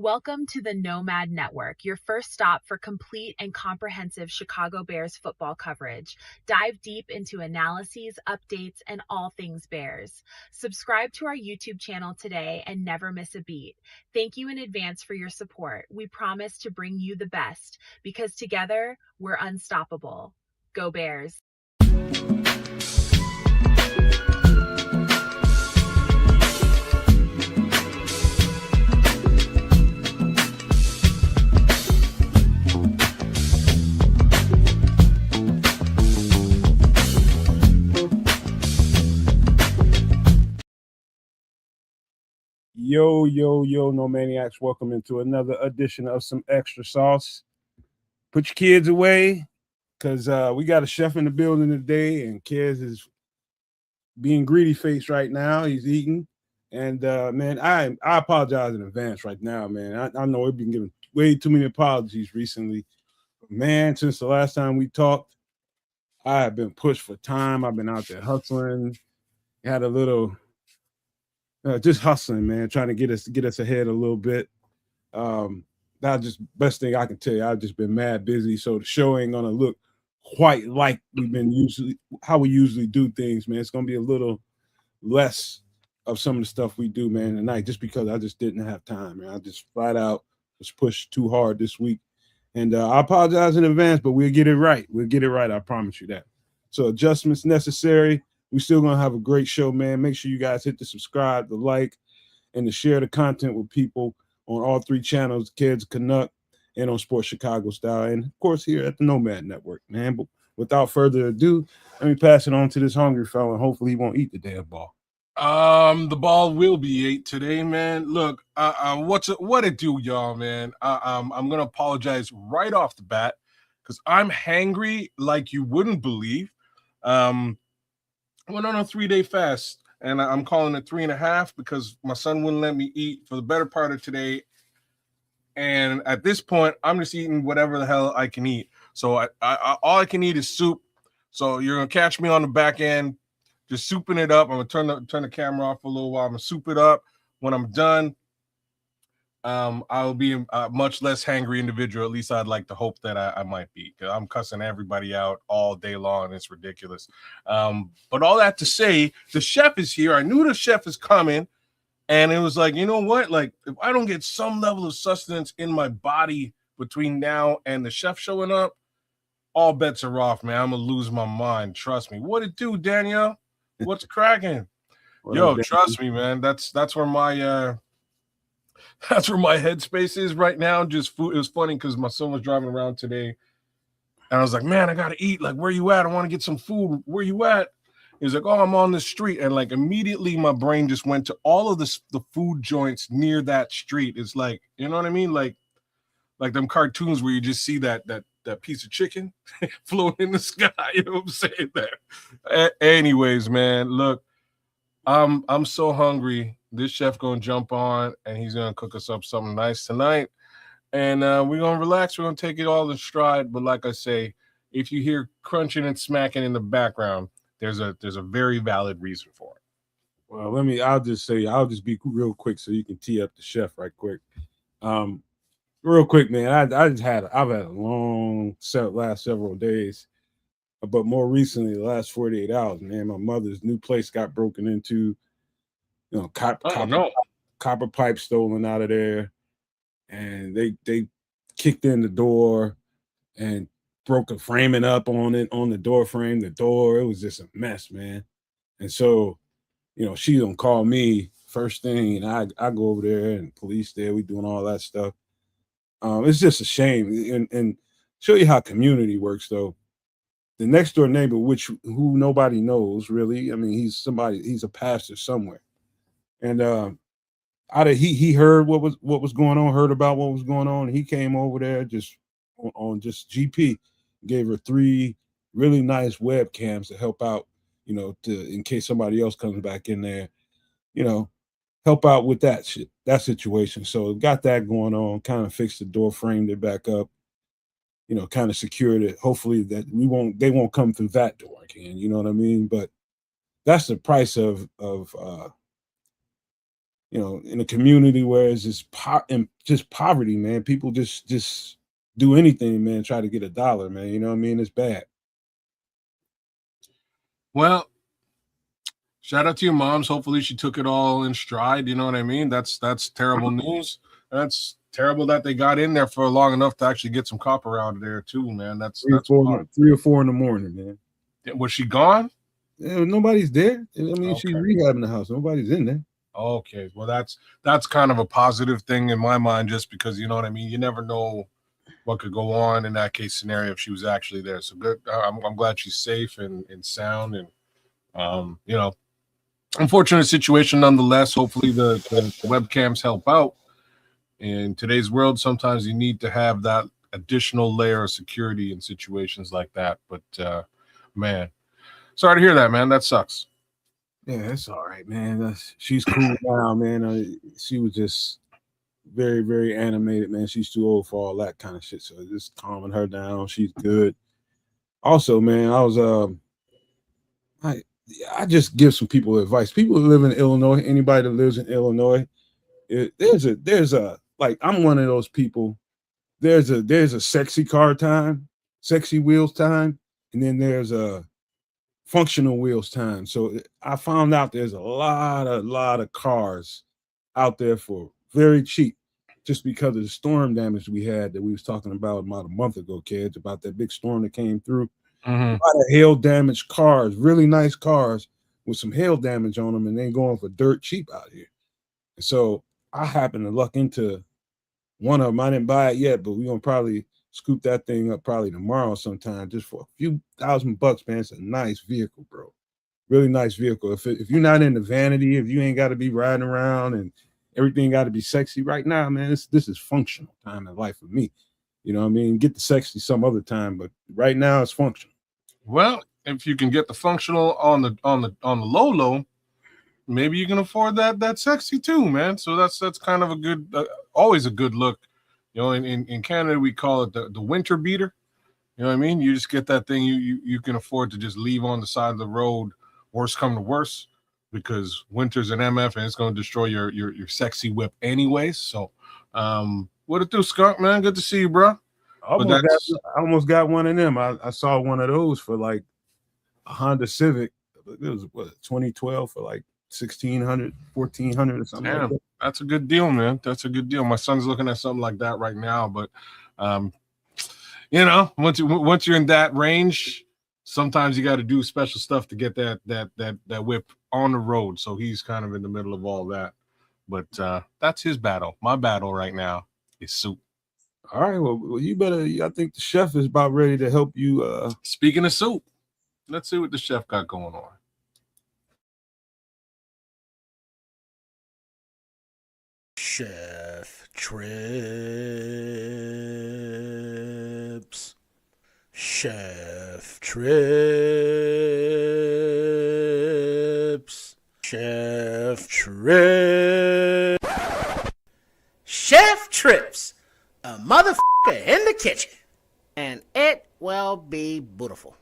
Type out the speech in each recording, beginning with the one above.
Welcome to the Nomad Network, your first stop for complete and comprehensive Chicago Bears football coverage. Dive deep into analyses, updates, and all things Bears. Subscribe to our YouTube channel today and never miss a beat. Thank you in advance for your support. We promise to bring you the best because together we're unstoppable. Go Bears. Yo, Nomaniacs. Welcome into another edition of Some Extra Sauce. Put your kids away because we got a chef in the building today, and Kez is being greedy face right now. He's eating. And, man, I apologize in advance right now, man. I know we've been giving way too many apologies recently. Man, since the last time we talked, I have been pushed for time. I've been out there hustling. Had a little... just hustling, man, trying to get us ahead a little bit. That's just best thing I can tell you. I've just been mad busy, so the show ain't gonna look quite like we've been how we usually do things, man. It's gonna be a little less of some of the stuff we do, man, tonight, just because I just didn't have time, man. I just flat out was pushed too hard this week, and I apologize in advance, but we'll get it right. We'll get it right. I promise you that. So adjustments necessary. We're still going to have a great show, man. Make sure you guys hit the subscribe, the like, and to share the content with people on all three channels, Kids Canuck, and on Sports Chicago Style, and, of course, here at the Nomad Network, man. But without further ado, let me pass it on to this hungry fella, and hopefully he won't eat the damn ball. The ball will be ate today, man. Look, what it do, y'all, man? I'm going to apologize right off the bat because I'm hangry like you wouldn't believe. I went on a 3-day fast, and I'm calling it 3.5 because my son wouldn't let me eat for the better part of today. And at this point, I'm just eating whatever the hell I can eat. So all I can eat is soup. So you're gonna catch me on the back end, just souping it up. I'm gonna turn the camera off for a little while. I'm gonna soup it up. When I'm done, I will be a much less hangry individual. At least I'd like to hope that I might be, because I'm cussing everybody out all day long, and it's ridiculous. But all that to say, the chef is here. I knew the chef is coming, and it was like, you know what? Like, if I don't get some level of sustenance in my body between now and the chef showing up, all bets are off, man. I'm gonna lose my mind. Trust me. What it do, Danielle? What's cracking? Yo, trust me, man. That's where my that's where my headspace is right now. Just food. It was funny because my son was driving around today, and I was like, man, I gotta eat. Like, where you at? I want to get some food. Where you at? He was like, oh, I'm on the street. And like immediately my brain just went to all of the food joints near that street. It's like, you know what I mean? Like them cartoons where you just see that piece of chicken floating in the sky. You know what I'm saying there? Anyways, man, look, I'm so hungry. This chef gonna jump on and he's gonna cook us up something nice tonight. And we're gonna relax. We're gonna take it all in stride. But like I say, if you hear crunching and smacking in the background, there's a very valid reason for it. Well, I'll just be real quick so you can tee up the chef right quick. Real quick, man. I've had a long last several days, but more recently, the last 48 hours, man, my mother's new place got broken into. You know, copper pipe stolen out of there, and they kicked in the door and broke a framing up on the door frame. It was just a mess, man. And so, you know, she don't call me first thing, and I go over there, and police there. We doing all that stuff. It's just a shame, and show you how community works, though. The next door neighbor, who nobody knows really. I mean, he's a pastor somewhere, and he heard what was going on, heard about what was going on. And he came over there just on GP, gave her 3 really nice webcams to help out, you know, in case somebody else comes back in there, you know, help out with that situation. So got that going on, kind of fixed the door, framed it back up, you know, kind of secured it. Hopefully that they won't come through that door again. You know what I mean? But that's the price of in a community where it's just poverty, man. People just do anything, man, try to get $1, man. You know what I mean? It's bad. Well, shout out to your moms. Hopefully she took it all in stride. You know what I mean? That's terrible news. That's terrible that they got in there for long enough to actually get some copper out of there too, man. That's 3 or 4 in the morning, man. Was she gone? Yeah, nobody's there. I mean, Okay. she's rehabbing the house. Nobody's in there. Okay, well that's kind of a positive thing in my mind, just because you know what I mean. You never know what could go on in that case scenario if she was actually there. So good. I'm glad she's safe and sound, and unfortunate situation nonetheless. Hopefully the webcams help out. In today's world, sometimes you need to have that additional layer of security in situations like that. But man, sorry to hear that, man. That sucks. Yeah, that's all right, man. She's cool now, man. She was just very, very animated, man. She's too old for all that kind of shit. So just calming her down. She's good. Also, man, I just give some people advice. People who live in Illinois, anybody that lives in Illinois, there's a like I'm one of those people. There's a sexy car time, sexy wheels time, and then there's a functional wheels time. So I found out there's a lot of cars out there for very cheap, just because of the storm damage we had that we was talking about a month ago, kids, about that big storm that came through. Mm-hmm. A lot of hail damaged cars, really nice cars with some hail damage on them, and they going for dirt cheap out here. And so I happened to luck into one of them. I didn't buy it yet, but we're gonna probably scoop that thing up probably tomorrow sometime, just for a few $1,000, man. It's a nice vehicle, bro. Really nice vehicle. If you're not into vanity, if you ain't got to be riding around and everything got to be sexy right now, man, this is functional time in life for me. You know what I mean? Get the sexy some other time, but right now it's functional. Well, if you can get the functional on the low, maybe you can afford that sexy too, man. So that's kind of a good, always a good look. You know, in Canada we call it the winter beater. You know what I mean? You just get that thing you can afford to just leave on the side of the road. Worst come to worst, because winter's an MF and it's going to destroy your sexy whip anyways. So, what it do, Skunk, man? Good to see you, bro. I almost got one of them. I saw one of those for like a Honda Civic. It was 2012 for like $1,600, $1,400 or something. Damn, like that. That's a good deal, man. That's a good deal. My son's looking at something like that right now, but once you're in that range, sometimes you got to do special stuff to get that whip on the road. So he's kind of in the middle of all that. But that's his battle. My battle right now is soup. All right, well, you better. I think the chef is about ready to help you. Speaking of soup, let's see what the chef got going on. Chef Trips. Chef Trips. Chef Trips. Chef Trips. A motherfucker in the kitchen. And it will be beautiful.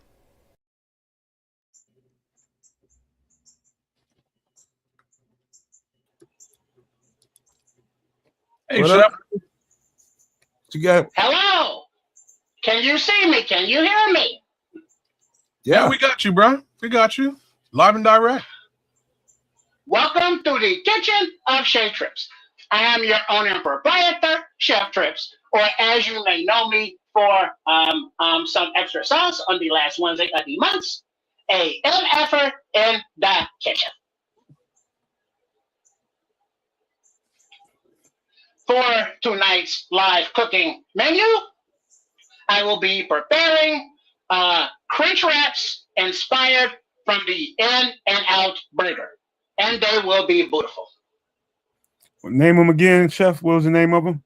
Hey, What chef. up? What you got? Hello. Can you see me? Can you hear me? Yeah, we got you, bro. We got you. Live and direct. Welcome to the kitchen of Chef Trips. I am your owner and proprietor, Chef Trips, or as you may know me for some extra sauce on the last Wednesday of the month, a MF'er in the kitchen. For tonight's live cooking menu, I will be preparing crunch wraps inspired from the In and Out burger, and they will be beautiful. Name them again, chef. What was the name of them?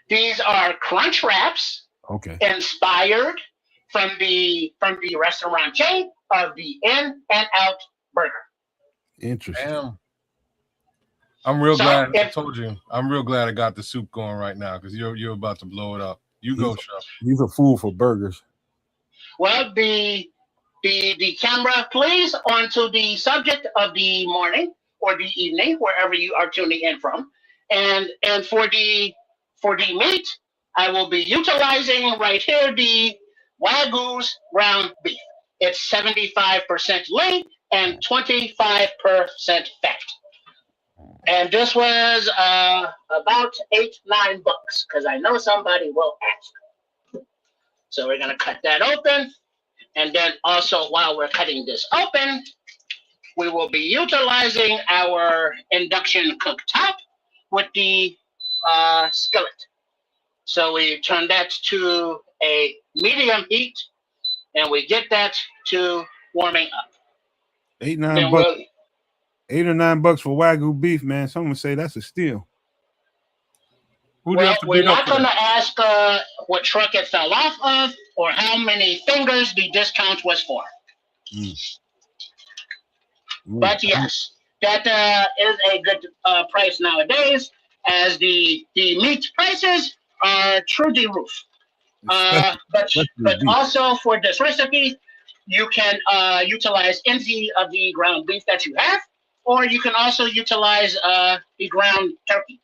These are crunch wraps, okay, inspired from the restaurant chain of the In and Out burger. Interesting. Damn. I'm real glad. I told you. I'm real glad I got the soup going right now, because you're about to blow it up. You go, chef. He's a fool for burgers. Well, the camera, please, onto the subject of the morning, or the evening, wherever you are tuning in from. And for the meat, I will be utilizing right here the Wagyu's ground beef. It's 75% lean and 25% fat. And this was about $8-9 because I know somebody will ask. So we're gonna cut that open, and then also while we're cutting this open, we will be utilizing our induction cooktop with the skillet. So we turn that to a medium heat, and we get that to warming up. $8 Then $9. we'll, $8 or $9 for Wagyu beef, man. Someone say that's a steal. Who do you well, have to we're beat up not for going to that? ask what truck it fell off of or how many fingers the discount was for. But yes, that is a good price nowadays, as the meat prices are through the roof. But also for this recipe, you can utilize any of the ground beef that you have, or you can also utilize the ground turkey.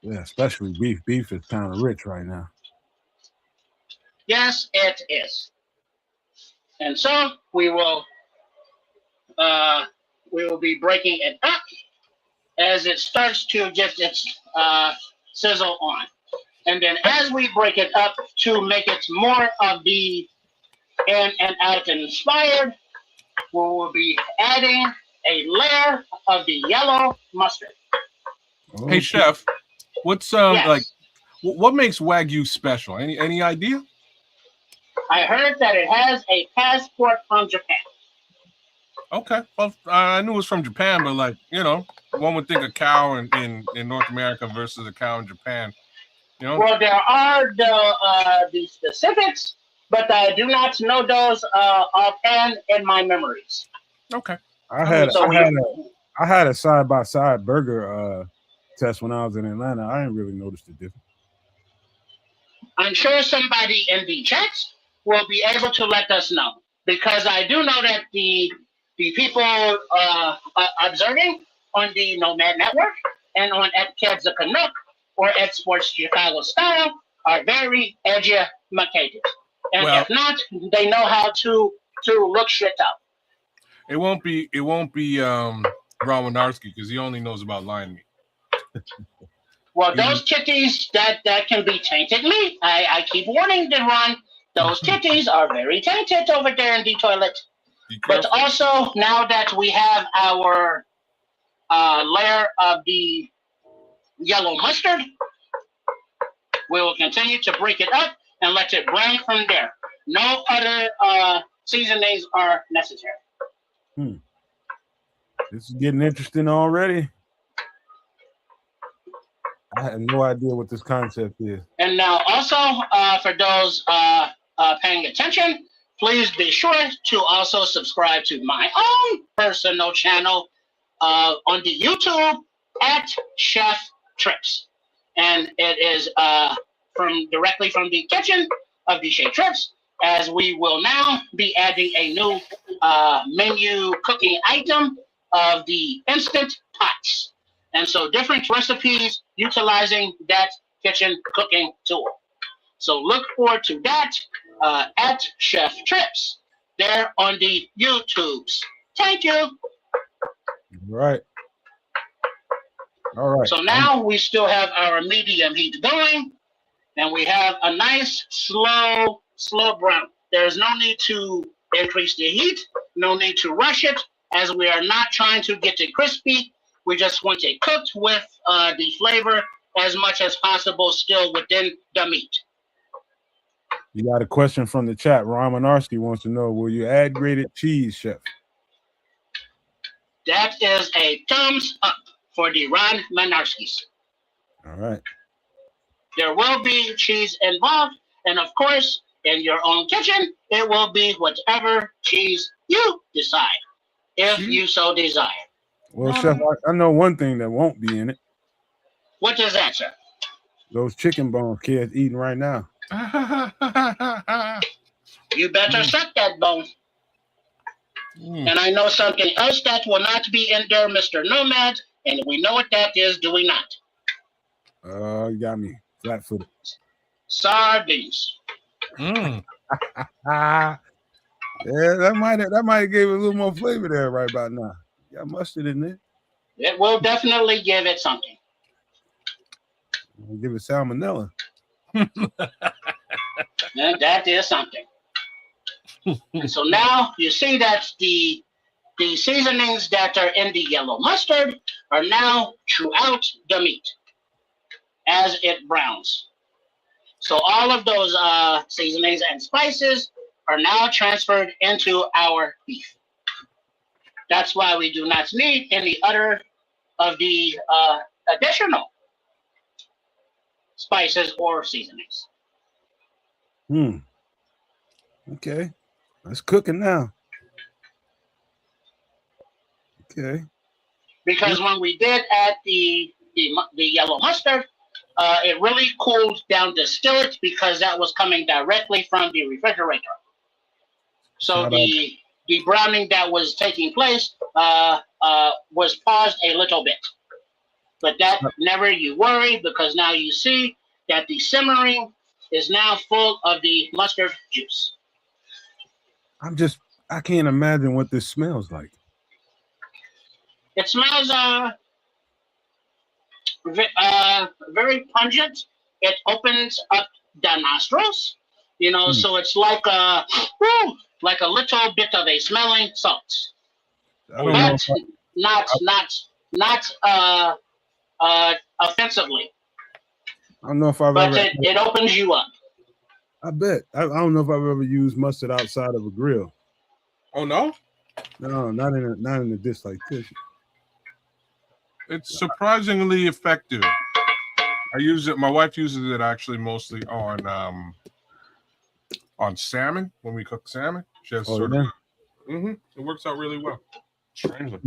Yeah, especially beef. Beef is kind of rich right now. Yes, it is. And so we will be breaking it up as it starts to get its sizzle on. And then as we break it up to make it more of the in and out inspired, we will be adding a layer of the yellow mustard. Hey, chef, what's Yes. like? What makes Wagyu special? Any idea? I heard that it has a passport from Japan. Okay, well, I knew it was from Japan, but like, you know, one would think a cow in North America versus a cow in Japan. You know? Well, there are the specifics, but I do not know those offhand in my memories. Okay. I had a side-by-side burger test when I was in Atlanta. I didn't really notice the difference. I'm sure somebody in the chats will be able to let us know, because I do know that the people observing on the Nomad Network and on at Kids the Canuck or at Sports Chicago Style are very educated. And if not, they know how to look shit up. It won't be Ron Winarski, because he only knows about lion meat. Well, those kitties that can be tainted meat. I keep warning them, Ron. Those kitties are very tainted over there in the toilet. But also, now that we have our layer of the yellow mustard, we will continue to break it up and let it brown from there. No other seasonings are necessary. This is getting interesting already. I have no idea what this concept is. And now also, for those paying attention, please be sure to also subscribe to my own personal channel on the YouTube at Chef Trips. And it is directly from the kitchen of the Chef Trips, as we will now be adding a new menu cooking item of the Instant Pots. And so different recipes utilizing that kitchen cooking tool. So look forward to that at Chef Trips there on the YouTubes. Thank you. All right. So now we still have our medium heat going, and we have a nice slow brown. There's no need to increase the heat, no need to rush it, as we are not trying to get it crispy. We just want it cooked with the flavor as much as possible still within the meat. You got a question from the chat. Ron Winarski wants to know, will you add grated cheese, Chef? That is a thumbs up for the Ron Winarskis. All right. There will be cheese involved, and of course, in your own kitchen, it will be whatever cheese you decide, if you so desire. Well, Chef, I know one thing that won't be in it. What is that, sir? Those chicken bones kids eating right now. You better suck that bone. And I know something else that will not be in there, Mr. Nomad, and we know what that is, do we not? You got me flat-footed. Sardines. Mm. Yeah, that might have gave it a little more flavor there right about now. Got mustard in there. It will definitely give it something. I'll give it salmonella. And that is something. And so now you see that the seasonings that are in the yellow mustard are now throughout the meat as it browns. So all of those seasonings and spices are now transferred into our beef. That's why we do not need any other of the additional spices or seasonings. Okay. That's cooking now. Okay. Because when we did add the yellow mustard, it really cooled down the skillet because that was coming directly from the refrigerator. So the browning that was taking place was paused a little bit. But that never you worry, because now you see that the simmering is now full of the mustard juice. I can't imagine what this smells like. It smells very pungent. It opens up the nostrils, so it's like a little bit of a smelling salt. But not offensively. I don't know if I've but ever. It opens you up. I bet. I don't know if I've ever used mustard outside of a grill. Oh no? No, not in a dish like this. It's surprisingly effective. I use it. My wife uses it actually mostly on salmon when we cook salmon. She has it works out really well. Strangely.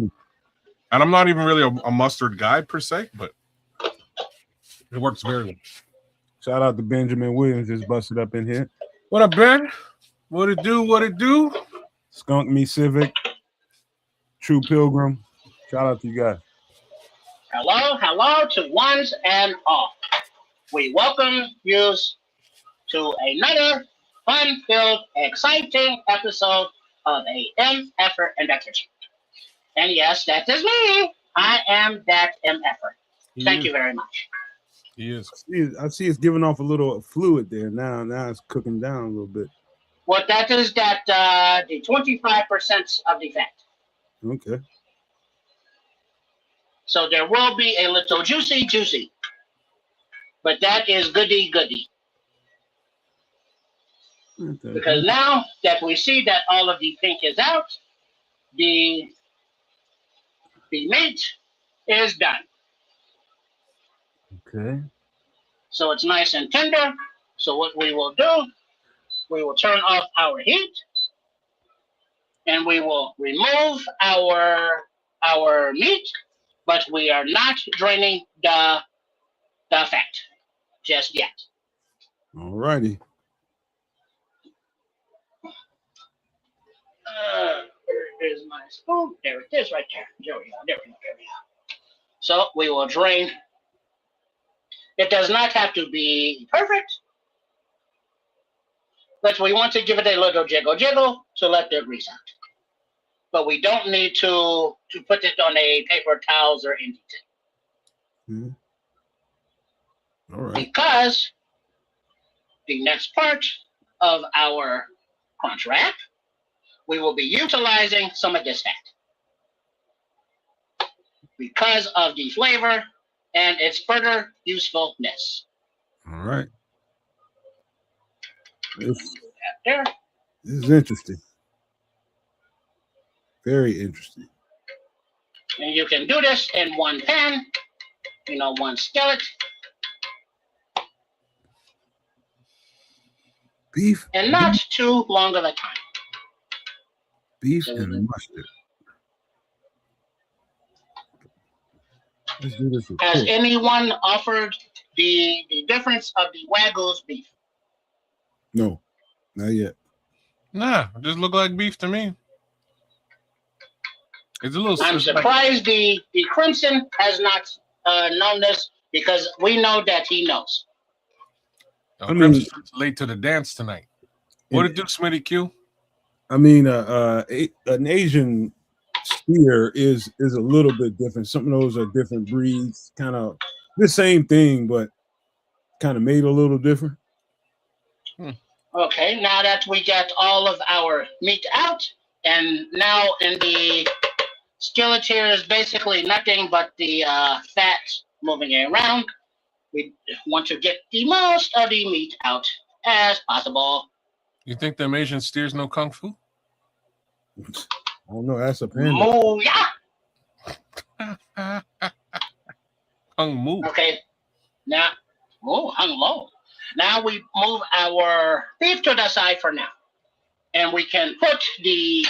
And I'm not even really a mustard guy per se, but it works very well. Shout out to Benjamin Williams, just busted up in here. What up, Ben? What it do? What it do? Skunk Me Civic, True Pilgrim. Shout out to you guys. Hello to ones and all. We welcome you to another fun-filled, exciting episode of a MF'er in the kitchen. And yes, that is me. I am that MF'er. Thank you very much. He is. I see it's giving off a little fluid there. Now it's cooking down a little bit. What that is the 25% of the fat. Okay. So there will be a little juicy. But that is goody. Okay. Because now that we see that all of the pink is out, the meat is done. Okay. So it's nice and tender. So what we will do, we will turn off our heat, and we will remove our meat, but we are not draining the fat just yet. All righty. Where is my spoon? There it is right there. There we go. So we will drain. It does not have to be perfect, but we want to give it a little jiggle to let the grease out. But we don't need to put it on a paper towels or anything. All right. Because the next part of our crunch wrap, we will be utilizing some of this fat because of the flavor and its further usefulness. All right. This There. is interesting. Very interesting. And you can do this in one pan, one skillet. Beef. And not too long of a time. Beef and mustard. Let's do this. Has anyone offered the difference of the Waggle's beef? No, not yet. Nah, it just look like beef to me. It's a little. I'm surprised the Crimson has not known this because we know that he knows. I mean, late to the dance tonight. What did do, Smitty Q? I mean, an Asian steer is a little bit different. Some of those are different breeds, kind of the same thing, but kind of made a little different. Okay, now that we get all of our meat out, and now in the skillet here is basically nothing but the fat moving around. We want to get the most of the meat out as possible. You think them Asian steers know kung fu? I don't know. That's a panda. Mooyah! Kung Moo. Okay, now, hung low. Now we move our beef to the side for now, and we can put the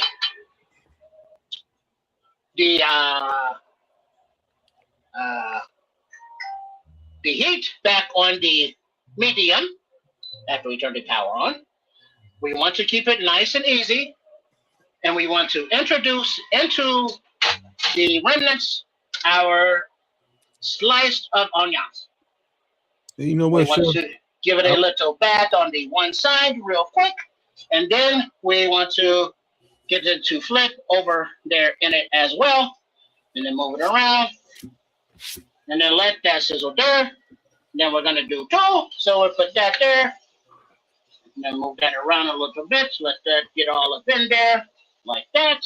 heat back on the medium after we turn the power on. We want to keep it nice and easy, and we want to introduce into the remnants our slice of onions. You know what? We want to give it a little bat on the one side real quick, and then we want to get it to flip over there in it as well, and then move it around, and then let that sizzle there. Then we're going to do two, so we'll put that there, and then move that around a little bit, let that get all up in there, like that,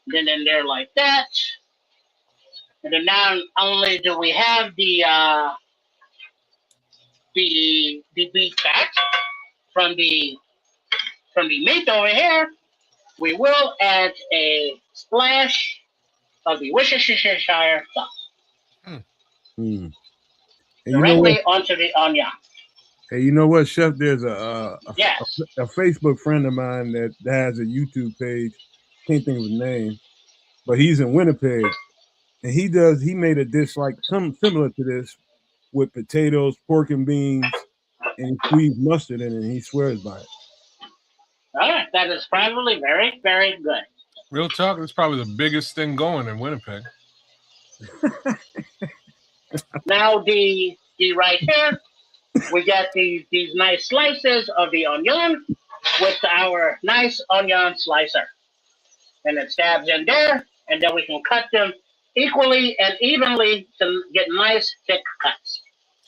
then in there like that, and then not only do we have the beef fat from the meat over here, we will add a splash of the Worcestershire sauce directly onto the onion. Hey, you know what, Chef? There's a Yes. a Facebook friend of mine that has a YouTube page. Can't think of his name, but he's in Winnipeg, and he made a dish like some similar to this with potatoes, pork and beans, and he squeezed mustard in it, and he swears by it. All right, that is probably very, very good. Real talk, it's probably the biggest thing going in Winnipeg. Now the right here, we got these nice slices of the onion with our nice onion slicer, and it stabs in there, and then we can cut them equally and evenly to get nice thick cuts.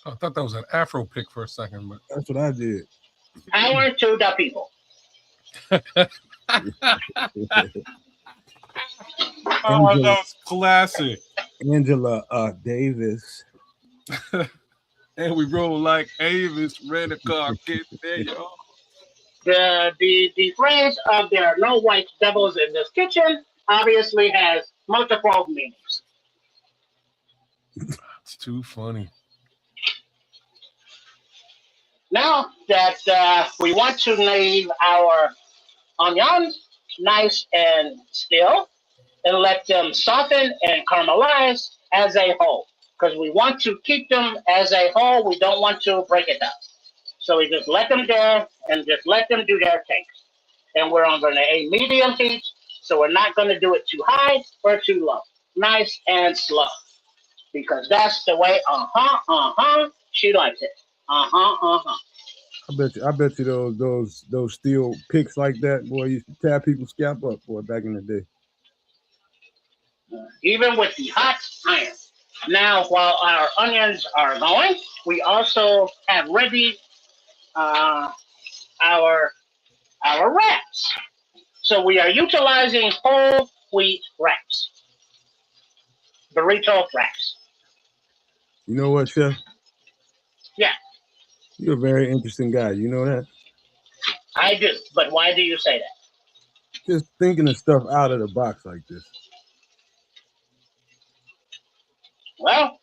I thought that was an Afro pick for a second, but that's what I did. Power to the people. Oh, that was classic. Angela Davis. And we roll like Avis, rent a car, get there, y'all. The phrase of there are no white devils in this kitchen obviously has multiple meanings. It's too funny. Now that we want to leave our onions nice and still and let them soften and caramelize as a whole, because we want to keep them as a whole. We don't want to break it up. So we just let them go and just let them do their thing. And we're on a medium heat, so we're not going to do it too high or too low. Nice and slow, because that's the way, she likes it. I bet you those steel picks like that, boy, used to tear people's scalp up, boy, back in the day. Even with the hot iron. Now, while our onions are going, we also have ready our wraps. So we are utilizing whole wheat wraps, burrito wraps. You know what, Chef? Yeah. You're a very interesting guy. You know that? I do. But why do you say that? Just thinking of stuff out of the box like this. Well,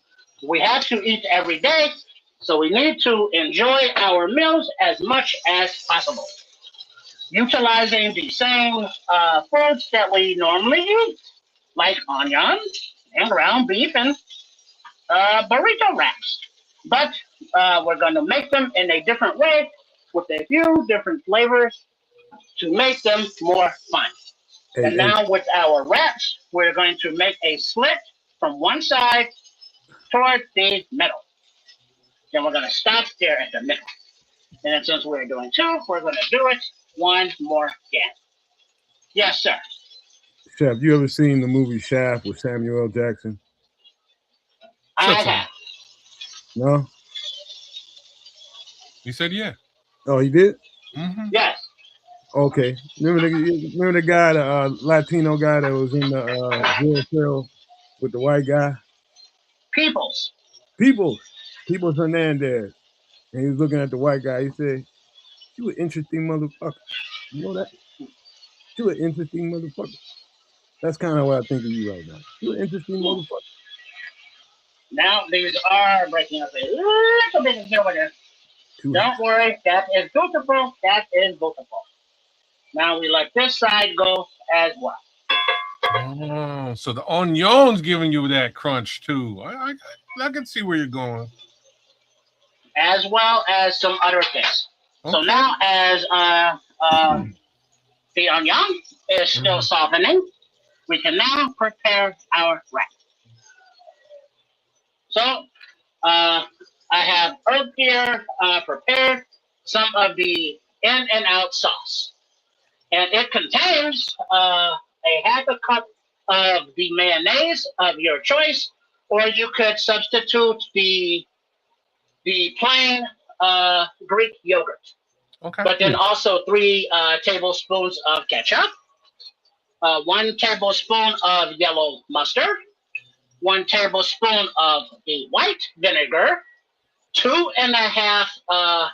we have to eat every day, so we need to enjoy our meals as much as possible, utilizing the same foods that we normally eat, like onions and ground beef and burrito wraps. But we're going to make them in a different way with a few different flavors to make them more fun. And now with our wraps, we're going to make a slit from one side toward the middle. Then we're going to stop there at the middle. And then since we're doing two, we're going to do it one more again. Yes, sir. Chef, you ever seen the movie Shaft with Samuel L. Jackson? I have. No? He said yeah. Oh, he did? Mm-hmm. Yes. Okay. Remember the guy, the Latino guy that was in the jail cell with the white guy? Peoples Hernandez. And he was looking at the white guy. He said, "You an interesting motherfucker. You know that? You an interesting motherfucker." That's kind of what I think of you right now. You an interesting motherfucker. Now these are breaking up a little bit here with it. Don't worry, that is beautiful. That is beautiful. Now we let this side go as well. Oh, so the onion's giving you that crunch too. I can see where you're going. As well as some other things. Okay. So now as the onion is still softening, we can now prepare our wrap. So I have earlier prepared some of the in and out sauce. And it contains a half a cup of the mayonnaise of your choice, or you could substitute the plain Greek yogurt. Okay. But then also 3 tablespoons of ketchup, 1 tablespoon of yellow mustard, 1 tablespoon of the white vinegar, 2.5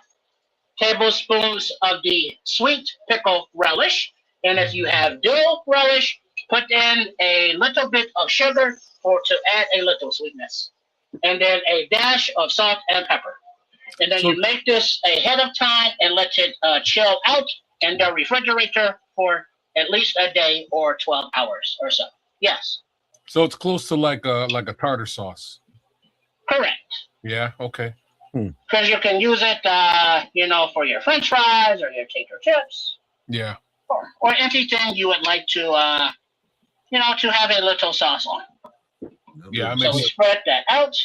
tablespoons of the sweet pickle relish. And if you have dill relish, put in a little bit of sugar or to add a little sweetness. And then a dash of salt and pepper. And then you make this ahead of time and let it chill out in the refrigerator for at least a day or 12 hours or so. Yes. So it's close to like a tartar sauce. Correct. Yeah. Okay. Because you can use it, for your French fries or your tater chips. Yeah. Or anything you would like to, to have a little sauce on. Yeah. So we spread that out.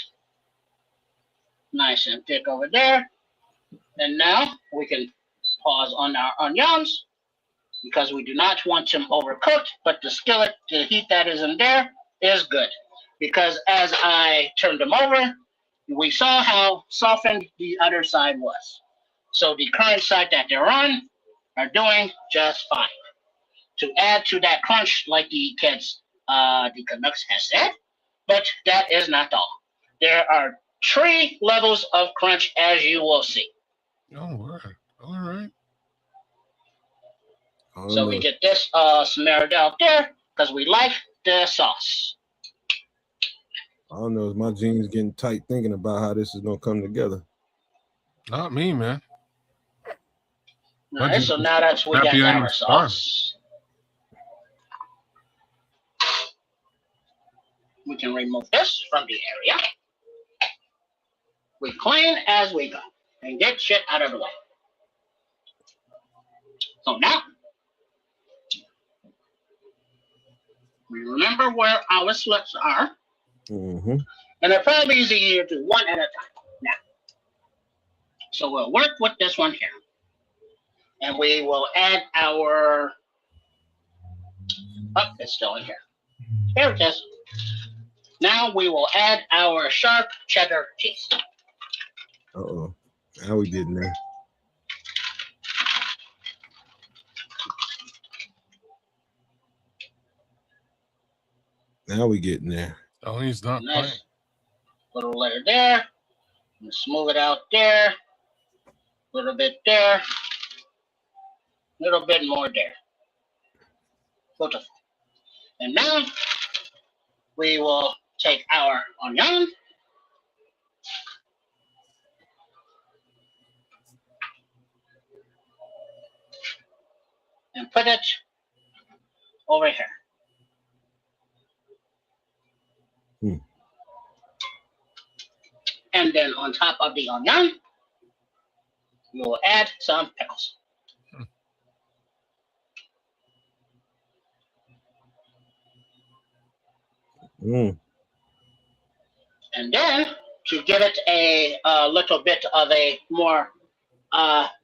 Nice and thick over there. And now we can pause on our onions because we do not want them overcooked, but the skillet, the heat that is in there is good. Because as I turned them over, we saw how softened the other side was. So the current side that they're on are doing just fine. To add to that crunch, like the kids, the Canucks has said, but that is not all. There are 3 levels of crunch, as you will see. Oh, word. All right. So we get this smeared out there because we like the sauce. I don't know. Is my jeans getting tight thinking about how this is gonna come together? Not me, man. All right, so now that we got our sauce, we can remove this from the area. We clean as we go and get shit out of the way. So now, we remember where our slits are. Mm-hmm. And they're probably easier to do one at a time now. So we'll work with this one here. And we will add our, it's still in here. Here it is. Now we will add our sharp cheddar cheese. Uh-oh. How we getting there? Now we getting there. Oh, he's not nice. playing. Little layer there. And smooth it out there. Little bit there. Little bit more there. Beautiful. And now we will take our onion. And put it over here. And then on top of the onion, you will add some pickles. Mm. And then to give it a little bit of a more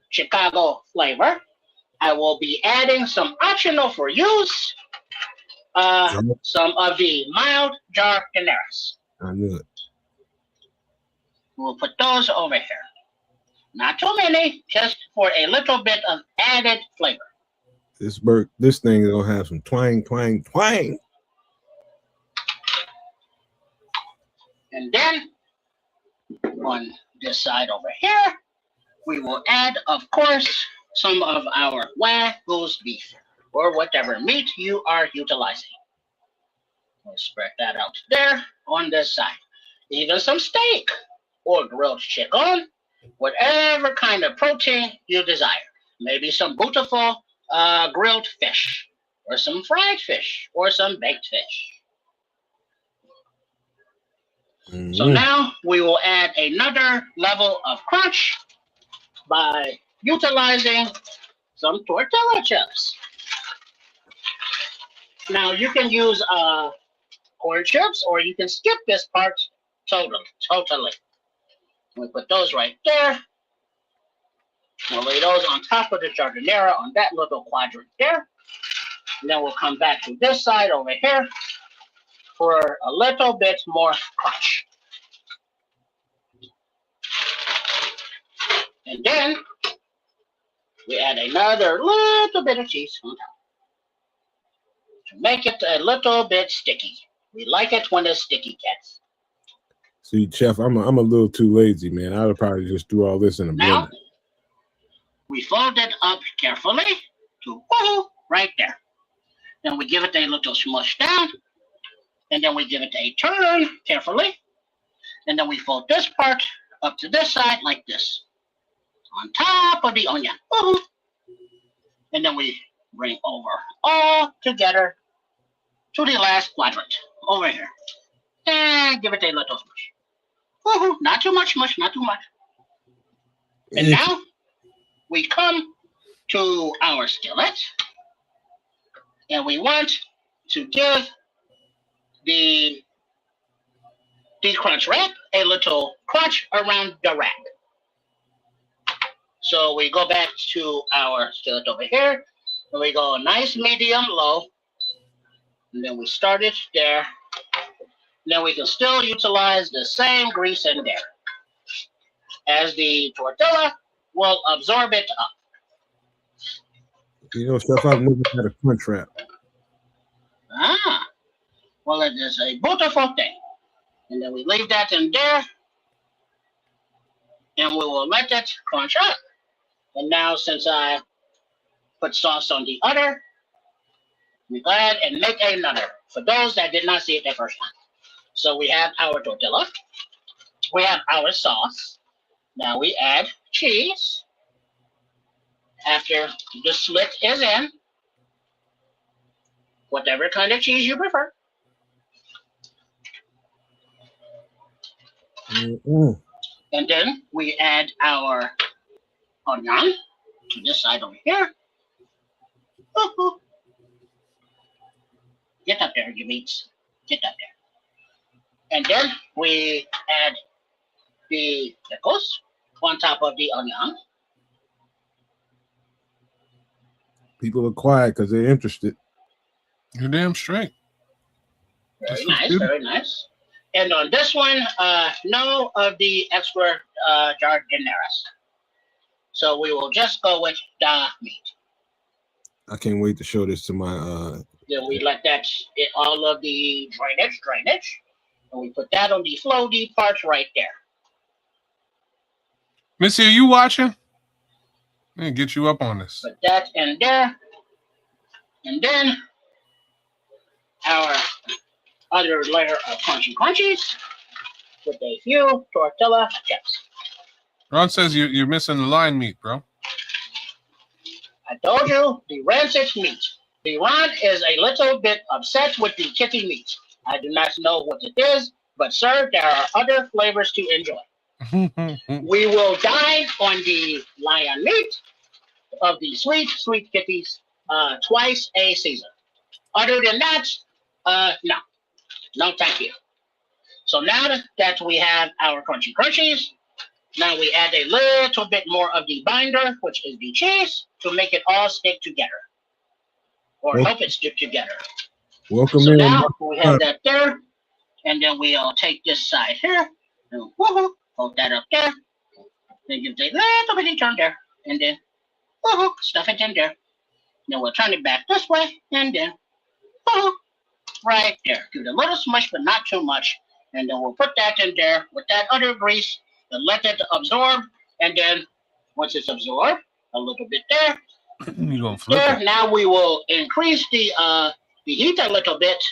Chicago flavor, I will be adding some optional for use, some of the mild jardineras. I knew it. We'll put those over here. Not too many, just for a little bit of added flavor. This thing is gonna have some twang, twang, twang. And then on this side over here, we will add, of course, some of our Wagyu beef or whatever meat you are utilizing. We'll spread that out there on this side. Even some steak or grilled chicken, whatever kind of protein you desire. Maybe some beautiful grilled fish or some fried fish or some baked fish. Mm-hmm. So now we will add another level of crunch by utilizing some tortilla chips. Now you can use corn chips or you can skip this part totally. We put those right there. We'll lay those on top of the jardinera on that little quadrant there. And then we'll come back to this side over here for a little bit more crunch. And then we add another little bit of cheese on top to make it a little bit sticky. We like it when it's sticky, cats. See, Chef, I'm a little too lazy, man. I would probably just do all this in a Now, blender. we fold it up carefully to right there. Then we give it a little smush down. And then we give it a turn carefully. And then we fold this part up to this side like this. On top of the onion. And then we bring over all together to the last quadrant over here. And give it a little smush. Not too much smush, not too much. And now we come to our skillet. And we want to give the crunch wrap a little crunch around the wrap. So we go back to our skillet over here, and we go nice, medium, low, and then we start it there. Then we can still utilize the same grease in there, as the tortilla will absorb it up. You know, Chef, I've never had a crunch wrap. Well, it is a beautiful thing. And then we leave that in there, and we will let it crunch up. And now, since I put sauce on the other, we go ahead and make another for those that did not see it the first time. So we have our tortilla, we have our sauce. Now we add cheese after the slit is in, whatever kind of cheese you prefer. Mm-mm. And then we add our onion to this side over here. Get up there, you meats. Get up there. And then we add the pickles on top of the onion. People are quiet because they're interested. You're damn straight. Very nice, very nice. And on this one, no of the extra jardineras. So we will just go with the meat. I can't wait to show this to my Then we let that all of the drainage, and we put that on the floaty part right there. Missy, are you watching? I'm gonna get you up on this. Put that in there, and then our other layer of crunchies with a few tortilla chips. Ron says you're missing the line meat, bro. I told you, the rancid meat. The Ron is a little bit upset with the kitty meat. I do not know what it is, but sir, there are other flavors to enjoy. We will dine on the lion meat of the sweet kitties twice a season. Other than that, no. No, thank you. So now that we have our crunchy crunchies, now we add a little bit more of the binder, which is the cheese, to make it all stick together. Or help it stick together. Welcome so in. Now we have that there. And then we'll take this side here. And woohoo, hold that up there. Then give it a little bit of turn there. And then woohoo, stuff it in there. Then we'll turn it back this way. And then woohoo, right there. Give it a little smush, but not too much. And then we'll put that in there with that other grease and let it absorb. And then once it's absorbed, a little bit there. You're gonna flip there. it. Now we will increase the heat a little bit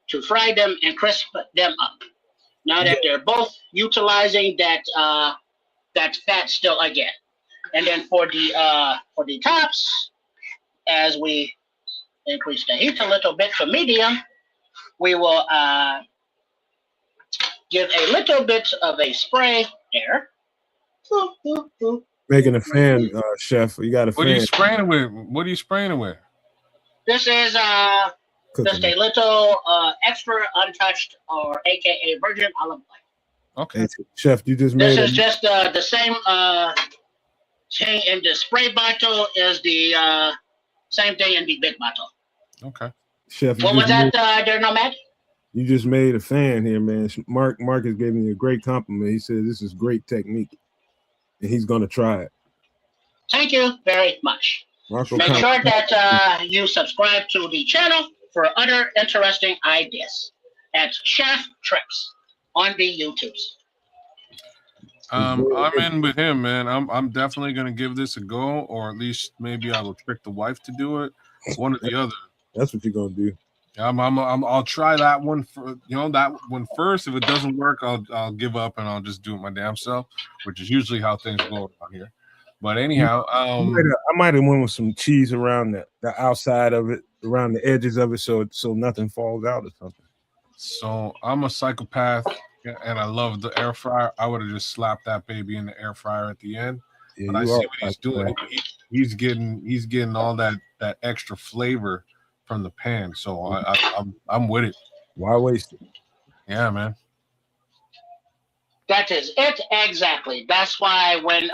to fry them and crisp them up. Now that they're both utilizing that fat still again. And then for the tops, as we increase the heat a little bit to medium, we will give a little bit of a spray there. Making a fan, chef. You got a fan. What are you spraying with? What are you spraying it with? This is just a little extra untouched, or AKA virgin olive oil. Okay. Chef, you just made This is just the same thing in the spray bottle as the same thing in the big bottle. Okay. Chef, What was that there, Nomad? You just made a fan here, man. Marcus gave me a great compliment. He said this is great technique, and he's going to try it. Thank you very much. Marco, Make sure that you subscribe to the channel for other interesting ideas at Chef Trips on the YouTubes. I'm in with him, man. I'm definitely gonna give this a go, or at least maybe I will trick the wife to do it. One or the other. That's what you're gonna do. I'll try that one for that one first. If it doesn't work, I'll give up and I'll just do it my damn self, which is usually how things go around here. But anyhow, I might have went with some cheese around the outside of it, around the edges of it, so nothing falls out or something. So I'm a psychopath, and I love the air fryer. I would have just slapped that baby in the air fryer at the end. Yeah, but I see what he's doing. He's getting all that extra flavor from the pan. So I'm with it. Why waste it? Yeah, man. That is it exactly. That's why when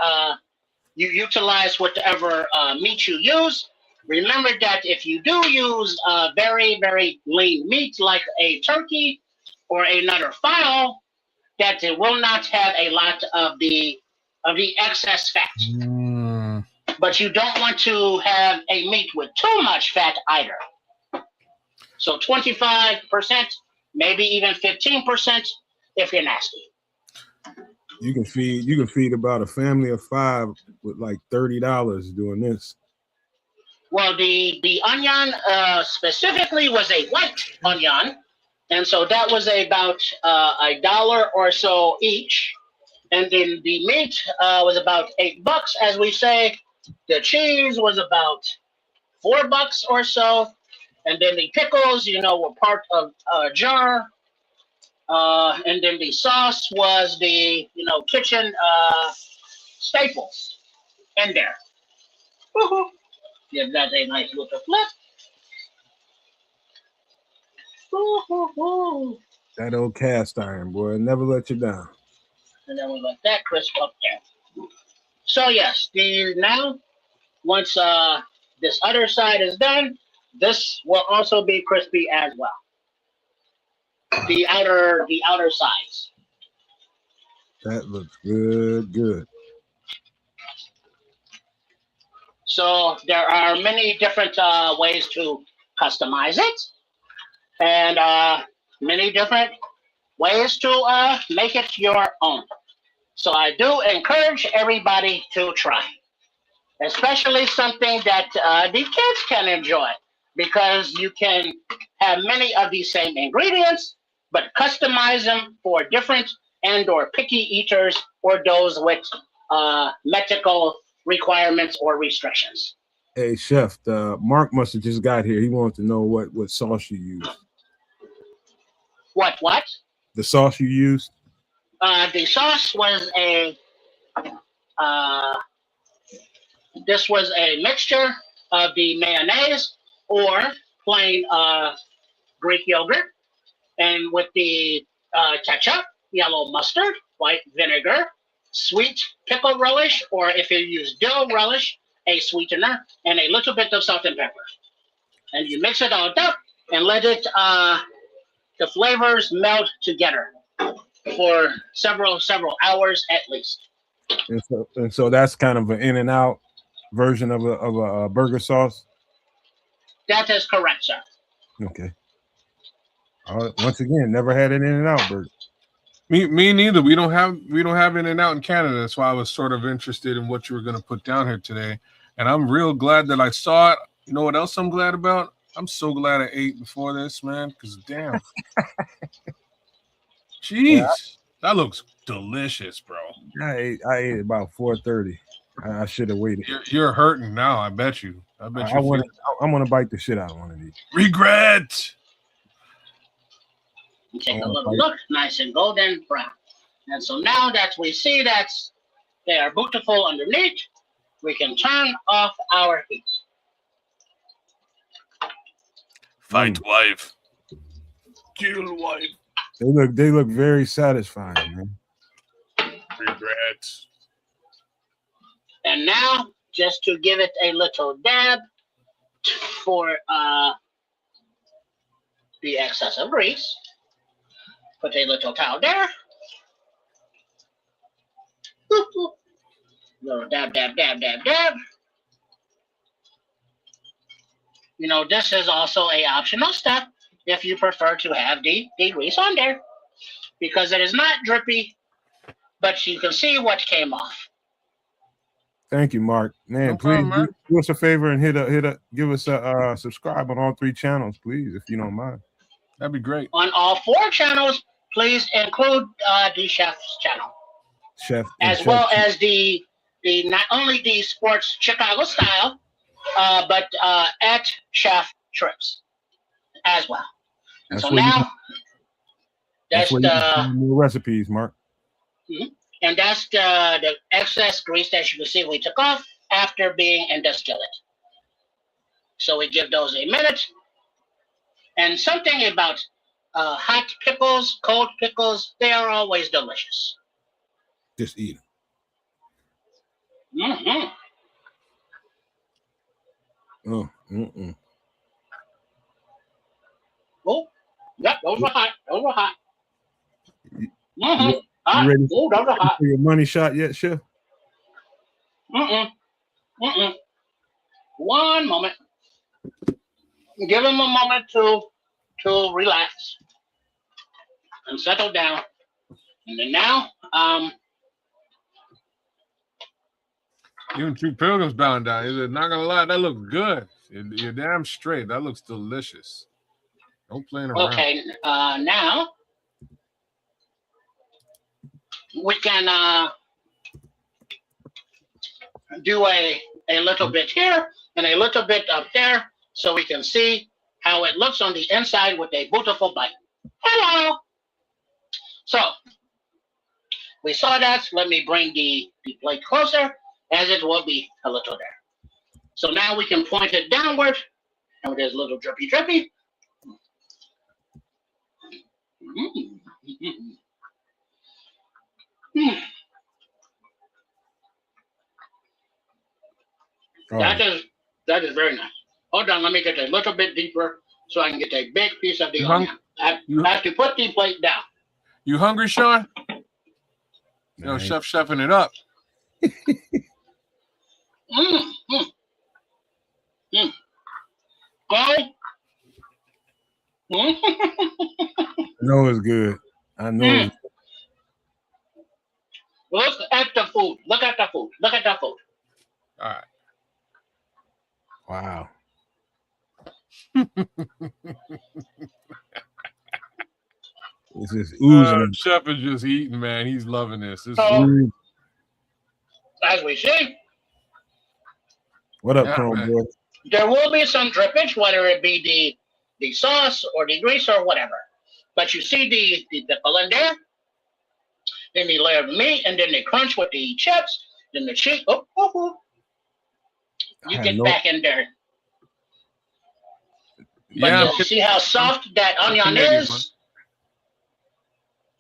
you utilize whatever meat you use, remember that if you do use very, very lean meat like a turkey or another fowl, that it will not have a lot of the excess fat. But you don't want to have a meat with too much fat either. So 25%, maybe even 15% if you're nasty. You can feed about a family of 5 with like $30 doing this. Well, the onion specifically was a white onion, and so that was about $1 or so each. And then the meat was about $8, as we say. The cheese was about $4 or so, and then the pickles, were part of a jar. And then the sauce was the kitchen staples in there. Woo-hoo. Give that a nice little flip. Woo-hoo-hoo. That old cast iron, boy, never let you down. And then we let that crisp up there. So yes, now once this other side is done, this will also be crispy as well. The outer sides. That looks good. So there are many different ways to customize it, and many different ways to make it your own. So I do encourage everybody to try, especially something that the kids can enjoy, because you can have many of the same ingredients, but customize them for different and/or picky eaters or those with medical requirements or restrictions. Hey, chef, Mark must have just got here. He wants to know what sauce you use. What? The sauce you used? The sauce was this was a mixture of the mayonnaise or plain Greek yogurt, And with the ketchup, yellow mustard, white vinegar, sweet pickle relish, or if you use dill relish, a sweetener, and a little bit of salt and pepper. And you mix it all up and let it, the flavors melt together for several hours at least. And so that's kind of an In-N-Out version of a burger sauce. That is correct, sir. Okay. Once again, never had an In-N-Out burger. Me neither. We don't have In-N-Out in Canada. That's why I was sort of interested in what you were going to put down here today. And I'm real glad that I saw it. You know what else I'm glad about? I'm so glad I ate before this, man. Because damn, jeez, that looks delicious, bro. I ate about 4:30. I should have waited. You're hurting now. I bet you. I'm gonna bite the shit out of one of these. Regret. Take a little look, nice and golden brown. And so now that we see that they are beautiful underneath, we can turn off our heat. Fight wife. Kill wife. They look very satisfying, man. Regrets. And now, just to give it a little dab for the excess of grease, put a little towel there. Little dab, dab, dab, dab, dab. You know, this is also a optional step if you prefer to have the grease on there, because it is not drippy, but you can see what came off. Thank you, Mark. Man, No please problem, man. do us a favor and give us a subscribe on all 3 channels, please, if you don't mind. That'd be great. On all 4 channels, please include the chef's channel, as well as the not only the sports Chicago style, but at Chef Trips as well. And so now that's the more recipes, Mark. And that's the excess grease that you can see we took off after being in the skillet. So we give those a minute. And something about hot pickles, cold pickles, they are always delicious. Just eat them. Mm-hmm. Oh, Oh, yep, those were hot. Those were hot. Mm-hmm. You ready Oh, those were hot. for your money shot yet, Chef? One moment. Give him a moment to relax and settle down. And then now, Even 2 Pilgrims bound down. He's not gonna lie, that looks good. You're damn straight. That looks delicious. Don't play around. okay, now we can do a little bit here and a little bit up there so we can see how it looks on the inside with a beautiful bite. Hello. So we saw that. Let me bring the plate closer, as it will be a little there. So now we can point it downward, and there's a little drippy drippy. That is very nice. Hold on, let me get a little bit deeper so I can get a big piece of the onion. I have to put the plate down. You hungry, Sean? Yo, chefing it up. Okay. I know it's good. I know. It's good. Look at the food. Look at the food. Look at the food. All right. Wow. It's just oozing. Chef is just eating, man. He's loving this. So, as we see, what up, Chrome boy? There will be some drippage, whether it be the sauce or the grease or whatever. But you see the pickle in there, then the layer of meat, and then the crunch with the chips, then the cheese. You get back in there. But Yeah. you see how soft that onion is?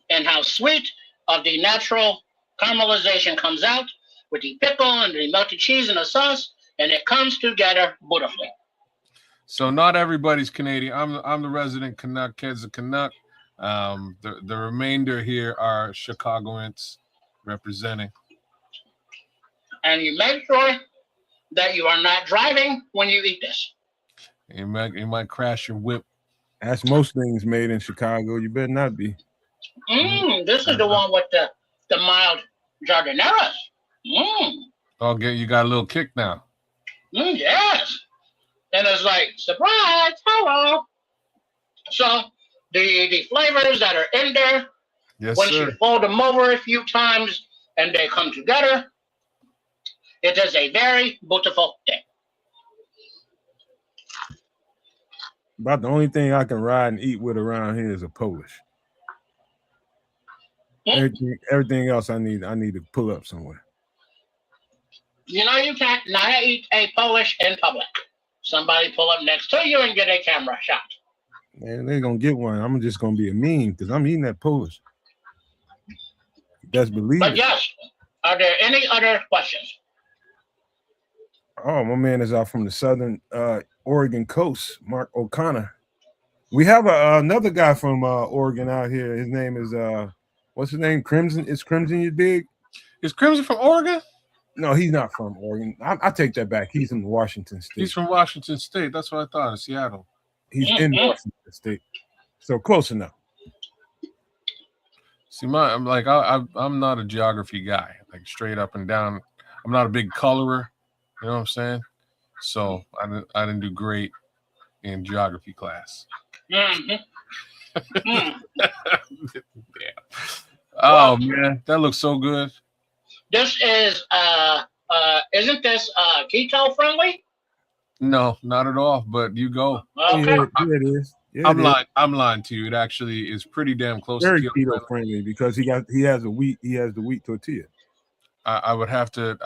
and how sweet of the natural caramelization comes out with the pickle and the melted cheese and the sauce, and it comes together beautifully. So not everybody's Canadian. I'm the resident Canuck. Ked's a Canuck. The remainder here are Chicagoans representing. And you make sure that you are not driving when you eat this. You might crash your whip. That's most things made in Chicago. You better not be. This is the one with the mild jardineras. Oh, you got a little kick now. Yes. And it's like, surprise, hello. So the flavors that are in there, Yes, once sir. you fold them over a few times and they come together, it is a very beautiful thing. About the only thing I can ride and eat with around here is a Polish. Everything else I need to pull up somewhere. You know, you can't not eat a Polish in public. Somebody pull up next to you and get a camera shot. Man, they're gonna get one. I'm just gonna be a meme because I'm eating that Polish. That's believe But it. yes, are there any other questions? Oh, my man is out from the southern Oregon coast, Mark O'Connor. We have another guy from Oregon out here. His name is what's his name? Crimson. Is Crimson you dig? Is Crimson from Oregon? No, he's not from Oregon. I take that back. He's in Washington State. He's from Washington State. That's what I thought. In Seattle. He's in Washington State. So close enough. See, I'm not a geography guy, like straight up and down. I'm not a big colorer. You know what I'm saying? So I didn't do great in geography class. Mm-hmm. Yeah. Oh man, that looks so good. This is isn't this keto friendly? No, not at all. But you go. Okay. Yeah, it is. Yeah, I'm it is. lying. I'm lying to you. It actually is pretty damn close. Very to keto friendly because he has the wheat tortilla. I would have to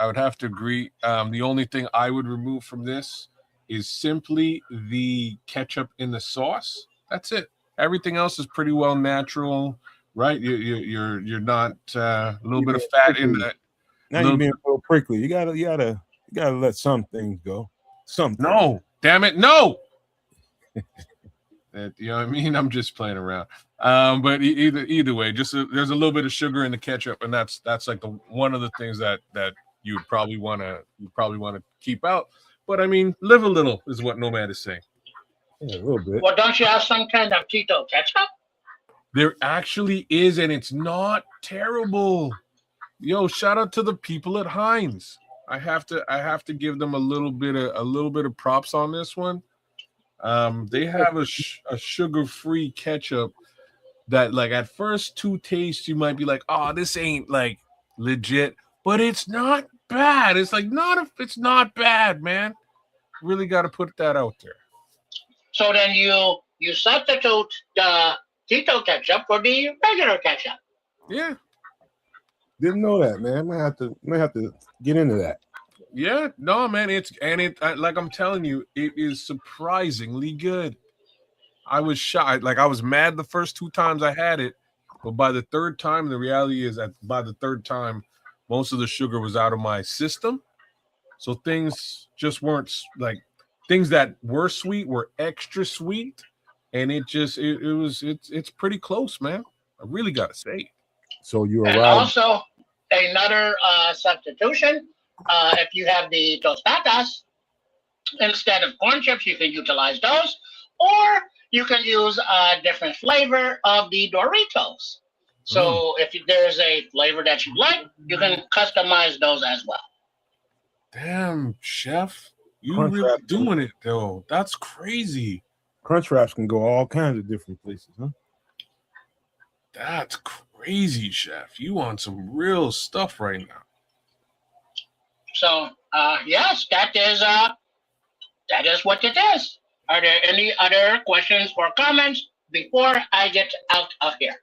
agree. The only thing I would remove from this is simply the ketchup in the sauce. That's it. Everything else is pretty well natural, right? You're not a little bit of fat in that. Now you're being a little prickly. You gotta let some things go. No, damn it, no. You know what I mean? I'm just playing around. But either way, just there's a little bit of sugar in the ketchup, and that's like one of the things that you would probably want to keep out. But I mean, live a little is what Nomad is saying. Yeah, a little bit. Well, don't you have some kind of keto ketchup? There actually is, and it's not terrible. Yo, shout out to the people at Heinz. I have to give them a little bit of props on this one. They have a sugar-free ketchup that, like, at first two tastes you might be like, oh, this ain't like legit, but it's not bad. It's like it's not bad, man. Really got to put that out there. So then you substitute the keto ketchup for the regular ketchup. Yeah. Didn't know that, man. Might have to get into that. Yeah, no, man. Like I'm telling you, it is surprisingly good. I was shocked. Like I was mad the first two times I had it, but by the third time, the reality is that by the third time, most of the sugar was out of my system. So things just weren't like things that were sweet were extra sweet, and it's pretty close, man. I really gotta say. So you and arrived. Also another substitution. If you have the tostadas, instead of corn chips, you can utilize those, or you can use a different flavor of the Doritos. So if there's a flavor that you like, you can customize those as well. Damn, chef, you Crunch really wrap. doing it though. That's crazy. Crunch wraps can go all kinds of different places, huh? That's crazy, chef. You on some real stuff right now. So yes, that is what it is. Are there any other questions or comments before I get out of here?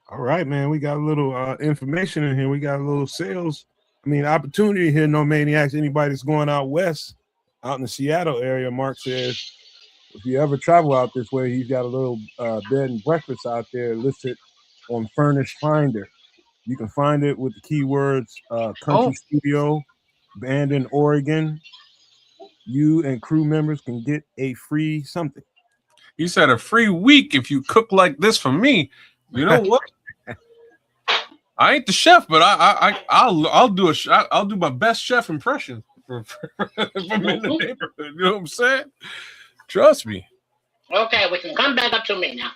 All right, man. We got a little information in here. We got a little sales. Opportunity here. No maniacs. Anybody that's going out west, out in the Seattle area. Mark says if you ever travel out this way, he's got a little bed and breakfast out there listed on Furnish Finder. You can find it with the keywords Country Studio, Band in Oregon. You and crew members can get a free something. He said a free week if you cook like this for me. You know what? I ain't the chef, but I'll do my best chef impression from in the neighborhood. You know what I'm saying? Trust me. Okay, we can come back up to me now.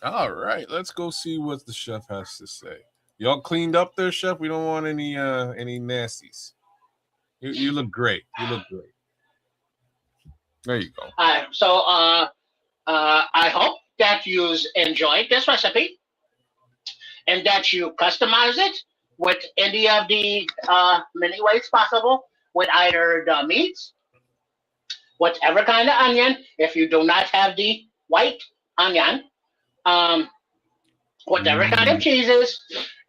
All right, let's go see what the chef has to say. Y'all cleaned up there, chef? We don't want any nasties. You look great. You look great. There you go. So I hope that you enjoyed this recipe and that you customize it with any of the many ways possible with either the meats, whatever kind of onion, if you do not have the white onion, whatever kind of cheeses,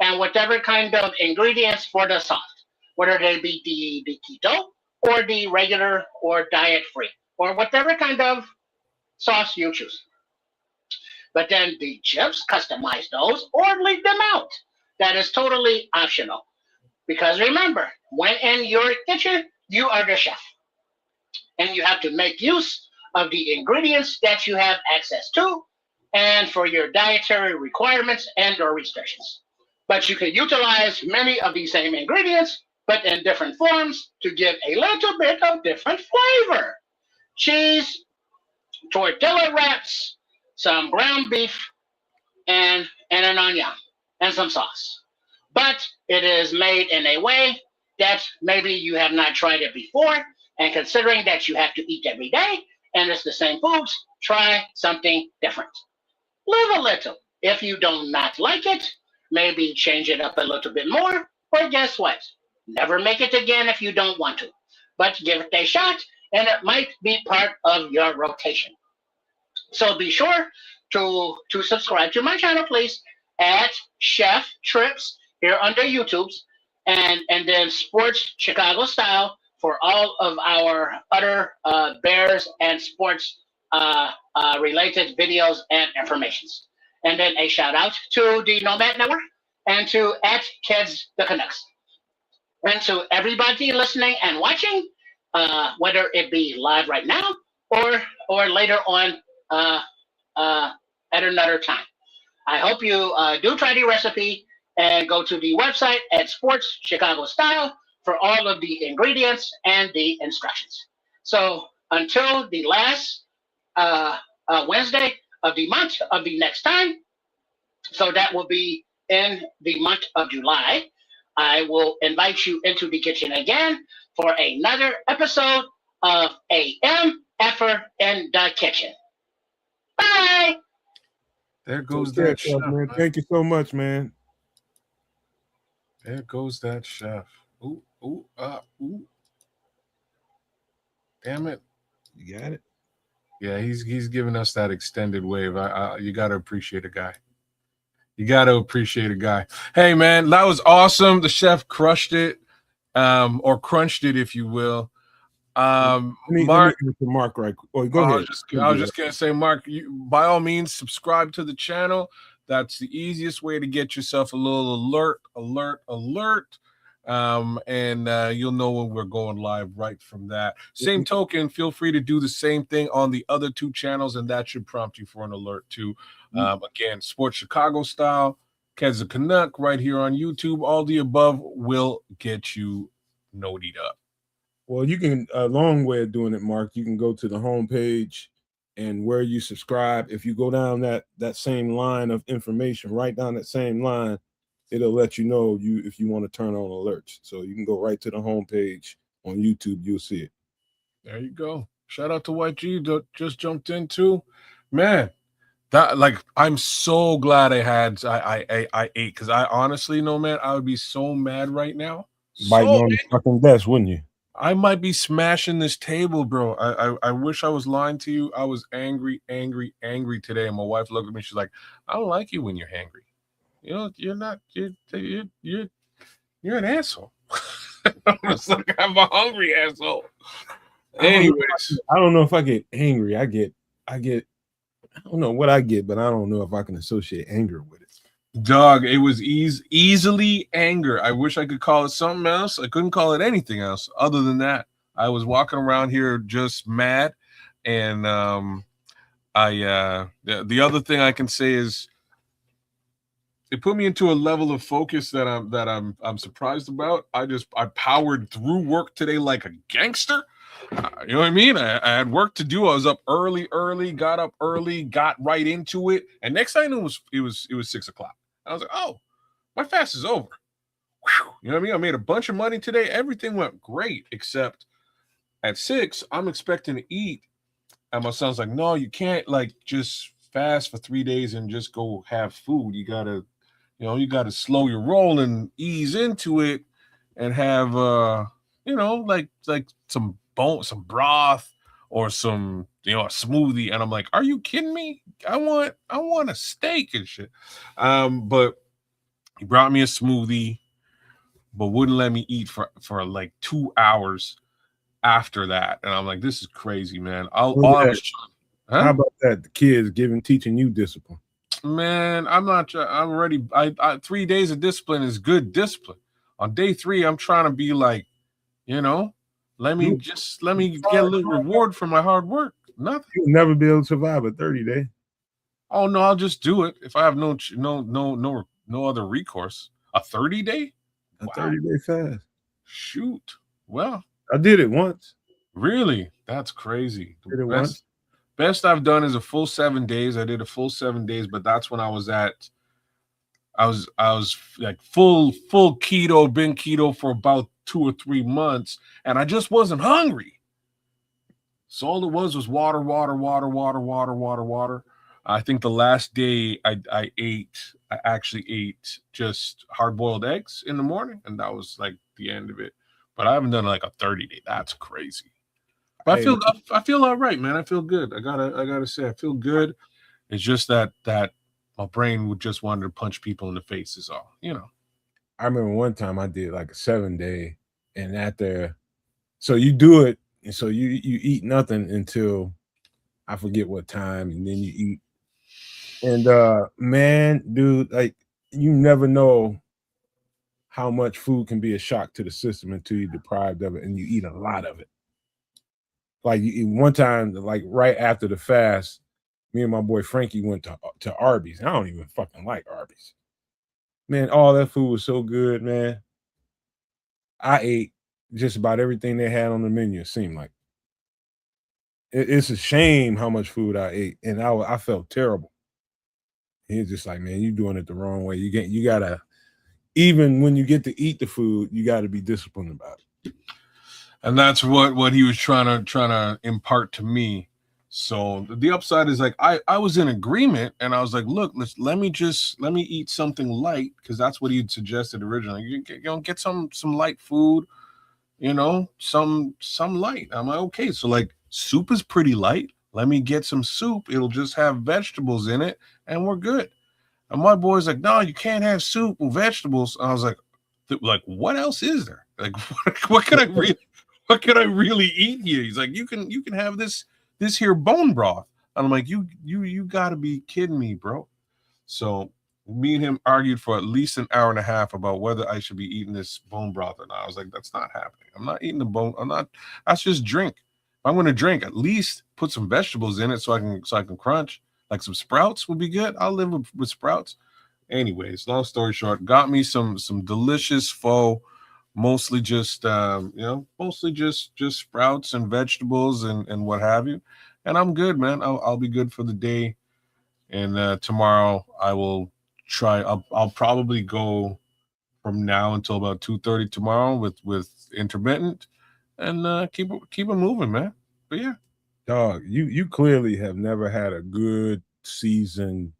and whatever kind of ingredients for the sauce, whether they be the keto or the regular or diet free, or whatever kind of sauce you choose. But then the chips, customize those or leave them out. That is totally optional. Because remember, when in your kitchen, you are the chef. And you have to make use of the ingredients that you have access to and for your dietary requirements and or restrictions. But you can utilize many of these same ingredients, but in different forms to give a little bit of different flavor. Cheese, tortilla wraps, some ground beef, and an onion, and some sauce. But it is made in a way that maybe you have not tried it before, and considering that you have to eat every day, and it's the same foods, try something different. Live a little. If you do not like it, maybe change it up a little bit more, or guess what? Never make it again if you don't want to. But give it a shot, and it might be part of your rotation. So be sure to subscribe to my channel, please, at Chef Trips here under YouTube's, and then Sports Chicago Style for all of our other Bears and sports related videos and informations. And then a shout out to the Nomad Network and to at Kids the Canucks. And to everybody listening and watching, whether it be live right now or later on at another time. I hope you do try the recipe and go to the website at Sports Chicago Style for all of the ingredients and the instructions. So until the last Wednesday of the month of the next time, so that will be in the month of July, I will invite you into the kitchen again for another episode of a MF'er in the Kitchen. Bye. There goes Take care, that chef, man. Thank you so much, man. There goes that chef. Ooh, ooh, ooh. Damn it. You got it? Yeah, he's giving us that extended wave. You got to appreciate a guy. You got to appreciate a guy. Hey, man, that was awesome. The chef crushed it, or crunched it, if you will. Mark, Mark, right? Oh, go ahead. I was just gonna say, Mark, you, by all means, subscribe to the channel. That's the easiest way to get yourself a little alert. And you'll know when we're going live right from that. Same token, feel free to do the same thing on the other two channels, and that should prompt you for an alert too. Again, Sports Chicago Style, Kez the Canuck, right here on YouTube. All the above will get you notied up. Well, you can, a long way of doing it, Mark. You can go to the homepage and where you subscribe. If you go down that same line of information, right down that same line, it'll let you know if you want to turn on alerts. So you can go right to the homepage on YouTube. You'll see it. There you go. Shout out to YG that just jumped in too. Man, that, like, I'm so glad I ate, because I honestly know, man, I would be so mad right now. Biting on the fucking desk, wouldn't you? I might be smashing this table, bro. I wish I was lying to you. I was angry today. And my wife looked at me. She's like, I don't like you when you're angry. You know, you're an asshole. I was like, I'm a hungry asshole. Anyways, I don't know if I get angry. I get I don't know what I get, but I don't know if I can associate anger with it. Dog, it was easily anger. I wish I could call it something else. I couldn't call it anything else other than that. I was walking around here just mad, and the other thing I can say is it put me into a level of focus that I'm surprised about. I powered through work today like a gangster. You know what I mean? I had work to do. I was up early, got up early, got right into it, and next thing I knew it was 6 o'clock. I was like, oh, my fast is over. Whew. You know what I mean? I made a bunch of money today. Everything went great, except at 6, I'm expecting to eat. And my son's like, no, you can't like just fast for 3 days and just go have food. You gotta slow your roll and ease into it and have like some broth or some a smoothie. And I'm like, are you kidding me? I want a steak and shit. But he brought me a smoothie, but wouldn't let me eat for like 2 hours after that. And I'm like, this is crazy, man. How about that? The kids teaching you discipline. Man, I'm ready. 3 days of discipline is good discipline. On day 3, I'm trying to be like, let me get a little reward for my hard work. Nothing. You'll never be able to survive a 30-day. Oh no, I'll just do it if I have no other recourse. A 30-day? A 30-day fast. Shoot. Well, I did it once. Really? That's crazy. Once. Best I've done is a full 7 days. I did a full 7 days, but that's when I was like full keto, been keto for about 2 or 3 months, and I just wasn't hungry. So all it was water. I think the last day I actually ate just hard-boiled eggs in the morning, and that was like the end of it. But I haven't done like a 30-day. That's crazy. But I feel all right, man. I feel good. I gotta say, I feel good. It's just that my brain would just want to punch people in the face is all, I remember one time I did like a 7-day, and so you do it, and so you eat nothing until I forget what time, and then you eat. And man, dude, like you never know how much food can be a shock to the system until you're deprived of it and you eat a lot of it. Like one time, like right after the fast, me and my boy Frankie went to Arby's. I don't even fucking like Arby's. Man, all that food was so good, man. I ate just about everything they had on the menu, it seemed like. It's a shame how much food I ate, and I felt terrible. He's just like, man, you're doing it the wrong way. You gotta, even when you get to eat the food, you gotta be disciplined about it. And that's what he was trying to impart to me. So the upside is like I was in agreement, and I was like, look, let me eat something light, because that's what he'd suggested originally. You get some light food, some light. I'm like, okay, so like soup is pretty light. Let me get some soup. It'll just have vegetables in it, and we're good. And my boy's like, no, you can't have soup with vegetables. I was like, what else is there? Like, what could I really eat here? He's like, you can have this here bone broth. And I'm like, you got to be kidding me, bro. So me and him argued for at least an hour and a half about whether I should be eating this bone broth or not. I was like, that's not happening. I'm not eating the bone. That's just drink. If I'm going to drink, at least put some vegetables in it so I can crunch. Like some sprouts would be good. I'll live with sprouts. Anyways, long story short, got me some delicious pho, mostly just just sprouts and vegetables and what have you. And I'm good, man. I'll be good for the day. And tomorrow I will try. I'll probably go from now until about 2:30 tomorrow with intermittent, and keep it moving, man. But yeah. Dog, you clearly have never had a good season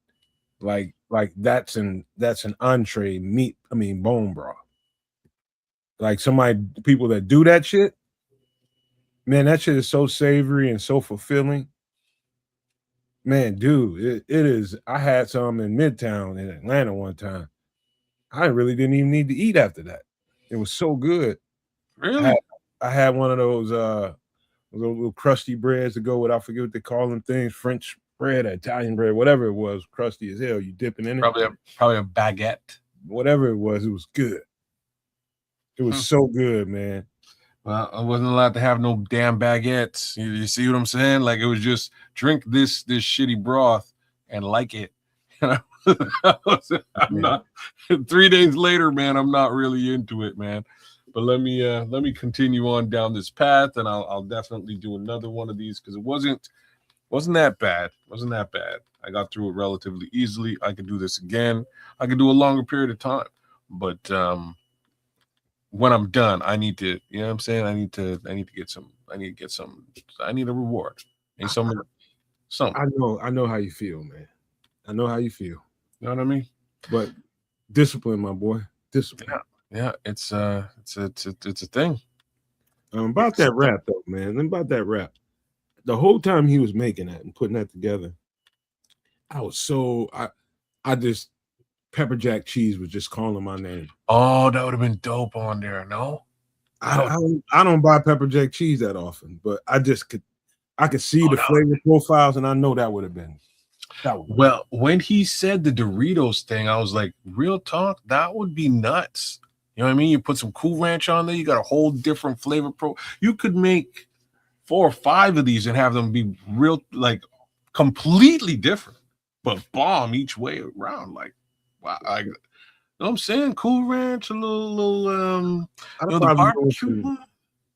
like that's an entree meat. I mean bone broth. Like people that do that shit, man, that shit is so savory and so fulfilling. Man, dude, it is. I had some in Midtown in Atlanta one time. I really didn't even need to eat after that. It was so good. Really? I had one of those little crusty breads to go with. I forget what they call them things, French bread, Italian bread, whatever it was, crusty as hell. You dipping in it. Probably a baguette. Whatever it was good. It was so good, man. Well, I wasn't allowed to have no damn baguettes. You see what I'm saying? Like, it was just drink this shitty broth and like it. I'm not. 3 days later, man, I'm not really into it, man. But let me continue on down this path, and I'll definitely do another one of these because it wasn't that bad. Wasn't that bad. I got through it relatively easily. I could do this again. I could do a longer period of time, but when I'm done, I need to, you know what I'm saying? I need to get some. I need a reward. And something. I know how you feel, man. I know how you feel. You know what I mean? But discipline, my boy. Discipline. Yeah. It's a thing. About that rap though, man. About that rap. The whole time he was making that and putting that together, I just pepper jack cheese was just calling my name. Oh, that would have been dope on there. No, I don't buy pepper jack cheese that often, but I could see the flavor profiles, and I know that would have been. Well, when he said the Doritos thing, I was like, real talk, that would be nuts. You know what I mean? You put some Cool Ranch on there, you got a whole different flavor You could make 4 or 5 of these and have them be real, like completely different, but bomb each way around. Like, wow, you know what I'm saying? Cool Ranch, a little I'd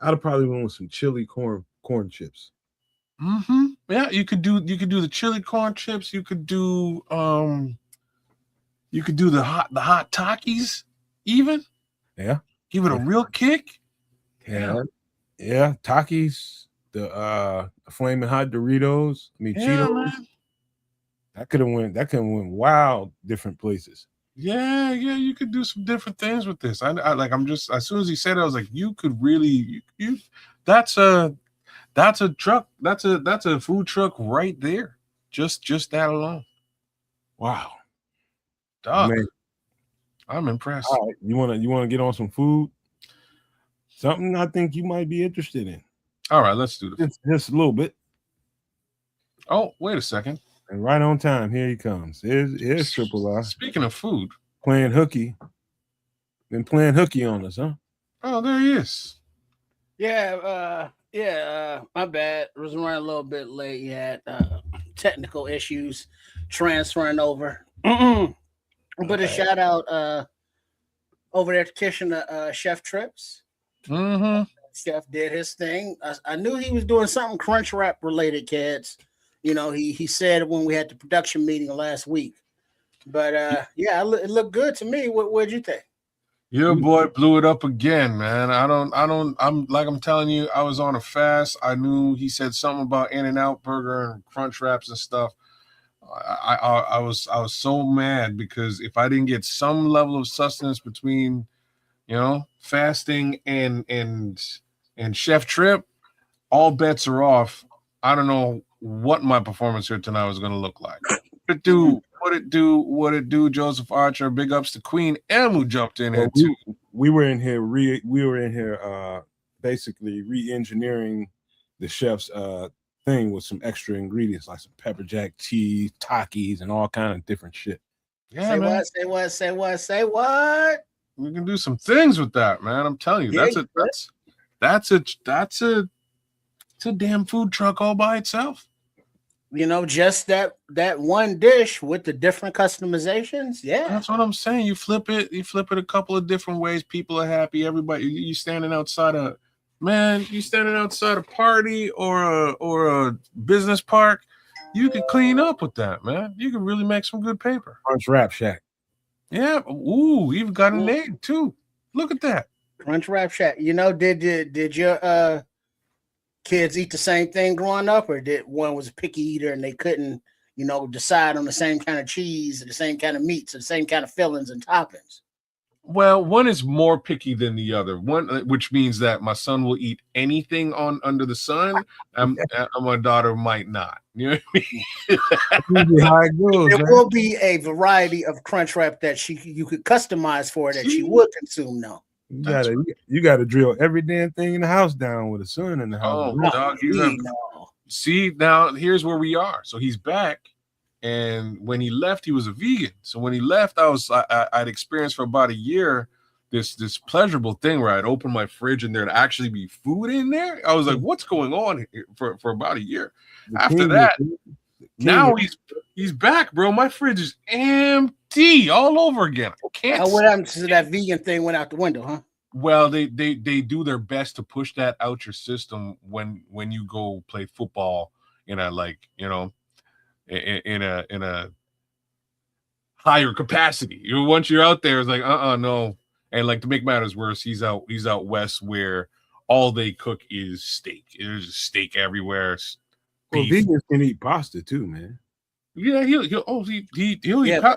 have probably went with some chili corn chips. Mm-hmm. Yeah, you could do the chili corn chips. You could do the hot Takis even. Yeah. Give it a real kick. Yeah. Takis, the flaming hot Doritos. I mean Cheetos. Man. That could have went wild different places. Yeah, you could do some different things with this. I'm just, as soon as he said it, I was like, you could really that's a truck. That's a food truck right there. Just that alone. Wow. Dog. Man. I'm impressed. All right. You wanna get on some food? Something I think you might be interested in. All right, let's do this. Just a little bit. Oh, wait a second. And right on time, here he comes. Here's Triple R. Speaking of food. Playing hooky. Been playing hooky on us, huh? Oh, there he is. Yeah, my bad. Was running a little bit late. You had technical issues transferring over. But a shout out over there to Kitchen Chef Trips. Mm-hmm. Chef did his thing. I knew he was doing something crunch wrap related, kids. You know, he said when we had the production meeting last week. But yeah, it looked good to me. What'd you think? Your boy blew it up again, man. I'm telling you, I was on a fast. I knew he said something about In-N-Out burger and crunch wraps and stuff. I was so mad because if I didn't get some level of sustenance between, you know, fasting and Chef Trip, all bets are off. I don't know what my performance here tonight was going to look like. What it do, Joseph Archer. Big ups to Queen M who jumped in here too. We were in here basically re-engineering the chef's thing with some extra ingredients like some pepper jack cheese, Takis, and all kind of different shit. Yeah, say man. What? We can do some things with that, man. I'm telling you, that's a damn food truck all by itself. You know, just that one dish with the different customizations. Yeah, that's what I'm saying. You flip it a couple of different ways. People are happy. Everybody, you standing outside a party or a business park. You could clean up with that, man. You could really make some good paper. Crunch Wrap Shack. Yeah. Ooh, you've got a name too. Look at that. Crunch Wrap Shack. You know, did your kids eat the same thing growing up, or did one was a picky eater and they couldn't, you know, decide on the same kind of cheese or the same kind of meats or the same kind of fillings and toppings? Well, one is more picky than the other. One, which means that my son will eat anything under the sun, and my daughter might not. You know what I mean? How it goes, there will be a variety of crunch wrap that you could customize for that she would consume. Now, You gotta drill every damn thing in the house down with a son in the house. Oh, dog, see, now here's where we are. So he's back, and when he left, he was a vegan. So when he left, I'd experienced for about a year this pleasurable thing where I'd open my fridge and there'd actually be food in there. I was like, what's going on here for about a year? After that, now he's back, bro. My fridge is empty all over again. I can't. What happened to that vegan thing? Went out the window, huh? Well, they do their best to push that out your system when you go play football in a, like, you know, in a higher capacity. Once you're out there, it's like no. And like, to make matters worse, he's out west where all they cook is steak. There's just steak everywhere. Well, vegans can eat pasta too, man. Yeah, he'll eat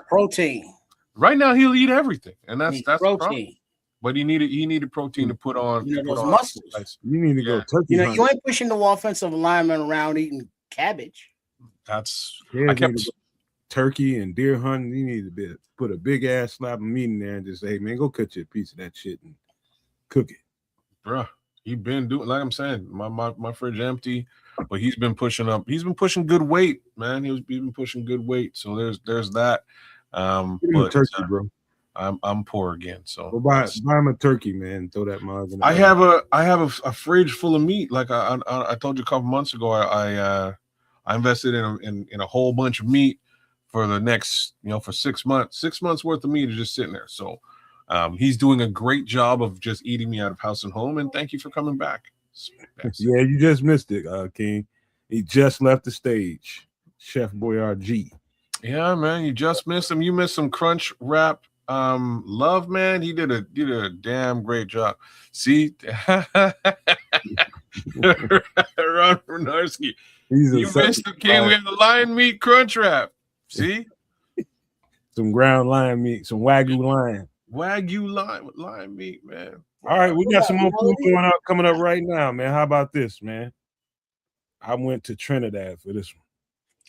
protein. Right now, he'll eat everything, and that's protein. But he needed protein to put on. Those muscles. You need to go turkey. You ain't pushing the offensive lineman around eating cabbage. I kept turkey and deer hunting. You need to put a big ass slab of meat in there and just say, hey, man, go cut you a piece of that shit and cook it, bruh. He been doing, like I'm saying, my fridge empty, but he's been pushing up. He's been pushing good weight, man. He's been pushing good weight. So there's that. But turkey, bro. I'm poor again. So buy him a turkey, man. Throw that mug in. I have a fridge full of meat. Like I told you a couple months ago, I invested in a whole bunch of meat for the next, for 6 months. 6 months worth of meat is just sitting there. So he's doing a great job of just eating me out of house and home. And thank you for coming back. Yeah, you just missed it, King. He just left the stage. Chef Boyardee. Yeah, man, you just missed him. You missed some Crunch Wrap. Love, man, he did a damn great job. See, Ron Bernarski, you missed the King. We have the lion meat Crunch Wrap. See, some ground lion meat, some wagyu lion meat, man. All right, we got some more food coming up right now, man. How about this, man? I went to Trinidad for this one.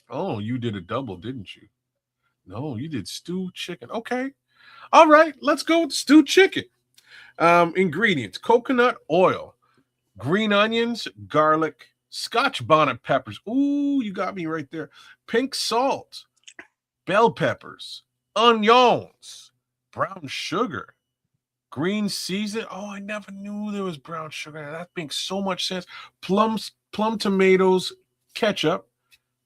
Oh, you did a double, didn't you? No, you did stewed chicken. Okay. All right, let's go with stewed chicken. Ingredients: coconut oil, green onions, garlic, Scotch bonnet peppers. Ooh, you got me right there. Pink salt, bell peppers, onions, brown sugar, green season. Oh, I never knew there was brown sugar. That makes so much sense. Plum tomatoes, ketchup,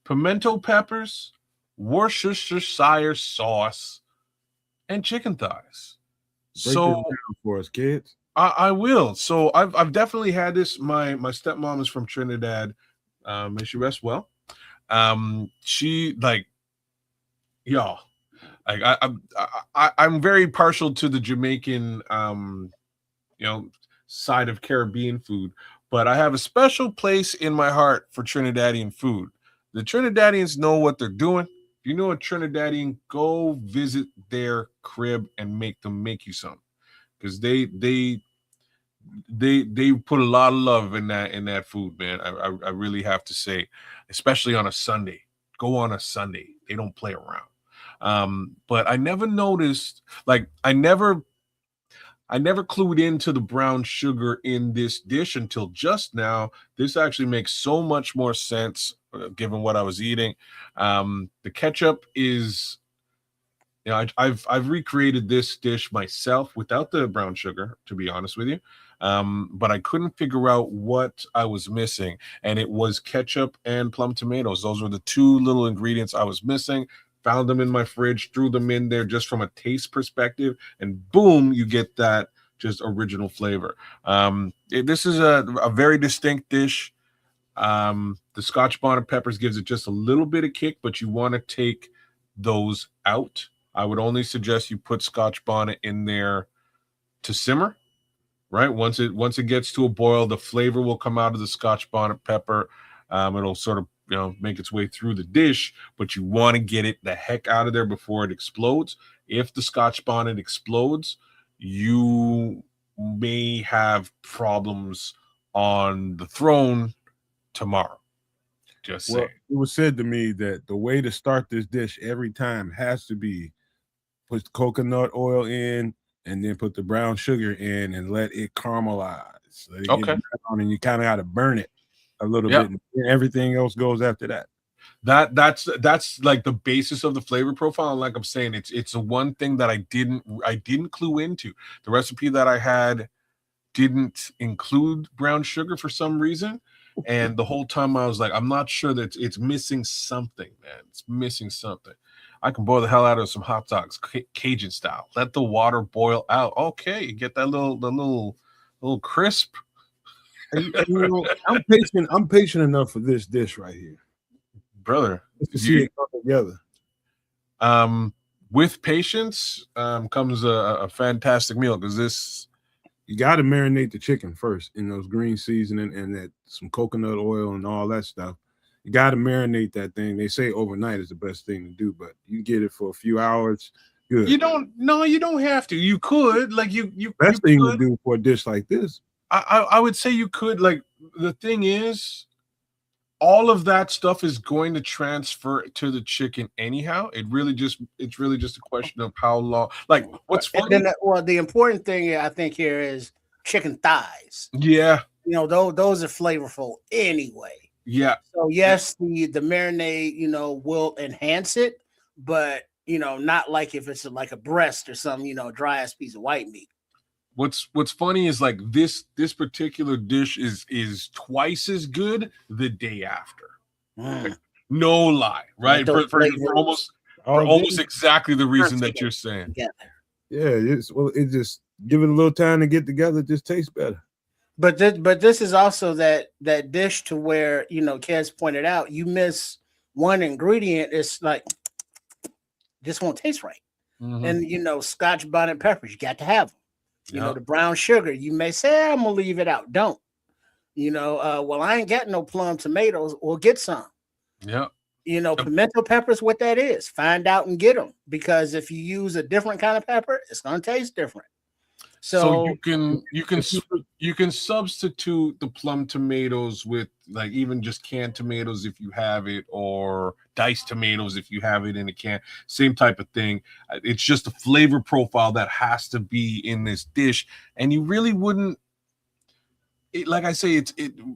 pimento peppers, Worcestershire sauce, and chicken thighs. Break this down for us, kids. I will. So I've definitely had this. My stepmom is from Trinidad. May she rest well. She I'm very partial to the Jamaican side of Caribbean food, but I have a special place in my heart for Trinidadian food. The Trinidadians know what they're doing. If you know a Trinidadian, go visit their crib and make you some, because they put a lot of love in that food, man. I really have to say, especially on a Sunday. Go on a Sunday. They don't play around. But I never noticed, I never clued into the brown sugar in this dish until just now. This actually makes so much more sense given what I was eating. The ketchup is, I've recreated this dish myself without the brown sugar, to be honest with you. But I couldn't figure out what I was missing, and it was ketchup and plum tomatoes. Those were the two little ingredients I was missing. Found them in my fridge, threw them in there just from a taste perspective, and boom, you get that just original flavor. This is a very distinct dish. The Scotch bonnet peppers gives it just a little bit of kick, but you want to take those out. I would only suggest you put Scotch bonnet in there to simmer, right? Once it gets to a boil, the flavor will come out of the Scotch bonnet pepper. It'll sort of make its way through the dish, but you want to get it the heck out of there before it explodes. If the Scotch bonnet explodes, you may have problems on the throne tomorrow. Just saying. It was said to me that the way to start this dish every time has to be put coconut oil in, and then put the brown sugar in and let it caramelize. Let it Okay. get brown, and you kind of got to burn it a little Yep. bit. And everything else goes after that. That's like the basis of the flavor profile. And like I'm saying, it's the one thing that I didn't clue into. The recipe that I had didn't include brown sugar for some reason. And the whole time I was like, I'm not sure that it's missing something, man. It's missing something. I can boil the hell out of some hot dogs, Cajun style. Let the water boil out. Okay, you get that little crisp. And, I'm patient enough for this dish right here, brother. just to see it come together. With patience comes a fantastic meal, because this, you got to marinate the chicken first in those green seasoning and that some coconut oil and all that stuff. You got to marinate that thing. They say overnight is the best thing to do, but you get it for a few hours. Good. You don't have to. You could, like, you best you thing could. to do for a dish like this. I would say you could. Like, the thing is, all of that stuff is going to transfer to the chicken anyhow. It's really just a question of how long. Like, what's funny? The important thing I think here is chicken thighs. Yeah, those are flavorful anyway. Yeah. So yes, the marinade, will enhance it, but not like if it's like a breast or some, dry ass piece of white meat. What's funny is, like, this particular dish is twice as good the day after. Like, no lie, right? For almost exactly the reason that you're saying. Yeah, it just give it a little time to get together. It just tastes better. But this is also that dish to where Kez pointed out, you miss one ingredient, it's like this won't taste right. Mm-hmm. And Scotch bonnet peppers, you got to have them. Yep. The brown sugar, you may say, I'm gonna leave it out. Don't. Well, I ain't got no plum tomatoes, or get some. Yeah. Pimento peppers, what that is, find out and get them, because if you use a different kind of pepper, it's gonna taste different. So you can substitute the plum tomatoes with, like, even just canned tomatoes if you have it, or diced tomatoes if you have it in a can. Same type of thing. It's just a flavor profile that has to be in this dish, and you really wouldn't. Like I say,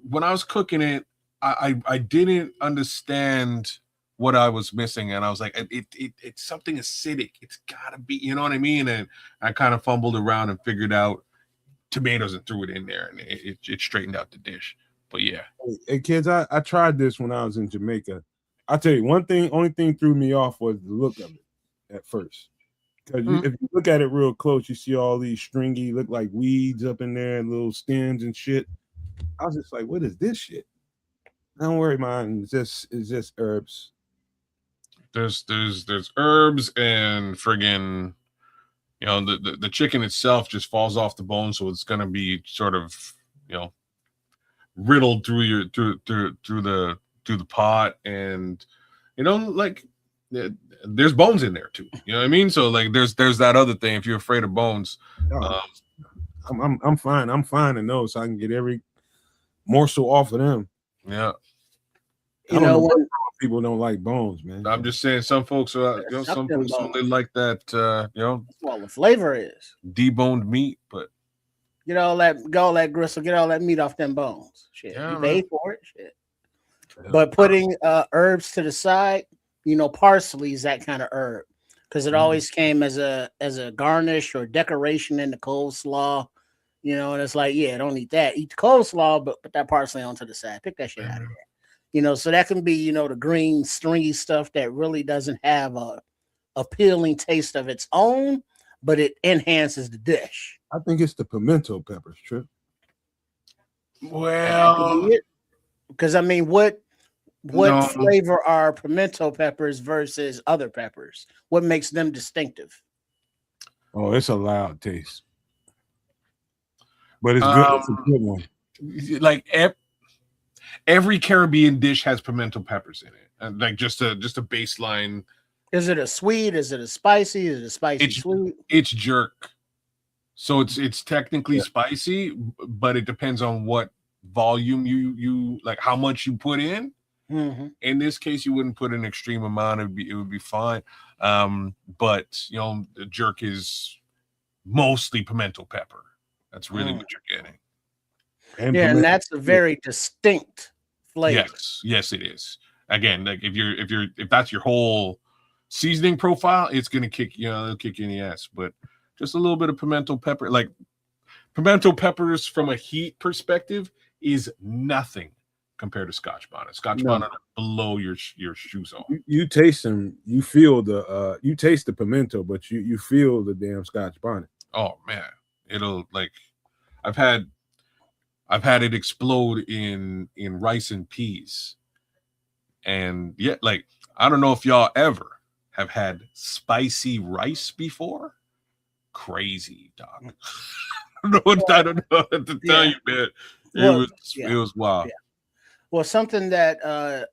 when I was cooking it, I didn't understand what I was missing, and I was like, it's something acidic. It's gotta be, you know what I mean? And I kind of fumbled around and figured out tomatoes and threw it in there, and it straightened out the dish. But yeah. Hey kids, I tried this when I was in Jamaica. I'll tell you only thing threw me off was the look of it at first. Because if you look at it real close, you see all these stringy, look like weeds up in there, little stems and shit. I was just like, what is this shit? Don't worry, man. It's just herbs. There's herbs and friggin', the chicken itself just falls off the bone, so it's gonna be sort of, riddled through the pot, and like, there's bones in there too. You know what I mean? So, like, there's that other thing. If you're afraid of bones, I'm fine. I'm fine in those, so I can get every morsel off of them. Yeah. People don't like bones, man. I'm just saying, some folks are, some folks only like that, That's what the flavor is. Deboned meat, but get all that gristle, get all that meat off them bones. Shit, you paid for it. Shit. But putting herbs to the side, parsley is that kind of herb, because it always came as a garnish or decoration in the coleslaw. And it's like, yeah, don't eat that. Eat the coleslaw, but put that parsley onto the side. Pick that shit out of there. So that can be, the green stringy stuff that really doesn't have a appealing taste of its own, but it enhances the dish. I think it's the pimento peppers, Trip. Well, because I mean, what flavor are pimento peppers versus other peppers? What makes them distinctive? Oh, it's a loud taste, but it's good. It's a good one. Like every Caribbean dish has pimento peppers in it, and like just a baseline. Is it a sweet? Is it a spicy? Is it a spicy sweet? It's jerk, so it's technically spicy, but it depends on what volume you like, how much you put in. Mm-hmm. In this case, you wouldn't put an extreme amount; it would be fine. But the jerk is mostly pimento pepper. That's really what you're getting. And that's a very distinct flavor. Yes, it is. Again, like if that's your whole seasoning profile, it's gonna it'll kick you in the ass. But just a little bit of pimento pepper, like pimento peppers from a heat perspective, is nothing compared to Scotch bonnet. Scotch bonnet blow your shoes off. You taste them, you feel you taste the pimento, but you feel the damn Scotch bonnet. Oh man, it'll like I've had it explode in rice and peas. And yeah, like I don't know if y'all ever have had spicy rice before. Crazy, dog. I don't know what to tell you, man. It was wild. Yeah. Well, something that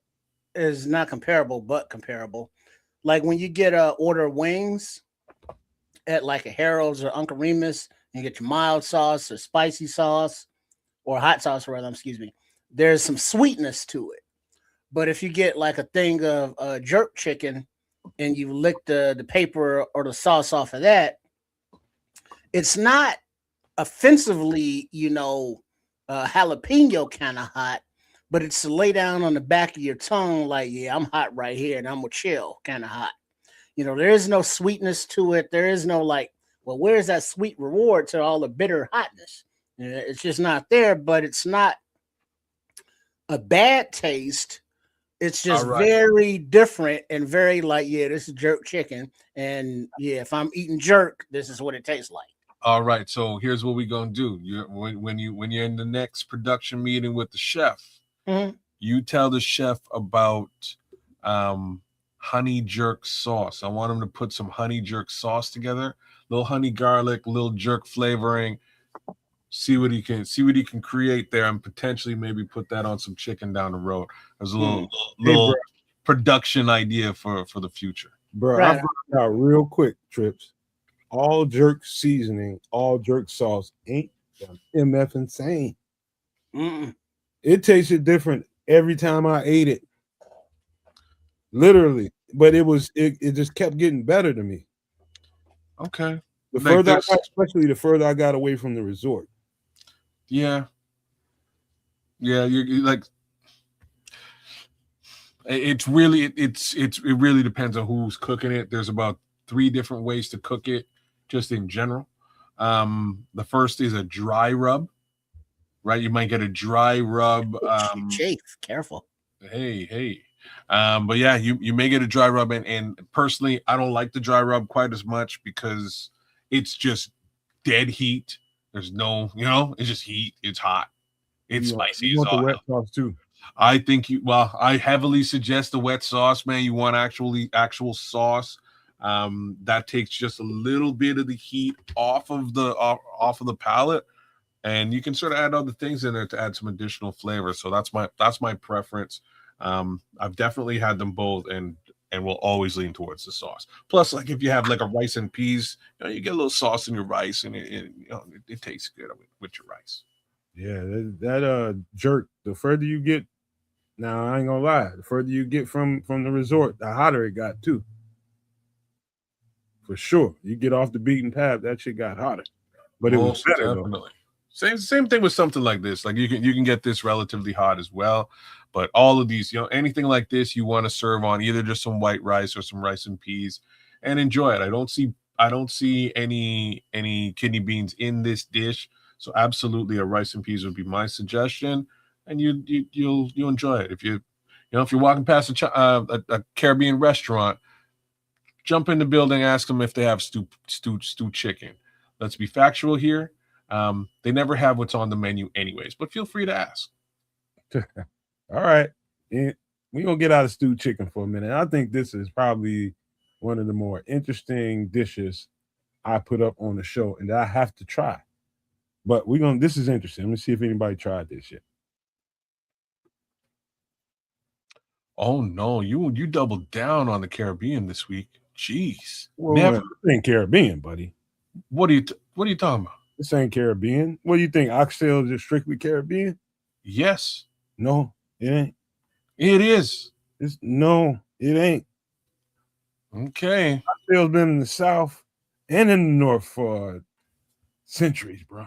is not comparable, but comparable. Like when you get order wings at like a Harold's or Uncle Remus, and you get your mild sauce or spicy sauce or hot sauce, rather, excuse me. There's some sweetness to it. But if you get like a thing of jerk chicken and you lick the paper or the sauce off of that, it's not offensively, jalapeno kind of hot, but it's to lay down on the back of your tongue like, yeah, I'm hot right here and I'm gonna chill kind of hot. There is no sweetness to it. There is no like, well, where's that sweet reward to all the bitter hotness? It's just not there, but it's not a bad taste. It's just very different and very like, yeah, this is jerk chicken. And yeah, if I'm eating jerk, this is what it tastes like. All right, so here's what we're gonna do. When you're in the next production meeting with the chef, you tell the chef about honey jerk sauce. I want him to put some honey jerk sauce together, little honey garlic, little jerk flavoring. See what he can create there, and potentially maybe put that on some chicken down the road. There's a little production idea for the future. Bro, I found out real quick, Trips. All jerk seasoning, all jerk sauce ain't MF insane. It tasted different every time I ate it. Literally. But it just kept getting better to me. Okay. The further I got, especially the further I got away from the resort. Yeah. Yeah, you're like it really depends on who's cooking it. There's about 3 different ways to cook it, just in general. The first is a dry rub, right? You might get a dry rub. Chafe, careful. Hey. But yeah, you may get a dry rub, and personally, I don't like the dry rub quite as much because it's just dead heat. There's no, it's just heat. It's hot. It's spicy. You want the wet sauce too. I think I heavily suggest the wet sauce, man. You want actual sauce. That takes just a little bit of the heat off of the palate, and you can sort of add other things in there to add some additional flavor. So that's my preference. I've definitely had them both, and will always lean towards the sauce. Plus, like if you have like a rice and peas, you get a little sauce in your rice, and it tastes good with your rice. Yeah, that jerk. The further you get, now I ain't gonna lie, the further you get from the resort, the hotter it got too. For sure, you get off the beaten path, that shit got hotter. But it was better though. Same thing with something like this. Like you can get this relatively hot as well. But all of these, anything like this, you want to serve on either just some white rice or some rice and peas, and enjoy it. I don't see any kidney beans in this dish, so absolutely a rice and peas would be my suggestion, and you'll enjoy it. If you're walking past a Caribbean restaurant, jump in the building, ask them if they have stew chicken. Let's be factual here. They never have what's on the menu anyways, but feel free to ask. All right. We're going to get out of stewed chicken for a minute. I think this is probably one of the more interesting dishes I put up on the show and that I have to try. But this is interesting. Let me see if anybody tried this yet. Oh no, you doubled down on the Caribbean this week. Jeez. Well, never. This ain't Caribbean, buddy. What are you talking about? This ain't Caribbean. What do you think? Oxtail is just strictly Caribbean? Yes. No, it ain't. It is. No, it ain't. Okay. Oxtail's been in the South and in the North for centuries, bro.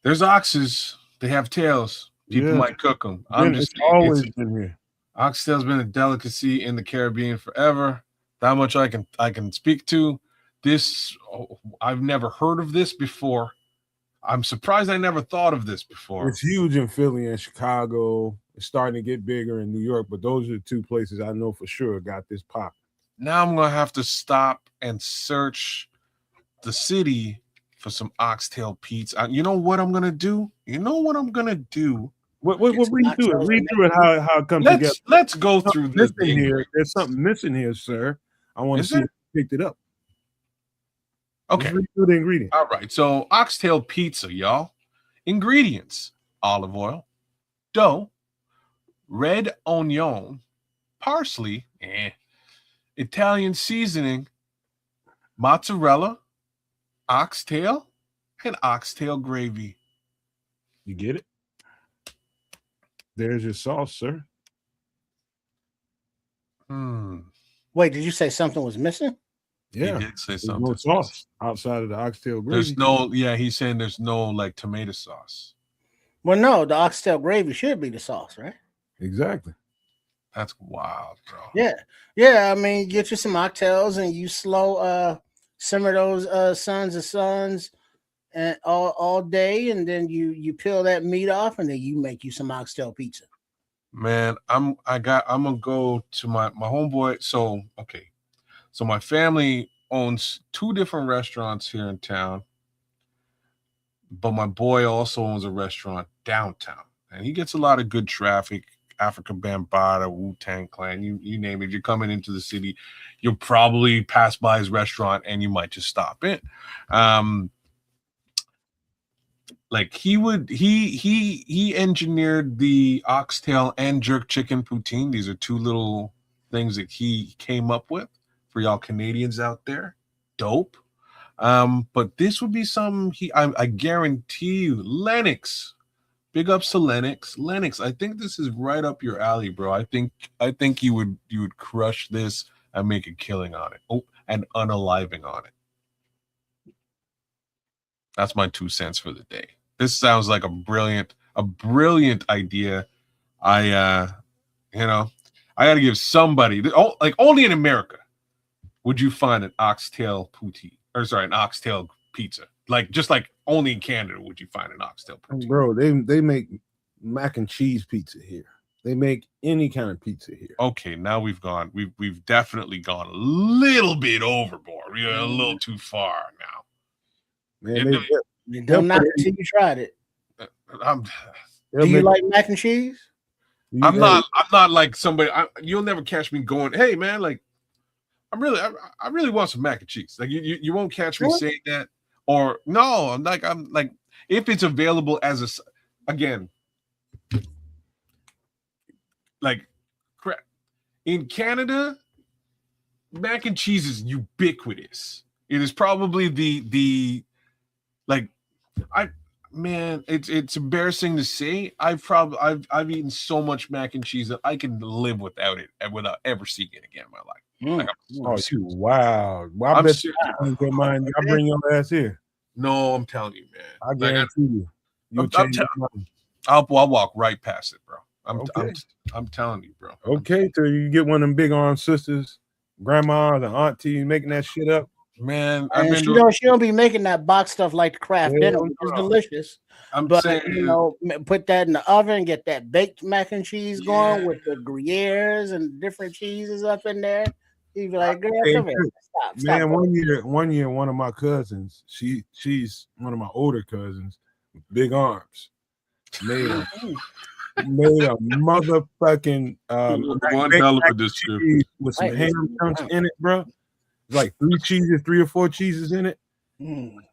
There's oxes. They have tails. People might cook them. I'm just saying, always been here. Oxtail's been a delicacy in the Caribbean forever. That much I can speak to. This I've never heard of this before. I'm surprised I never thought of this before. It's huge in Philly and Chicago. It's starting to get bigger in New York, but those are the two places I know for sure got this pop. Now I'm gonna have to stop and search the city for some oxtail pizza. You know what I'm gonna do? What read through it? Read through it how it comes together. Let's go through this here. There's something missing here, sir. I want to see if you picked it up. Okay. Read through the ingredients. All right. So oxtail pizza, y'all. Ingredients: olive oil, dough, red onion, parsley, Italian seasoning, mozzarella, oxtail, and oxtail gravy. You get it? There's your sauce, sir. Wait, did you say something was missing? Yeah, he did say something. No sauce outside of the oxtail gravy. There's no, he's saying there's no like tomato sauce. Well, no, the oxtail gravy should be the sauce, right? Exactly. That's wild, bro. Yeah. I mean, get you some oxtails and you slow simmer those sons and all day, and then you peel that meat off, and then you make you some oxtail pizza. Man, I'm gonna go to my homeboy. So my family owns 2 different restaurants here in town, but my boy also owns a restaurant downtown, and he gets a lot of good traffic. African Bambaataa, Wu-Tang Clan, you name it. If you're coming into the city, you'll probably pass by his restaurant and you might just stop in. Like he engineered the oxtail and jerk chicken poutine. These are 2 little things that he came up with for y'all Canadians out there. Dope. But this would be something I guarantee you, Lennox. Big ups to Lennox. Lennox, I think this is right up your alley, bro. I think you would crush this and make a killing on it. Oh, and unaliving on it. That's my 2 cents for the day. This sounds like a brilliant idea. I gotta give somebody, like only in America would you find an oxtail an oxtail pizza. Like just like only in Canada would you find an oxtail pizza. Bro, they make mac and cheese pizza here. They make any kind of pizza here. Okay, now we've definitely gone a little bit overboard. We're a little too far now. Man, don't knock it till you tried it. Do you like mac and cheese? I'm not like somebody. You'll never catch me going, hey man, like I really want some mac and cheese. Like you won't catch me saying that. Or no, I'm like if it's available as again, like crap. In Canada, mac and cheese is ubiquitous. It is probably the like it's embarrassing to say. I've eaten so much mac and cheese that I can live without it and without ever seeing it again in my life. Like, wow. Well, I bet you don't mind. I'll bring your ass here. No, I'm telling you, man. I guarantee you. I'll walk right past it, bro. I'm telling you, bro. Okay, so you get one of them big arm sisters, grandma, the auntie making that shit up. Man, she don't be making that box stuff like the craft dinner, which is delicious. But saying, put that in the oven, get that baked mac and cheese going with the Gruyères and different cheeses up in there. You be like, girl, come here. Stop. Man, one year, one of my cousins, she's one of my older cousins, big arms, made a motherfucking one hell of a description with some ham chunks in it, bro. Like 3 or 4 cheeses in it.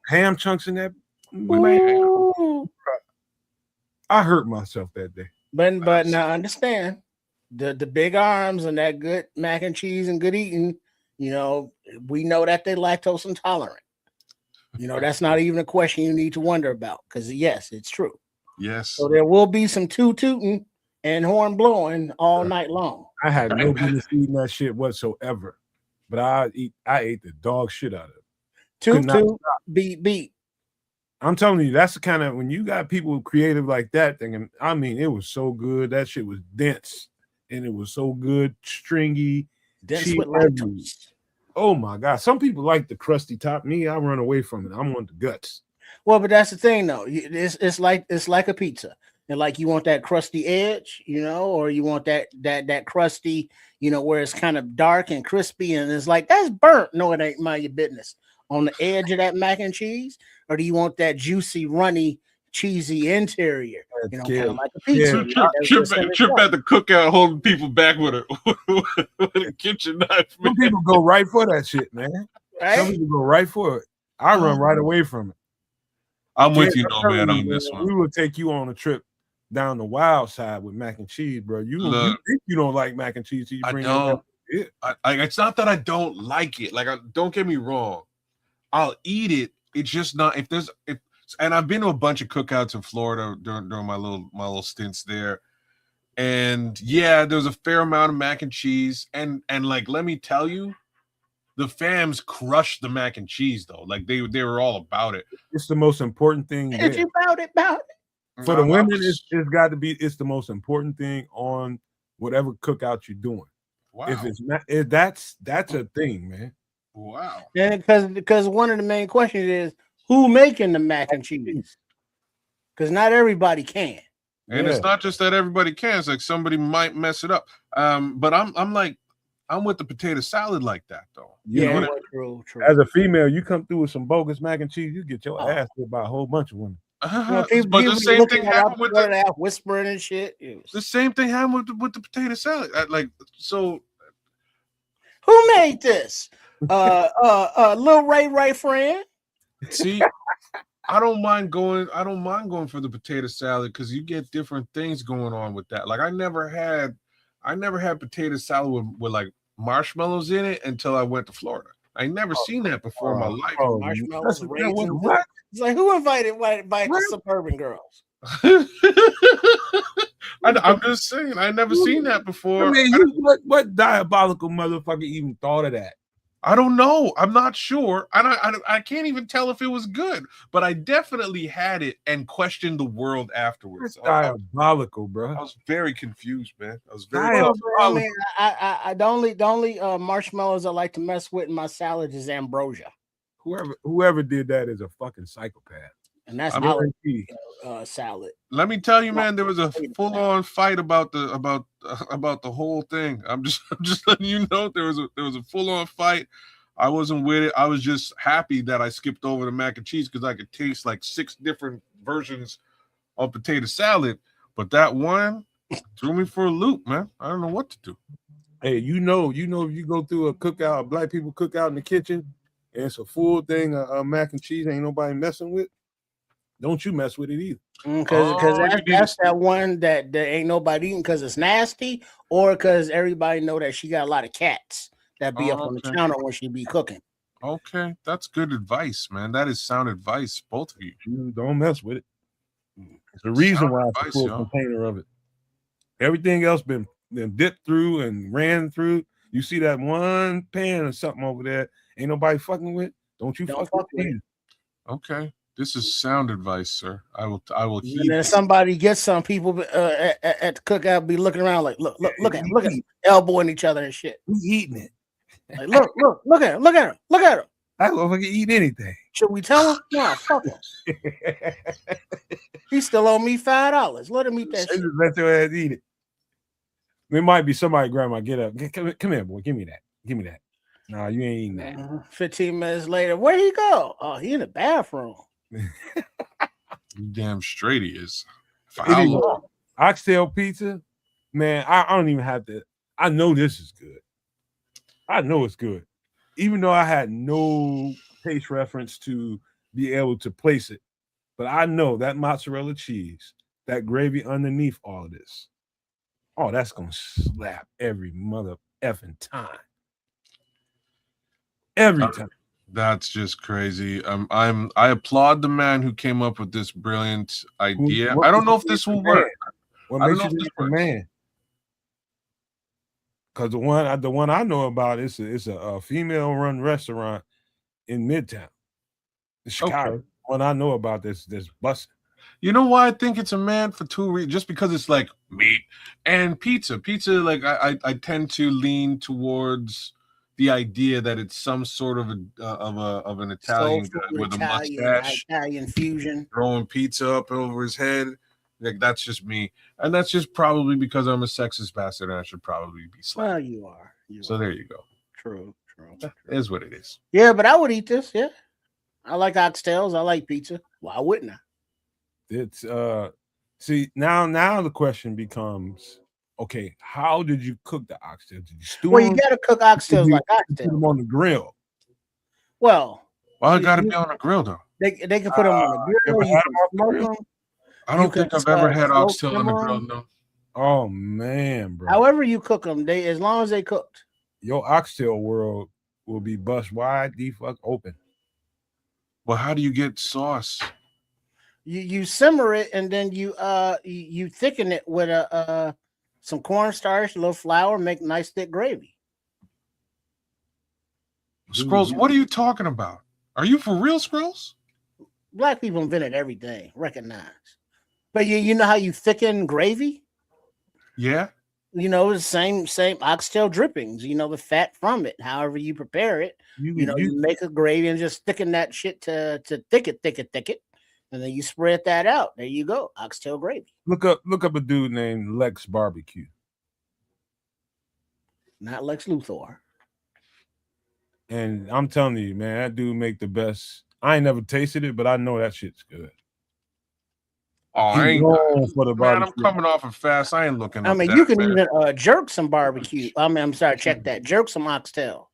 Ham chunks in that. Man, I hurt myself that day. But now understand the big arms and that good mac and cheese and good eating. We know that they're lactose intolerant. That's not even a question you need to wonder about because yes, it's true. Yes. So there will be some tooting and horn blowing all night long. I had no business eating that shit whatsoever. But I ate the dog shit out of it. Toot, beat. I'm telling you, that's the kind of when you got people creative like that thinking. I mean, it was so good. That shit was dense, and it was so good, stringy, Dense cheap with everywhere. lactose. Oh my god! Some people like the crusty top. Me, I run away from it. I want the guts. Well, but that's the thing, though. It's like a pizza, and like you want that crusty edge, or you want that crusty, where it's kind of dark and crispy, and it's like that's burnt. No, it ain't mind your business. On the edge of that mac and cheese, or do you want that juicy, runny, cheesy interior? Kind of like a pizza. Trip at the cookout, holding people back with a kitchen knife. Some people go right for that shit, man. Right? Some people go right for it. I run right away from it. I'm with you, man, on this one. We will take you on a trip down the wild side with mac and cheese, bro. You think you don't like mac and cheese? I don't. It's not that I don't like it. Like, don't get me wrong. I'll eat it. It's just not and I've been to a bunch of cookouts in Florida during my little stints there. And yeah, there's a fair amount of mac and cheese. And like, let me tell you, the fams crushed the mac and cheese though. Like they were all about it. It's the most important thing. It's about it. For the women, it's got to be. It's the most important thing on whatever cookout you're doing. Wow. If it's not, that's a thing, man. Wow. Yeah, because one of the main questions is who making the mac and cheese? Because not everybody can. And it's not just that everybody can. It's like somebody might mess it up. But I'm with the potato salad like that though. Yeah, true. As a female, you come through with some bogus mac and cheese, you get your ass hit by a whole bunch of women. But the same thing happened with whispering and shit. The same thing happened with the potato salad. Who made this? Lil Ray right friend. See, I don't mind going for the potato salad because you get different things going on with that. Like I never had potato salad with like marshmallows in it until I went to Florida. I never seen that before in my life. Marshmallows, raisins. What? It's like who invited the suburban girls? I'm just saying, I never seen that before. I mean, what diabolical motherfucker even thought of that? I don't know. I'm not sure. I can't even tell if it was good, but I definitely had it and questioned the world afterwards. That's diabolical, bro. I was very confused, man. I was very confused. I mean, the only marshmallows I like to mess with in my salad is ambrosia. Whoever did that is a fucking psychopath. And that's salad. Let me tell you, man, there was a full-on fight about the whole thing. I'm just letting you know there was a full-on fight. I wasn't with it. I was just happy that I skipped over the mac and cheese because I could taste like 6 different versions of potato salad. But that one threw me for a loop, man. I don't know what to do. Hey, if you go through a cookout, a black people cookout in the kitchen, and it's a full thing of mac and cheese, ain't nobody messing with. Don't you mess with it either. Because that's that one that ain't nobody eating because it's nasty, or because everybody know that she got a lot of cats that be up on the counter when she be cooking. Okay, that's good advice, man. That is sound advice, both of you. You don't mess with it. It's the reason why it's a full container of it. Everything else been dipped through and ran through. You see that one pan or something over there, ain't nobody fucking with. Don't fuck with it. Okay. This is sound advice, sir. I will heed. And then somebody gets some people at the cookout be looking around like, look at them, elbowing each other and shit. Who's eating it? Like, look at him. I don't fucking eat anything. Should we tell him? No, fuck him. He still owe me $5. Let him eat that shit. Let your ass eat it. There might be somebody, grandma, get up. Come here, boy. Give me that. No, you ain't eating that. 15 minutes later, where'd he go? Oh, he in the bathroom. Damn straight he is. Oxtail pizza, man. I don't even have to. I know this is good. I know it's good, even though I had no taste reference to be able to place it. But I know that mozzarella cheese, that gravy underneath all of this. Oh, that's gonna slap every mother effing time. Every time. That's just crazy. I applaud the man who came up with this brilliant idea. I don't know if this will work. What makes you think the man? Because the one I know about is a female run restaurant in Midtown, in Chicago. what I know about this busting. You know why I think it's a man for two reasons? Just because it's like meat and pizza. Pizza, like I tend to lean towards the idea that it's some sort of an Italian guy with a mustache, Italian fusion, throwing pizza up over his head. Like that's just me, and that's just probably because I'm a sexist bastard and I should probably be slapped. Well, you are. So there you go. True. It is what it is. Yeah, but I would eat this. Yeah, I like oxtails. I like pizza. Why wouldn't I? It's see now the question becomes, okay, how did you cook the oxtail? Did you stew Well, them? you got to cook oxtails like Put them oxtails. on the grill. Well, Why got to be on the grill though? they can put them on the grill. You can smoke them. I don't think I've ever had oxtail on the grill. No. Oh man, bro. However you cook them, as long as they cooked. Your oxtail world will be bust wide the fuck open. Well, how do you get sauce? You simmer it and then you thicken it with some cornstarch, a little flour, make nice thick gravy. Scrolls, what are you talking about? Are you for real, Scrolls? Black people invented everything, recognize. But you know how you thicken gravy? Yeah. You know, the same oxtail drippings, you know, the fat from it, however you prepare it. You make a gravy and just thicken that shit to thick it. And then you spread that out. There you go. Oxtail gravy. Look up a dude named Lex Barbecue. Not Lex Luthor. And I'm telling you, man, that dude make the best. I ain't never tasted it, but I know that shit's good. Oh, I ain't for the man, barbecue. I'm coming off of fast. I ain't looking. I mean, you can even jerk some barbecue. I'm sorry, check that. Jerk some oxtail.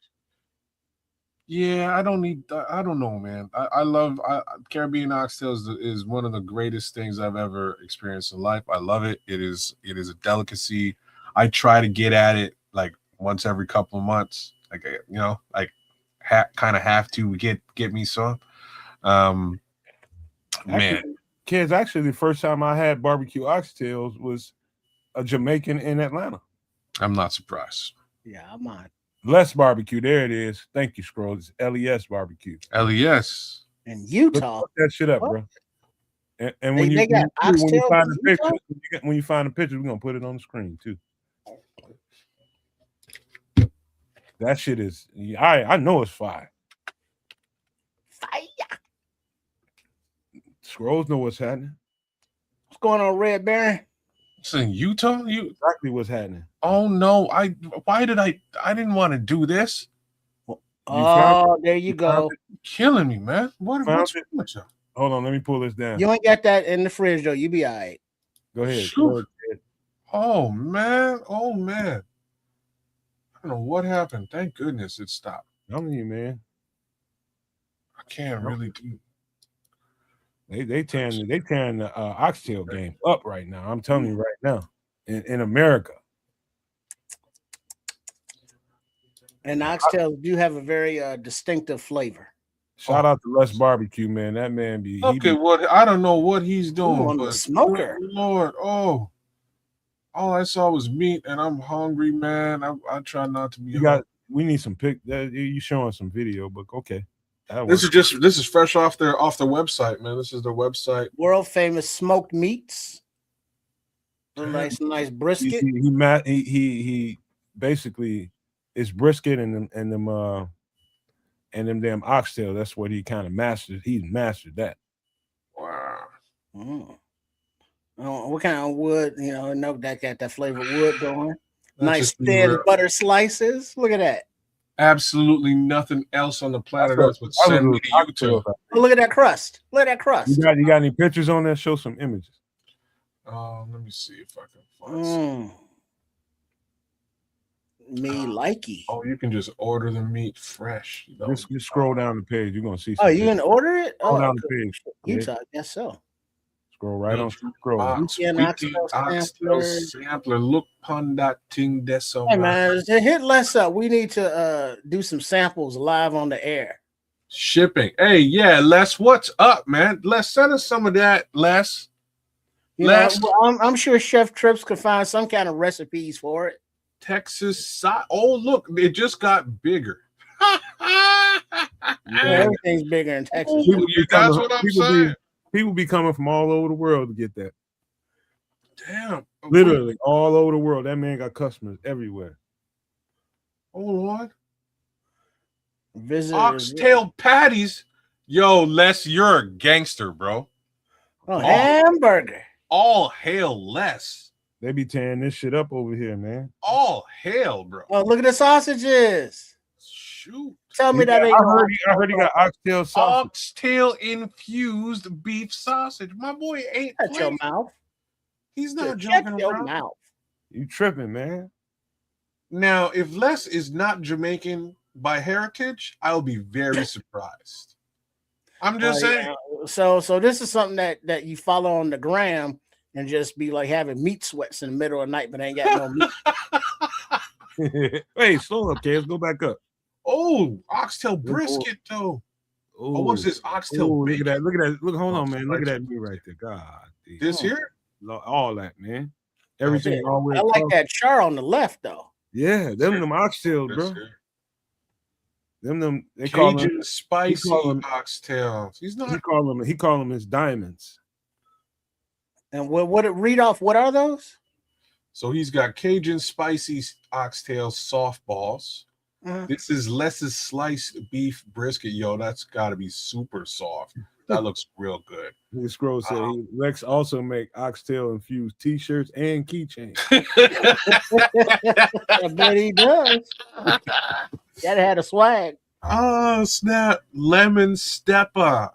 Yeah, I don't know, man. I love Caribbean oxtail is one of the greatest things I've ever experienced in life. I love it. It is a delicacy. I try to get at it like once every couple of months. Like kind of have to get me some. Man. Kids, actually, the first time I had barbecue oxtails was a Jamaican in Atlanta. I'm not surprised. Yeah, I'm on. Les Barbecue, there it is. Thank you, Scroll. It's LES Barbecue. LES. In Utah. Look that shit up, bro. And when you find the picture, we're gonna put it on the screen too. That shit is I know it's fire. Fire. Scrolls know what's happening. What's going on, Red Baron? It's in Utah? Exactly what's happening. Oh no, I didn't want to do this. There you go. Killing me, man. What's wrong with you? Hold on, let me pull this down. You ain't got that in the fridge though. You be all right. Go ahead. Oh man. I don't know what happened. Thank goodness it stopped. I'm you, man. I can't really do. They tearing the oxtail game up right now. I'm telling you right now, in America. And oxtails do have a very distinctive flavor. Shout out to Les Barbecue, man. That man be okay. What I don't know what he's doing. On the smoker, Lord, all I saw was meat, and I'm hungry, man. I try not to be. We need some pic. You showing some video, but okay. This is fresh off their website, man. This is their website. World famous smoked meats. Nice brisket. He basically it's brisket and them damn oxtail. That's what he kind of mastered. He mastered that. Wow. What kind of wood? No, that got that flavor wood going. Nice thin butter slices. Look at that. Absolutely nothing else on the planet Earth would send me to Utah. Oh, look at that crust. Look at that crust. You got any pictures on there? Show some images. Let me see if I can find some. Me likey. Oh, you can just order the meat fresh. Just scroll down the page. You're gonna see. Oh, you can order it? Scroll down the page. Utah, I guess so. Scroll right on. Scroll. Oxtail sampler. Look upon that thing. That's so. Hey man, hit Les up. We need to do some samples live on the air. Shipping. Hey, yeah, Les, what's up, man? Les, send us some of that, Les. I'm sure Chef Trips could find some kind of recipes for it. Texas. Oh, look, it just got bigger. Everything's bigger in Texas. People be That's coming- what I'm people saying. People be coming from all over the world to get that. Damn. Literally all over the world. That man got customers everywhere. Hold on. Visitors. Oxtail patties. Yo, Les, you're a gangster, bro. Oh, hamburger. All hail Les. They be tearing this shit up over here, man. All hail, bro. Oh, look at the sausages. Shoot. Tell me that ain't I heard he got oxtail sausage. Oxtail infused beef sausage. My boy ain't Shut your playing. mouth. He's not Shut joking your around. mouth. You tripping, man. Now, if Les is not Jamaican by heritage, I'll be very surprised. I'm just saying. Yeah. So this is something that you follow on the gram and just be like having meat sweats in the middle of the night, but ain't got no meat. Hey, slow up, kids. Go back up. Oh, oxtail brisket though. Oh, what's this oxtail? Look at that. Look at that. Look, hold Oh, on, man. Look at spicy. that meat right there. God. Damn. This here? All that, man. Everything all the way I like across. that char on the left though. Yeah, them oxtails, This bro. here. Them they call Cajun them spicy them- oxtails. He's not. he call them his diamonds. And what it read off? What are those? So he's got Cajun spicy oxtail softballs. Uh-huh. This is Les's sliced beef brisket. Yo, that's got to be super soft. That looks real good. The scroll said Lex also make oxtail infused t-shirts and keychains. I bet he does. That had a swag. Oh, snap. Lemon stepper.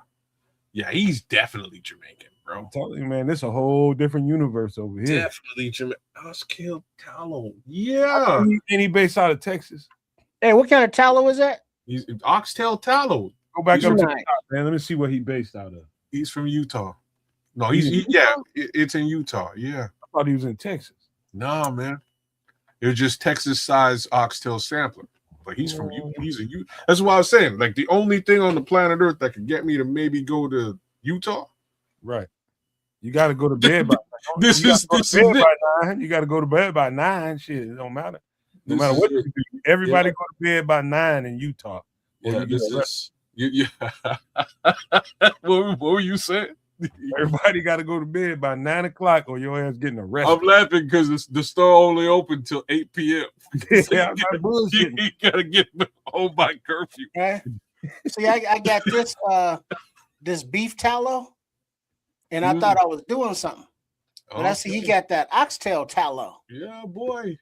Yeah, he's definitely Jamaican, bro. I'm telling you, man, this a whole different universe over here. Definitely Jamaican. Oxtail tallow. Yeah. And he based out of Texas. Hey, what kind of tallow is that? He's oxtail tallow. Go back He's up to the nice. top, man. Let me see what he based out of. He's from Utah. No, He's in Utah? it's in Utah. Yeah. I thought he was in Texas. Nah, man. It was just Texas size oxtail sampler. But he's from Utah. He's a Utah. That's what I was saying. Like the only thing on the planet Earth that could get me to maybe go to Utah. Right. You got to go to bed by This you is gotta go this to is bed it. by 9. You got to go to bed by 9. Shit, it don't matter. No This matter is what it. you do. Everybody Yeah. go to bed by 9 in Utah. Or Yeah, you this get is yeah. What were you saying? Everybody got to go to bed by 9 o'clock, or your ass getting arrested. I'm laughing because the store only open till 8 p.m. Yeah, I'm not bullshitting. You gotta get home by curfew. Right? See, I got this this beef tallow, and I thought I was doing something. But I see he got that oxtail tallow. Yeah, boy.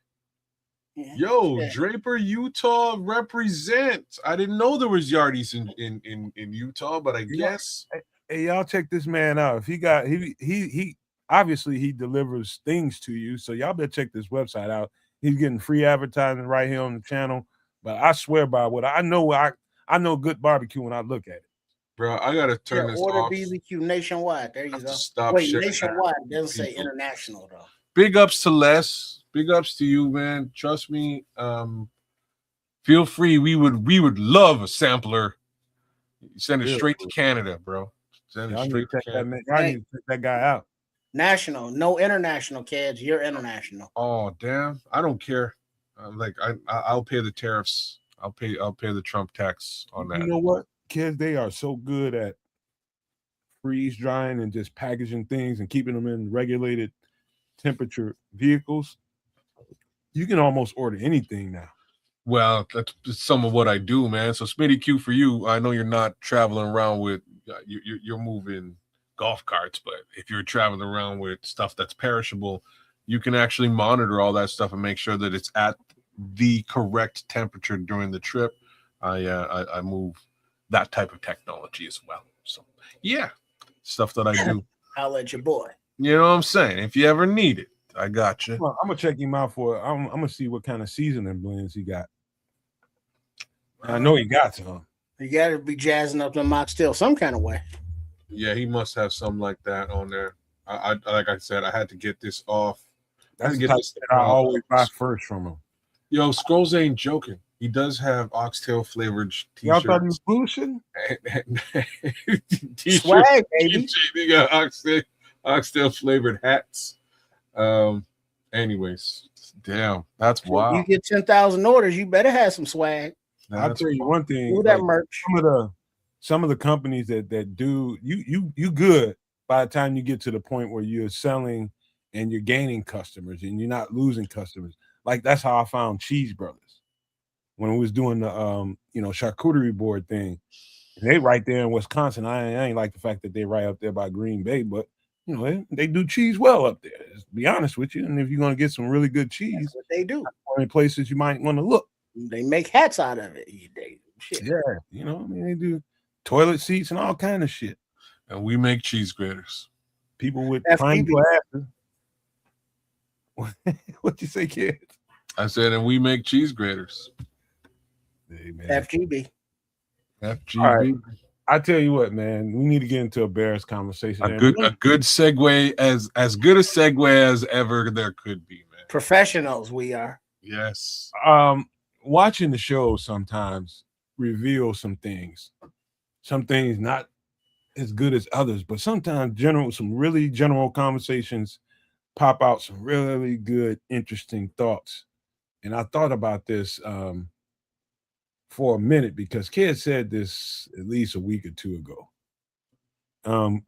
Yeah. Yo, Yeah. Draper, Utah represents. I didn't know there was yardies in Utah, but I guess Hey, y'all check this man out. If he obviously he delivers things to you, so y'all better check this website out. He's getting free advertising right here on the channel. But I swear by what I know, I know good barbecue when I look at it. bro, I gotta turn this Order off. BBQ nationwide. There you I have go. to stop Wait, sharing nationwide that doesn't with say people. international though. Big ups to Les. Big ups to you, man. Trust me. Feel free. We would love a sampler. Send it Yeah. straight to Canada, bro. Send it Y'all need straight to to check that Canada. man. Y'all need to check that guy out. National, no international, kids. You're international. Oh damn! I don't care. I'll pay the tariffs. I'll pay the Trump tax on that. You know what? Kids, they are so good at freeze drying and just packaging things and keeping them in regulated temperature vehicles. You can almost order anything now. Well, that's some of what I do, man. So Smitty Q for you. I know you're not traveling around with you're moving golf carts, but if you're traveling around with stuff that's perishable, you can actually monitor all that stuff and make sure that it's at the correct temperature during the trip. I move that type of technology as well. So yeah, stuff that I do. I'll let your boy. You know what I'm saying? If you ever need it, I got you. Well, I'm gonna check him out for. I'm gonna see what kind of seasoning blends he got. I know he got some. You got to be jazzing up the mocktail some kind of way. Yeah, he must have something like that on there. I like I said, I had to get this off. That's the get type this that I always buy first from him. Yo, Scrolls ain't joking. He does have oxtail flavored Y'all t-shirts. thought he was bullshitting? T-shirts. Swag, baby. He got oxtail flavored hats. Anyways, damn, that's You wild. get 10,000 orders, you better have some swag. I'll tell you one thing. Do that like, merch. Some of the companies that do you good by the time you get to the point where you're selling and you're gaining customers and you're not losing customers. Like that's how I found Cheese Brothers when we was doing the charcuterie board thing. And they right there in Wisconsin. I ain't like the fact that they right up there by Green Bay, but they do cheese well up there. To be honest with you, and if you're gonna get some really good cheese, That's what they do. that's one of the places you might want to look. They make hats out of it. Shit. Yeah, they do toilet seats and all kind of shit. And we make cheese graters. People with FGB. pine glasses. What you say, kid? I said, and we make cheese graters. Hey, man. FGB. FGB. All right. I tell you what, man, we need to get into a Bears conversation. A good segue, as good a segue as ever there could be, man. Professionals we are. Yes. Watching the show sometimes reveals some things not as good as others, but sometimes some really general conversations pop out some really good, interesting thoughts. And I thought about this for a minute because Kid said this at least a week or two ago. And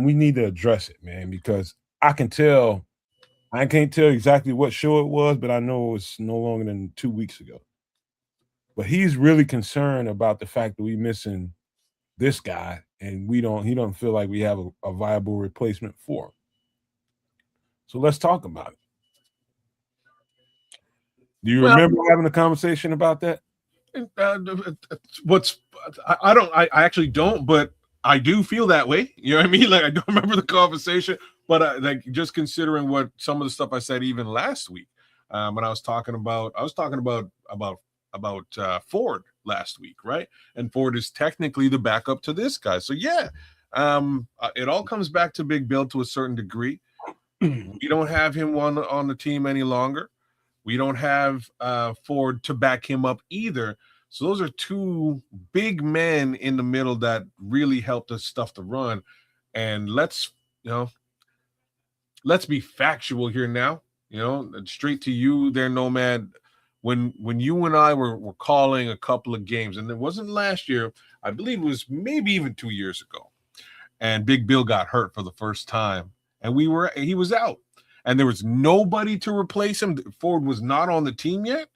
we need to address it, man, because I can't tell exactly what show it was, but I know it's no longer than 2 weeks ago. But he's really concerned about the fact that we're missing this guy and he don't feel like we have a viable replacement for him. So let's talk about it. Do you remember having a conversation about that? I actually don't, but I do feel that way. You know what I mean? Like I don't remember the conversation, but like just considering what some of the stuff I said even last week, when I was talking about Ford last week, right? And Ford is technically the backup to this guy. So yeah, it all comes back to Big Bill to a certain degree. We don't have him on the team any longer. We don't have Ford to back him up either. So those are two big men in the middle that really helped us stuff the run. And let's be factual here now. Straight to you there, Nomad. When you and I were calling a couple of games, and it wasn't last year, I believe it was maybe even 2 years ago, and Big Bill got hurt for the first time, and he was out, and there was nobody to replace him. Ford was not on the team yet.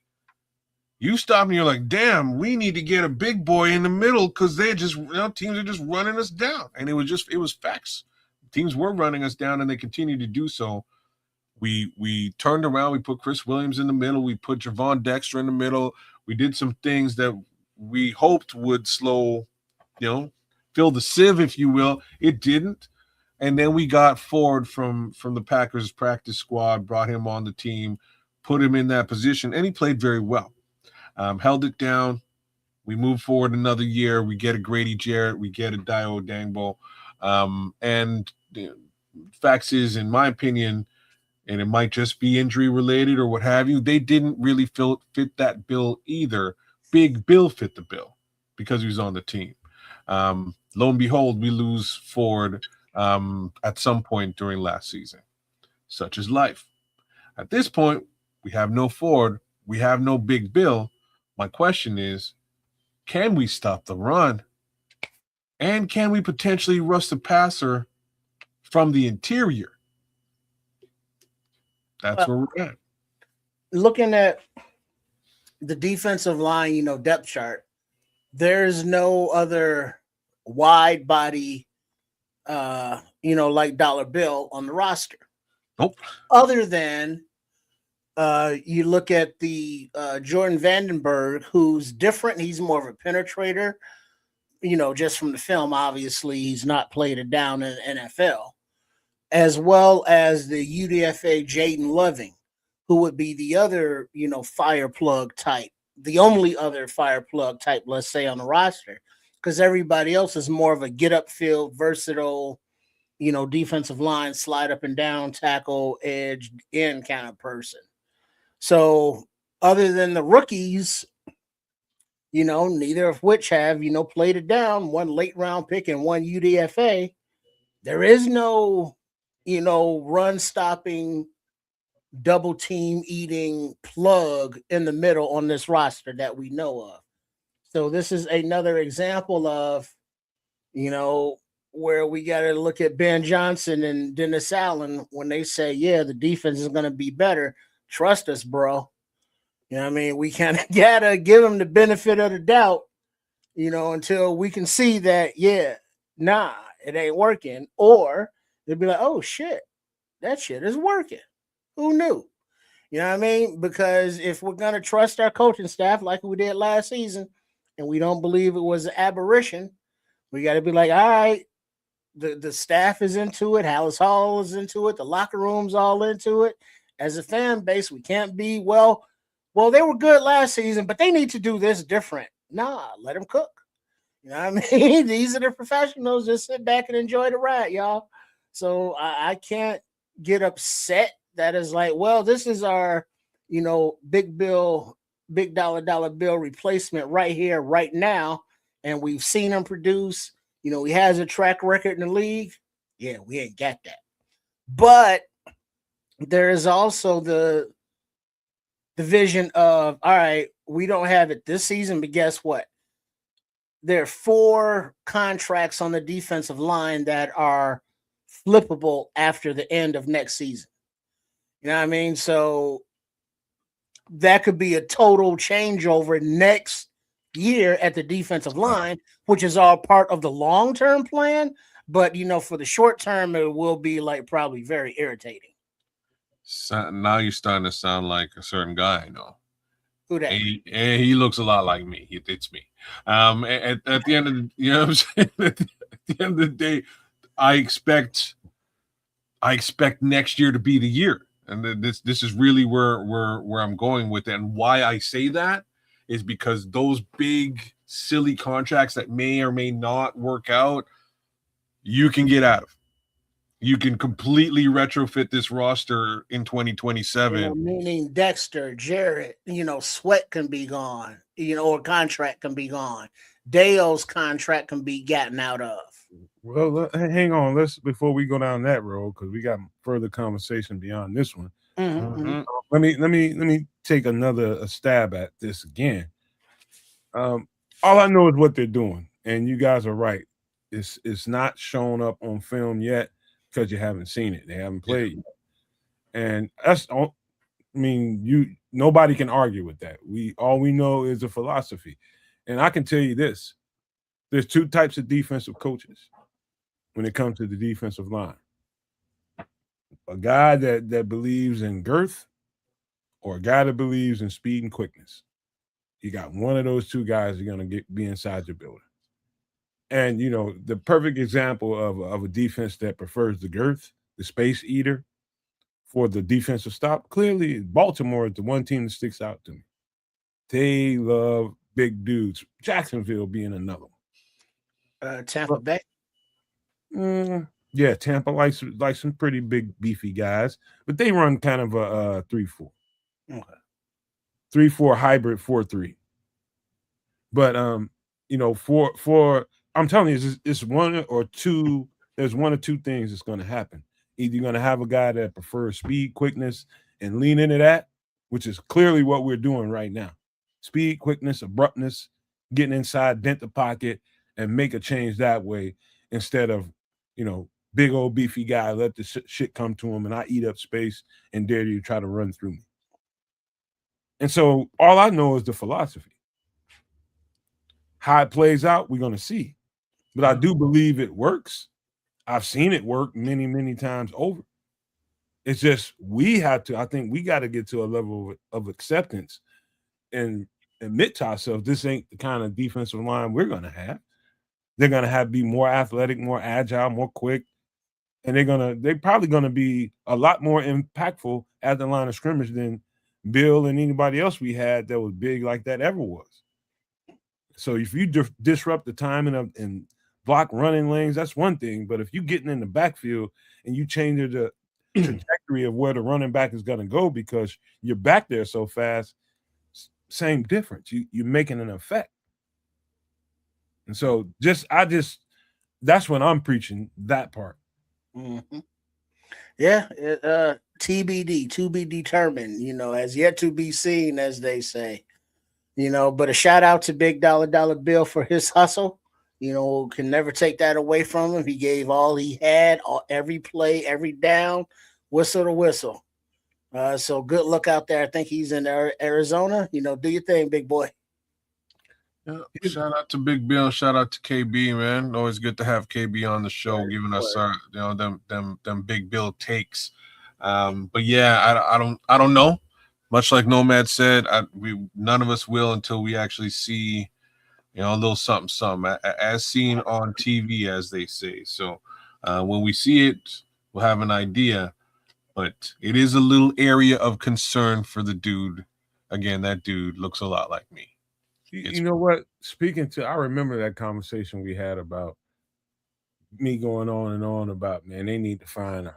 You stop and you're like, damn, we need to get a big boy in the middle because teams are just running us down. And it was facts. Teams were running us down and they continue to do so. We turned around, we put Chris Williams in the middle, we put Javon Dexter in the middle. We did some things that we hoped would slow, fill the sieve, if you will. It didn't. And then we got Ford from the Packers practice squad, brought him on the team, put him in that position, and he played very well. Held it down. We move forward another year. We get a Grady Jarrett. We get a Dio Dangbo. And facts is, in my opinion, and it might just be injury related or what have you, they didn't really fit that bill either. Big Bill fit the bill because he was on the team. Lo and behold, we lose Ford at some point during last season. Such is life. At this point, we have no Ford. We have no Big Bill. My question is, can we stop the run? And can we potentially rush the passer from the interior? That's where we're at. Looking at the defensive line, depth chart, there's no other wide body, like Dollar Bill on the roster. Nope. Other than you look at the Jordan Vandenberg, who's different. He's more of a penetrator, just from the film. Obviously, he's not played it down in the NFL. As well as the UDFA Jaden Loving, who would be the other, fire plug type, the only other fire plug type, let's say, on the roster, because everybody else is more of a get up field, versatile, defensive line, slide up and down, tackle, edge, end kind of person. So other than the rookies, neither of which have, played it down, one late round pick and one UDFA, there is no, run stopping, double team eating plug in the middle on this roster that we know of. So this is another example of, where we got to look at Ben Johnson and Dennis Allen when they say, yeah, the defense is going to be better. Trust us, bro. You know what I mean? We kind of got to give them the benefit of the doubt, until we can see that, yeah, nah, it ain't working. Or they'll be like, oh, shit, that shit is working. Who knew? You know what I mean? Because if we're going to trust our coaching staff like we did last season and we don't believe it was an aberration, we got to be like, all right, the staff is into it. Hallis Hall is into it. The locker room's all into it. As a fan base, we can't be, well, they were good last season, but they need to do this different. Nah, let them cook. You know what I mean? These are the professionals. Just sit back and enjoy the ride, y'all. So I can't get upset. That is like, well, this is our, big dollar bill replacement right here, right now. And we've seen him produce. He has a track record in the league. Yeah, we ain't got that. But there is also the vision of, all right, we don't have it this season, but guess what? There are 4 contracts on the defensive line that are flippable after the end of next season. You know what I mean? So that could be a total changeover next year at the defensive line, which is all part of the long-term plan. But, for the short term, it will be like probably very irritating. So now you're starting to sound like a certain guy I know. Who that? He looks a lot like me. It's me. At the end of the, you know what I'm saying? At the end of the day, I expect next year to be the year. And this is really where I'm going with it. And why I say that is because those big, silly contracts that may or may not work out, you can get out of. You can completely retrofit this roster in 2027. Meaning Dexter, Jarrett, Sweat can be gone, or contract can be gone. Dale's contract can be gotten out of. Well, hang on. Before we go down that road, because we got further conversation beyond this one. Mm-hmm. Let me take a stab at this again. All I know is what they're doing, and you guys are right. It's not shown up on film yet because you haven't seen it. They haven't played yet, and that's all. I mean, nobody can argue with that. All we know is a philosophy, and I can tell you this: there's 2 types of defensive coaches when it comes to the defensive line. A guy that believes in girth, or a guy that believes in speed and quickness. You got one of those 2 guys are going to be inside your building. And, the perfect example of a defense that prefers the girth, the space eater, for the defensive stop, clearly Baltimore is the one team that sticks out to me. They love big dudes. Jacksonville being another one. Tampa Bay. Yeah, Tampa likes some pretty big, beefy guys, but they run kind of a 3-4. Okay. 3-4 hybrid 4-3. But for I'm telling you, it's one or two. There's 1 or 2 things that's going to happen. Either you're going to have a guy that prefers speed, quickness, and lean into that, which is clearly what we're doing right now. Speed, quickness, abruptness, getting inside, dent the pocket, and make a change that way instead of, big old beefy guy, let the shit come to him and I eat up space and dare you to try to run through me. And so all I know is the philosophy. How it plays out, we're going to see. But I do believe it works. I've seen it work many, many times over. It's just I think we got to get to a level of acceptance and admit to ourselves this ain't the kind of defensive line we're going to have. They're going to be more athletic, more agile, more quick. And they're probably going to be a lot more impactful at the line of scrimmage than Bill and anybody else we had that was big like that ever was. So if you disrupt the timing of and block running lanes, that's one thing. But if you're getting in the backfield and you change the trajectory of where the running back is going to go because you're back there so fast, same difference. You're making an effect. And so that's when I'm preaching that part. Mm-hmm. Yeah, TBD, to be determined, as yet to be seen, as they say. But a shout out to Big Dollar Bill for his hustle. Can never take that away from him. He gave all he had, every play, every down, whistle to whistle. So good luck out there. I think he's in Arizona. Do your thing, big boy. Yeah, shout out to Big Bill. Shout out to KB, man. Always good to have KB on the show, giving us them Big Bill takes. But yeah, I don't know. Much like Nomad said, none of us will until we actually see, a little something, as seen on TV, as they say. So when we see it, we'll have an idea. But it is a little area of concern for the dude. Again, that dude looks a lot like me. You know what? I remember that conversation we had about me going on and on about, man, they need to find a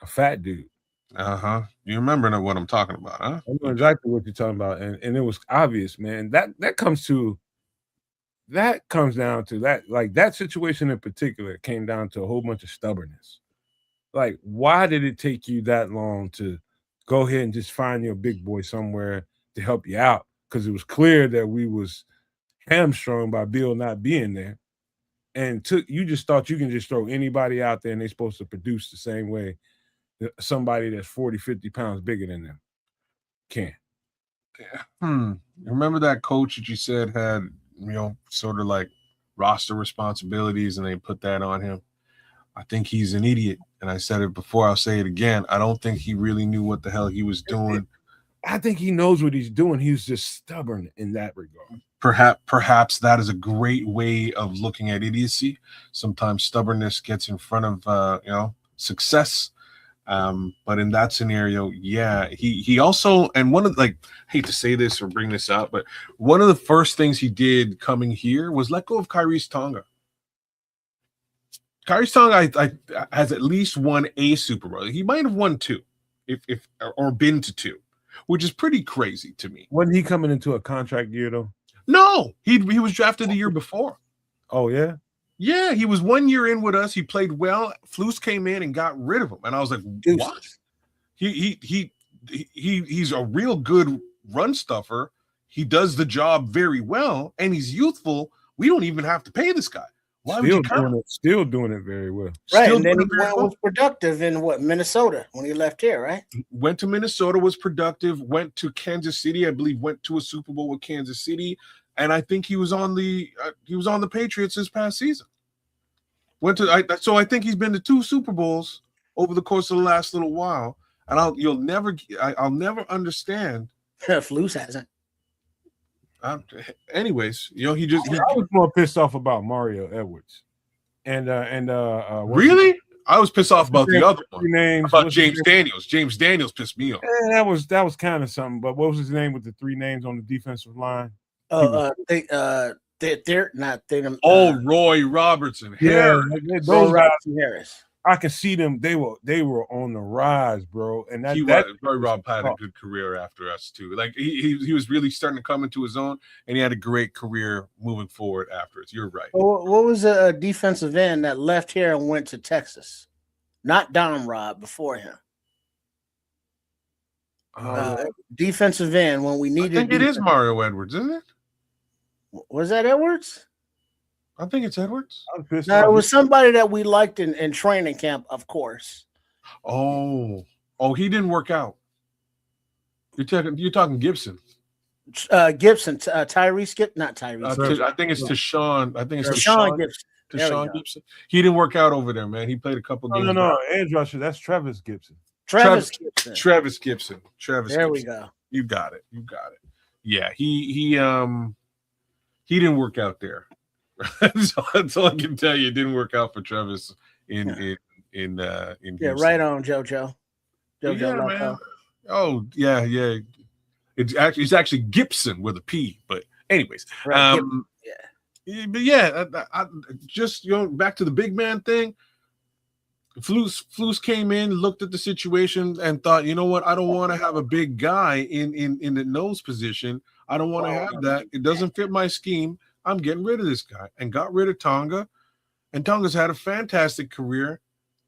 fat dude. You remember what I'm talking about, huh? I know exactly what you're talking about, and it was obvious, man. That comes down to that, like that situation in particular came down to a whole bunch of stubbornness. Like, why did it take you that long to go ahead and just find your big boy somewhere to help you out? Because it was clear that we was hamstrung by Bill not being there, and you just thought you can just throw anybody out there and they're supposed to produce the same way somebody that's 40, 50 pounds bigger than them can. Yeah. Remember that coach that you said had, sort of like roster responsibilities and they put that on him? I think he's an idiot. And I said it before, I'll say it again. I don't think he really knew what the hell he was doing. I think he knows what he's doing. He's just stubborn in that regard. Perhaps that is a great way of looking at idiocy. Sometimes stubbornness gets in front of, success. But in that scenario, yeah, he also, and one of, like, I hate to say this or bring this up, but one of the first things he did coming here was let go of Kyrie's Tonga. Kyrie's Tonga has at least won a Super Bowl. He might have won two, or been to two, which is pretty crazy to me. Wasn't he coming into a contract year though? No, he was drafted the year before. Oh yeah. Yeah, he was 1 year in with us. He played well. Flus came in and got rid of him, and I was like, "What?" He's a real good run stuffer. He does the job very well, and he's youthful. We don't even have to pay this guy. Why would you count? Still doing it very well. Right, and then he was productive in Minnesota when he left here, right? Went to Minnesota, was productive. Went to Kansas City, I believe. Went to a Super Bowl with Kansas City. And I think he was on the Patriots this past season. So I think he's been to 2 Super Bowls over the course of the last little while. And I'll never understand. Flus hasn't. Anyways, I was more pissed off about Mario Edwards, and really, I was pissed off about the other one. Names about James Daniels. James Daniels pissed me off. That was kind of something. But what was his name with the 3 names on the defensive line? They're not. Roy Robertson. Yeah, those Robertson Harris. I can see them. They were on the rise, bro. And Roy Rob had a good career after us too. Like he was really starting to come into his own, and he had a great career moving forward afterwards. You're right. What was a defensive end that left here and went to Texas? Not Dom Rob before him. Defensive end when we needed. I think it is Mario Edwards, isn't it? Was that Edwards? I think it's Edwards. No, it was somebody that we liked in training camp, of course. Oh, he didn't work out. You're talking Gibson. Gibson, Tyrese Gibson, not Tyrese. I think it's Tashawn. I think it's Tashawn Gibson. Tashawn Gibson. He didn't work out over there, man. He played a couple games. No, edge rusher. That's Travis Gibson. Travis Gibson. There we go. You got it. Yeah, he didn't work out there. So that's all I can tell you. It didn't work out for Travis in Houston. Right on, JoJo. Man. Oh yeah. It's actually Gibson with a P. But anyways, right, But yeah, I just back to the big man thing. Flus came in, looked at the situation, and thought, you know what? I don't want to have a big guy in the nose position. I don't want to have that. It doesn't fit my scheme. I'm getting rid of this guy, and got rid of Tonga. And Tonga's had a fantastic career,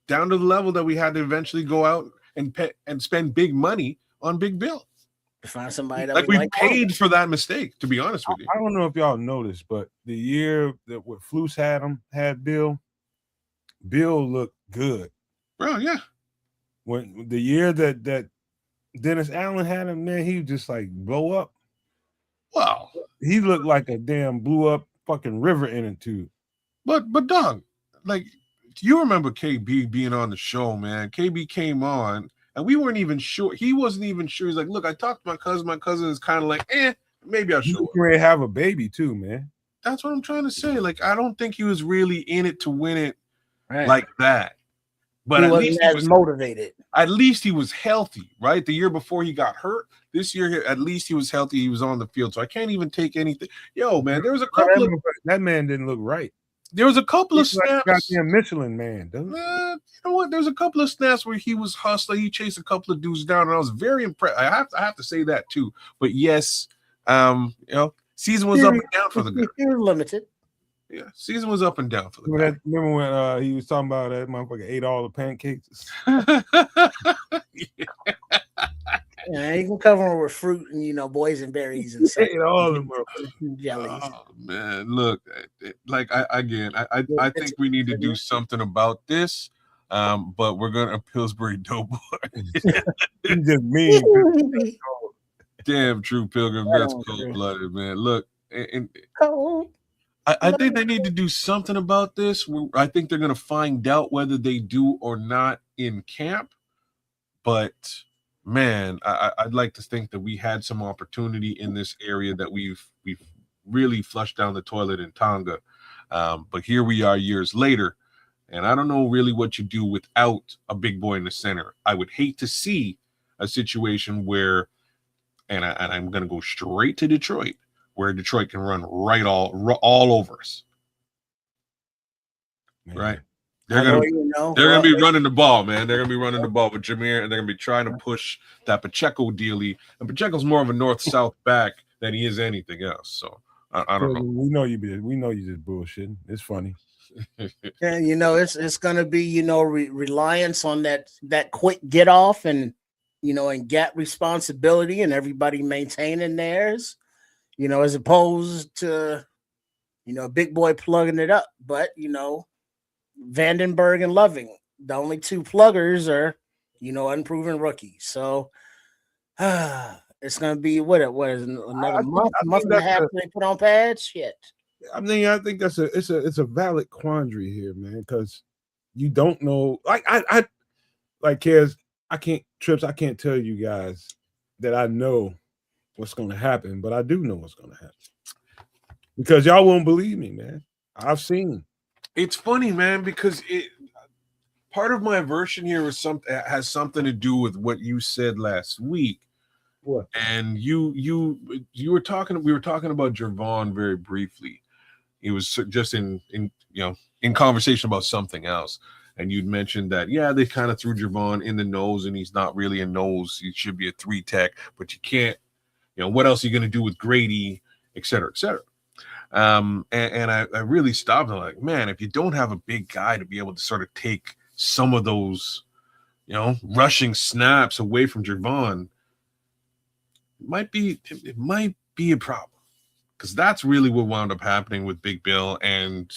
down to the level that we had to eventually go out and spend big money on Big Bill. Find somebody that Like we we paid for that mistake, to be honest with you. I don't know if y'all noticed, but the year that what Flus had Bill looked good. Bro, yeah. When the year that Dennis Allen had him, man, he just like blow up. Wow. He looked like a damn blew up fucking river inner tube. But dog, like you remember KB being on the show, man. KB came on and we weren't even sure. He wasn't even sure. He's like, look, I talked to my cousin. My cousin is kind of like, maybe I'll show up. He ready to have a baby too, man. That's what I'm trying to say. Like, I don't think he was really in it to win it Right. like that. But he at wasn't least as he was motivated. At least he was healthy, right? The year before he got hurt. This year, at least he was healthy. He was on the field. So I can't even take anything. Yo, man, there was a couple of that man didn't look right. There was a couple of snaps. Like goddamn Michelin man, doesn't it? You know what? There's a couple of snaps where he was hustling. He chased a couple of dudes down, and I was very impressed. I have to say that too. But yes, you know, season was up and down for the guy. He was limited. Yeah, season was up and down for the guy. Remember when he was talking about that motherfucker ate all the pancakes? Yeah, you can cover them with fruit and boysenberries and stuff. Ate all of them jellies. Oh man, look, like I think we need to do something about this. But we're gonna Pillsbury Doughboy. You just mean. Damn true, Pilgrim. That's cold blooded, man. Look, and I think they need to do something about this. I think they're gonna find out whether they do or not in camp. But man, I'd like to think that we had some opportunity in this area that we've really flushed down the toilet in Tonga. But here we are years later, and I don't know really what you do without a big boy in the center. I would hate to see a situation where, and I'm going to go straight to Detroit, where Detroit can run all over us. Man. Right? They're gonna be running the ball, man. They're gonna be running the ball with Jameer, and they're gonna be trying to push that Pacheco dealie. And Pacheco's more of a north-south back than he is anything else. So I don't know. We know you just bullshitting. It's funny. Yeah, it's gonna be reliance on that quick get off and and gap responsibility and everybody maintaining theirs, as opposed to a big boy plugging it up. But Vandenberg and Loving, the only two pluggers are, unproven rookies. So it's gonna be what is it, another month and a half they put on pads? Shit. I think that's it's a valid quandary here, man, because you don't know. Like Kez, I can't tell you guys that I know what's gonna happen, but I do know what's gonna happen. Because y'all won't believe me, man. I've seen. It's funny, man, because part of my aversion here has something to do with what you said last week. What? And you were talking. We were talking about Javon very briefly. It was just in conversation about something else, and you'd mentioned that they kind of threw Javon in the nose, and he's not really a nose. He should be a 3 tech, but you can't. What else are you going to do with Grady, et cetera, et cetera. And I really stopped and like, man, if you don't have a big guy to be able to sort of take some of those, rushing snaps away from Javon, it might be a problem, because that's really what wound up happening with Big Bill and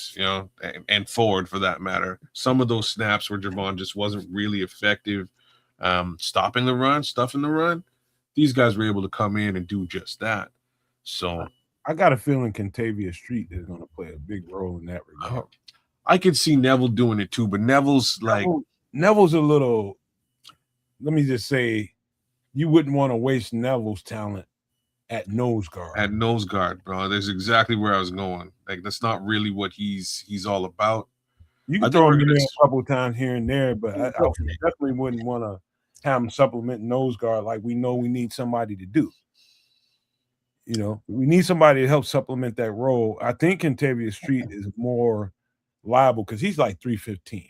and Ford for that matter. Some of those snaps where Javon just wasn't really effective, stopping the run, stuffing the run. These guys were able to come in and do just that. So I got a feeling Kentavious Street is going to play a big role in that regard. I could see Neville doing it too, but Neville's a little. Let me just say, you wouldn't want to waste Neville's talent at nose guard. At nose guard, bro. That's exactly where I was going. Like, that's not really what he's all about. You can throw him in there a couple times here and there, but I definitely wouldn't want to have him supplement nose guard like we know we need somebody to do. We need somebody to help supplement that role. I think Kentavious Street is more liable because he's like 315.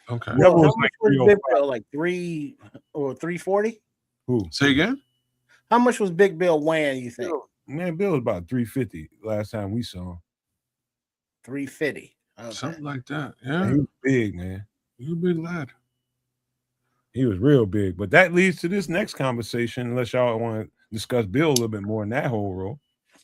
Okay. How much was Big Bill, like 3 or 340? Who? Say again? How much was Big Bill weighing, you think? Bill was about 350 last time we saw him. 350. Okay. Something like that. Yeah. He was big, man. He's a big lad. He was real big. But that leads to this next conversation, unless y'all want to discuss Bill a little bit more in that whole role.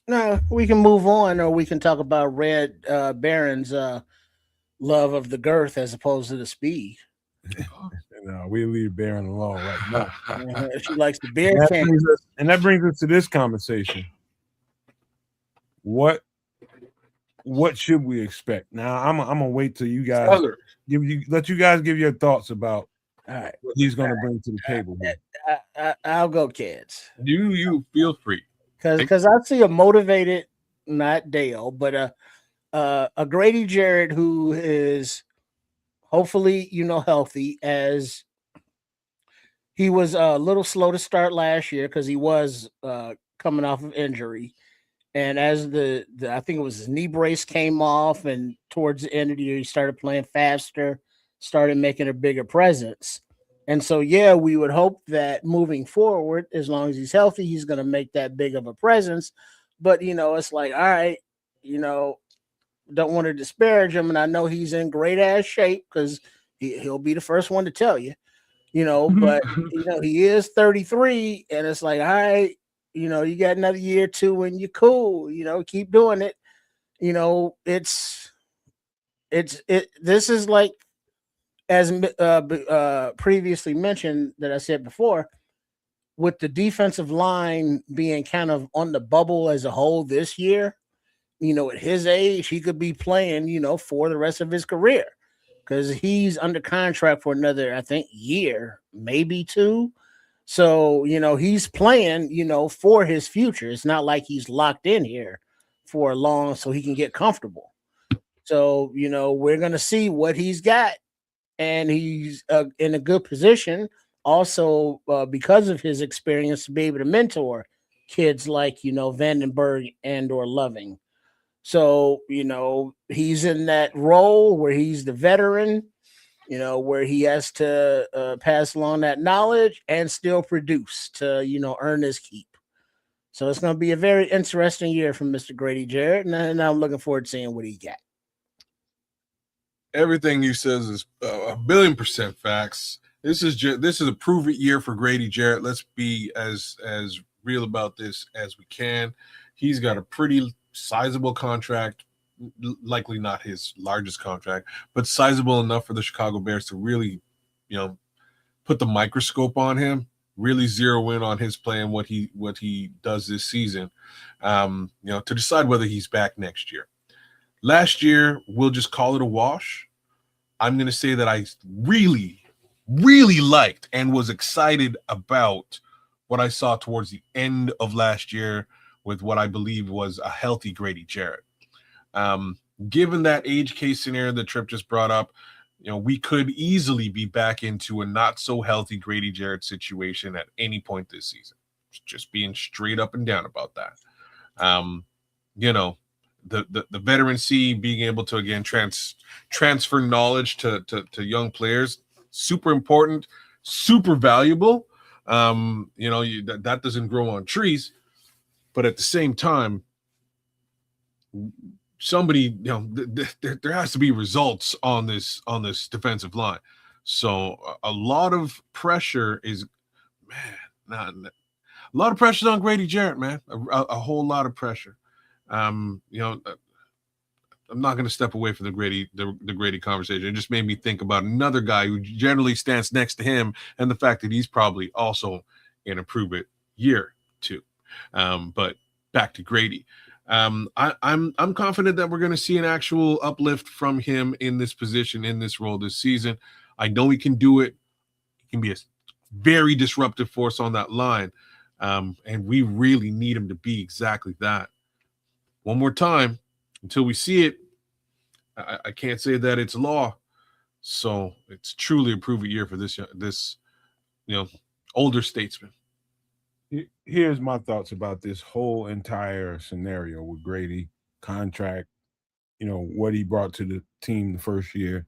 No, we can move on, or we can talk about Red Baron's love of the girth as opposed to the speed. And we leave Baron alone right now. She likes the beer And can. that brings us to this conversation. What should we expect? Now I'm gonna wait till you guys let you guys give your thoughts about All right, what he's gonna bring to the table here. I'll go, kids. You feel free. Because I see a motivated, not Dale, but a Grady Jarrett who is hopefully, healthy, as he was a little slow to start last year because he was coming off of injury. And as the I think it was his knee brace came off, and towards the end of the year, he started playing faster, started making a bigger presence. And so, yeah, we would hope that moving forward, as long as he's healthy, he's going to make that big of a presence. But, it's like, all right, don't want to disparage him. And I know he's in great ass shape because he'll be the first one to tell you, but, he is 33, and it's like, all right, you got another year or two and you're cool, keep doing it. This is like, as previously mentioned that I said before, with the defensive line being kind of on the bubble as a whole this year, at his age, he could be playing, for the rest of his career because he's under contract for another, I think, year, maybe two. So, he's playing, for his future. It's not like he's locked in here for long so he can get comfortable. So, we're going to see what he's got. And he's in a good position also because of his experience to be able to mentor kids like, Vandenberg and or Loving. So, he's in that role where he's the veteran, where he has to pass along that knowledge and still produce to, earn his keep. So it's going to be a very interesting year from Mr. Grady Jarrett, and I'm looking forward to seeing what he got. Everything you says is 1,000,000,000% facts. This is a prove it year for Grady Jarrett. Let's be as real about this as we can. He's got a pretty sizable contract. Likely not his largest contract, but sizable enough for the Chicago Bears to really, put the microscope on him, really zero in on his play and what he does this season, to decide whether he's back next year. Last year, we'll just call it a wash. I'm going to say that I really, really liked and was excited about what I saw towards the end of last year with what I believe was a healthy Grady Jarrett. Given that age case scenario that Tripp just brought up, we could easily be back into a not so healthy Grady Jarrett situation at any point this season. Just being straight up and down about that. The veterancy, being able to again transfer knowledge to young players, super important, super valuable. That doesn't grow on trees, but at the same time, somebody, there has to be results on this defensive line. So a lot of pressure is, a lot of pressure on Grady Jarrett, man. A whole lot of pressure. I'm not going to step away from the Grady conversation. It just made me think about another guy who generally stands next to him, and the fact that he's probably also in a prove-it year too. But back to Grady. I'm confident that we're going to see an actual uplift from him in this position, in this role this season. I know he can do it. He can be a very disruptive force on that line, and we really need him to be exactly that. One more time, until we see it, I can't say that it's law. So it's truly a prove-it year for this older statesman. Here's my thoughts about this whole entire scenario with Grady contract, what he brought to the team the first year.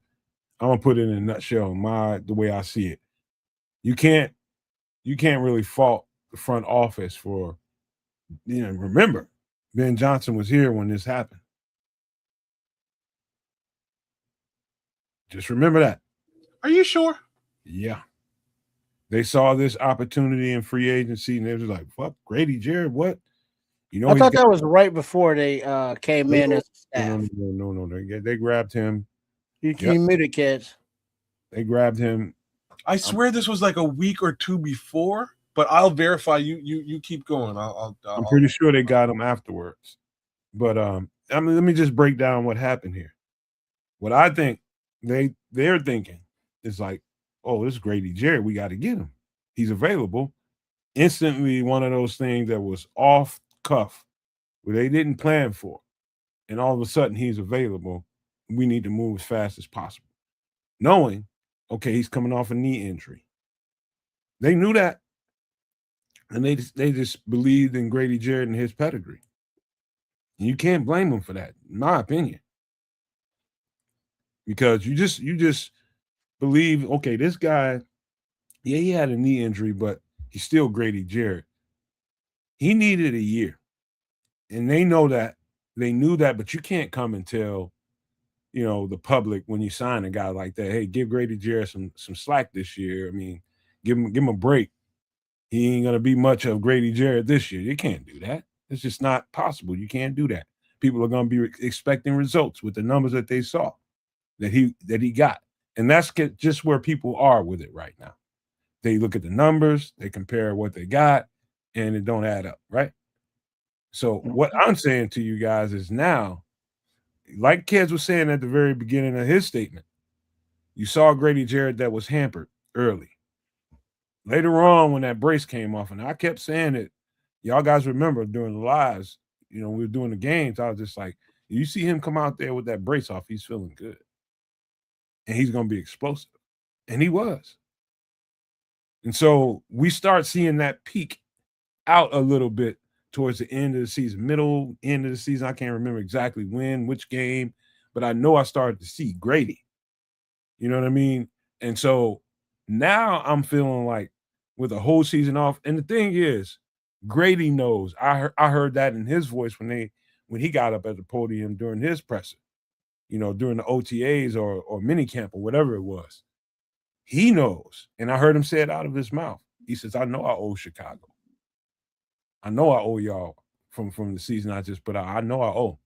I'm gonna put it in a nutshell, the way I see it. You can't really fault the front office for, remember, Ben Johnson was here when this happened. Just remember that. Are you sure? Yeah. They saw this opportunity in free agency, and they was like, "Fuck, Grady Jarrett, what?" You know, I thought that was right before they came in as staff. No. They grabbed him. You muted, kids. They grabbed him. I swear this was like a week or two before, but I'll verify. You keep going. I'm pretty sure they got him afterwards. But let me just break down what happened here. What I think they're thinking is like, oh, this is Grady Jarrett. We got to get him. He's available. Instantly, one of those things that was off cuff, where they didn't plan for, and all of a sudden he's available. We need to move as fast as possible, knowing, okay, he's coming off a knee injury. They knew that, and they just believed in Grady Jarrett and his pedigree. And you can't blame them for that, in my opinion, because you just believe, okay, this guy, yeah, he had a knee injury, but he's still Grady Jarrett. He needed a year, and they know that. They knew that, but you can't come and tell, the public when you sign a guy like that, hey, give Grady Jarrett some slack this year. I mean, give him a break. He ain't gonna be much of Grady Jarrett this year. You can't do that. It's just not possible. You can't do that. People are gonna be expecting results with the numbers that they saw that he got, and that's just where people are with it right now. They look at the numbers, they compare what they got, and it don't add up, right? So what I'm saying to you guys is now, like Kids was saying at the very beginning of his statement, you saw Grady Jarrett that was hampered early. Later on, when that brace came off, and I kept saying it, y'all guys remember during the lives, we were doing the games, I was just like, you see him come out there with that brace off, he's feeling good. And he's going to be explosive. And he was. And so we start seeing that peak out a little bit towards the end of the season, middle, end of the season. I can't remember exactly when, which game, but I know I started to see Grady. You know what I mean? And so now I'm feeling like with a whole season off, and the thing is, Grady knows. I heard that in his voice when he got up at the podium during his presser, during the OTAs or mini camp or whatever it was. He knows, and I heard him say it out of his mouth. He says, I know I owe Chicago. I know I owe y'all from the season I just put out. I know I owe.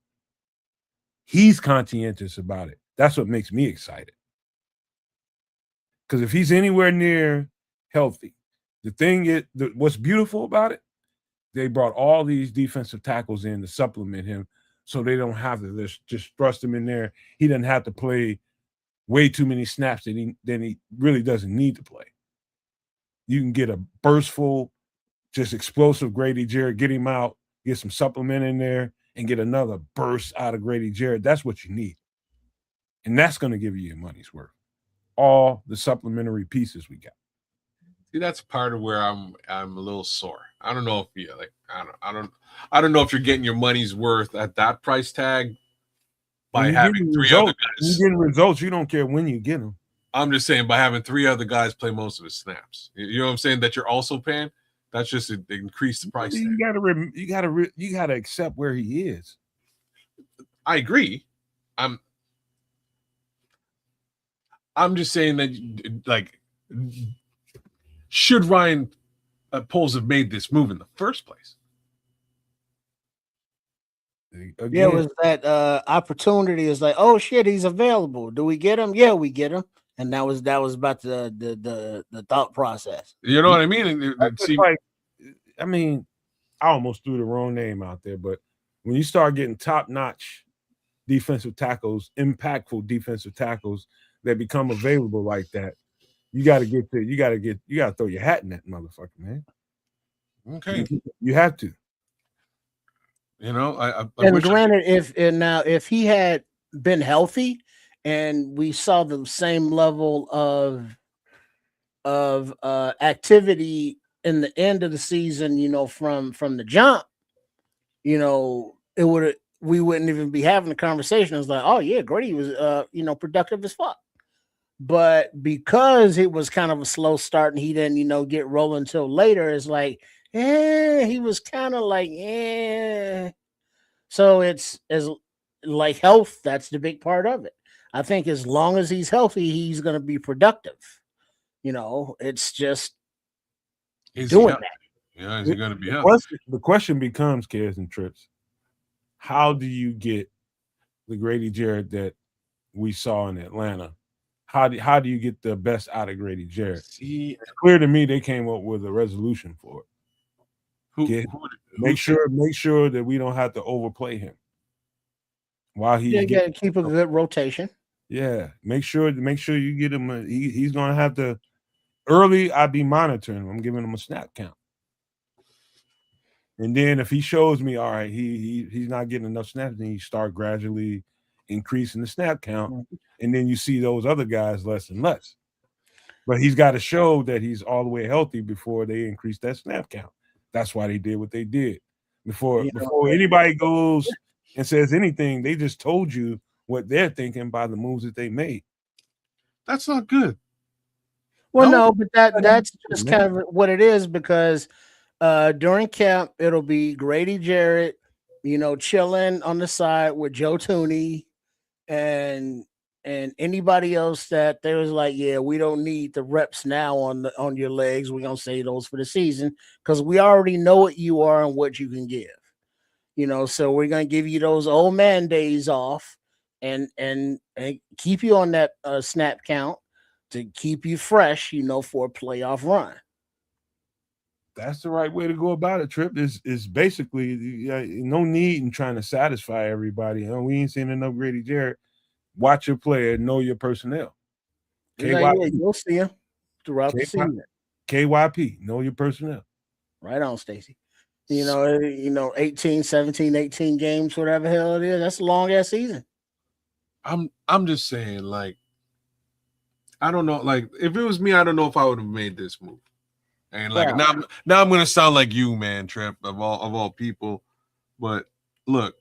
He's conscientious about it. That's what makes me excited. Because if he's anywhere near healthy, the thing is, what's beautiful about it, they brought all these defensive tackles in to supplement him so they don't have to just thrust him in there. He doesn't have to play way too many snaps that he really doesn't need to play. You can get a burstful, just explosive Grady Jarrett, get him out, get some supplement in there, and get another burst out of Grady Jarrett. That's what you need. And that's going to give you your money's worth. All the supplementary pieces we got. See, that's part of where I'm a little sore. I don't know if you I don't know if you're getting your money's worth at that price tag by having three other guys. You're getting results. You don't care when you get them. I'm just saying by having three other guys play most of his snaps. You know what I'm saying? That you're also paying. That's just to increase the price. You gotta accept where he is. I agree. I'm just saying that, like, should Ryan Poles have made this move in the first place? Again, yeah, it was that opportunity is like, oh shit, he's available. Do we get him? Yeah, we get him. And that was about the thought process. You know what I mean? I almost threw the wrong name out there, but when you start getting top-notch defensive tackles, impactful defensive tackles that become available like that, you got to throw your hat in that motherfucker, man. Okay, you have to. And granted, if he had been healthy and we saw the same level of activity in the end of the season, from the jump, we wouldn't even be having the conversation. It's like, oh yeah, Grady was productive as fuck. But because it was kind of a slow start and he didn't, get rolling until later, it's like, he was kind of like, So it's as like health, that's the big part of it. I think as long as he's healthy, he's going to be productive. It's just doing that. Yeah, is he going to be up? The question becomes, Cares and Trips, how do you get the Grady Jarrett that we saw in Atlanta? How do you get the best out of Grady Jarrett? See, it's clear to me they came up with a resolution for it. Make sure that we don't have to overplay him while he's got to keep a good rotation. Yeah, make sure you get him. He's going to have to early. I'd be monitoring him. I'm giving him a snap count. And then if he shows me, all right, he's not getting enough snaps, then you start gradually increasing the snap count. And then you see those other guys less and less. But he's got to show that he's all the way healthy before they increase that snap count. That's why they did what they did. Before anybody goes and says anything, they just told you what they're thinking by the moves that they made. That's not good. Well, no, but that's just kind of what it is, because during camp, it'll be Grady Jarrett, chilling on the side with Joe Tooney and anybody else that there was like, yeah, we don't need the reps now on your legs. We're gonna save those for the season because we already know what you are and what you can give. So we're gonna give you those old man days off and keep you on that snap count to keep you fresh, for a playoff run. That's the right way to go about it, Trip. Is basically no need in trying to satisfy everybody. We ain't seen enough Grady Jarrett. Watch your player, know your personnel. You'll see him throughout the season. KYP, know your personnel. Right on, Stacy. 18, 17, 18 games, whatever the hell it is. That's a long ass season. I'm just saying, like, I don't know. Like, if it was me, I don't know if I would have made this move. And like now I'm gonna sound like you, man, Trip, of all people. But look,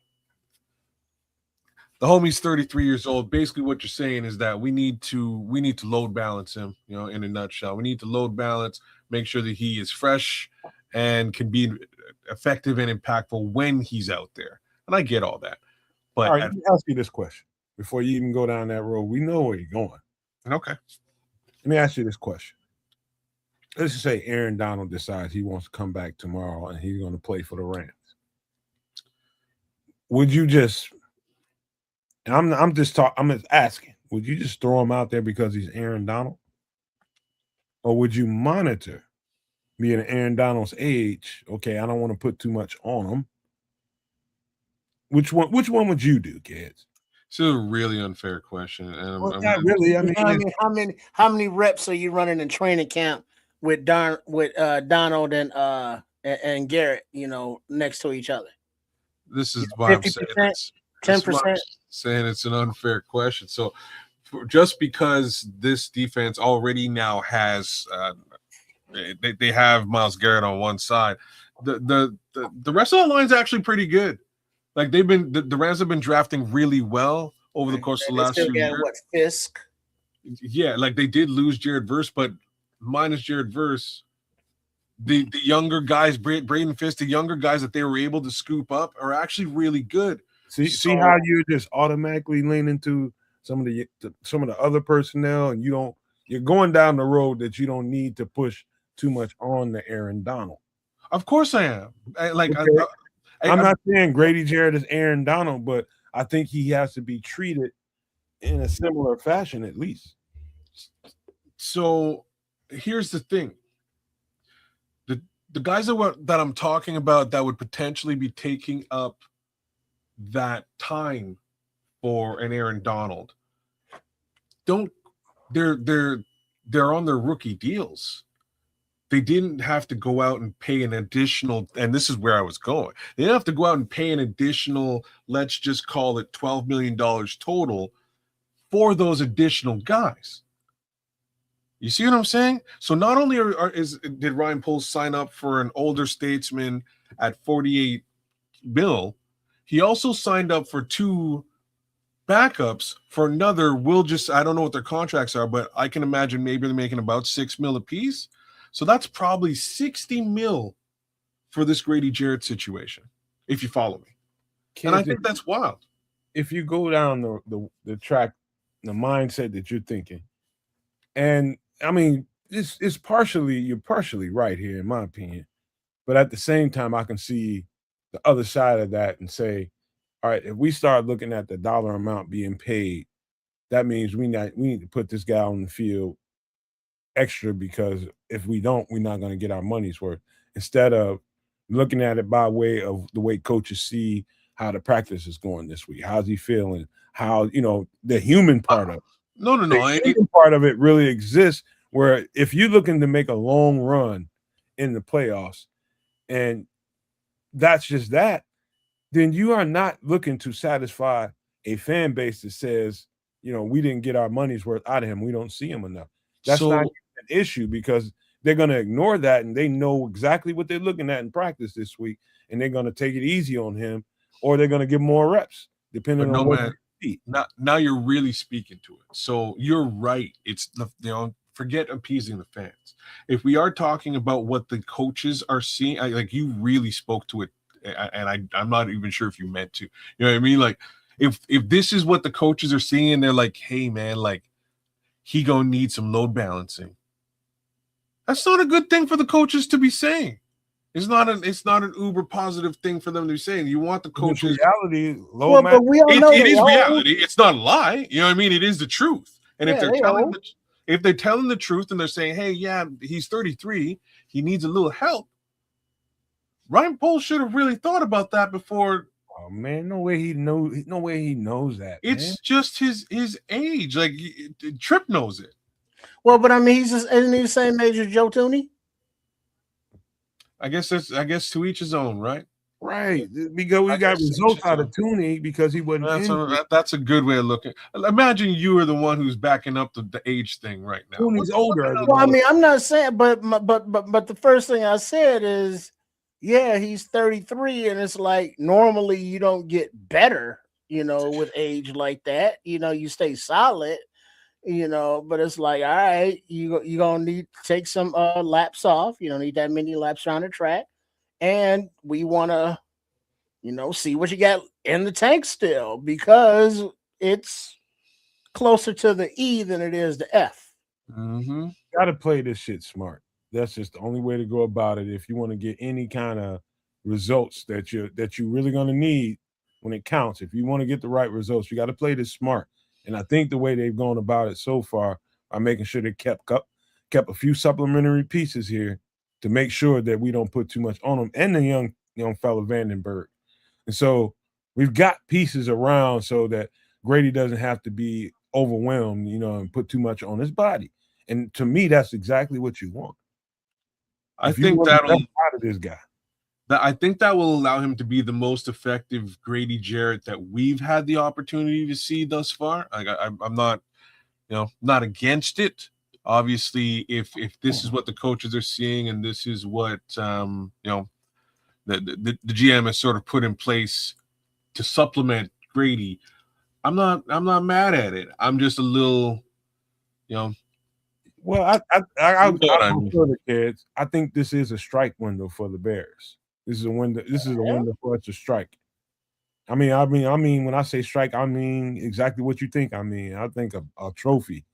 the homie's 33 years old. Basically, what you're saying is that we need to load balance him, in a nutshell. We need to load balance, make sure that he is fresh and can be effective and impactful when he's out there. And I get all that. But all right, let me ask you this question before you even go down that road. We know where you're going. Okay. Let me ask you this question. Let's just say Aaron Donald decides he wants to come back tomorrow and he's going to play for the Rams. Would you just, and I'm just asking, would you just throw him out there because he's Aaron Donald? Or would you monitor, being Aaron Donald's age, okay, I don't want to put too much on him. Which one would you do, kids? This is a really unfair question. And not really. I mean, how many reps are you running in training camp with Donald and Garrett, next to each other? This is why I'm saying 10%. Saying it's an unfair question. So, just because this defense already now has, they have Myles Garrett on one side, the rest of the line is actually pretty good. Like the Rams have been drafting really well over the course of the last few years. What, Fisk? Yeah, like they did lose Jared Verse, but minus Jared Verse, the younger guys, Braden Fisk, the younger guys that they were able to scoop up are actually really good. See how you just automatically lean into some of the other personnel, and you're going down the road that you don't need to push too much on the Aaron Donald. Of course I am. I'm not saying Grady Jarrett is Aaron Donald, but I think he has to be treated in a similar fashion at least. So here's the thing. The guys that I'm talking about that would potentially be taking up that time for an Aaron Donald, they're on their rookie deals. They didn't have to go out and pay an additional, and this is where I was going. They didn't have to go out and pay an additional, let's just call it $12 million total for those additional guys. You see what I'm saying? So not only did Ryan Poles sign up for an older statesman at $48 million, he also signed up for two backups for another. I don't know what their contracts are, but I can imagine maybe they're making about $6 million apiece. So that's probably $60 million for this Grady Jarrett situation, if you follow me. And I think that's wild. If you go down the track, the mindset that you're thinking, and I mean, it's partially, you're partially right here, in my opinion. But at the same time, I can see the other side of that and say, all right, if we start looking at the dollar amount being paid, that means we need to put this guy on the field extra, because if we don't, we're not going to get our money's worth. Instead of looking at it by way of the way coaches see how the practice is going this week, how's he feeling, how, the human part of it. No. The human part of it really exists, where if you're looking to make a long run in the playoffs, and that's just that, then you are not looking to satisfy a fan base that says, we didn't get our money's worth out of him. We don't see him enough. That's not an issue, because they're going to ignore that, and they know exactly what they're looking at in practice this week, and they're going to take it easy on him, or they're going to give more reps, depending on what they see. Now you're really speaking to it. So you're right. It's forget appeasing the fans. If we are talking about what the coaches are seeing, like you really spoke to it, and I'm not even sure if you meant to. You know what I mean? Like if this is what the coaches are seeing, they're like, hey man, like he gonna need some load balancing. That's not a good thing for the coaches to be saying. It's not an uber positive thing for them to be saying. You want the coaches. Reality, but we all know it is reality. It's not a lie. You know what I mean? It is the truth. And if they're telling the truth and they're saying, hey, yeah, he's 33, he needs a little help. Ryan Poles should have really thought about that before. Oh man, no way he knows that. It's just his age. Like Tripp knows it. Well, but I mean, isn't he the same age as Joe Thuney? I guess to each his own, right? Right. We got results out of Thuney because he wasn't. That's a good way of looking. Imagine you are the one who's backing up the age thing right now. Thuney's older. Well, I mean, I'm not saying, but the first thing I said is, yeah, he's 33, and it's like normally you don't get better, with age like that. You stay solid. But it's like, all right, you're gonna need to take some laps off. You don't need that many laps around the track, and we want to, see what you got in the tank still, because it's closer to the E than it is the F. Mm-hmm. Got to play this shit smart. That's just the only way to go about it if you want to get any kind of results that you're really gonna need when it counts. If you want to get the right results, you got to play this smart. And I think the way they've gone about it so far are making sure they kept a few supplementary pieces here to make sure that we don't put too much on them, and the young fella Vandenberg. And so we've got pieces around so that Grady doesn't have to be overwhelmed, and put too much on his body. And to me, that's exactly what you want. I think that'll out of this guy. I think that will allow him to be the most effective Grady Jarrett that we've had the opportunity to see thus far. I'm not, not against it. Obviously, if this is what the coaches are seeing, and this is what the GM has sort of put in place to supplement Grady, I'm not mad at it. I'm just a little, Well, I'll go further, kids. I think this is a strike window for the Bears. This is a window. This is a window for us to strike. I mean, when I say strike, I mean exactly what you think. I mean, I think a trophy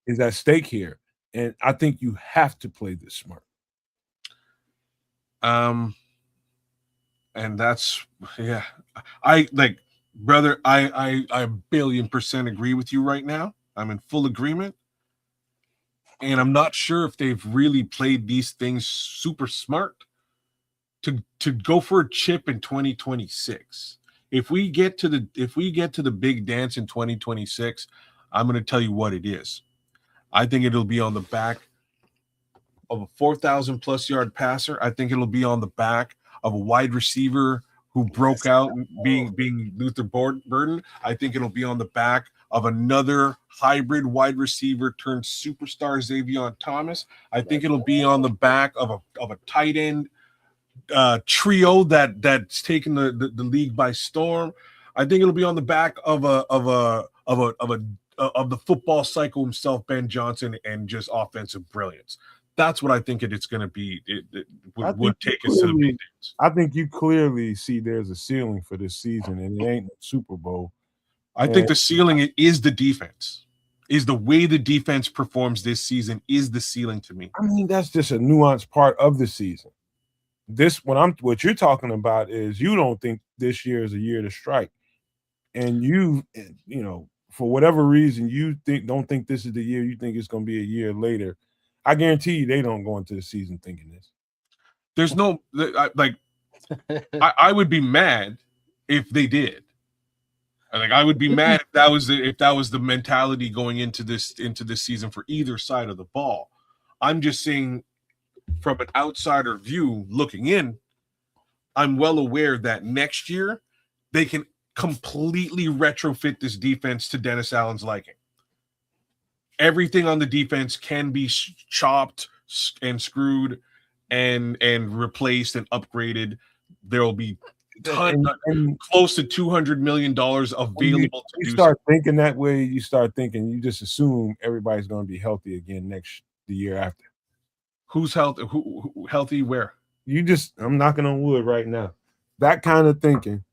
is at stake here, and I think you have to play this smart. And that's I brother. I 1,000,000,000% agree with you right now. I'm in full agreement, and I'm not sure if they've really played these things super smart to go for a chip in 2026. If we get to the big dance in 2026, I'm going to tell you what it is. I think it'll be on the back of a 4,000+ yard passer. I think it'll be on the back of a wide receiver who broke out, being Luther Burden. I think it'll be on the back of another hybrid wide receiver turned superstar Xavier Thomas. I think it'll be on the back of a tight end trio that's taken the league by storm. I think it'll be on the back of the football cycle himself, Ben Johnson, and just offensive brilliance. That's what I think it's going to be. It would take us to the big dance. I think you clearly see there's a ceiling for this season, and it ain't Super Bowl. I think the ceiling is the defense. is the way the defense performs this season is the ceiling to me. I mean, that's just a nuanced part of the season. What you're talking about is you don't think this year is a year to strike, and you know, for whatever reason you don't think this is the year. You think it's going to be a year later. I guarantee you they don't go into the season thinking this. There's no like. I would be mad if they did. I would be mad if that was the mentality going into this season for either side of the ball. I'm just saying, from an outsider view looking in, I'm well aware that next year they can completely retrofit this defense to Dennis Allen's liking. Everything on the defense can be chopped and screwed and replaced and upgraded. There will be close to $200 million available to you do start thinking that way. You start thinking, you just assume everybody's going to be healthy again the year after. Who's healthy? Who healthy? Where? I'm knocking on wood right now. That kind of thinking,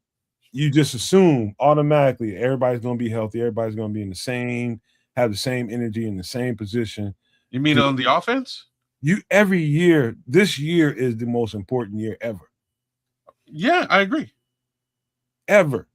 you just assume automatically everybody's going to be healthy. Everybody's going to be have the same energy in the same position. You mean on the offense? Every year, this year is the most important year ever. Yeah, I agree. Ever.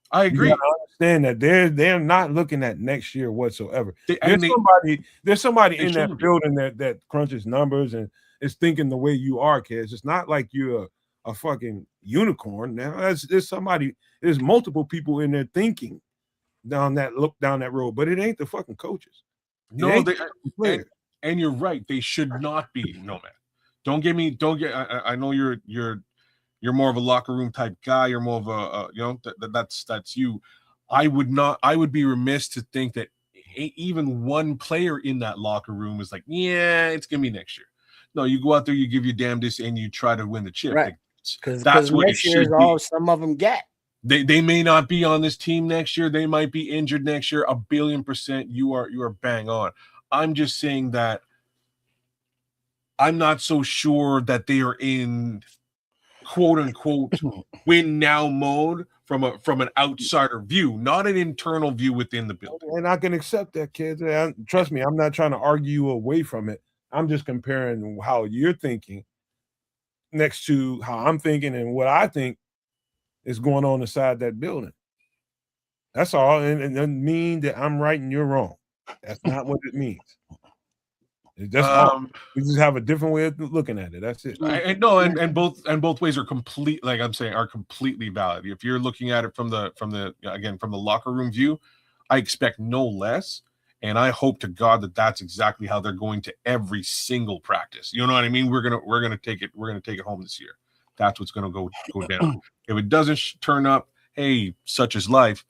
I agree. You gotta understand that they're not looking at next year whatsoever. There's somebody in that building that crunches numbers and is thinking the way you are, kids. It's not like you're a fucking unicorn. Now there's multiple people in there thinking down that road, but it ain't the fucking coaches. No, and you're right. They should not be Nomad. I know you're more of a locker room type guy. You're more of a that's you. I would be remiss to think that even one player in that locker room is like, yeah, it's gonna be next year. No, you go out there, you give your damnedest, and you try to win the chip. Right. Because that's what it should be. All some of them get. They may not be on this team next year. They might be injured next year. 1,000,000,000%. You are bang on. I'm just saying that I'm not so sure that they are in quote unquote win now mode from an outsider view, not an internal view within the building. And I can accept that, kids. Trust me, I'm not trying to argue away from it. I'm just comparing how you're thinking next to how I'm thinking and what I think is going on inside that building. That's all. And it doesn't mean that I'm right and you're wrong. That's not what it means. That's all. We just have a different way of looking at it. That's it. And both ways are complete. Like I'm saying, are completely valid. If you're looking at it from the locker room view, I expect no less, and I hope to God that that's exactly how they're going to every single practice. You know what I mean? We're gonna take it home this year. That's what's gonna go down. If it doesn't turn up, hey, such is life.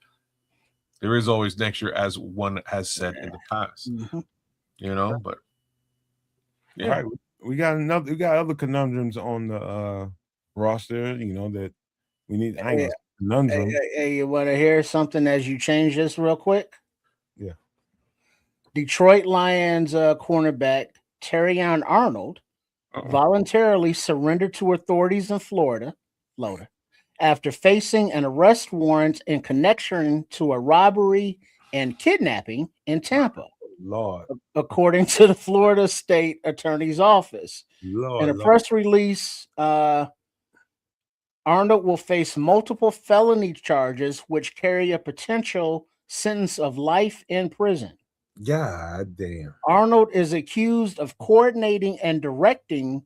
There is always next year, as one has said in the past. Mm-hmm. You know, but. Yeah. All right, we got other conundrums on the roster, that we need. Conundrum. Hey, you want to hear something as you change this real quick? Yeah. Detroit Lions cornerback Terrion Arnold voluntarily surrendered to authorities in Florida after facing an arrest warrant in connection to a robbery and kidnapping in Tampa. Lord. According to the Florida State Attorney's Office. In a press release, Arnold will face multiple felony charges which carry a potential sentence of life in prison. God damn. Arnold is accused of coordinating and directing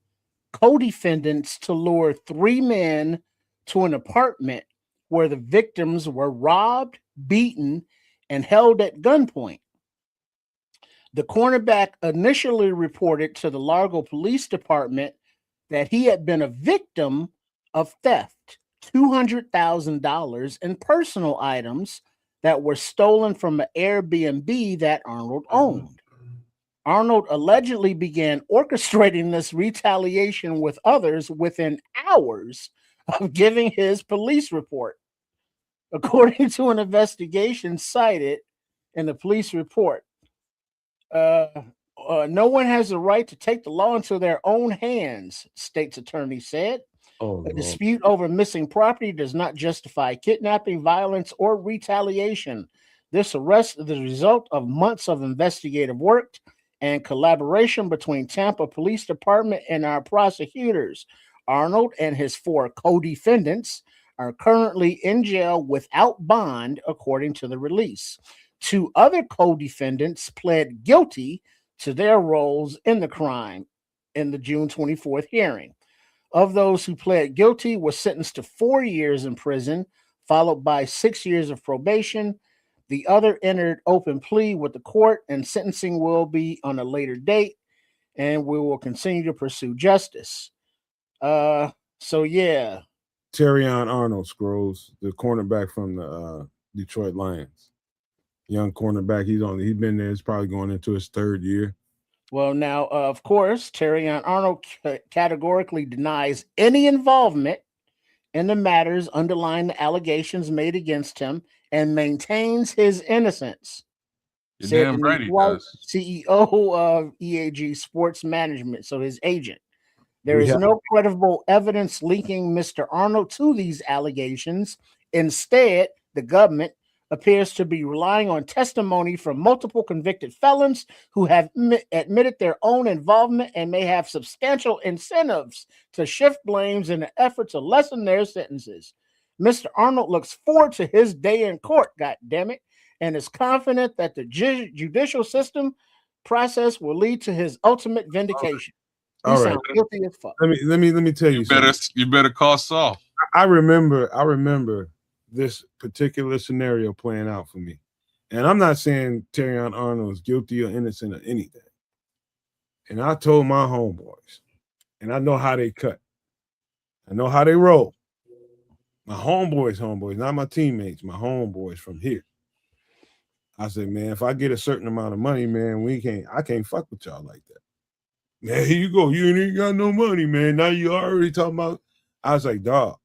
co-defendants to lure 3 men to an apartment where the victims were robbed, beaten, and held at gunpoint. The cornerback initially reported to the Largo Police Department that he had been a victim of theft, $200,000 in personal items that were stolen from an Airbnb that Arnold owned. Arnold allegedly began orchestrating this retaliation with others within hours of giving his police report. According to an investigation cited in the police report, no one has the right to take the law into their own hands, state's attorney said. A dispute over missing property does not justify kidnapping, violence, or retaliation. This arrest is the result of months of investigative work and collaboration between Tampa Police Department and our prosecutors. Arnold and his 4 co-defendants are currently in jail without bond, according to the release. 2 other co-defendants pled guilty to their roles in the crime in the June 24th hearing. Of those who pled guilty were sentenced to 4 years in prison, followed by 6 years of probation. The other entered open plea with the court, and sentencing will be on a later date, and we will continue to pursue justice. So yeah. Terrion Arnold, Scrolls, the cornerback from the Detroit Lions. Young cornerback. He's been there. He's probably going into his 3rd year. Well, now, of course, Terrion Arnold categorically denies any involvement in the matters underlying the allegations made against him and maintains his innocence. You're damn right he does. CEO of EAG Sports Management, so his agent. There is no credible evidence linking Mr. Arnold to these allegations. Instead, the government appears to be relying on testimony from multiple convicted felons who have admitted their own involvement and may have substantial incentives to shift blames in an effort to lessen their sentences. Mr. Arnold looks forward to his day in court, goddammit, and is confident that the judicial system process will lead to his ultimate vindication. He sounds guilty as fuck. Let me tell you something. You better call Saul. I remember this particular scenario playing out for me. And I'm not saying Terrion Arnold is guilty or innocent of anything. And I told my homeboys, and I know how they cut. I know how they roll. My homeboys, not my teammates, my homeboys from here. I said, man, if I get a certain amount of money, man, I can't fuck with y'all like that. Man, here you go. You ain't got no money, man. Now you already talking about. I was like, dog,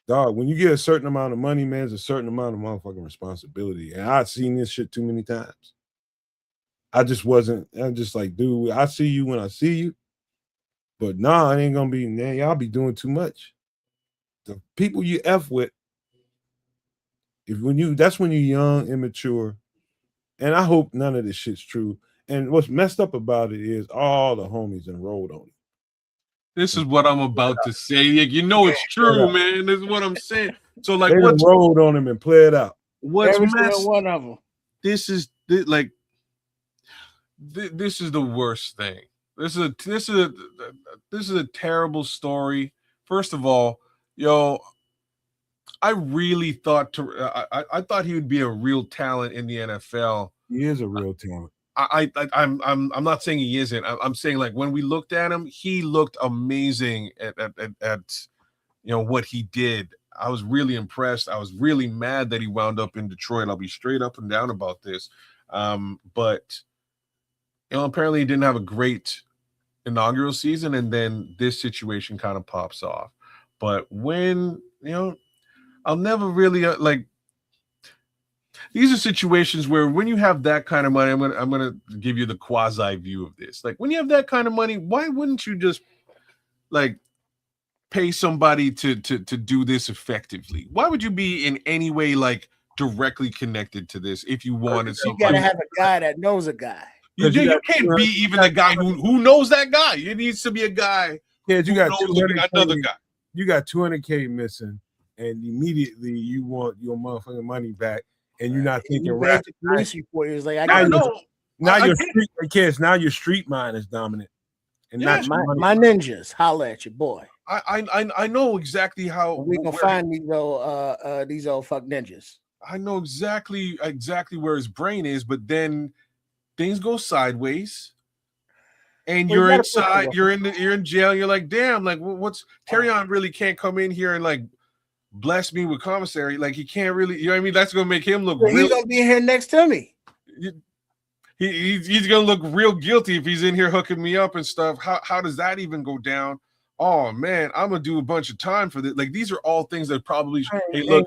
when you get a certain amount of money, man, there's a certain amount of motherfucking responsibility. And I've seen this shit too many times. I'm just like, dude, I see you when I see you. But nah, it ain't gonna be, man, y'all be doing too much. The people you F with, that's when you're young, immature. And I hope none of this shit's true. And what's messed up about it is all the homies enrolled on it. This is what I'm about to say. You know it's true, man. This is what I'm saying. So like, they enrolled on him and play it out. What's messed? One of them. This is the worst thing. This is a terrible story. First of all, I really thought I thought he would be a real talent in the NFL. He is a real talent. I'm not saying he isn't. I'm saying, like, when we looked at him, he looked amazing at what he did. I was really impressed. I was really mad that he wound up in Detroit. I'll be straight up and down about this. But apparently he didn't have a great inaugural season, and then this situation kind of pops off. But when I'll never really these are situations where when you have that kind of money, I'm gonna give you the quasi view of this. Like, when you have that kind of money, why wouldn't you just pay somebody to do this effectively? Why would you be in any way directly connected to this if you wanted something? You gotta have a guy that knows a guy. You can't be even the guy who knows that guy. It needs to be a guy. Yeah, you got another guy. You got $200K missing, and immediately you want your motherfucking money back. And you're not thinking right. Police report is like, now your street mind is dominant, and not my ninjas. Holla at your boy. I know exactly how we gonna find these old fuck ninjas. I know exactly where his brain is, but then things go sideways, and you're inside. You're in jail. You're like, damn. Like, what's Terrion really can't come in here and bless me with commissary. Like, he can't really, you know what I mean? That's gonna make him look He's gonna be here next to me. He's gonna look real guilty if he's in here hooking me up and stuff. How does that even go down? Oh man, I'm gonna do a bunch of time for this. Like, these are all things that probably hey, look,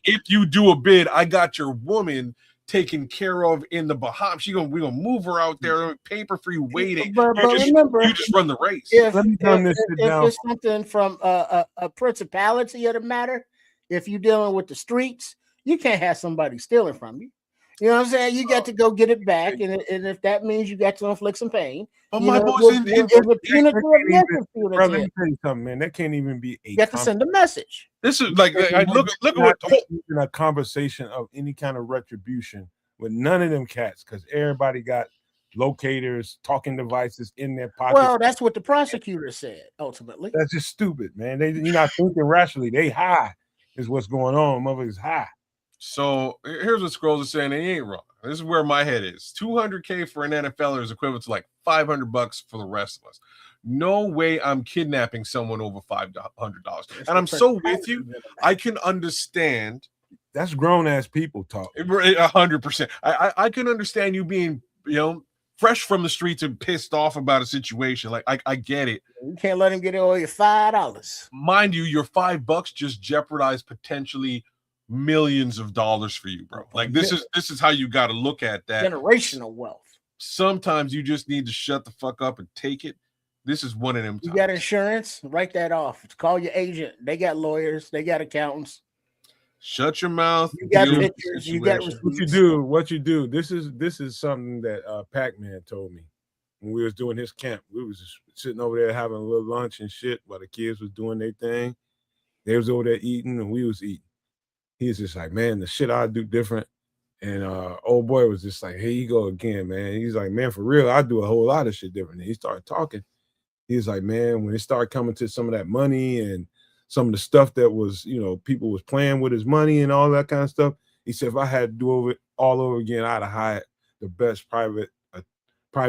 if you do a bid, I got your woman taken care of in the Bahamas. We're gonna move her out there, paper free waiting. But remember, you just run the race. If it's something from a principality of the matter, if you're dealing with the streets, You can't have somebody stealing from you. You know what I'm saying? You got to go get it back, and if that means you got to inflict some pain, But you my know, boys it's a punitive message. Bro, let me tell you something, man. That can't even be a You have to send a message. This is like I look at what in a conversation of any kind of retribution with none of them cats, because everybody got locators, talking devices in their pockets. Well, that's what the prosecutor said. Ultimately, that's just stupid, man. You're not thinking rationally. They high is what's going on. Motherfuckers high. So here's what Scrolls is saying. They ain't wrong. This is where my head is. $200K for an NFLer is equivalent to like $500 for the rest of us. No way I'm kidnapping someone over $500. And I'm so with you. I can understand. That's grown ass people talk. 100%. I can understand you being, fresh from the streets and pissed off about a situation. Like I get it. You can't let him get away with $5. Mind you, your $5 just jeopardized potentially millions of dollars for you, bro. Like this is how you got to look at that. Generational wealth. Sometimes you just need to shut the fuck up and take it. This is one of them times. You got insurance? Write that off. Call your agent. They got lawyers. They got accountants. Shut your mouth. You got pictures. You got what you do. This is something that Pac-Man told me when we was doing his camp. We was just sitting over there having a little lunch and shit while the kids was doing their thing. They was over there eating and we was eating. He was just like, man, the shit I do different. And old boy was just like, here you go again, man. He's like, man, for real, I do a whole lot of shit different. And he started talking. He was like, man, when it started coming to some of that money and some of the stuff that was, people was playing with his money and all that kind of stuff. He said, if I had to do it all over again, I'd have hired the best private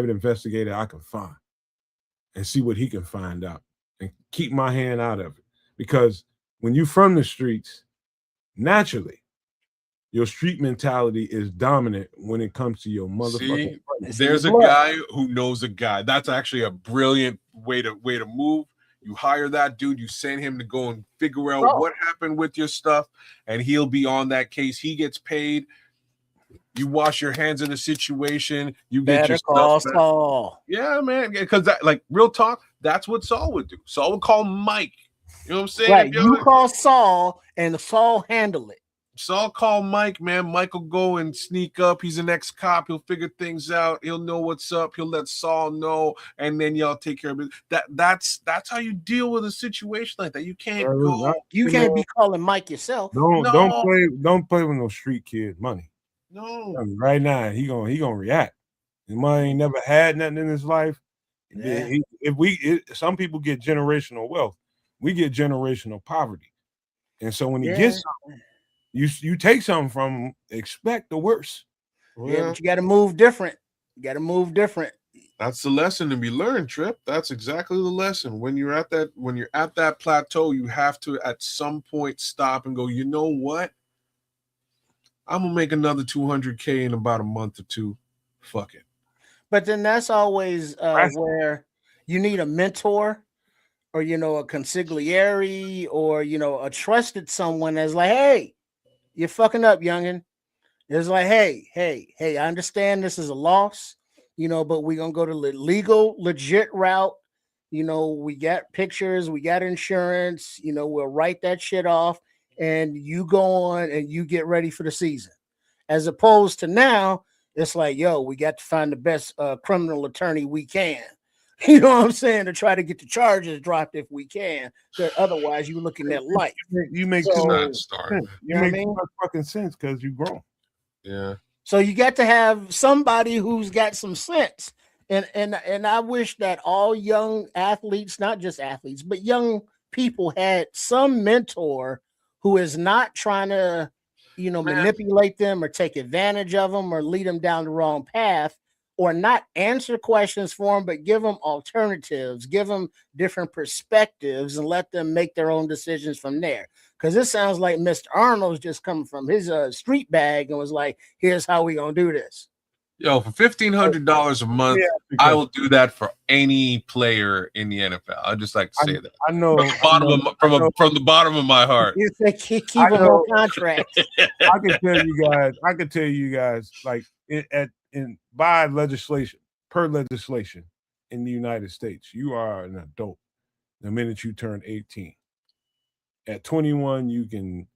investigator I can find and see what he can find out and keep my hand out of it. Because when you from the streets, naturally, your street mentality is dominant when it comes to your motherfucking. There's a guy who knows a guy. That's actually a brilliant way to move. You hire that dude, you send him to go and figure out what happened with your stuff, and he'll be on that case. He gets paid. You wash your hands in the situation. You get your stuff back. Saul. Yeah, man. Because that, like, real talk, that's what Saul would do. Saul would call Mike. You know what I'm saying? Right. You call Saul, and Saul handle it. Saul call Mike, man. Mike will go and sneak up. He's an ex-cop. He'll figure things out. He'll know what's up. He'll let Saul know, and then y'all take care of it. That's how you deal with a situation like that. You can't go. You can't be calling Mike yourself. Don't play with no street kid money. No. I mean, right now he gonna react. His money ain't never had nothing in his life. Yeah. Some people get generational wealth. We get generational poverty, and so when he gets something. You take something from them, expect the worst. Yeah, but you got to move different. That's the lesson to be learned, Trip. That's exactly the lesson. When you're at that plateau, you have to at some point stop and go, you know what? I'm gonna make another $200K in about a month or two. Fuck it. But then that's always where you need a mentor or a consigliere or a trusted someone that's like, hey, you're fucking up, youngin'. It's like, hey, I understand this is a loss, but we're going to go to the legal, legit route. We got pictures, we got insurance, we'll write that shit off and you go on and you get ready for the season. As opposed to now, it's like, yo, we got to find the best criminal attorney we can. You know what I'm saying? To try to get the charges dropped if we can. Otherwise, you're looking at life. You make too much sense. You make too much fucking sense because you grown. Yeah. So you got to have somebody who's got some sense. And I wish that all young athletes, not just athletes, but young people had some mentor who is not trying to, manipulate them or take advantage of them or lead them down the wrong path. Or not answer questions for them, but give them alternatives, give them different perspectives, and let them make their own decisions from there. Because it sounds like Mr. Arnold's just coming from his street bag and was like, here's how we going to do this. Yo, for $1,500 a month, I will do that for any player in the NFL. I just like to say that. I know from the bottom of my heart. You say keep them on contract. I can tell you guys, like by legislation in the United States, you are an adult the minute you turn 18. At 21, you can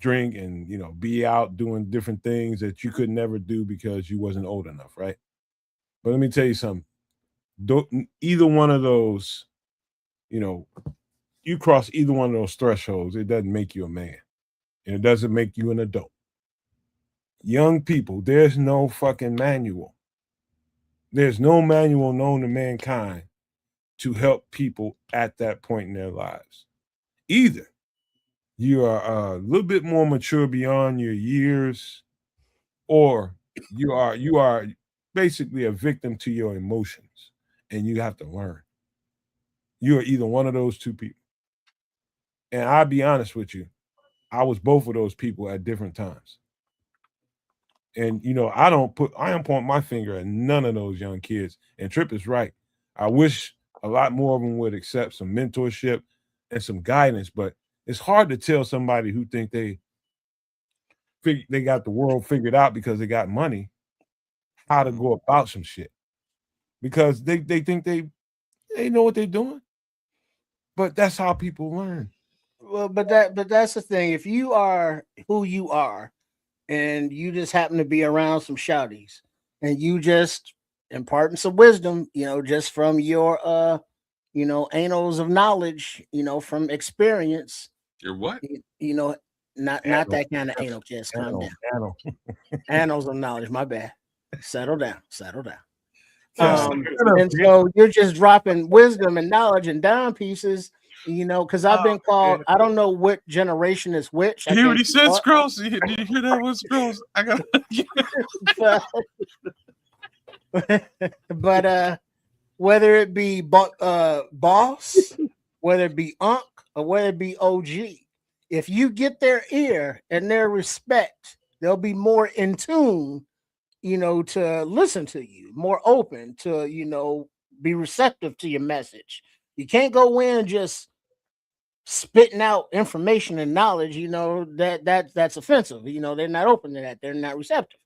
drink and be out doing different things that you could never do because you wasn't old enough, right? But let me tell you something. Either one of those, you cross either one of those thresholds, it doesn't make you a man, and it doesn't make you an adult. Young people, there's no fucking manual. There's no manual known to mankind to help people at that point in their lives. Either you are a little bit more mature beyond your years, or you are basically a victim to your emotions, and you have to learn. You are either one of those two people. And I'll be honest with you, I was both of those people at different times. And I don't point my finger at none of those young kids. And Trip is right. I wish a lot more of them would accept some mentorship and some guidance, but it's hard to tell somebody who think they got the world figured out because they got money how to go about some shit. Because they think they know what they're doing. But that's how people learn. Well, but that's the thing. If you are who you are, and you just happen to be around some shouties, and you just imparting some wisdom, just from your annals of knowledge, from experience. Your what? Not that kind of anal. Just calm down. Annals of knowledge. My bad. Settle down. And so you're just dropping wisdom and knowledge and dime pieces, because I've been called, I don't know what generation is which. You hear what he said, Scrolls? Did you hear that one, Scrolls? I got but whether it be boss, whether it be unk, or whether it be OG, if you get their ear and their respect, they'll be more in tune, to listen to you, more open to, be receptive to your message. You can't go in just spitting out information and knowledge, that's offensive. They're not open to that. They're not receptive.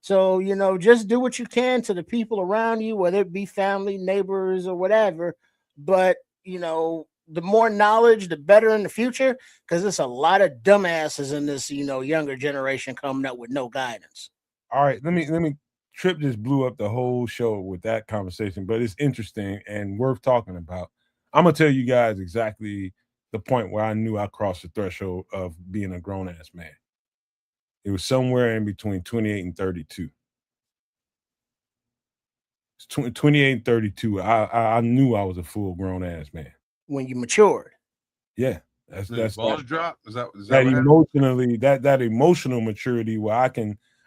So, just do what you can to the people around you, whether it be family, neighbors, or whatever. But, the more knowledge, the better in the future, because there's a lot of dumbasses in this, younger generation coming up with no guidance. All right, let me. Trip just blew up the whole show with that conversation, but it's interesting and worth talking about. I'm gonna tell you guys exactly the point where I knew I crossed the threshold of being a grown ass man. It was somewhere in between 28 and 32. 28 and 32. I knew I was a full grown ass man. When you matured. Yeah. That's balls drop. Is that emotionally that emotional maturity where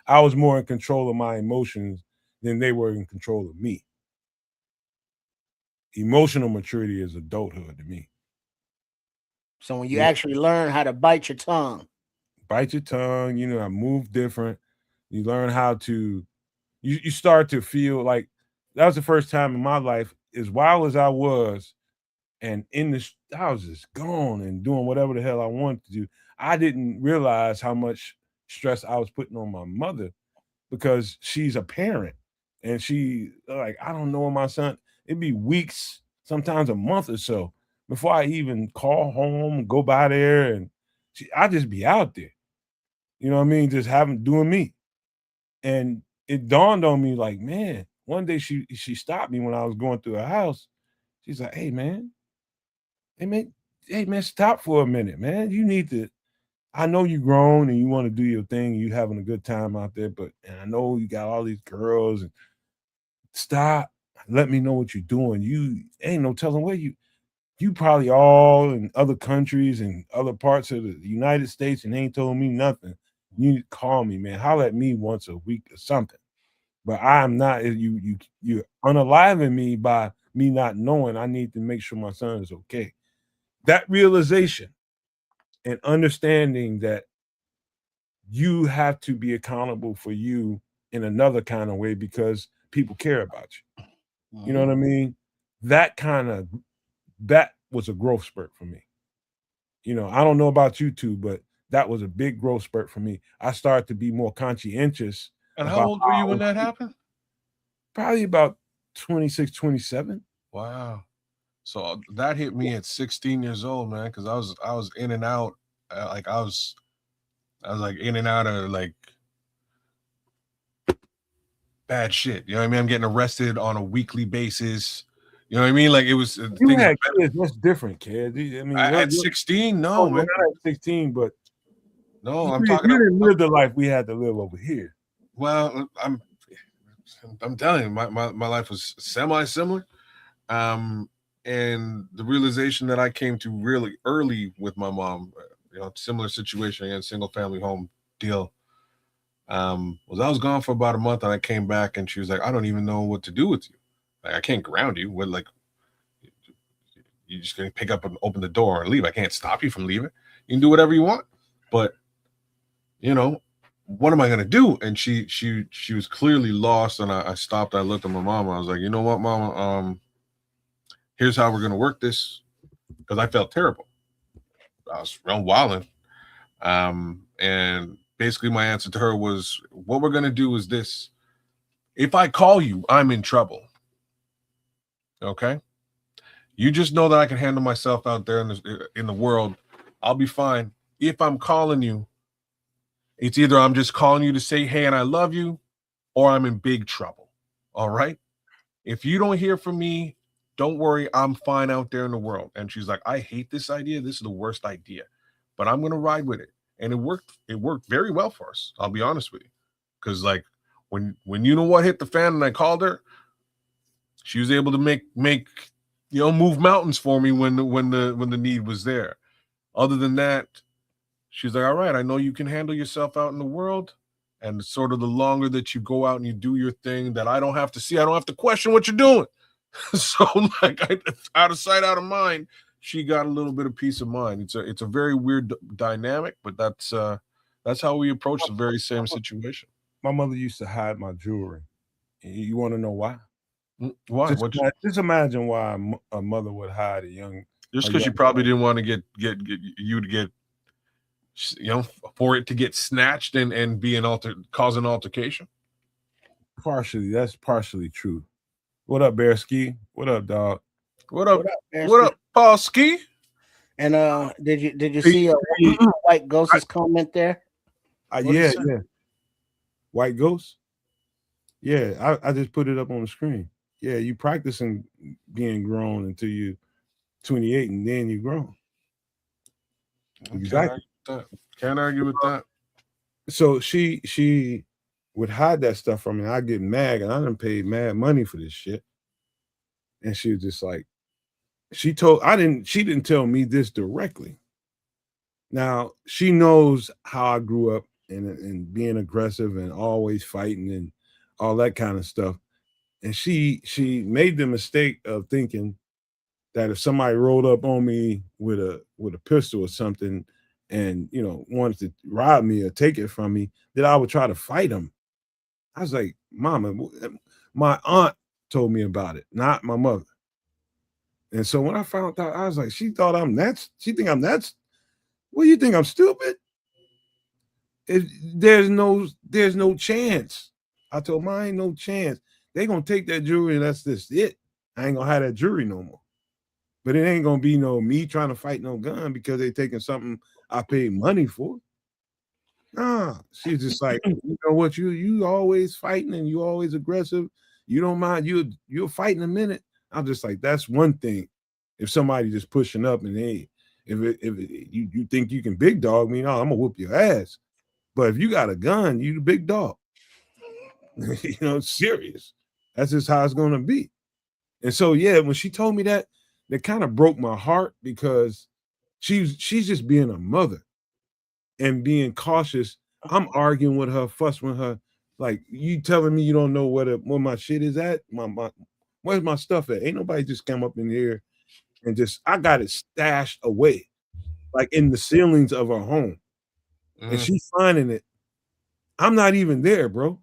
I was more in control of my emotions than they were in control of me. Emotional maturity is adulthood to me. So when you actually learn how to bite your tongue. I move different. You learn how to, you start to feel like that was the first time in my life, as wild as I was, and I was just gone and doing whatever the hell I wanted to do. I didn't realize how much stress I was putting on my mother because she's a parent and she I don't know my son. It'd be weeks, sometimes a month or so before I even call home, go by there, and I just be out there. You know what I mean? Just doing me. And it dawned on me man, one day she stopped me when I was going through her house. She's like, hey man, stop for a minute, man. You need to, I know you grown and you want to do your thing. You having a good time out there, and I know you got all these girls, and stop. Let me know what you're doing. You ain't no telling where you probably all in other countries and other parts of the United States and ain't told me nothing. You need to call me, man. Holler at me once a week or something. But I'm not, you're unaliving me by me not knowing. I need to make sure my son is okay. That realization and understanding that you have to be accountable for you in another kind of way because people care about you. You know what I mean? That was a growth spurt for me. I don't know about you two, but that was a big growth spurt for me. I started to be more conscientious. And how old were you when that happened? Probably about 26, 27. Wow. So that hit me at 16 years old, man, because I was in and out. I was I was like in and out of like bad shit. You know what I mean? I'm getting arrested on a weekly basis. You know what I mean? Like it was You things. had kids. That's different, kid. I mean, At 16, no, man. Not at 16, but No, you I'm talking you about. didn't live the life we had to live over here. Well, I'm telling you, my life was semi-similar. And the realization that I came to really early with my mom, similar situation again, single family home deal, was I was gone for about a month and I came back and she was like, I don't even know what to do with you. Like, I can't ground you. With like, you're just going to pick up and open the door and leave. I can't stop you from leaving. You can do whatever you want. But, what am I going to do? And she was clearly lost. And I stopped. I looked at my mom. I was like, you know what, mama? Here's how we're going to work this. Because I felt terrible. I was real wilding. And basically my answer to her was, what we're going to do is this. If I call you, I'm in trouble. Okay? You just know that I can handle myself out there in the world. I'll be fine. If I'm calling you, it's either I'm just calling you to say, hey, and I love you, or I'm in big trouble. All right? If you don't hear from me, don't worry. I'm fine out there in the world. And she's like, I hate this idea. This is the worst idea, but I'm going to ride with it. And it worked. It worked very well for us. I'll be honest with you. Because like when you know what hit the fan and I called her, she was able to make move mountains for me when the need was there. Other than that, she's like, all right, I know you can handle yourself out in the world. And sort of the longer that you go out and you do your thing, that I don't have to see, I don't have to question what you're doing. So like out of sight, out of mind, she got a little bit of peace of mind. It's a very weird dynamic, but that's how we approach the very same situation. My mother used to hide my jewelry. You want to know why? Why? Just imagine why a mother would hide a young. Just because she probably didn't want to get you to get, for it to get snatched and be cause an altercation. That's partially true. What up, Bear Ski? What up, dog? What up, Paul Ski? And did you see White Ghost's comment there? Yeah. White Ghost? Yeah, I just put it up on the screen. Yeah, you practicing being grown until you 28 and then you grown. Exactly. Can't argue with that. So she would hide that stuff from me. I get mad, and I done paid mad money for this shit. And she was just like, she didn't tell me this directly. Now she knows how I grew up and being aggressive and always fighting and all that kind of stuff. And she made the mistake of thinking that if somebody rolled up on me with a pistol or something and wanted to rob me or take it from me, that I would try to fight them. I was like, Mama, my aunt told me about it, not my mother. And so when I found out, I was like, she thought I'm nuts. She think I'm nuts. What do you think? I'm stupid? There's no chance. I told her, ain't no chance. They gonna take that jewelry and that's just it. I ain't gonna have that jewelry no more. But it ain't gonna be no me trying to fight no gun because they taking something I paid money for. Nah, she's just like, you know what, you always fighting and you always aggressive. You don't mind, you'll fight in a minute. I'm just like, that's one thing. If somebody just pushing up and you think you can big dog me, no, I'm gonna whoop your ass. But if you got a gun, you the big dog. Serious. That's just how it's gonna be. And so yeah, when she told me that kind of broke my heart because she's just being a mother and being cautious. I'm arguing with her, fussing with her, like, you telling me you don't know where my shit is at? Where's my stuff at? Ain't nobody just come up in here and I got it stashed away, like in the ceilings of her home. And she's finding it. I'm not even there, bro.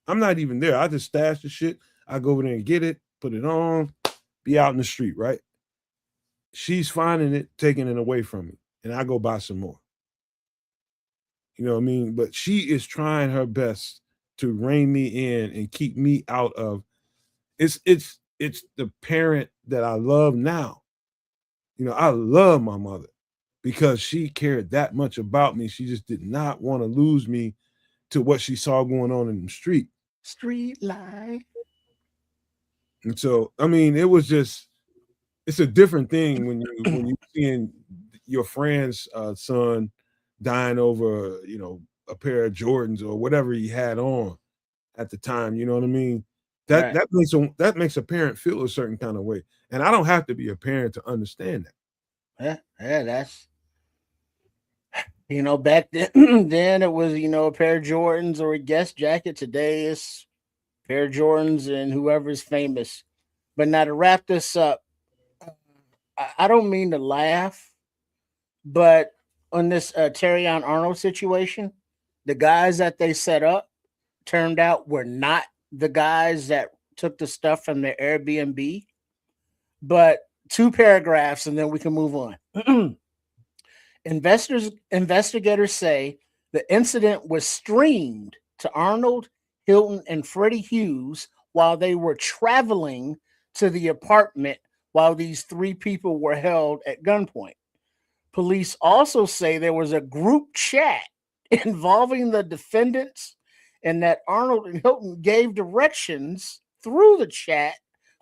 I'm not even there. I just stash the shit. I go over there and get it, put it on, be out in the street, right? She's finding it, taking it away from me, and I go buy some more. You know what I mean? But she is trying her best to rein me in and keep me out of. It's the parent that I love now. I love my mother, because she cared that much about me. She just did not want to lose me to what she saw going on in the street. Street life. And so, I mean, it's a different thing when you seeing your friend's son dying over, a pair of Jordans or whatever he had on at the time. You know what I mean? Right. That makes a parent feel a certain kind of way. And I don't have to be a parent to understand that. Yeah, that's back then then it was, a pair of Jordans or a Guess jacket. Today it's a pair of Jordans and whoever's famous. But now to wrap this up, I don't mean to laugh, but on this Terrion Arnold situation, the guys that they set up turned out were not the guys that took the stuff from their Airbnb. But 2 paragraphs and then we can move on. Investigators say the incident was streamed to Arnold, Hilton, and Freddie Hughes while they were traveling to the apartment while these 3 people were held at gunpoint. Police also say there was a group chat involving the defendants and that Arnold and Hilton gave directions through the chat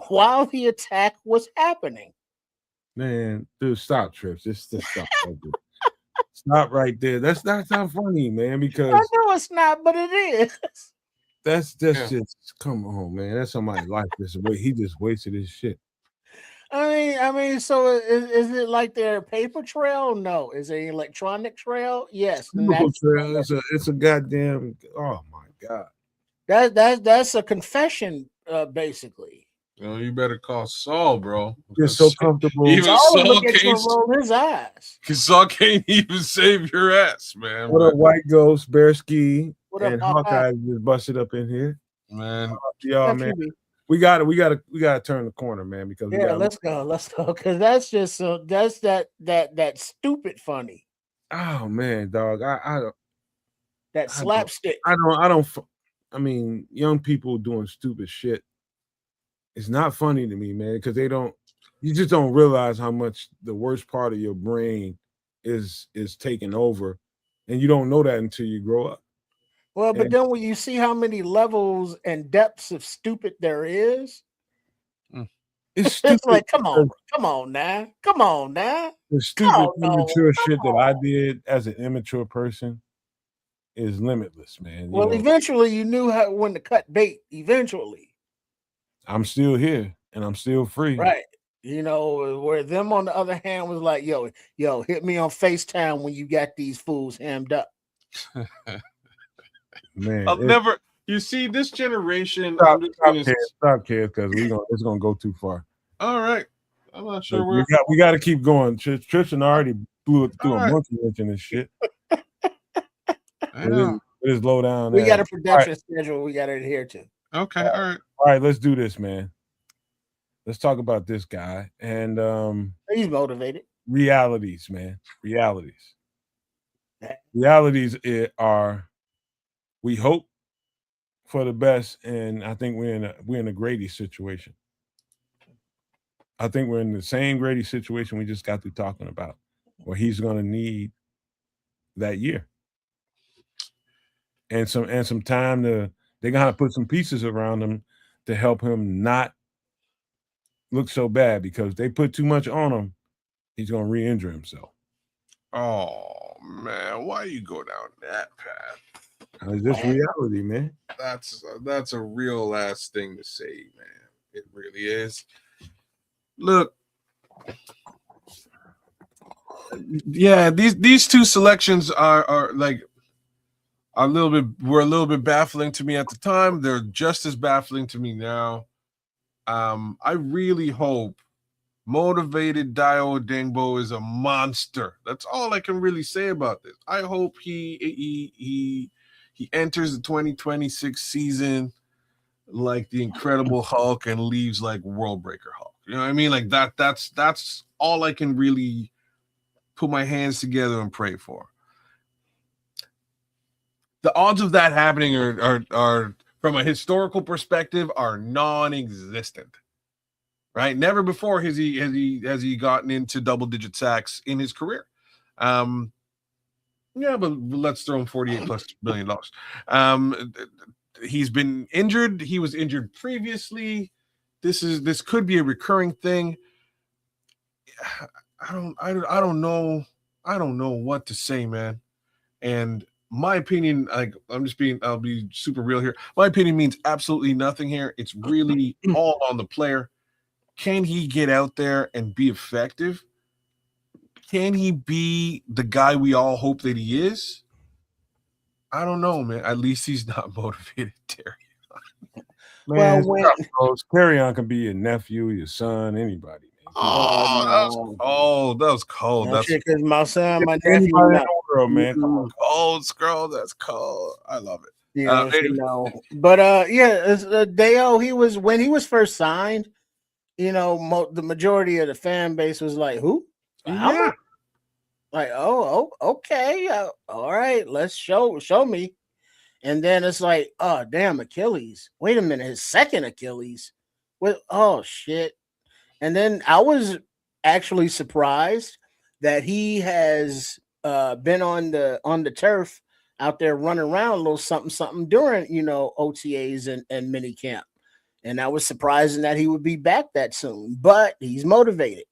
while the attack was happening. Man, dude, stop, Trips. Just stop. Stop right there. That's not funny, man, because I know it's not, but it is. that's just come on, man. That's somebody's life. He just wasted his shit. I mean, so is it like their paper trail? No. Is it an electronic trail? Yes. Trail. It's a goddamn. Oh my god. That's a confession, basically. You better call Saul, bro. You're so comfortable. Even Saul can't roll his eyes. Saul can't even save your ass, man. What up, White Ghost, Bear Ski, What and up, Hawkeye just busted up in here, man. Y'all, man. We got to turn the corner, man. Because let's go, because that's just that's that stupid funny. Oh man, dog. That slapstick. I mean, young people doing stupid shit. It's not funny to me, man, because you just don't realize how much the worst part of your brain is taking over, and you don't know that until you grow up. Well, but then when you see how many levels and depths of stupid there is, it's stupid. Like, come on now. The stupid, immature shit that I did as an immature person is limitless, man. Well, eventually you knew when to cut bait. Eventually. I'm still here and I'm still free. Right. Where them on the other hand was like, yo, hit me on FaceTime when you got these fools hammed up. Man, I'll never. You see, this generation. Stop, kids, because it's gonna go too far. All right, I'm not sure we got to keep going. Tristan already blew it through a monkey wrench in this shit. It is low down. We got a production schedule we got to adhere to. Okay, all right. Let's do this, man. Let's talk about this guy and he's motivated. Realities, man. Realities are. We hope for the best, and I think we're in a Grady situation. I think we're in the same Grady situation we just got through talking about, where he's going to need that year and some time they're going to put some pieces around him to help him not look so bad, because they put too much on him, he's going to re-injure himself. Oh man, why you go down that path? It's just reality, man. That's a real last thing to say, man. It really is. Look, yeah, these 2 selections are like were a little bit baffling to me at the time. They're just as baffling to me now. I really hope motivated Dio Dengbo is a monster. That's all I can really say about this. I hope he enters the 2026 season like the Incredible Hulk and leaves like World Breaker Hulk. You know what I mean? Like that's all I can really put my hands together and pray for. The odds of that happening are from a historical perspective are non-existent. Right? Never before has he gotten into double-digit sacks in his career. Yeah, but let's throw him $48+ million. He's been injured. He was injured previously. This could be a recurring thing. I don't know. I don't know what to say, man. And my opinion, I'll be super real here. My opinion means absolutely nothing here. It's really all on the player. Can he get out there and be effective? Can he be the guy we all hope that he is? I don't know, man. At least he's not motivated, Terry. Man, Carry on can be your nephew, your son, anybody. That was cold. That's because my son, my anybody nephew, in the world, man. Come on. Cold, Scroll. That's cold. I love it. But Deo, when he was first signed, the majority of the fan base was like, "Who? Yeah." Like, oh, okay, all right, let's show me. And then it's like, oh, damn, Achilles. Wait a minute, his second Achilles. Oh shit. And then I was actually surprised that he has been on the turf out there running around a little something during OTAs and mini camp. And I was surprising that he would be back that soon, but he's motivated.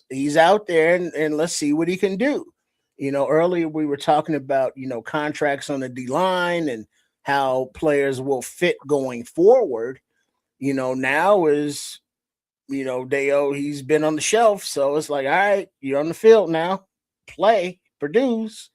He's out there and let's see what he can do. Earlier we were talking about, contracts on the D line and how players will fit going forward. Now is, Deo, he's been on the shelf. So it's like, all right, you're on the field now, play, produce,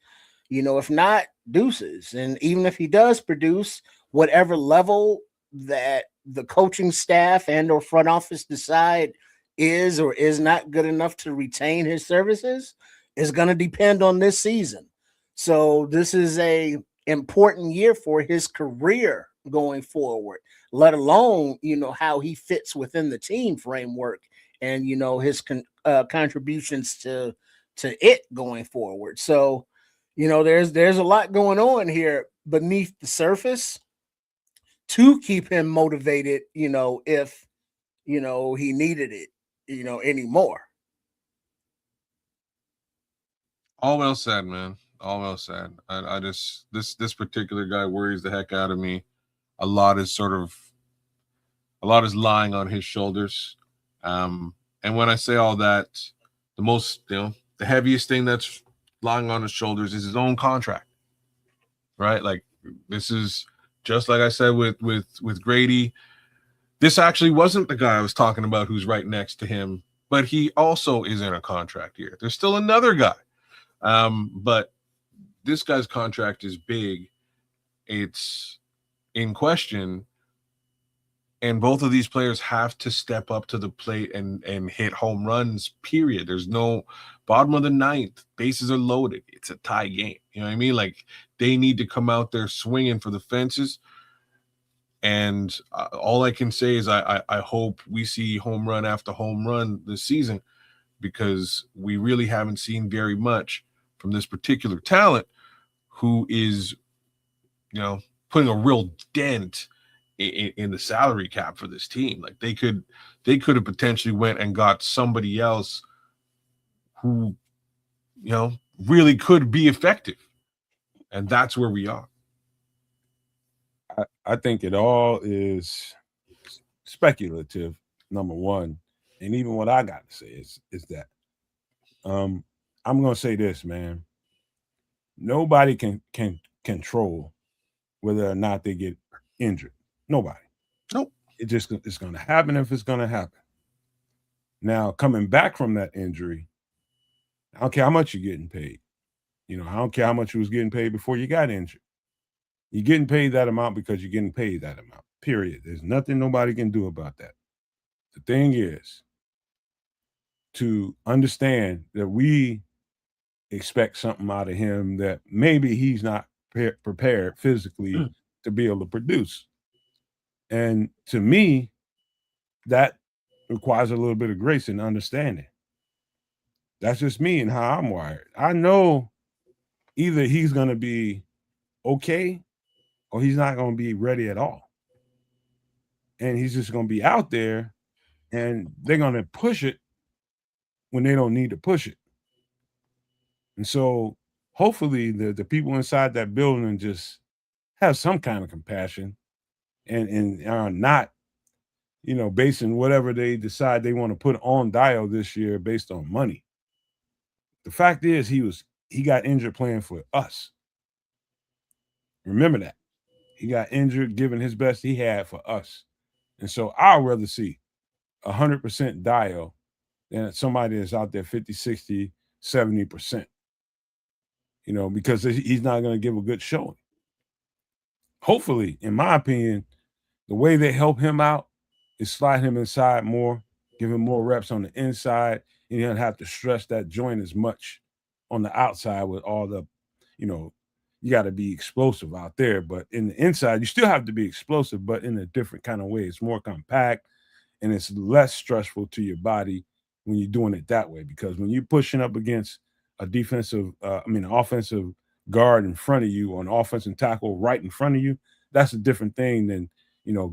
if not, deuces. And even if he does produce, whatever level that the coaching staff and or front office decide is or is not good enough to retain his services is going to depend on this season. So this is a important year for his career going forward, let alone, how he fits within the team framework and, his contributions to it going forward. So, there's a lot going on here beneath the surface to keep him motivated, if, he needed it, anymore. All well said, man. All well said. I just this particular guy worries the heck out of me. A lot is lying on his shoulders. And when I say all that, the heaviest thing that's lying on his shoulders is his own contract. Right? Like, this is just like I said with Grady. This actually wasn't the guy I was talking about who's right next to him, but he also is in a contract year. There's still another guy. But this guy's contract is big. It's in question. And both of these players have to step up to the plate and hit home runs, period. There's no bottom of the ninth. Bases are loaded. It's a tie game. You know what I mean? Like, they need to come out there swinging for the fences. And all I can say is I hope we see home run after home run this season, because we really haven't seen very much from this particular talent who is, putting a real dent in the salary cap for this team. Like, they could have potentially went and got somebody else who, really could be effective. And that's where we are. I think it all is speculative, number one. And even what I got to say is that I'm going to say this, man. Nobody can control whether or not they get injured. Nobody. Nope. It's going to happen if it's going to happen. Now, coming back from that injury, I don't care how much you're getting paid. I don't care how much you was getting paid before you got injured. You're getting paid that amount because you're getting paid that amount, period. There's nothing nobody can do about that. The thing is to understand that we expect something out of him that maybe he's not prepared physically to be able to produce. And to me, that requires a little bit of grace and understanding. That's just me and how I'm wired. I know either he's going to be okay or he's not going to be ready at all. And he's just going to be out there and they're going to push it when they don't need to push it. And so hopefully the people inside that building just have some kind of compassion and are not, basing whatever they decide they want to put on Dio this year based on money. The fact is he got injured playing for us. Remember that. He got injured giving his best he had for us. And so I'd rather see 100% Dio than somebody that's out there 50, 60, 70%. Because he's not going to give a good showing. Hopefully, in my opinion, the way they help him out is slide him inside more, give him more reps on the inside, and he doesn't have to stress that joint as much on the outside with all the, you got to be explosive out there. But in the inside, you still have to be explosive, but in a different kind of way. It's more compact and it's less stressful to your body when you're doing it that way. Because when you're pushing up against an offensive guard in front of you, or an offensive tackle right in front of you, that's a different thing than,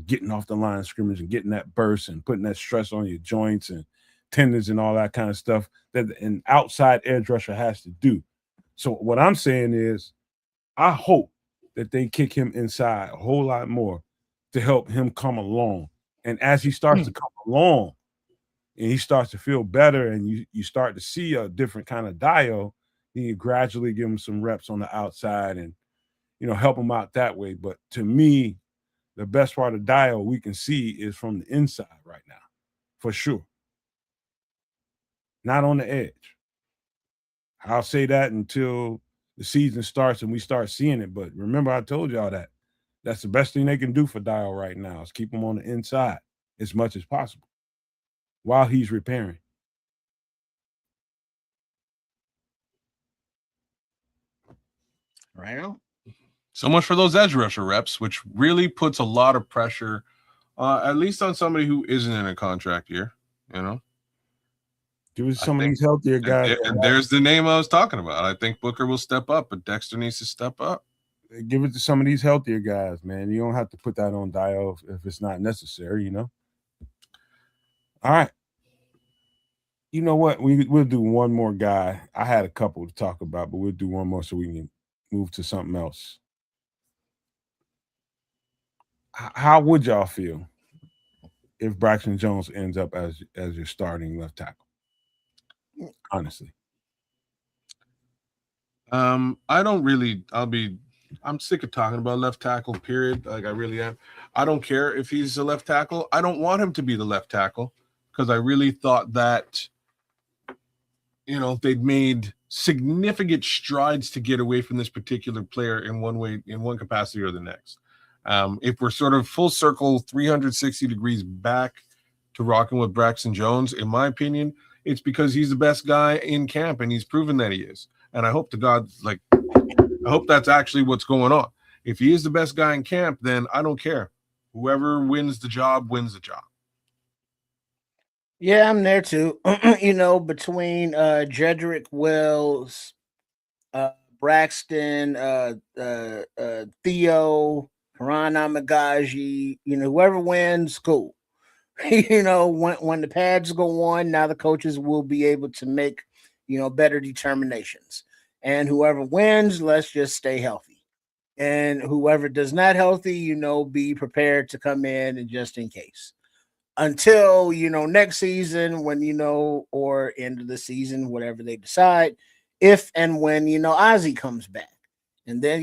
getting off the line of scrimmage and getting that burst and putting that stress on your joints and tendons and all that kind of stuff that an outside edge rusher has to do. So what I'm saying is, I hope that they kick him inside a whole lot more to help him come along. And as he starts to come along and he starts to feel better and you start to see a different kind of Dio, then you gradually give him some reps on the outside and, help him out that way. But to me, the best part of Dio we can see is from the inside right now, for sure. Not on the edge. I'll say that until the season starts and we start seeing it. But remember, I told y'all that that's the best thing they can do for Dio right now is keep him on the inside as much as possible while he's repairing. Right on. So much for those edge rusher reps, which really puts a lot of pressure, at least on somebody who isn't in a contract year, Give us some of these healthier guys. And there's the name I was talking about. I think Booker will step up, but Dexter needs to step up. Give it to some of these healthier guys, man. You don't have to put that on Dio if it's not necessary, All right. You know what? We'll do one more guy. I had a couple to talk about, but we'll do one more so we can move to something else. How would y'all feel if Braxton Jones ends up as your starting left tackle? Honestly. I'm sick of talking about left tackle, period. Like I really am. I don't care if he's a left tackle. I don't want him to be the left tackle because I really thought that, they'd made significant strides to get away from this particular player in one capacity or the next. If we're sort of full circle 360 degrees back to rocking with Braxton Jones, in my opinion, it's because he's the best guy in camp and he's proven that he is. And I hope to God, I hope that's actually what's going on. If he is the best guy in camp, then I don't care. Whoever wins the job wins the job. Yeah, I'm there too. Between Jedrick Wells, Braxton, Theo, Haran Amagaji, whoever wins, cool. When the pads go on, now the coaches will be able to make, better determinations. And whoever wins, let's just stay healthy. And whoever does not healthy, be prepared to come in and just in case. Until, next season when, or end of the season, whatever they decide, if and when, Ozzy comes back. And then,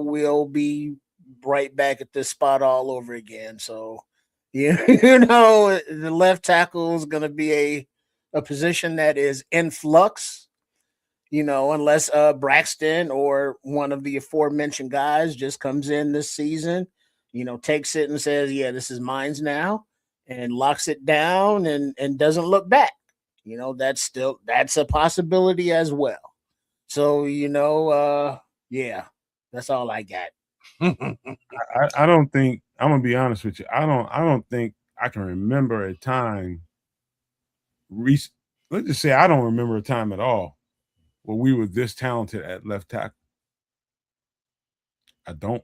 we'll be right back at this spot all over again. So, the left tackle is going to be a position that is in flux, unless Braxton or one of the aforementioned guys just comes in this season, takes it and says, yeah, this is mine's now, and locks it down and doesn't look back. That's a possibility as well. So, yeah, that's all I got. I don't think, I'm gonna be honest with you. I don't think I can remember a time. Let's just say I don't remember a time at all where we were this talented at left tackle. I don't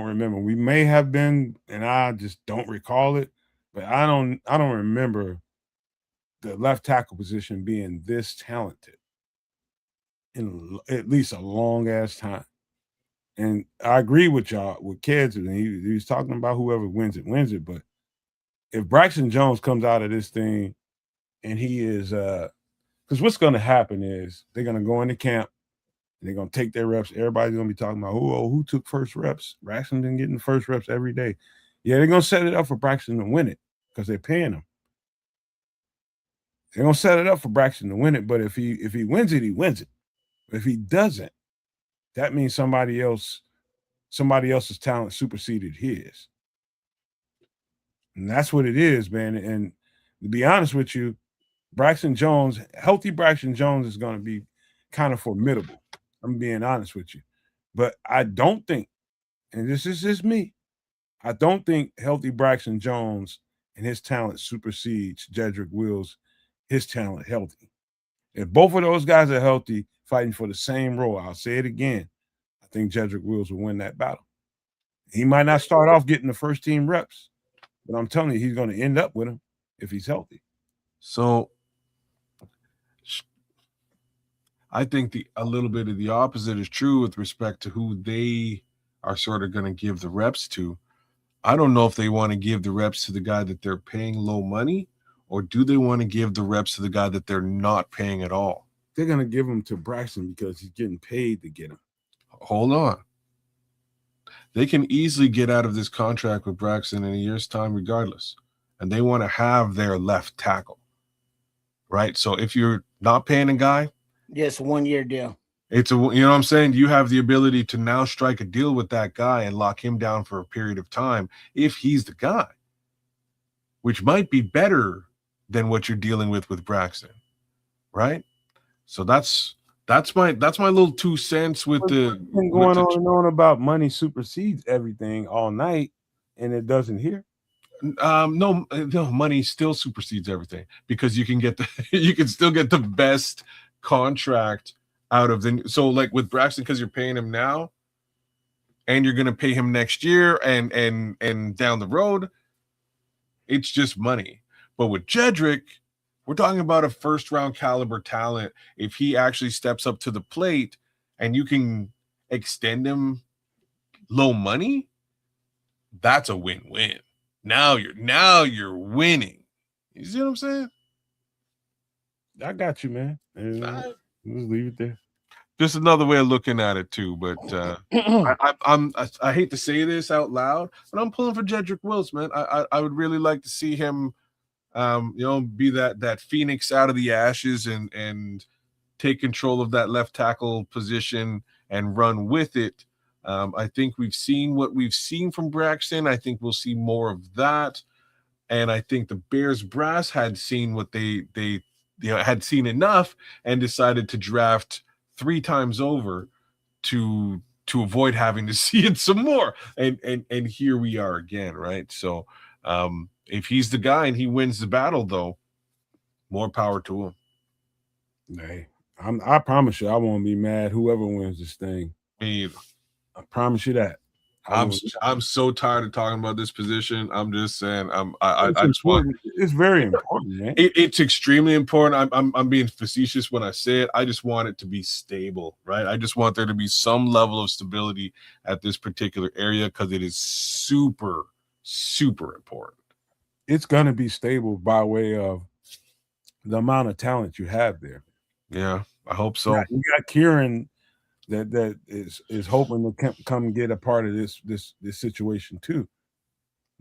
remember. We may have been, and I just don't recall it. But I don't remember the left tackle position being this talented. in at least a long ass time. And I agree with y'all with kids, and he was talking about whoever wins it. But if Braxton Jones comes out of this thing and he is because what's going to happen is they're going to go into camp, and they're going to take their reps. Everybody's going to be talking about who took first reps. Braxton didn't get the first reps every day. Yeah, they're going to set it up for Braxton to win it because they're paying him. They're going to set it up for Braxton to win it, but if he wins it, he wins it. If he doesn't, that means somebody else's talent superseded his. And that's what it is, man. And to be honest with you, healthy Braxton Jones is going to be kind of formidable. I'm being honest with you. But I don't think, and this is just me, I don't think healthy Braxton Jones and his talent supersedes Jedrick Wills, his talent healthy. If both of those guys are healthy, fighting for the same role, I'll say it again, I think Jedrick Wills will win that battle. He might not start off getting the first team reps, but I'm telling you, he's going to end up with them if he's healthy. So I think a little bit of the opposite is true with respect to who they are sort of going to give the reps to. I don't know if they want to give the reps to the guy that they're paying low money, or do they want to give the reps to the guy that they're not paying at all? They're going to give them to Braxton because he's getting paid to get him. Hold on. They can easily get out of this contract with Braxton in a year's time regardless. And they want to have their left tackle, right? So if you're not paying a guy, yes, 1 year deal. It's you know what I'm saying? You have the ability to now strike a deal with that guy and lock him down for a period of time if he's the guy, which might be better than what you're dealing with Braxton, right? So that's my little 2 cents with the going on and on about money supersedes everything all night, and it doesn't here. No, money still supersedes everything because you can still get the best contract out of so like with Braxton, because you're paying him now and you're going to pay him next year and down the road, it's just money. But with Jedrick, we're talking about a first round caliber talent. If he actually steps up to the plate and you can extend him low money, that's a win-win. Now you're winning. You see what I'm saying? I got you, man. Let's leave it there. Just another way of looking at it too. But I hate to say this out loud, but I'm pulling for Jedrick Wills, man. I would really like to see him, be that phoenix out of the ashes and take control of that left tackle position and run with it. I think we've seen what we've seen from Braxton. I think we'll see more of that. And I think the Bears brass had seen what they had seen enough and decided to draft 3 times over to avoid having to see it some more. And here we are again, right? So if he's the guy and he wins the battle, though, more power to him. Hey, I promise you, I won't be mad whoever wins this thing. Me either. I promise you that. I'm so tired of talking about this position. I'm just saying it's very important, man. It's extremely important. I'm being facetious when I say it. I just want it to be stable, right? I just want there to be some level of stability at this particular area because it is super, super important. It's gonna be stable by way of the amount of talent you have there. Yeah, I hope so. You got Kieran that is hoping to come get a part of this situation too.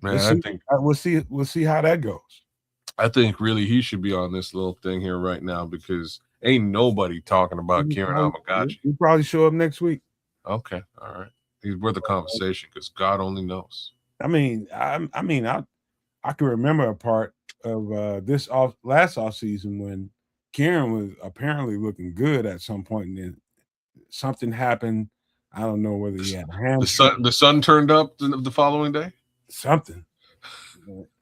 Man, we'll see how that goes. I think really he should be on this little thing here right now because ain't nobody talking about Kieran Amagachi. He'll probably show up next week. Okay, all right. He's worth a conversation because God only knows. I can remember a part of last offseason when Kieran was apparently looking good at some point, and then something happened. I don't know whether he had a hamstring. The sun turned up the following day. Something,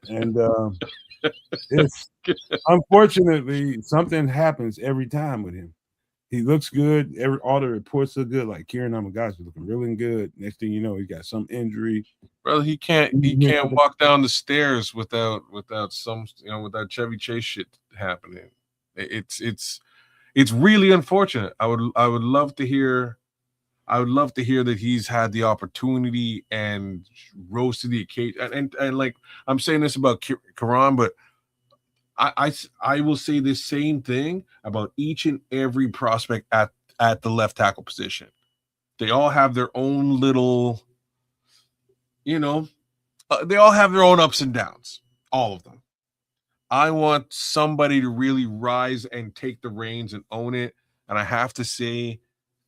and it's unfortunately something happens every time with him. He looks good. All the reports look good. Like Kieran Amagachi looking really good. Next thing you know, he got some injury. Brother, he can't walk down the stairs without some with that Chevy Chase shit happening. It's it's really unfortunate. I would love to hear that he's had the opportunity and rose to the occasion. And like I'm saying this about Karan, but I will say the same thing about each and every prospect at the left tackle position. They all have their own little, they all have their own ups and downs, all of them. I want somebody to really rise and take the reins and own it. And I have to say,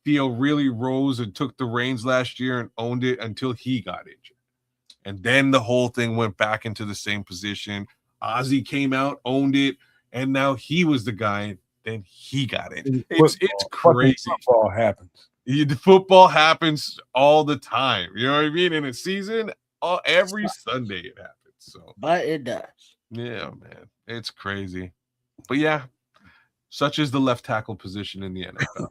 Theo really rose and took the reins last year and owned it until he got injured. And then the whole thing went back into the same position. Ozzy came out, owned it, and now he was the guy. Then he got it. It's crazy. Football happens. The football happens all the time. You know what I mean? In a season, every Sunday it happens. So, but it does. Yeah, man, it's crazy. But yeah, such is the left tackle position in the NFL.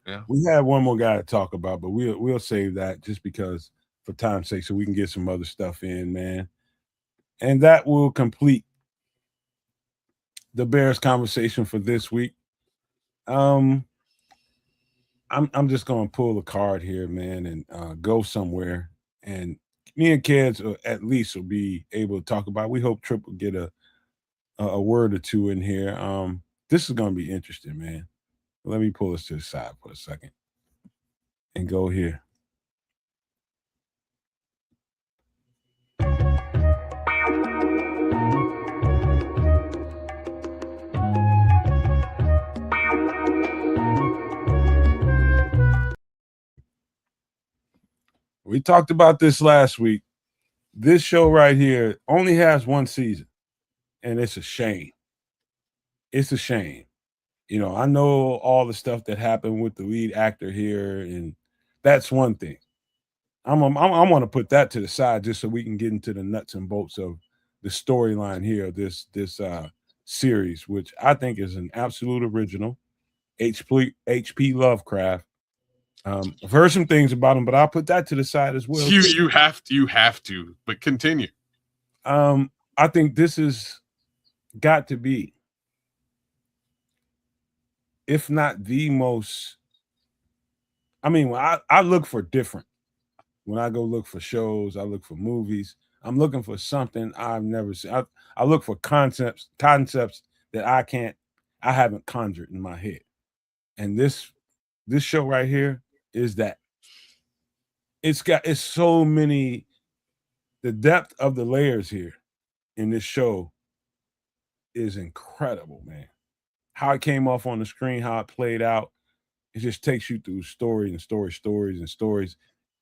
Yeah, we have one more guy to talk about, but we'll save that just because for time's sake, so we can get some other stuff in, man. And that will complete the Bears conversation for this week. I'm just gonna pull a card here, man, and go somewhere. And me and kids at least will be able to talk about it. We hope Trip will get a word or two in here. This is gonna be interesting, man. Let me pull this to the side for a second and go here. We talked about this last week. This show right here only has one season, and it's a shame. It's a shame. I know all the stuff that happened with the lead actor here, and that's one thing. I'm going to put that to the side just so we can get into the nuts and bolts of the storyline here of this series, which I think is an absolute original. H.P. Lovecraft. I've heard some things about him, but I'll put that to the side as well. You have to, but continue. I think this has got to be, if not the most. I mean, I look for different. When I go look for shows, I look for movies. I'm looking for something I've never seen. I look for concepts that I haven't conjured in my head. And this show right here is that. It's so many. The depth of the layers here in this show is incredible, man. How it came off on the screen, how it played out, it just takes you through stories.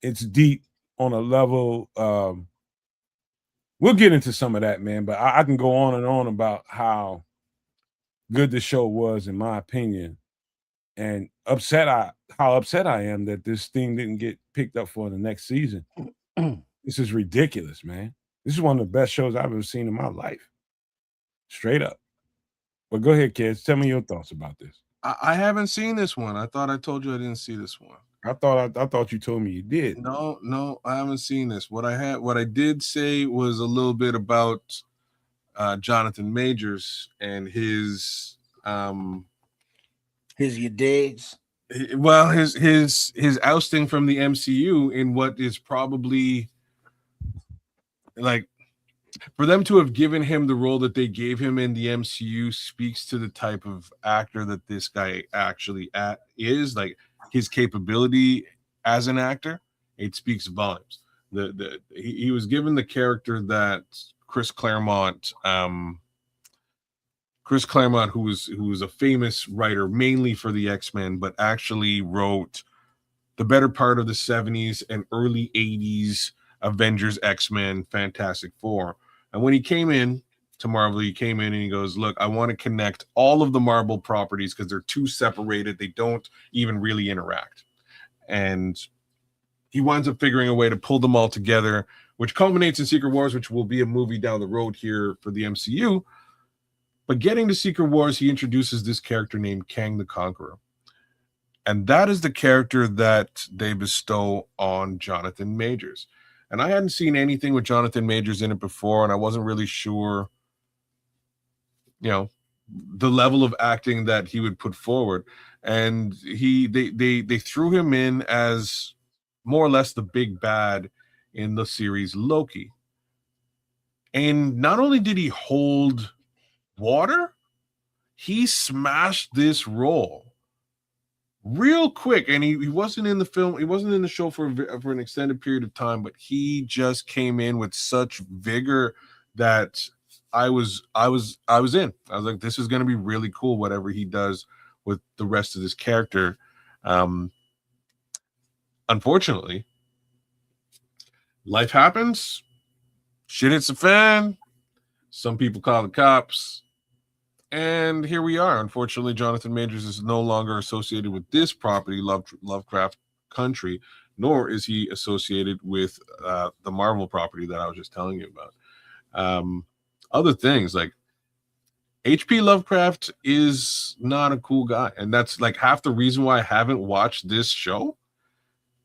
It's deep on a level. We'll get into some of that, man, but I can go on and on about how good the show was, in my opinion, and how upset I am that this thing didn't get picked up for the next season. This is ridiculous, man. This is one of the best shows I've ever seen in my life. Straight up. But go ahead, kids. Tell me your thoughts about this. I haven't seen this one. I thought I told you I didn't see this one. I thought you told me you did. No, I haven't seen this. What I did say was a little bit about Jonathan Majors and his you digs. Well, his ousting from the MCU in what is probably like, for them to have given him the role that they gave him in the MCU speaks to the type of actor that this guy actually is, like his capability as an actor. It speaks volumes. He was given the character that Chris Claremont, who was a famous writer mainly for the X-Men, but actually wrote the better part of the 70s and early 80s Avengers, X-Men, Fantastic Four. And when he came in to Marvel, he came in and he goes, look, I want to connect all of the Marvel properties because they're too separated. They don't even really interact. And he winds up figuring a way to pull them all together, which culminates in Secret Wars, which will be a movie down the road here for the MCU. But getting to Secret Wars, he introduces this character named Kang the Conqueror. And that is the character that they bestow on Jonathan Majors. And I hadn't seen anything with Jonathan Majors in it before, and I wasn't really sure, the level of acting that he would put forward. And they threw him in as more or less the big bad in the series Loki. And not only did he hold water, he smashed this role real quick. And he wasn't in the film, he wasn't in the show for an extended period of time, but he just came in with such vigor that I was in. I was like, this is going to be really cool, whatever he does with the rest of this character. Unfortunately, life happens. Shit hits the fan. Some people call the cops. And here we are. Unfortunately, Jonathan Majors is no longer associated with this property, Lovecraft Country, nor is he associated with the Marvel property that I was just telling you about. Other things like H.P. Lovecraft is not a cool guy. And that's like half the reason why I haven't watched this show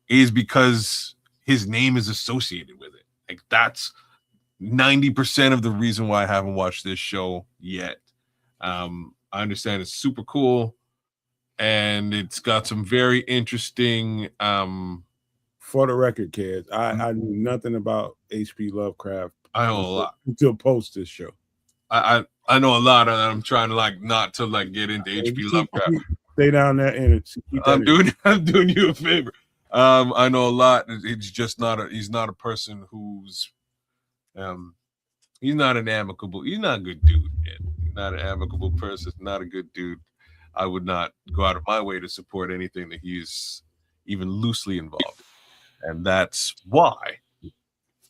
is because his name is associated with it. Like that's 90% of the reason why I haven't watched this show yet. I understand it's super cool and it's got some very interesting for the record, kids, I knew nothing about H.P. Lovecraft. I know a lot until post this show. I know a lot, and I'm trying to like not to like get into H.P. Lovecraft. Stay down there and I'm doing you a favor. I know a lot. It's just he's not a person who's he's not an amicable, he's not a good dude, man. He's not an amicable person, not a good dude. I would not go out of my way to support anything that he's even loosely involved. And that's why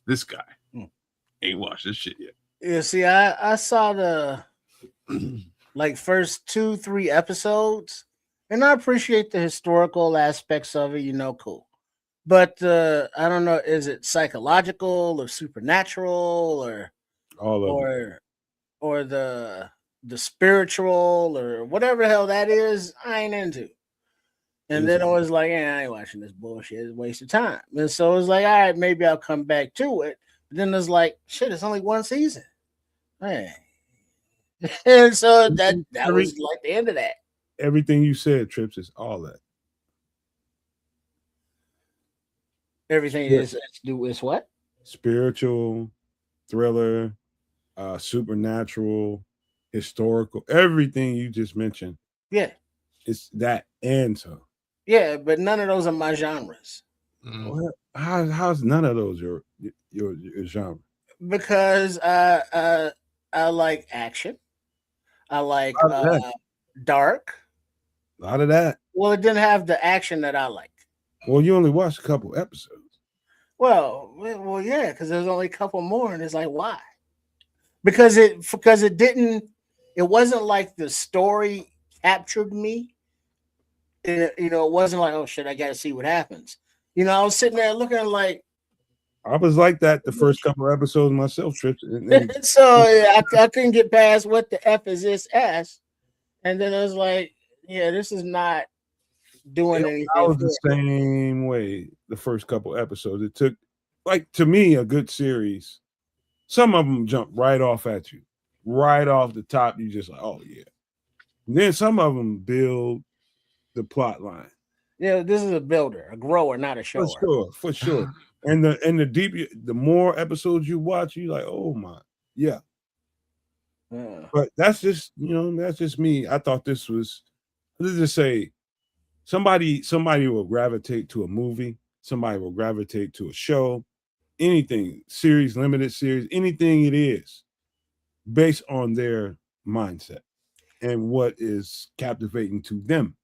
this guy ain't watched this shit yet. Yeah, see, I saw the like first 2-3 episodes, and I appreciate the historical aspects of it, cool. But I don't know, is it psychological or supernatural or all of it, or the spiritual or whatever the hell that is? I ain't into. And then I was like, I ain't watching this bullshit. It's a waste of time. And so it was like, all right, maybe I'll come back to it. But then it's like, shit, it's only one season. Man. And so that was like the end of that. Everything you said, Trips, is all that. Everything is to do with what? Spiritual, thriller, supernatural, historical, everything you just mentioned. Yeah. It's that and so. Yeah, but none of those are my genres. Well, how's none of those your genre? Because I like action. I like dark. A lot of that. Well, it didn't have the action that I like. Well, you only watched a couple episodes. Well, yeah, because there's only a couple more, and it's like, why? Because it wasn't like the story captured me. It wasn't like, oh shit, I got to see what happens. I was sitting there looking like. I was like that the first couple of episodes myself, Trips. So yeah, I couldn't get past what the F is this S, and then I was like, yeah, this is not doing anything. I was the same way the first couple episodes. It took, like, to me, a good series. Some of them jump right off at you, right off the top. You just like, oh yeah. And then some of them build the plot line. Yeah, this is a builder, a grower, not a shower. For sure. And the more episodes you watch, you like, oh my, yeah. But that's just me. I thought this was, let's just say, somebody will gravitate to a movie, somebody will gravitate to a show, anything, series, limited series, anything it is, based on their mindset and what is captivating to them.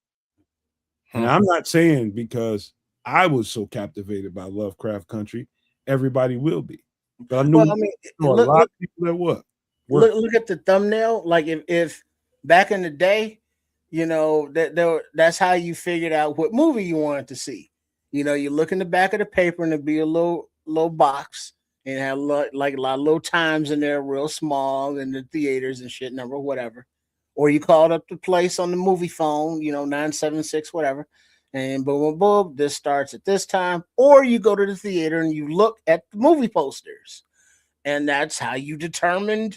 And I'm not saying because I was so captivated by Lovecraft Country, everybody will be. But I know, a lot of people that were. Look at the thumbnail. Like if back in the day, that's how you figured out what movie you wanted to see. You look in the back of the paper and it'd be a little box and have like a lot of little times in there, real small in the theaters and shit number, whatever. Or you called up the place on the movie phone, 976, whatever. And boom, boom, boom, this starts at this time. Or you go to the theater and you look at the movie posters. And that's how you determined,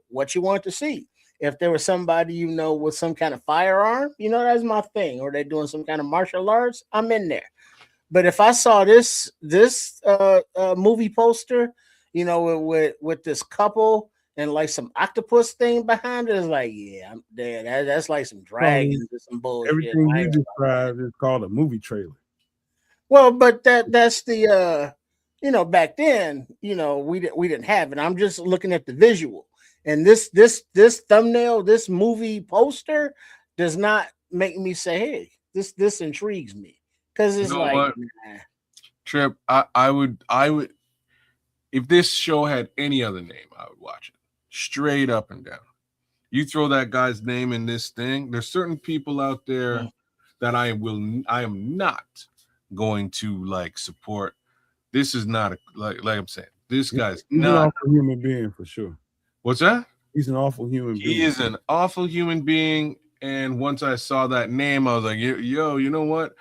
what you want to see. if there was somebody, with some kind of firearm, that's my thing, or they're doing some kind of martial arts, I'm in there. But if I saw this movie poster, with this couple and like some octopus thing behind it, it's like, yeah, I'm dead. That's like some dragons or some bullshit. Everything you described is called a movie trailer. Well, but that's the back then, we didn't have it. I'm just looking at the visual, and this thumbnail, this movie poster does not make me say, hey, this intrigues me, because it's nah. Trip, I would if this show had any other name, I would watch it straight up and down. You throw that guy's name in this thing, there's certain people out there that I am not going to like support. This is not like I'm saying, this guy's He's not an awful human being for sure. What's that? He's an awful human being. He is an awful human being. And once I saw that name, I was like, yo, you know what?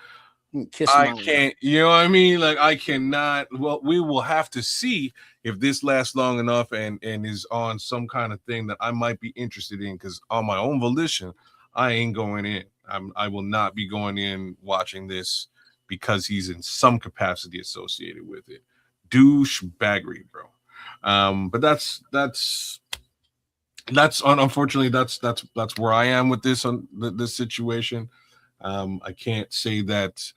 I can't, you know what I mean? Like, I cannot. Well, we will have to see if this lasts long enough and is on some kind of thing that I might be interested in, because on my own volition, I ain't going in. I will not be going in watching this because he's in some capacity associated with it. Douchebaggery, bro. But that's unfortunately that's where I am with this this situation. I can't say that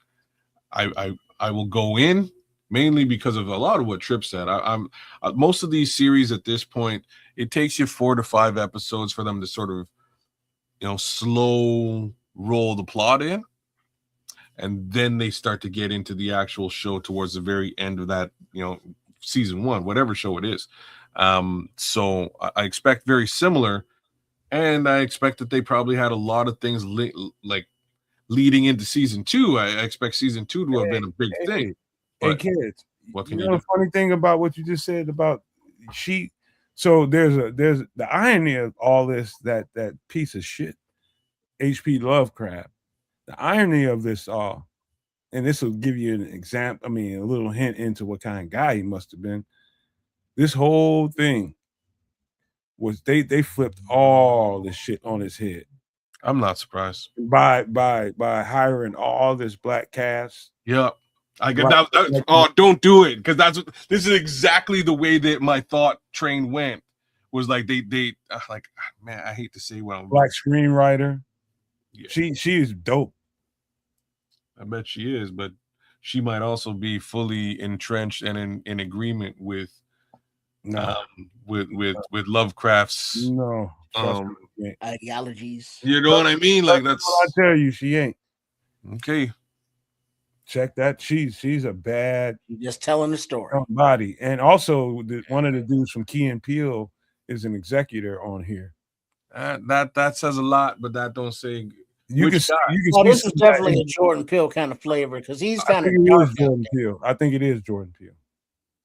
I will go in, mainly because of a lot of what Tripp said. I'm most of these series at this point, it takes you 4 to 5 episodes for them to sort of slow roll the plot in, and then they start to get into the actual show towards the very end of that, season 1, whatever show it is. So I expect very similar, and I expect that they probably had a lot of things leading into season 2. I expect season 2 to have been a big thing. Hey kids, what can the funny thing about what you just said about so there's the irony of all this, that piece of shit, H.P. Lovecraft. The irony of this all, and this will give you an example, a little hint into what kind of guy he must have been. This whole thing was they flipped all this shit on his head. I'm not surprised by hiring all this black cast. Yeah, I get that. Oh, don't do it, because this is exactly the way that my thought train went. Was like they man, I hate to say what I'm black screenwriter. Yeah. She is dope. I bet she is, but she might also be fully entrenched and in agreement with with Lovecraft's ideologies. You know what I mean? Like that's what I tell you, she ain't. Okay. Check that. She's a bad. Just telling the story. Body, and also one of the dudes from Key and Peele is an executor on here. That says a lot, but that don't say. You can this is definitely a Jordan Peele kind of flavor, because he's kind of dark. Jordan Peele. I think it is Jordan Peele.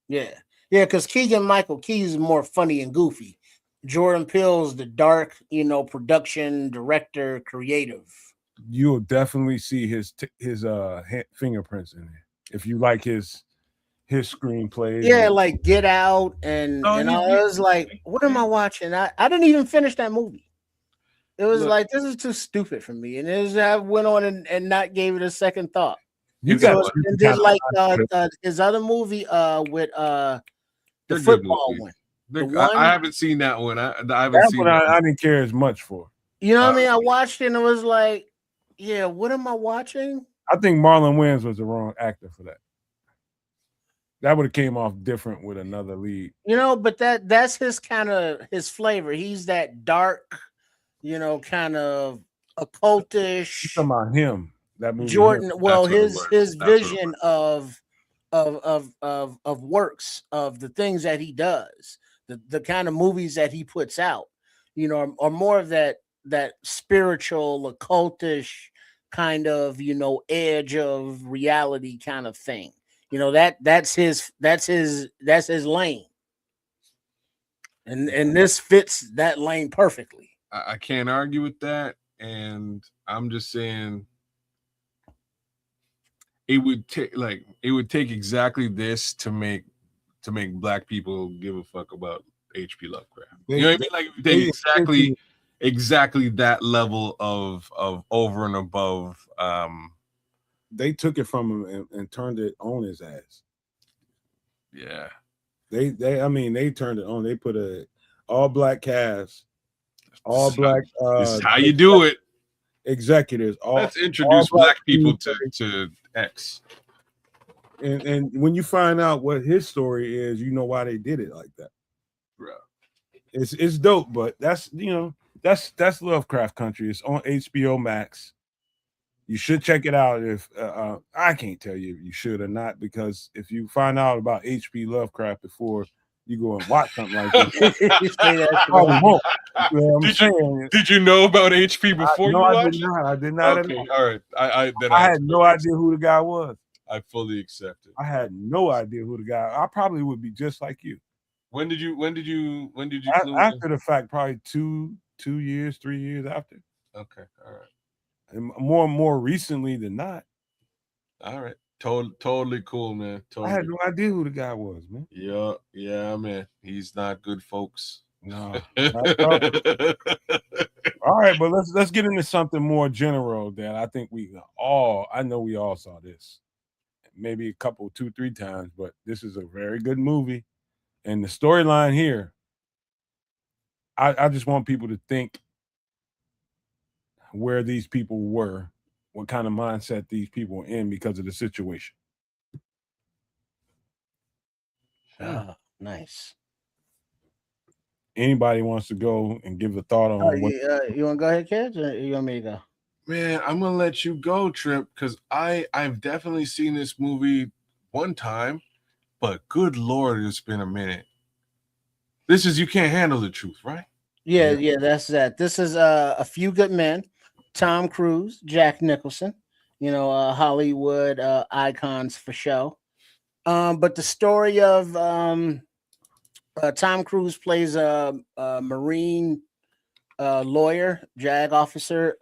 Yeah, because Keegan-Michael Key is more funny and goofy. Jordan Peele's the dark, production, director, creative. You'll definitely see his fingerprints in there if you like his screenplays. Yeah, like Get Out and I was like, what am I watching? I didn't even finish that movie. It was like, this is too stupid for me, and I went on and not gave it a second thought. And then like his other movie with the football one. I haven't seen that one. I haven't seen that. I didn't care as much for. You know what I mean? I watched it and it was like, yeah, what am I watching? I think Marlon Wayans was the wrong actor for that. That would have came off different with another lead. But that's his kind of his flavor. He's that dark, kind of occultish. You're talking about him. That movie. Jordan. Well, his vision of works, of the things that he does, the kind of movies that he puts out, are more of that spiritual, occultish kind of, edge of reality kind of thing. That's his lane. And this fits that lane perfectly. I can't argue with that. And I'm just saying it would take exactly this to make black people give a fuck about H.P. Lovecraft. You know what I mean? Like exactly that level of over and above. They took it from him and turned it on his ass. Yeah. I mean, they turned it on. They put a all black cast, all black. This is how you do it. Executives. Let's introduce black people to X. And when you find out what his story is, you know why they did it like that. Bro. It's dope, but that's that's Lovecraft Country. It's on HBO Max. You should check it out. If I can't tell you if you should or not, because if you find out about H.P. Lovecraft before you go and watch something like this, you probably won't. You know did you know about HP before you watched it? I did not. Okay, all right. I had no idea who the guy was. I fully accept it. I had no idea who the guy. I probably would be just like you. When did you? After the fact, probably 2 years, 3 years after. Okay, all right. And more recently than not. All right. Totally cool, man. Totally. I had no idea who the guy was, man. Yeah, man. He's not good, folks. No. All right, but let's get into something more general that I think I know we all saw this. Maybe a couple, 2-3 times, but this is a very good movie. And the storyline here, I just want people to think where these people were, what kind of mindset these people were in because of the situation. Oh, nice. Anybody wants to go and give a thought on what you want to go ahead, kids, or you want me to go? Man, I'm gonna let you go, Trip, because I've definitely seen this movie one time, but good Lord, it's been a minute. This is You Can't Handle the Truth, right? Yeah, that's that. This is A Few Good Men, Tom Cruise, Jack Nicholson, Hollywood icons for show. But the story of Tom Cruise plays a Marine lawyer, JAG officer,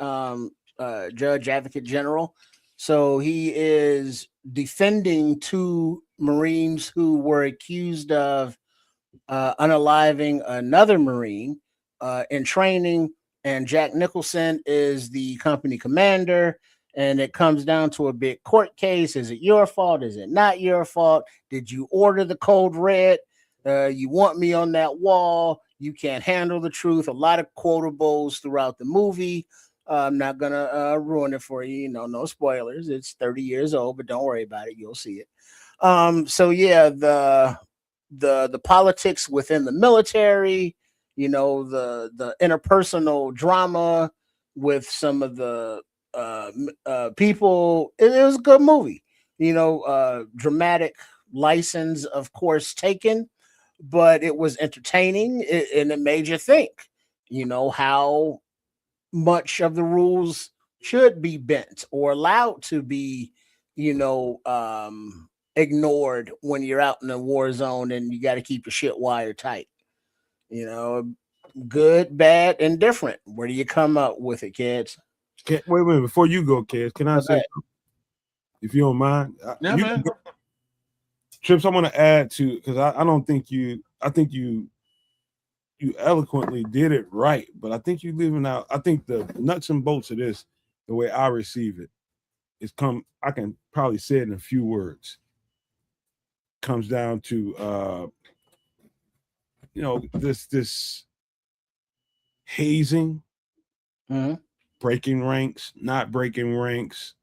judge, advocate general. So he is defending 2 Marines who were accused of unaliving another Marine in training. And Jack Nicholson is the company commander. And it comes down to a big court case. Is it your fault? Is it not your fault? Did you order the code red? You want me on that wall? You can't handle the truth. A lot of quotables throughout the movie. I'm not going to ruin it for you. No spoilers. It's 30 years old, but don't worry about it. You'll see it. So yeah, the politics within the military, the interpersonal drama with some of the people. It was a good movie. Dramatic license, of course, taken, but it was entertaining and it made you think, how much of the rules should be bent or allowed to be, ignored when you're out in a war zone and you got to keep your shit wired tight. Good, bad, and different. Where do you come up with it, kids? Wait, before you go, kids, can I say something? If you don't mind? Yeah, man. Trips, I want to add to, because I don't think I think you eloquently did it right, but I think you leaving out, I think the nuts and bolts of this, the way I receive it, I can probably say it in a few words. Comes down to this hazing, breaking ranks, not breaking ranks,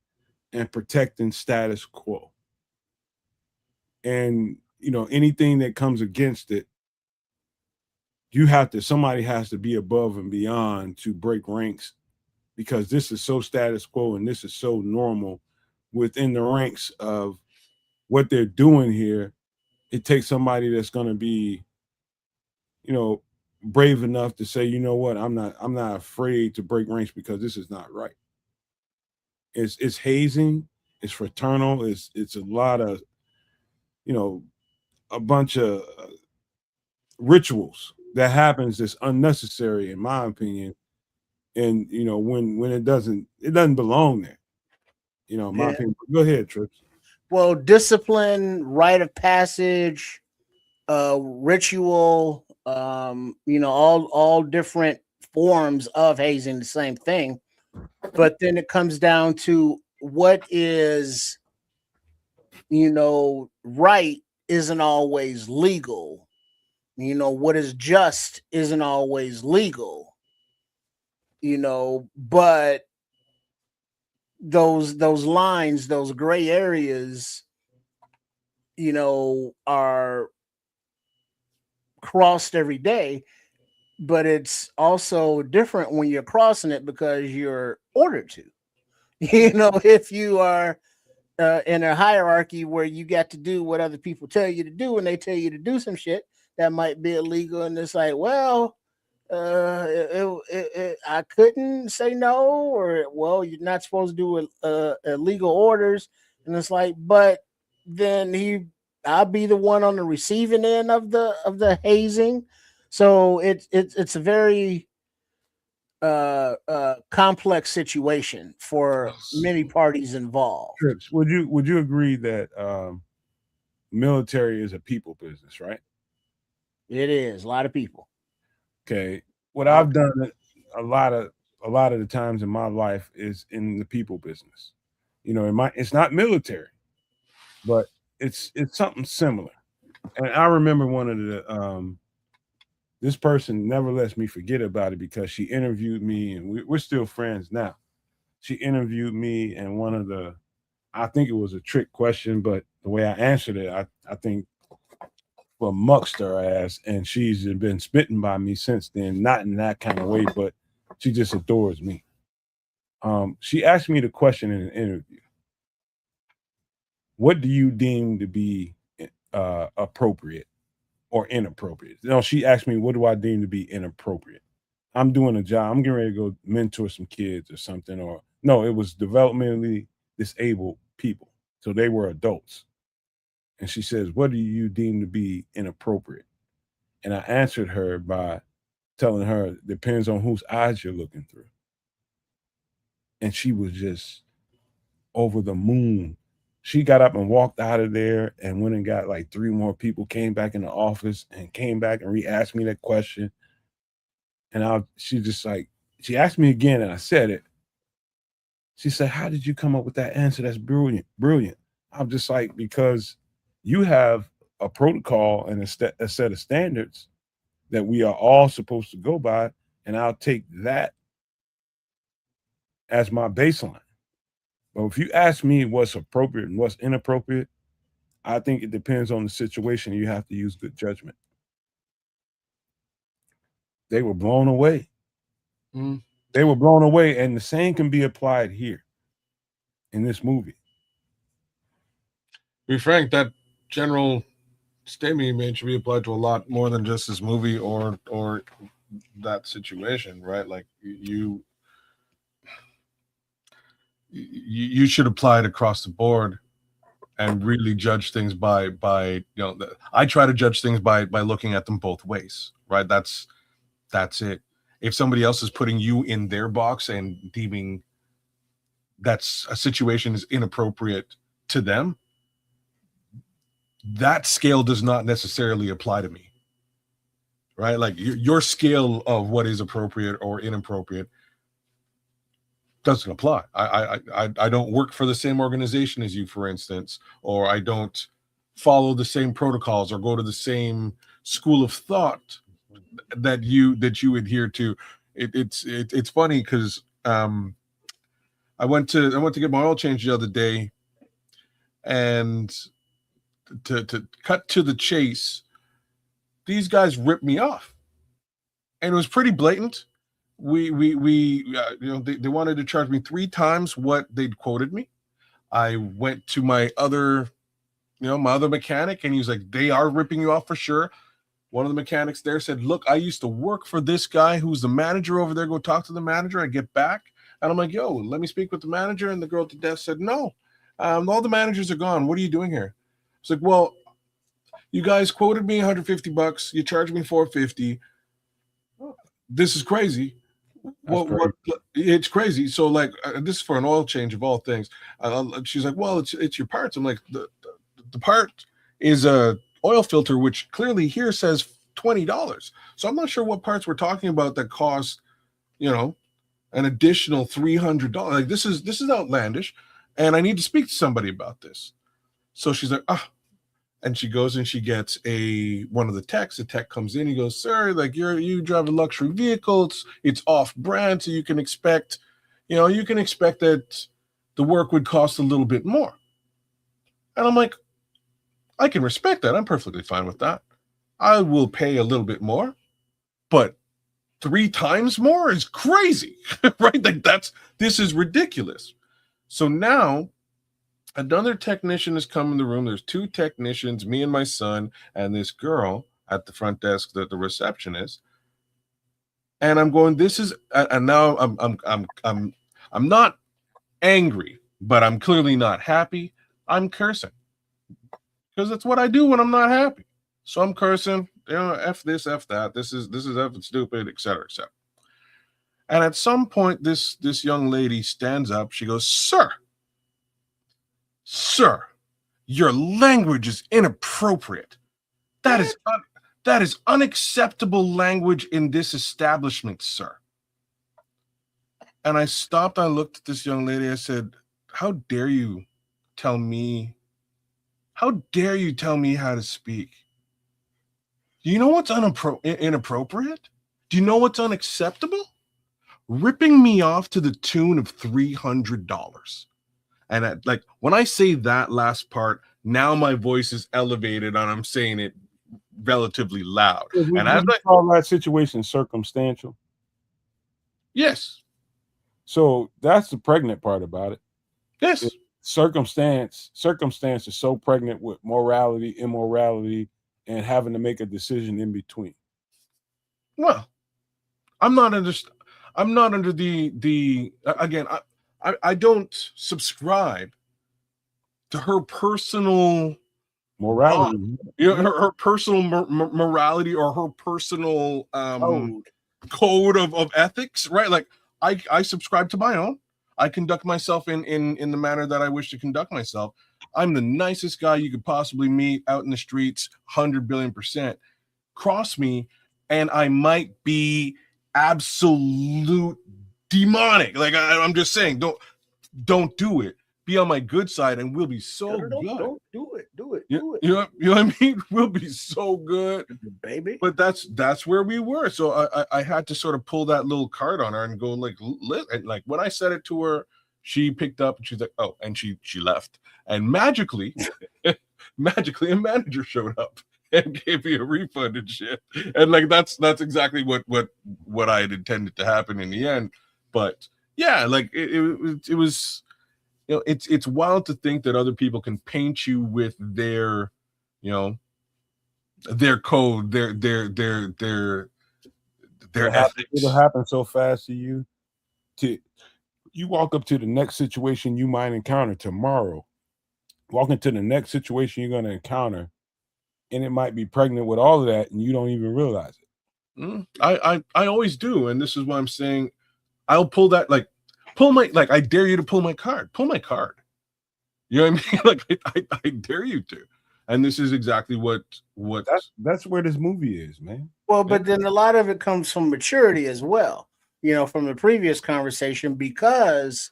and protecting status quo. And anything that comes against it, somebody has to be above and beyond to break ranks, because this is so status quo and this is so normal within the ranks of what they're doing here. It takes somebody that's going to be, brave enough to say, you know what, I'm not afraid to break ranks because this is not right. It's hazing, it's fraternal, it's a lot of, a bunch of rituals that happens that's unnecessary, in my opinion. And when it doesn't belong there. In my opinion. Go ahead, Trips. Well, discipline, rite of passage, ritual, all different forms of hazing, the same thing. But then it comes down to what is, right isn't always legal. What is just isn't always legal. But those lines, those gray areas, are crossed every day. But it's also different when you're crossing it because you're ordered to. If you are in a hierarchy where you got to do what other people tell you to do, and they tell you to do some shit that might be illegal, and it's like, well, I couldn't say no, or well, you're not supposed to do illegal orders, and it's like, but then I'll be the one on the receiving end of the hazing. So it's a very complex situation for many parties involved. Trips, would you agree that military is a people business, right? It is a lot of people. Okay. What I've done a lot of the times in my life is in the people business. It's not military, but it's something similar. And I remember one of the this person never lets me forget about it because she interviewed me, and we're still friends now. She interviewed me, and I think it was a trick question, but the way I answered it, I think for mucked her ass, and she's been spitting by me since then. Not in that kind of way, but she just adores me. She asked me the question in an interview: what do you deem to be appropriate or inappropriate? She asked me, what do I deem to be inappropriate? I'm doing a job. I'm getting ready to go mentor some kids or something. Or no, it was developmentally disabled people. So they were adults. And she says, what do you deem to be inappropriate? And I answered her by telling her, it depends on whose eyes you're looking through. And she was just over the moon. She got up and walked out of there and went and got like 3 more people, came back in the office and came back and re-asked me that question. And she asked me again, and I said it. She said, how did you come up with that answer? That's brilliant, brilliant. I'm just like, because you have a protocol and a set of standards that we are all supposed to go by, and I'll take that as my baseline. But if you ask me what's appropriate and what's inappropriate, I think it depends on the situation. You have to use good judgment. They were blown away. Mm. They were blown away, and the same can be applied here in this movie. To be frank, that general statement you made should be applied to a lot more than just this movie or that situation, right? Like you should apply it across the board and really judge things by I try to judge things by looking at them both ways, right? That's it. If somebody else is putting you in their box and deeming that's a situation is inappropriate to them, that scale does not necessarily apply to me, right? Like your scale of what is appropriate or inappropriate doesn't apply. I don't work for the same organization as you, for instance, or I don't follow the same protocols or go to the same school of thought that you adhere to. It's funny because I went to get my oil change the other day, and to cut to the chase, these guys ripped me off, and it was pretty blatant. They wanted to charge me 3 times what they'd quoted me. I went to my other mechanic, and he was like, they are ripping you off for sure. One of the mechanics there said, look, I used to work for this guy who's the manager over there. Go talk to the manager. I get back, and I'm like, yo, let me speak with the manager. And the girl at the desk said, no, all the managers are gone. What are you doing here? It's like, well, you guys quoted me $150. You charged me $450. This is crazy. What? It's crazy. So like, this is for an oil change of all things. She's like, well, it's your parts. I'm like, the part is a oil filter, which clearly here says $20. So I'm not sure what parts we're talking about that cost an additional $300. Like, this is outlandish, and I need to speak to somebody about this. So she's like, and she goes and she gets one of the techs. The tech comes in. He goes, sir, like, you drive a luxury vehicle. It's off brand, so you can expect that the work would cost a little bit more. And I'm like, I can respect that. I'm perfectly fine with that. I will pay a little bit more, but 3 times more is crazy, right? Like, this is ridiculous. So now another technician has come in the room. There's 2 technicians, me and my son, and this girl at the front desk, the receptionist. And I'm going, and now I'm not angry, but I'm clearly not happy. I'm cursing because that's what I do when I'm not happy. So I'm cursing, F this, F that. This is effing stupid, et cetera, et cetera. And at some point, this young lady stands up. She goes, Sir, your language is inappropriate. That is unacceptable language in this establishment, sir. And I stopped. I looked at this young lady. I said, how dare you tell me how to speak? Do you know what's inappropriate? Do you know what's unacceptable? Ripping me off to the tune of $300. And when I say that last part, now my voice is elevated and I'm saying it relatively loud. And as I call that situation circumstantial. Yes. So that's the pregnant part about it. Yes. Circumstance is so pregnant with morality, immorality, and having to make a decision in between. Well, I'm not under the again, I don't subscribe to her personal morality, her personal morality or her personal code of ethics, right? Like, I subscribe to my own. I conduct myself in the manner that I wish to conduct myself. I'm the nicest guy you could possibly meet out in the streets, 100 billion%. Cross me, and I might be absolute demonic. Like, I'm just saying, don't do it. Be on my good side, and we'll be so good. Don't do it. You know what I mean? We'll be so good, baby. But that's where we were. So I had to sort of pull that little card on her and go like when I said it to her, she picked up and she's like, oh, and she left. And magically, a manager showed up and gave me a refund and shit. And like that's exactly what I had intended to happen in the end. But yeah, like it was. It's wild to think that other people can paint you with their, their code, their ethics. It'll happen so fast to you. You walk up to the next situation you might encounter tomorrow. Walk into the next situation you're going to encounter, and it might be pregnant with all of that, and you don't even realize it. I always do, and this is what I'm saying. I'll pull that I dare you to pull my card. Pull my card. You know what I mean? Like I dare you to. And this is exactly what that's where this movie is, man. Well, but then a lot of it comes from maturity as well. From the previous conversation, because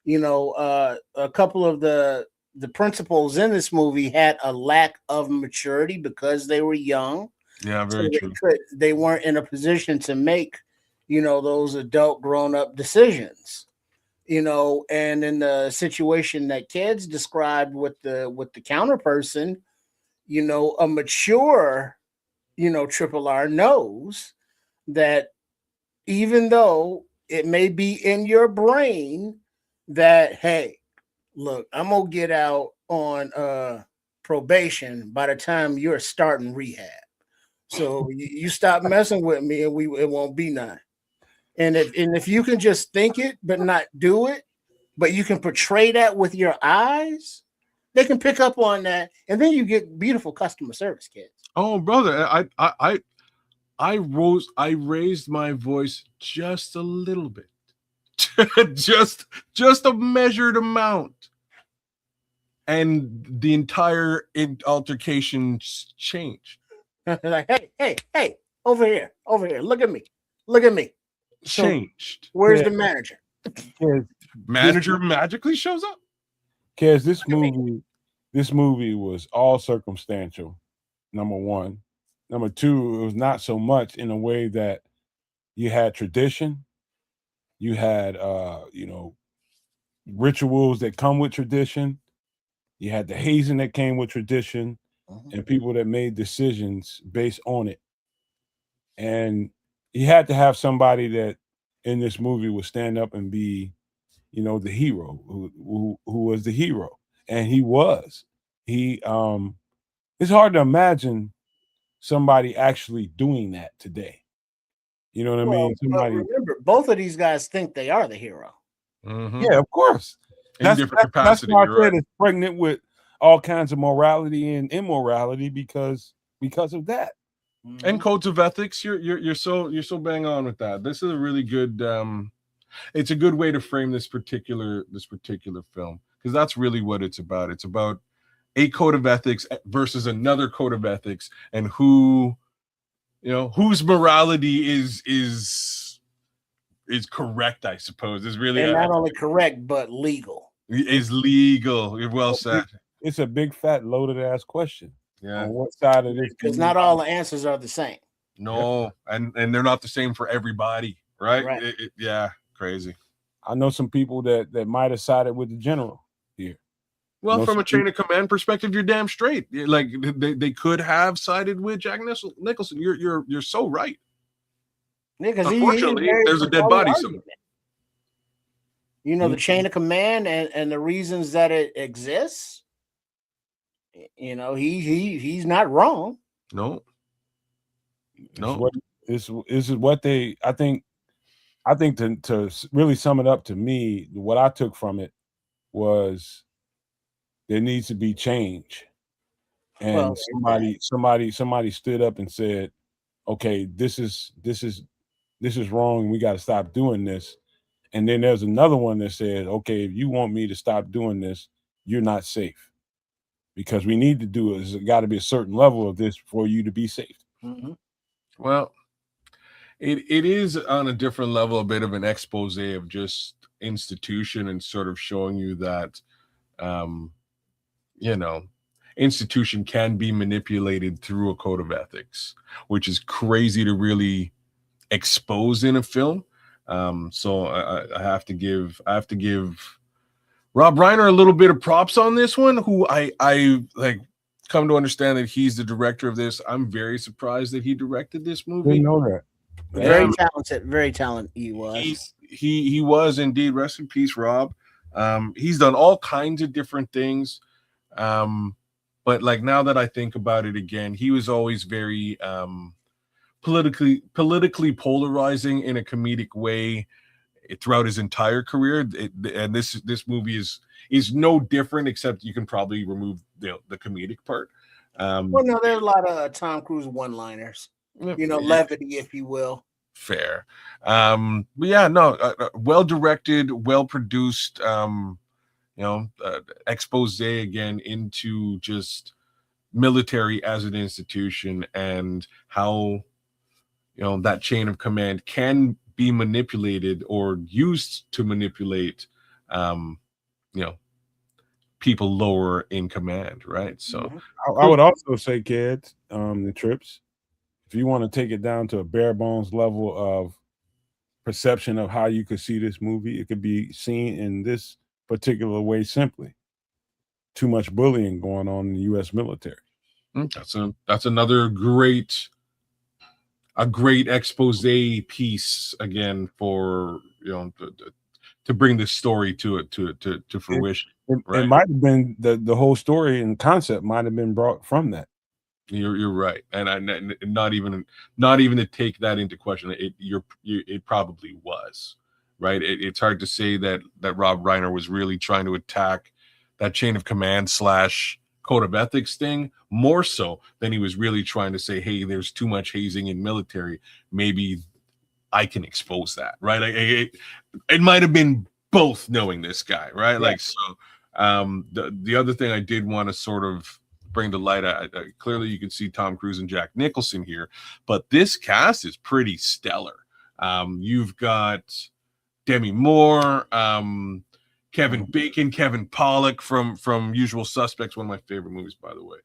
a couple of the principals in this movie had a lack of maturity because they were young. Yeah, very true. They weren't in a position to make those adult grown-up decisions. And in the situation that kids described with the counter person, a mature, triple R knows that even though it may be in your brain that, hey, look, I'm gonna get out on probation by the time you're starting rehab. So you stop messing with me and it won't be none. And if you can just think it but not do it, but you can portray that with your eyes, they can pick up on that, and then you get beautiful customer service, kids. Oh, brother, I raised my voice just a little bit, just a measured amount, and the entire altercation changed. Like, hey, over here, look at me. changed. Where's the manager? Manager magically shows up. Because this movie was all circumstantial. Number one. Number two, it was not so much in a way that you had tradition, you had rituals that come with tradition, you had the hazing that came with tradition, and people that made decisions based on it. And you had to have somebody that in this movie would stand up and be, the hero who was the hero. And he was. It's hard to imagine somebody actually doing that today. You know what I mean? But remember, both of these guys think they are the hero. Mm-hmm. Yeah, of course. In different capacity. That's why I said it's pregnant with all kinds of morality and immorality because of that. And codes of ethics. You're so bang on with that. This is a really good. It's a good way to frame this particular film, because that's really what it's about. It's about a code of ethics versus another code of ethics, and whose morality is correct, I suppose. Is really not only correct but legal. Is legal. You're well said. It's a big fat loaded ass question. Yeah. On what side of this? Because not all the answers are the same. No, and they're not the same for everybody, right? Right. Yeah, crazy. I know some people that might have sided with the general here. Well, from a chain of command perspective, you're damn straight. Like they could have sided with Jack Nicholson. You're so right. Because unfortunately, there's a dead body somewhere. The chain of command and the reasons that it exists. He's not wrong. No. This is what they. I think to really sum it up to me, what I took from it was there needs to be change, and somebody stood up and said, "Okay, this is wrong. We got to stop doing this." And then there's another one that said, "Okay, if you want me to stop doing this, you're not safe, because we need to do it. There's got to be a certain level of this for you to be safe." Mm-hmm. Well, it is on a different level, a bit of an expose of just institution, and sort of showing you that, institution can be manipulated through a code of ethics, which is crazy to really expose in a film. So I have to give Rob Reiner a little bit of props on this one, who I like come to understand that he's the director of this. I'm very surprised that he directed this movie. Didn't know that. Very talented he was. He was indeed. Rest in peace, Rob. He's done all kinds of different things. But like, now that I think about it again, he was always very politically polarizing in a comedic way throughout his entire career. And this movie is no different, except you can probably remove the comedic part. Well, no, there's a lot of Tom Cruise one-liners, levity, if you will. Fair. But yeah, no, well directed, well produced, expose again into just military as an institution, and how that chain of command can be manipulated or used to manipulate people lower in command, right? So I would also say, kids, the trips, if you want to take it down to a bare bones level of perception of how you could see this movie, it could be seen in this particular way simply. Too much bullying going on in the U.S. military. That's another great expose piece again for to bring this story to fruition. It might have been the whole story and concept might have been brought from that. You're right, and not even to take that into question. It probably was right. It's hard to say that Rob Reiner was really trying to attack that chain of command / code of ethics thing more so than he was really trying to say, hey, there's too much hazing in military. Maybe I can expose that, right? It might have been both, knowing this guy, right? Yeah. Like, so the other thing I did want to sort of bring to light, clearly you can see Tom Cruise and Jack Nicholson here, but this cast is pretty stellar. You've got Demi Moore, Kevin Bacon, Kevin Pollak from Usual Suspects, one of my favorite movies, by the way.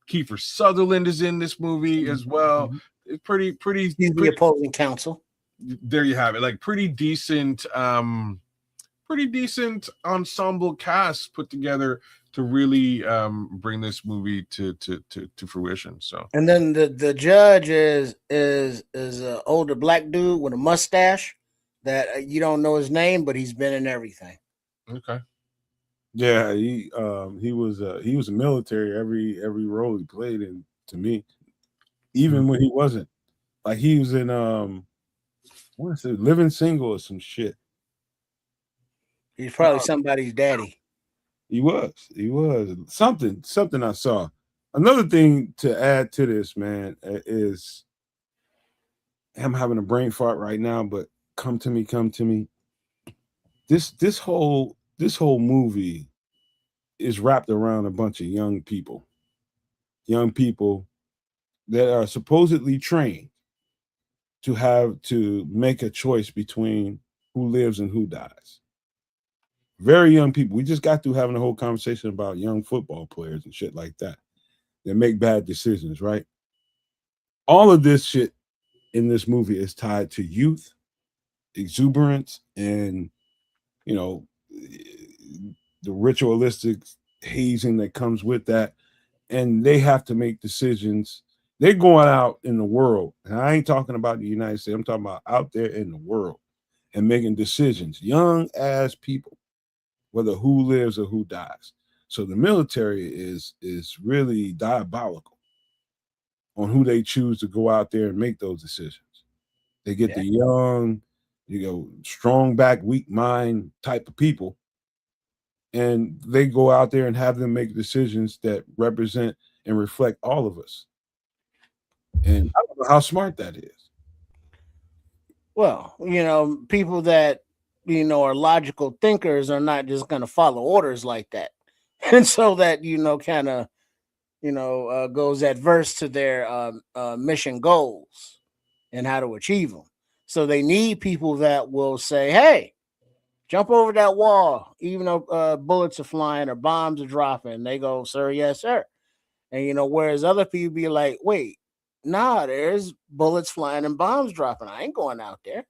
Kiefer Sutherland is in this movie as well. It's pretty. He's the opposing counsel. There you have it. Like pretty decent ensemble cast put together to really bring this movie to fruition. So, and then the judge is an older black dude with a mustache that you don't know his name, but he's been in everything. Okay. Yeah, he was a military every role he played in, to me. Even when he wasn't. Like he was in what is it, Living Single or some shit. He's probably somebody's daddy. He was something I saw. Another thing to add to this, man, is I'm having a brain fart right now, but come to me. This whole movie is wrapped around a bunch of young people that are supposedly trained to make a choice between who lives and who dies. Very young people. We just got through having a whole conversation about young football players and shit like that make bad decisions, right? All of this shit in this movie is tied to youth, exuberance, and the ritualistic hazing that comes with that. And they have to make decisions. They're going out in the world, and I ain't talking about the United States. I'm talking about out there in the world and making decisions. Young ass people, whether who lives or who dies. So the military is really diabolical on who they choose to go out there and make those decisions. They get the young, strong back, weak mind type of people, and they go out there and have them make decisions that represent and reflect all of us. And I don't know how smart that is. Well, people that are logical thinkers are not just going to follow orders like that, and so that kind of goes adverse to their mission goals and how to achieve them. So they need people that will say, "Hey, jump over that wall," even though bullets are flying or bombs are dropping. They go, "Sir, yes, sir." And whereas other people be like, "Wait, nah, there's bullets flying and bombs dropping. I ain't going out there."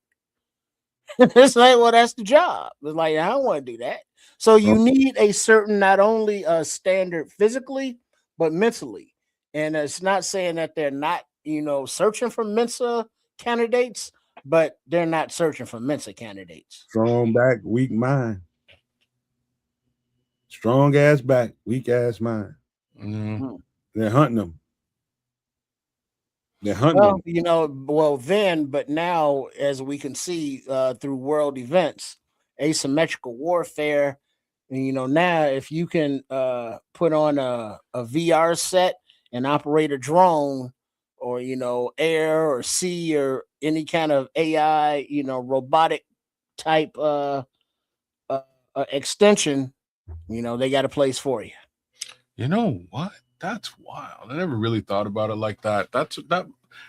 It's like, well, that's the job. It's like, I don't want to do that. So you need a certain, not only standard physically, but mentally. And it's not saying that they're not, searching for Mensa candidates, but they're not searching for Mensa candidates. Strong back, weak mind. Strong ass back, weak ass mind. Mm-hmm. They're hunting them. They're hunting them. But now, as we can see through world events, asymmetrical warfare, now if you can put on a VR set and operate a drone or, air or sea or any kind of AI, robotic type extension, they got a place for you. You know what? That's wild. I never really thought about it like that.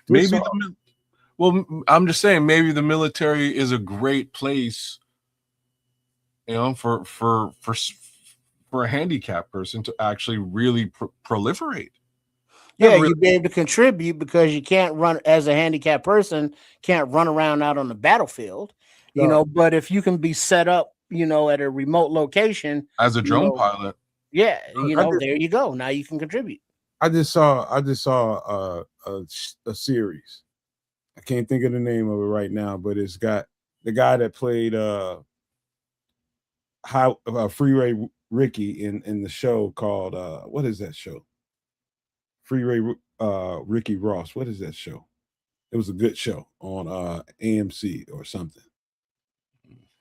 Maybe I'm just saying maybe the military is a great place, for a handicapped person to actually really proliferate. Yeah, you'd be able to contribute because you can't run as a handicapped person, can't run around out on the battlefield, but if you can be set up, at a remote location as a drone pilot. Yeah, there you go. Now you can contribute. I just saw a series. I can't think of the name of it right now, but it's got the guy that played Freeway Ricky in the show called what is that show? Freeway Ricky Ross. What is that show? It was a good show on AMC or something.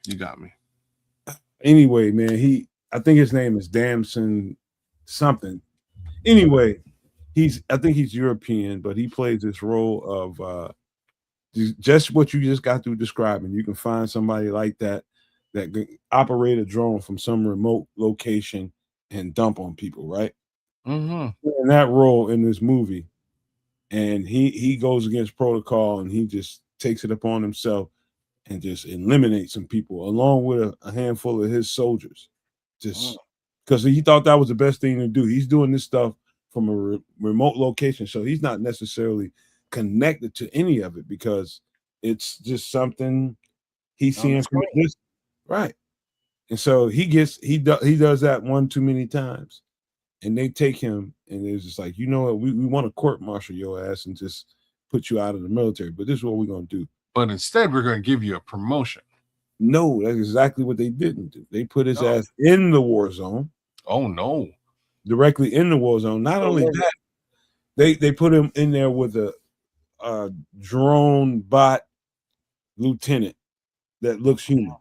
You got me. Anyway, man, I think his name is Damson something. Anyway, I think he's European, but he plays this role of just what you just got through describing. You can find somebody like that can operate a drone from some remote location and dump on people, right? Mm-hmm. In that role in this movie, and he goes against protocol, and he just takes it upon himself and just eliminates some people along with a handful of his soldiers. Just because he thought that was the best thing to do. He's doing this stuff from a remote location, so he's not necessarily connected to any of it because it's just something he's seeing from this, right? And so he does that one too many times, and they take him, and it's just like, you know what, we want to court martial your ass and just put you out of the military, but this is what we're gonna do. But instead, we're going to give you a promotion. No, that's exactly what they didn't do. They put his ass in the war zone. Oh no! Directly in the war zone. Not only that, they put him in there with a drone bot lieutenant that looks human.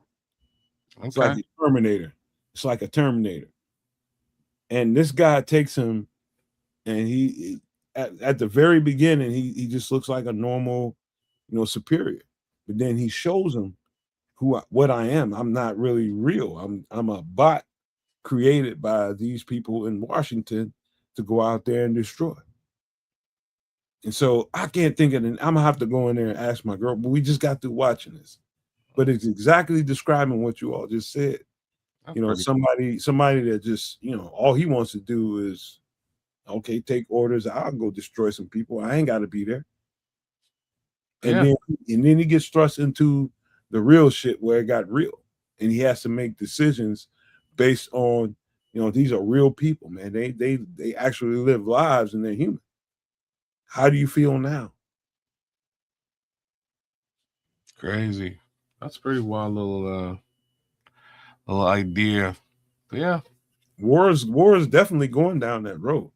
It's like a Terminator. It's like a Terminator. And this guy takes him, and he at the very beginning, he just looks like a normal, superior. But then he shows him what I am. I'm not really real. I'm a bot created by these people in Washington to go out there and destroy. And so I can't think of it. I'm gonna have to go in there and ask my girl, but we just got through watching this. But it's exactly describing what you all just said. Somebody that just, all he wants to do is, okay, take orders. I'll go destroy some people. I ain't got to be there. And then he gets thrust into the real shit where it got real, and he has to make decisions based on, these are real people, man. They actually live lives and they're human. How do you feel now? Crazy. That's pretty wild little idea. But yeah, war is definitely going down that road.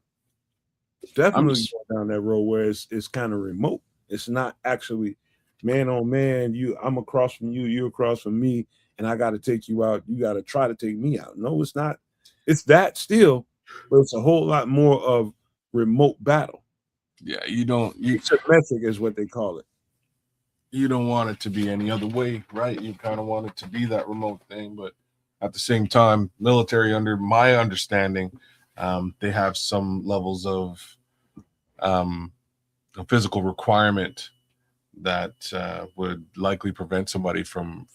Definitely going down that road where it's kind of remote. It's not actually man on man. I'm across from you, you're across from me, and I got to take you out. You got to try to take me out. No, it's not. It's that still, but it's a whole lot more of remote battle. Yeah, asymmetric is what they call it. You don't want it to be any other way, right? You kind of want it to be that remote thing, but at the same time, military, under my understanding, they have some levels of a physical requirement that would likely prevent somebody from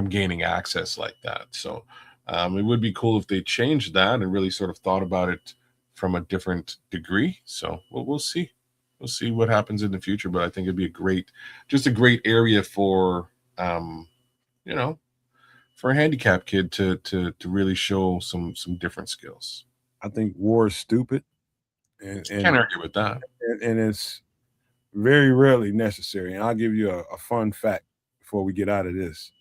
gaining access like that. So it would be cool if they changed that and really sort of thought about it from a different degree. So we'll see. We'll see what happens in the future, but I think it'd be a great area for, for a handicapped kid to really show some different skills. I think war is stupid, and can't argue with that. And it's very rarely necessary. And I'll give you a fun fact before we get out of this.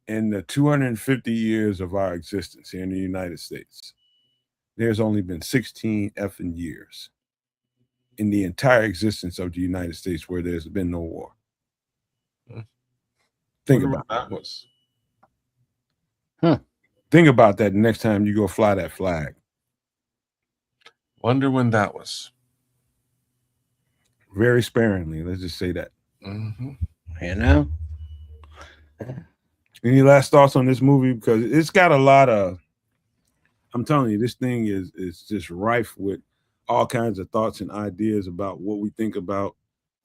In the 250 years of our existence here in the United States, there's only been 16 effing years in the entire existence of the United States where there's been no war. Think about that. Was. Think about that next time you go fly that flag. Wonder when that was. Very sparingly, let's just say that. Any last thoughts on this movie? Because it's got a lot of, I'm telling you, this thing is just rife with all kinds of thoughts and ideas about what we think about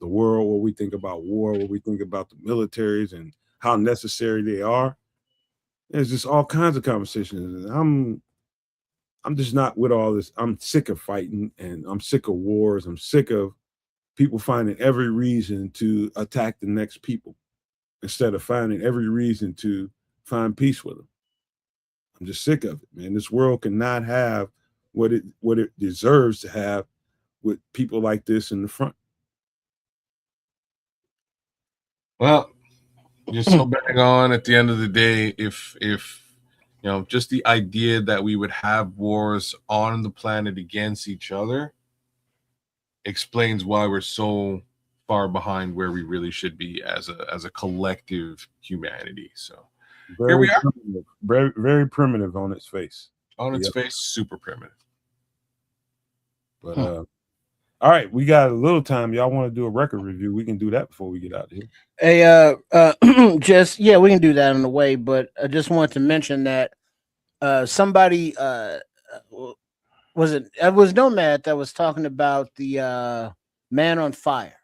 the world, what we think about war, what we think about the militaries and how necessary they are. There's just all kinds of conversations. And I'm just not with all this. I'm sick of fighting, and I'm sick of wars. I'm sick of people finding every reason to attack the next people instead of finding every reason to find peace with them. I'm just sick of it, man. This world cannot have what it deserves to have with people like this in the front. Well, you're so bang on at the end of the day. If just the idea that we would have wars on the planet against each other explains why we're so far behind where we really should be as a collective humanity. So here we are. Very, very primitive on its face. On its face, super primitive. But all right, we got a little time. Y'all want to do a record review? We can do that before we get out of here. Hey, we can do that on the way. But I just wanted to mention that somebody was Nomad that was talking about the Man on Fire,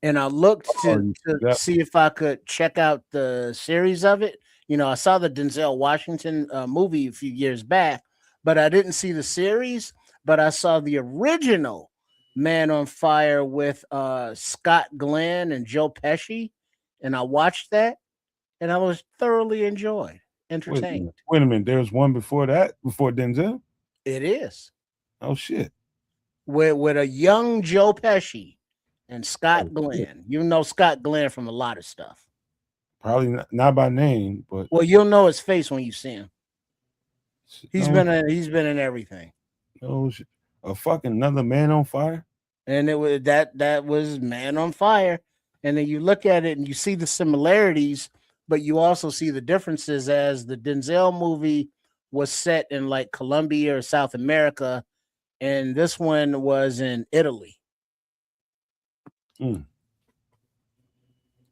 and I looked to yeah. see if I could check out the series of it. You know, I saw the Denzel Washington movie a few years back, but I didn't see the series. But I saw the original Man on Fire with Scott Glenn and Joe Pesci, and I watched that, and I was thoroughly entertained. Wait a minute. There was one before that, before Denzel? It is Oh, shit. with a young Joe Pesci and Scott Oh, Glenn. shit. You know Scott Glenn from a lot of stuff. Probably not by name, but Well, you'll know his face when you see him. He's no, been in everything. no shit. A fucking another Man on Fire? And it was that was Man on Fire. And then you look at it and you see the similarities, but you also see the differences, as the Denzel movie was set in like Colombia or South America, and this one was in Italy. Mm.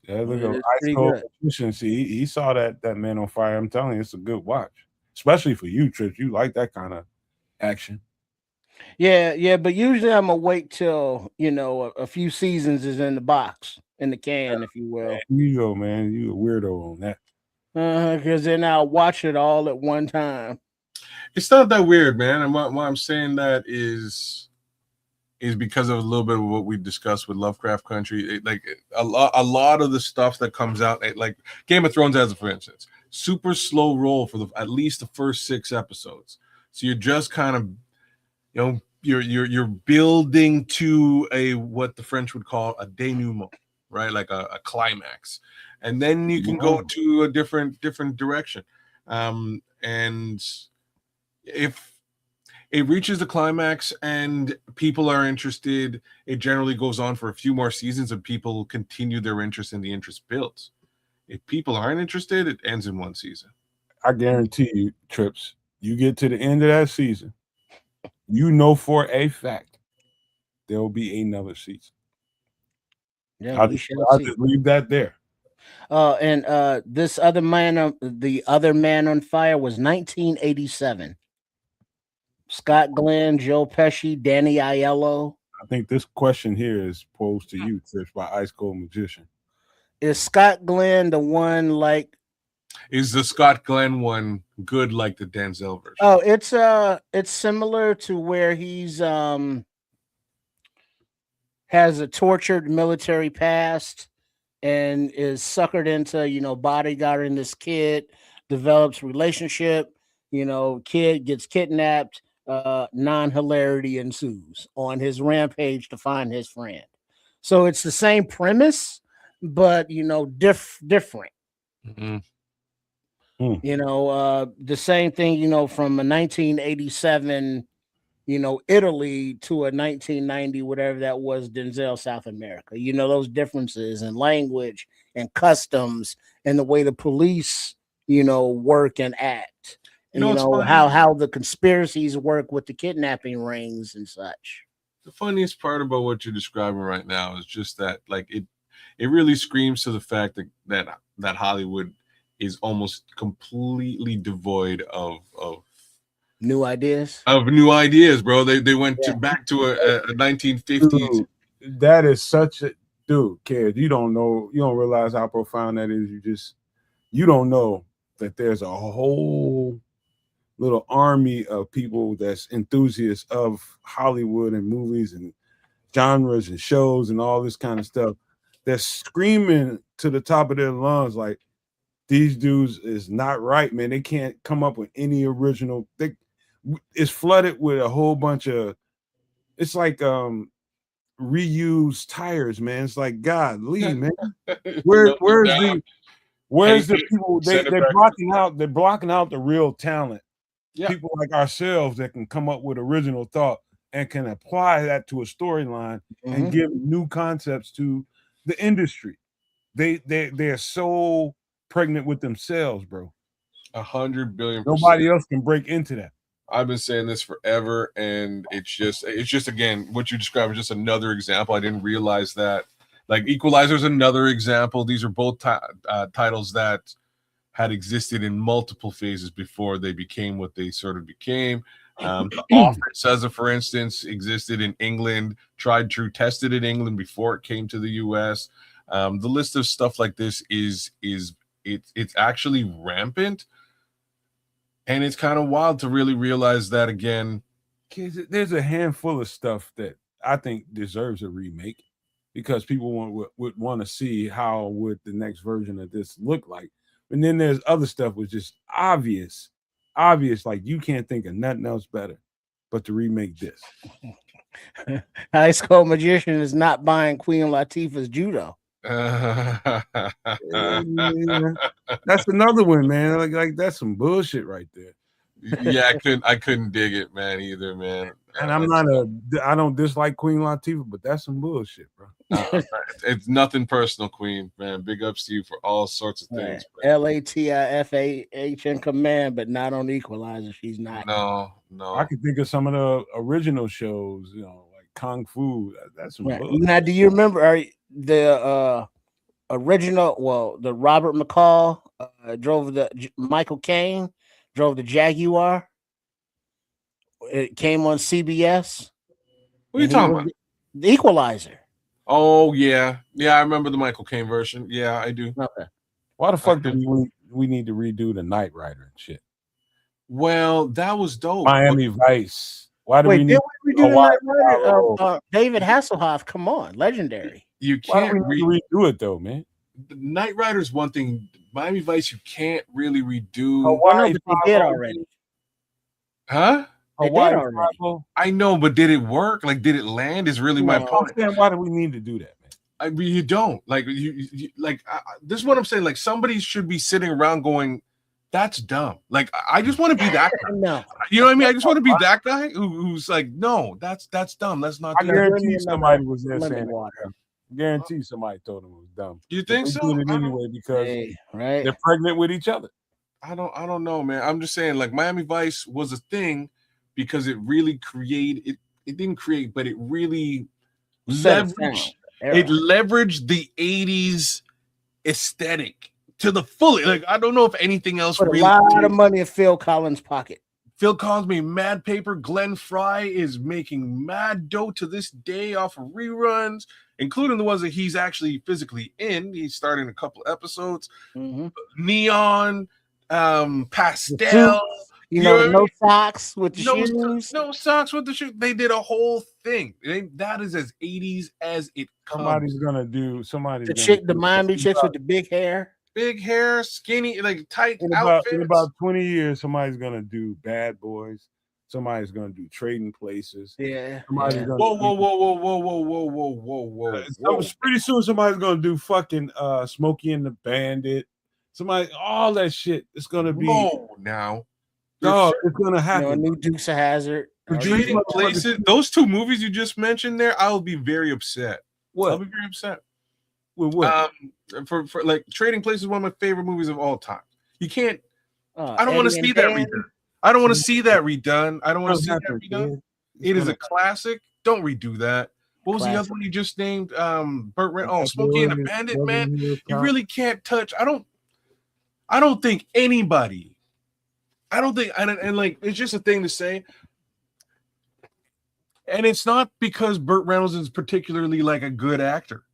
Yeah, look It's at Ice pretty Cold good. Efficiency. He saw that Man on Fire. I'm telling you, it's a good watch, especially for you, Trips. You like that kind of action. Yeah, but usually I'm gonna wait till a few seasons is in the box, in the can, if you will. Man, you go, man. You a weirdo on that. Because then I'll watch it all at one time. It's not that weird, man. And why I'm saying that is because of a little bit of what we discussed with Lovecraft Country. Like a lot of the stuff that comes out, like Game of Thrones, as for instance, super slow roll for at least the first 6 episodes. So you're just kind of, you're building to a what the French would call a denouement, right? Like a climax, and then you can go to a different direction. And if it reaches the climax and people are interested, it generally goes on for a few more seasons and people continue their interest and the interest builds. If people aren't interested, it ends in 1 season. I guarantee you, Trips, you get to the end of that season, you know for a fact there will be another season. Yeah, I'll just leave that there. And this other the other Man on Fire was 1987. Scott Glenn, Joe Pesci, Danny Aiello. I think this question here is posed to you, Trips, by Ice Cold Magician. Is Scott Glenn the one like? Is the Scott Glenn one good like the Denzel version? Oh, it's similar to where he's has a tortured military past and is suckered into bodyguarding this kid, develops relationship, kid gets kidnapped, non-hilarity ensues on his rampage to find his friend. So it's the same premise, but different. Mm-hmm. The same thing, from a 1987, Italy to a 1990, whatever that was, Denzel, South America. Those differences in language and customs and the way the police, work and act. How the conspiracies work with the kidnapping rings and such. The funniest part about what you're describing right now is just that, like, it really screams to the fact that Hollywood is almost completely devoid of new ideas. Bro. They went back to a 1950s. Dude, that is such a kid. You don't realize how profound that is. You don't know that there's a whole little army of people that's enthusiasts of Hollywood and movies and genres and shows and all this kind of stuff. They're screaming to the top of their lungs like, these dudes is not right, man. They can't come up with any original. It's flooded with a whole bunch of. It's like reused tires, man. It's like, God, leave, man. Where's the people? They're blocking out the real talent. Yeah. People like ourselves that can come up with original thought and can apply that to a storyline and give new concepts to the industry. They're so pregnant with themselves, bro. 100 billion%. Nobody else can break into that. I've been saying this forever, and it's just again what you described is just another example. I didn't realize that. Like Equalizer is another example. These are both titles that had existed in multiple phases before they became what they sort of became. The Office, as a for instance, existed in England, tried, true, tested in England before it came to the U.S. The list of stuff like this is it's actually rampant, and it's kind of wild to really realize that again. There's a handful of stuff that I think deserves a remake because people would want to see how would the next version of this look like. And then there's other stuff was just obvious, like you can't think of nothing else better but to remake this. High School Magician is not buying Queen Latifah's judo. Yeah, that's another one, man. Like that's some bullshit right there. Yeah, I couldn't dig it, man, either, man. And I don't dislike Queen Latifah, but that's some bullshit, bro. It's nothing personal, Queen, man. Big ups to you for all sorts of things. Latifah in command, but not on Equalizer. She's not. No. I can think of some of the original shows, like Kung Fu. That's some bullshit. Now, do you remember the original? Well, the Robert McCall drove Michael Caine drove the Jaguar. It came on CBS. What are you talking about? The Equalizer. Oh yeah, I remember the Michael Caine version. Yeah, I do. Okay. Why the fuck do we need to redo the Knight Rider and shit? Well, that was dope. Miami Vice. Why do we need to redo the Knight Rider? David Hasselhoff. Come on, legendary. You can't redo it though, man. The Knight Rider's one thing. Miami Vice, you can't really redo. Hawaii, they did already. Huh? Hawaii, I know, but did it work? Like, did it land? Is really my point. Why do we need to do that, man? I mean, you don't like you like. This is what I'm saying. Like, somebody should be sitting around going, "That's dumb." Like, I just want to be that guy. No, you know what I mean? I just want to be that guy who's like, "No, that's dumb. Let's not." I guarantee somebody was there saying water. Guarantee somebody told them it was dumb. You think so? Did it anyway because they're pregnant with each other. I don't know, man. I'm just saying, like, Miami Vice was a thing because it really created it didn't create, but it really leveraged the 80s aesthetic to the fullest. Like, I don't know if anything else put really a lot of money in Phil Collins' pocket. Phil Collins made mad paper. Glenn Fry is making mad dough to this day off of reruns, including the ones that he's actually physically in. He's starting a couple episodes. Mm-hmm. Neon, pastel. No socks with the shoes. No socks with the shoes. They did a whole thing. That is as 80s as it comes. The Miami chicks with the big hair. Big hair, skinny, like tight outfits. In about 20 years, somebody's gonna do Bad Boys. Somebody's gonna do Trading Places. Yeah. Somebody's gonna whoa. Pretty soon, somebody's gonna do fucking Smokey and the Bandit. All that shit. It's gonna be. Now. No, it's gonna happen. A new Dukes of Hazzard. Trading Places. Those two movies you just mentioned there, I'll be very upset. What? I'll be very upset. With what? For like Trading Places is one of my favorite movies of all time. You can't. I don't want to see that redone. I don't want to see that redone. I don't want to see that redone. It is a classic. Don't redo that. What was the other one you just named? Burt Reynolds. Smokey and the Bandit, man. You really can't touch. I don't think anybody. And like it's just a thing to say. And it's not because Burt Reynolds is particularly like a good actor.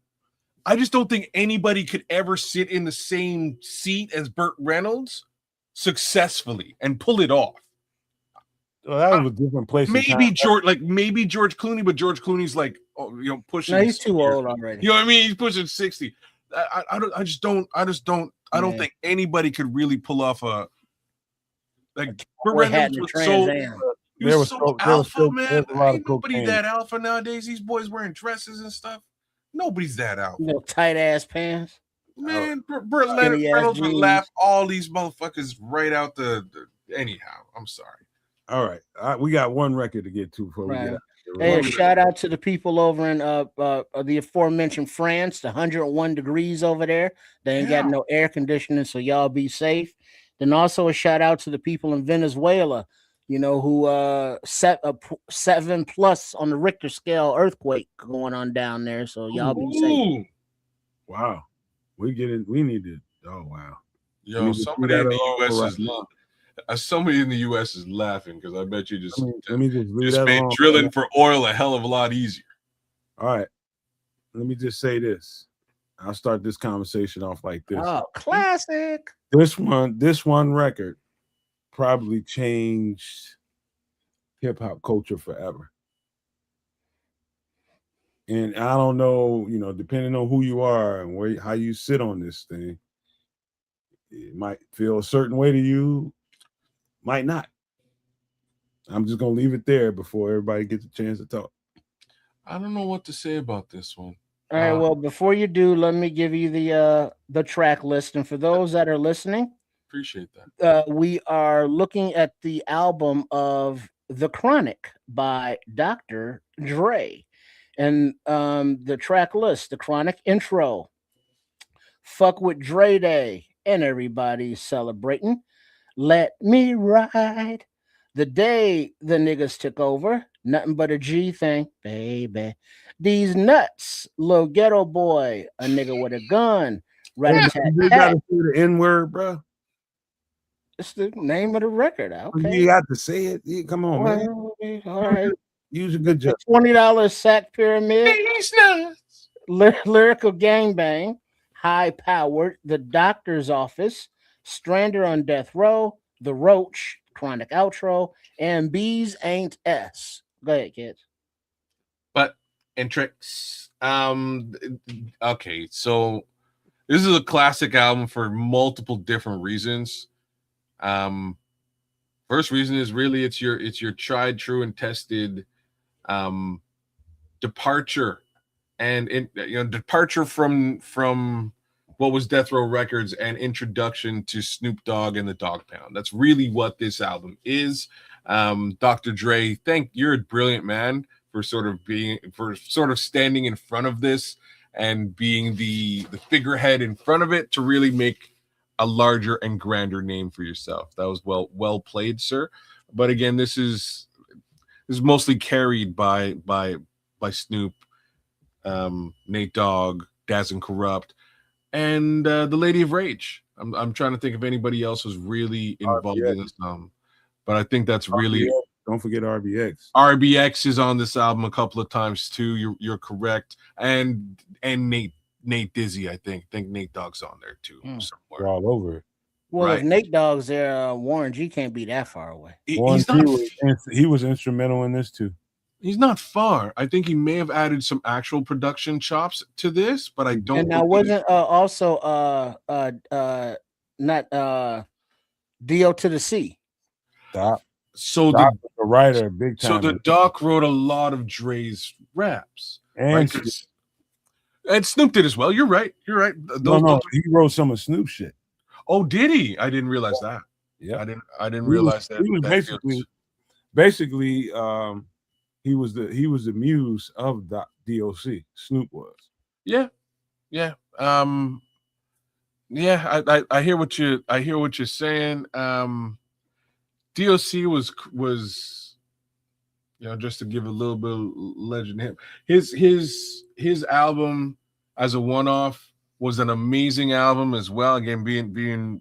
I just don't think anybody could ever sit in the same seat as Burt Reynolds successfully and pull it off. Well, that was a different place. Maybe George Clooney, but George Clooney's like, pushing. No, he's too old already. You know what I mean? He's pushing 60. I don't think anybody could really pull off a like Burt Reynolds was so alpha, man. Ain't nobody that alpha nowadays. These boys wearing dresses and stuff. Nobody's that out. Tight ass pants. Man, Burt Reynolds would laugh all these motherfuckers right out the anyhow. I'm sorry. All right. We got one record to get to before we get out. Hey, shout out to the people over in the aforementioned France, the 101 degrees over there. They ain't got no air conditioning, so y'all be safe. Then also a shout out to the people in Venezuela, who 7+ on the Richter scale earthquake going on down there. So y'all be safe. Wow. We need to. Oh wow. Yo, somebody in the U.S. is Somebody in the U.S. is laughing because I bet you just let me just leave just that made alone. drilling for oil a hell of a lot easier. All right. Let me just say this. I'll start this conversation off like this. Oh, classic. This one record probably changed hip hop culture forever. And I don't know, depending on who you are and how you sit on this thing, it might feel a certain way to you, might not. I'm just gonna leave it there before everybody gets a chance to talk. I don't know what to say about this one. All right. Well, before you do, let me give you the track list, and for those that are listening, appreciate that. We are looking at the album of The Chronic by Dr. Dre. And the track list, The Chronic intro, Fuck with Dre Day, and everybody's celebrating. Let Me Ride, The Day the Niggas Took Over, Nothing But a G Thing, Baby. These Nuts, Lil Ghetto Boy, A Nigga with a Gun, You gotta say the N-word, bro. It's the name of the record. Okay. You got to say it. Yeah, come on, man. All right. Use a good job. $20 Sack Pyramid. Lyrical Gangbang. High Powered. The Doctor's Office. Strander on Death Row. The Roach. Chronic Outro. And Bees Ain't S. Go ahead, kids. But and tricks. Okay, so this is a classic album for multiple different reasons. First reason is really it's your tried, true, and tested departure, and departure from what was Death Row Records and introduction to Snoop Dogg and the Dogg Pound. That's really what this album is. Dr. Dre, you're a brilliant man for sort of standing in front of this and being the figurehead in front of it to really make a larger and grander name for yourself. That was well played, sir. But again, this is mostly carried by Snoop, Nate Dogg, Daz and Corrupt, and the Lady of Rage. I'm trying to think if anybody else was really involved in this album, but I think that's really. Don't forget RBX. RBX is on this album a couple of times too. You're correct, and Nate Dizzy, I think Nate Dogg's on there too somewhere. They're all over it. Well, if Nate Dogg's there, Warren G can't be that far away. He was instrumental in this too. He's not far. I think he may have added some actual production chops to this, but I don't. And now wasn't also not D.O. to the C. Doc. So Doc was a writer, big time. So the Doc wrote a lot of Dre's raps, and and Snoop did as well. You're right. No, he wrote some of Snoop shit. Oh, did he? I didn't realize that. Yeah, I didn't realize that. He was basically he was the muse of DOC. Snoop was. Yeah. I hear what you're saying. DOC was just to give a little bit of legend to him. His album as a one-off was an amazing album as well. Again, being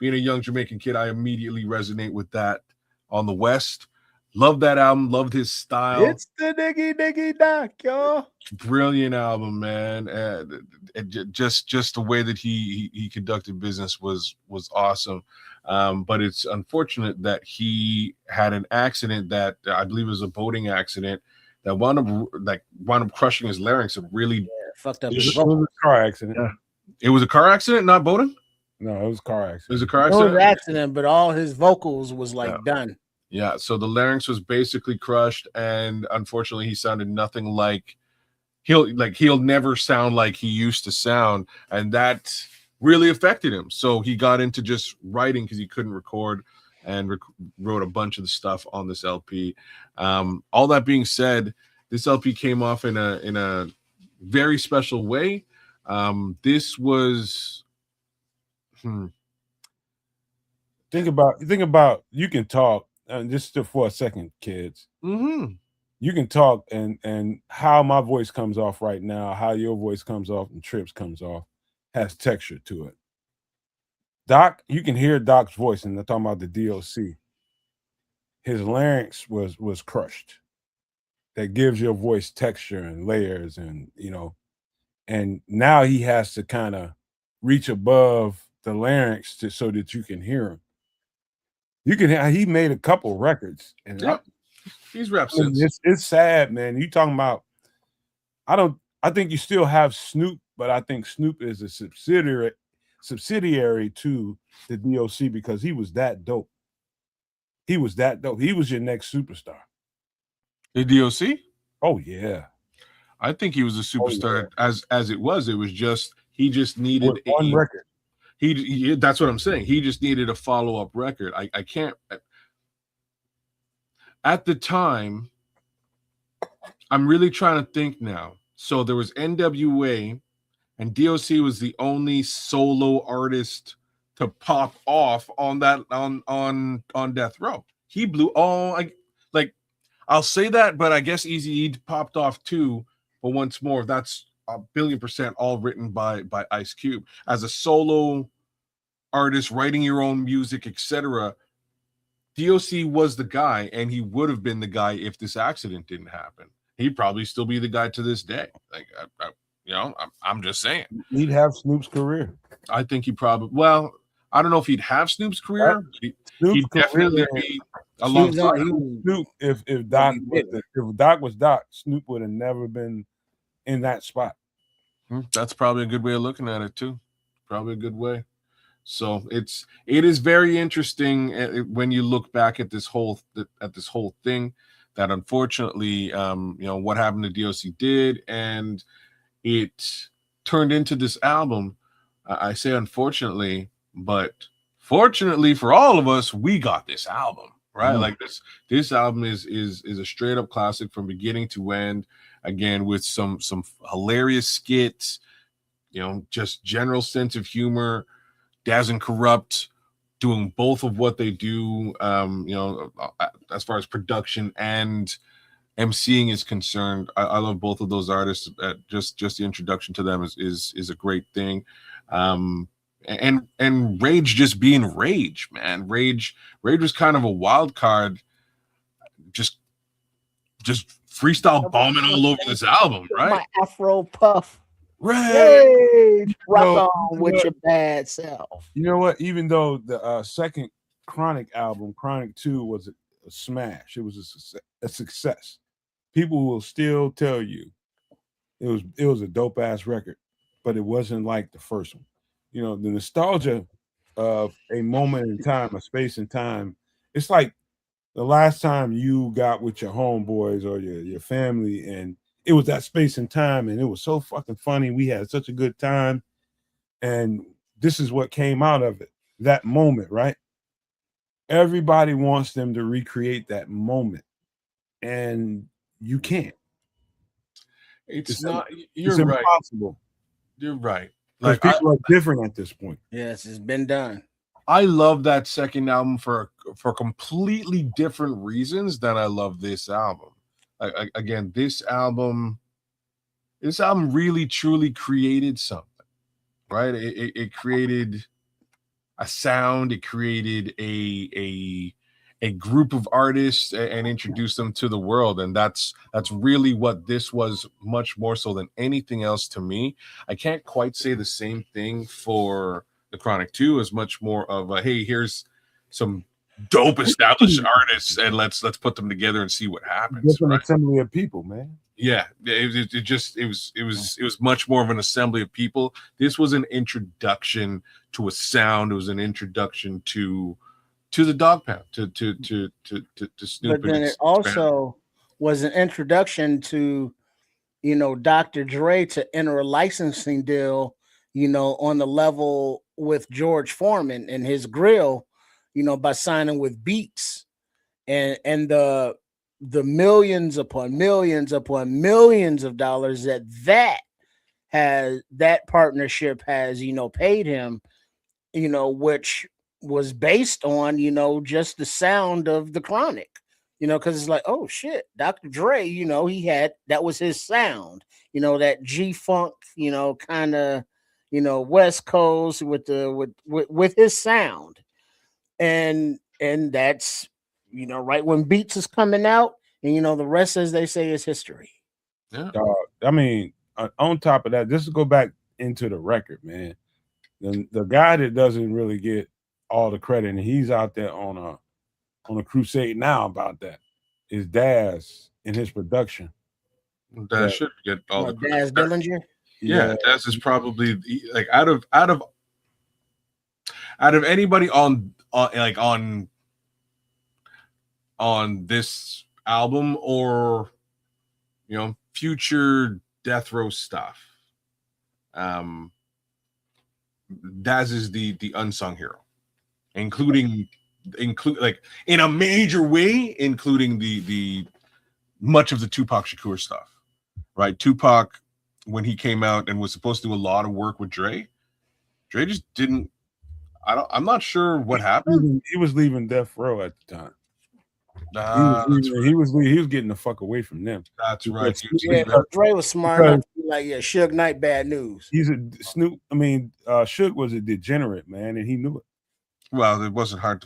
a young Jamaican kid, I immediately resonate with that on the West. Loved that album, loved his style. It's the Diggy Doc, y'all. Brilliant album, man. Just the way that he conducted business was awesome. But it's unfortunate that he had an accident that I believe was a boating accident that wound up crushing his larynx. It really fucked up. It was a car accident. Yeah. It was a car accident, not boating? No, it was a car accident. It was a car accident? It was an accident, but all his vocals was done. Yeah, so the larynx was basically crushed, and unfortunately he sounded nothing like he'll never sound like he used to sound, and that really affected him. So he got into just writing because he couldn't record, and wrote a bunch of the stuff on this LP. All that being said, this LP came off in a very special way. This was think about you can talk just for a second, kids. Mm-hmm. You can talk and how my voice comes off right now, how your voice comes off and Trips comes off has texture to it. Doc, you can hear Doc's voice, and they're talking about the DOC. His larynx was crushed. That gives your voice texture and layers, and and now he has to kind of reach above the larynx so that you can hear him. He made a couple records, and he's rep since. It's sad, man. You talking about? I think you still have Snoop, but I think Snoop is a subsidiary to the DOC because he was that dope. He was that dope. He was your next superstar. The DOC? Oh yeah. I think he was a superstar as it was. It was just he just needed one record. He that's what I'm saying. He just needed a follow-up record. I can't at the time. I'm really trying to think now. So there was NWA, and DOC was the only solo artist to pop off on that on Death Row. He blew I'll say that, but I guess Eazy-E popped off too. But once more, that's 1,000,000,000% all written by Ice Cube as a solo artist, writing your own music, etc. DOC was the guy, and he would have been the guy if this accident didn't happen. He'd probably still be the guy to this day. Like, I'm just saying. He'd have Snoop's career. I think he probably. Well, I don't know if he'd have Snoop's career. He'd definitely be alongside Snoop. If Doc was Doc, Snoop would have never been in that spot. That's probably a good way of looking at it too. Probably a good way. So it is very interesting when you look back at this whole thing. That unfortunately, what happened to DOC did, and it turned into this album. I say unfortunately, but fortunately for all of us, we got this album, right? Like this album is a straight up classic from beginning to end. Again, with some hilarious skits, just general sense of humor. Daz and Corrupt doing both of what they do, as far as production and emceeing is concerned. I love both of those artists. Just the introduction to them is a great thing. And Rage just being Rage, man. Rage was kind of a wild card, just freestyle bombing all over this album, right? My Afro puff. Rage, rock on with your bad self. You know what? Even though the second Chronic album, Chronic 2, was a smash, it was a success. People will still tell you it was a dope ass record, but it wasn't like the first one. The nostalgia of a moment in time, a space in time. It's like the last time you got with your homeboys or your family, and it was that space and time, and it was so fucking funny. We had such a good time, and this is what came out of it. That moment, right? Everybody wants them to recreate that moment, and you can't. It's right. Impossible. You're right. Like people are different at this point. Yes, it's been done. I love that second album for completely different reasons than I love this album. Again, this album really truly created something, right? It created a sound. It created a group of artists and introduced them to the world, and that's really what this was, much more so than anything else to me. I can't quite say the same thing for the Chronic 2, as much more of a, hey, here's some dope established artists and let's put them together and see what happens. Different assembly of people, man. Yeah, it was much more of an assembly of people. This was an introduction to a sound. It was an introduction to the Dog Pound, to Snoop. But then it also was an introduction to, Dr. Dre to enter a licensing deal, on the level with George Foreman and his grill, by signing with Beats, and the millions upon millions upon millions of dollars that partnership has, paid him, which was based on, just the sound of the Chronic, because it's like, oh shit, Dr. Dre, that was his sound, that G-Funk, kind of, West Coast with his sound, and that's right when Beats is coming out, and the rest, as they say, is history. Yeah. I mean, on top of that, just to go back into the record, man, the guy that doesn't really get all the credit, and he's out there on a crusade now about that, is Daz in his production. That should get all the credit. Daz Dillinger. Yeah, Daz is probably like out of anybody on this album or future Death Row stuff. Daz is the unsung hero, include like in a major way, including the much of the Tupac Shakur stuff. Right, Tupac, when he came out and was supposed to do a lot of work with Dre just didn't. I'm not sure what happened. He was leaving Death Row at the time. He was getting the fuck away from them. That's right. Yeah, Dre was smart enough to be like, yeah, Suge Knight, bad news. He's a Snoop. I mean, Suge was a degenerate, man, and he knew it. Well, it wasn't hard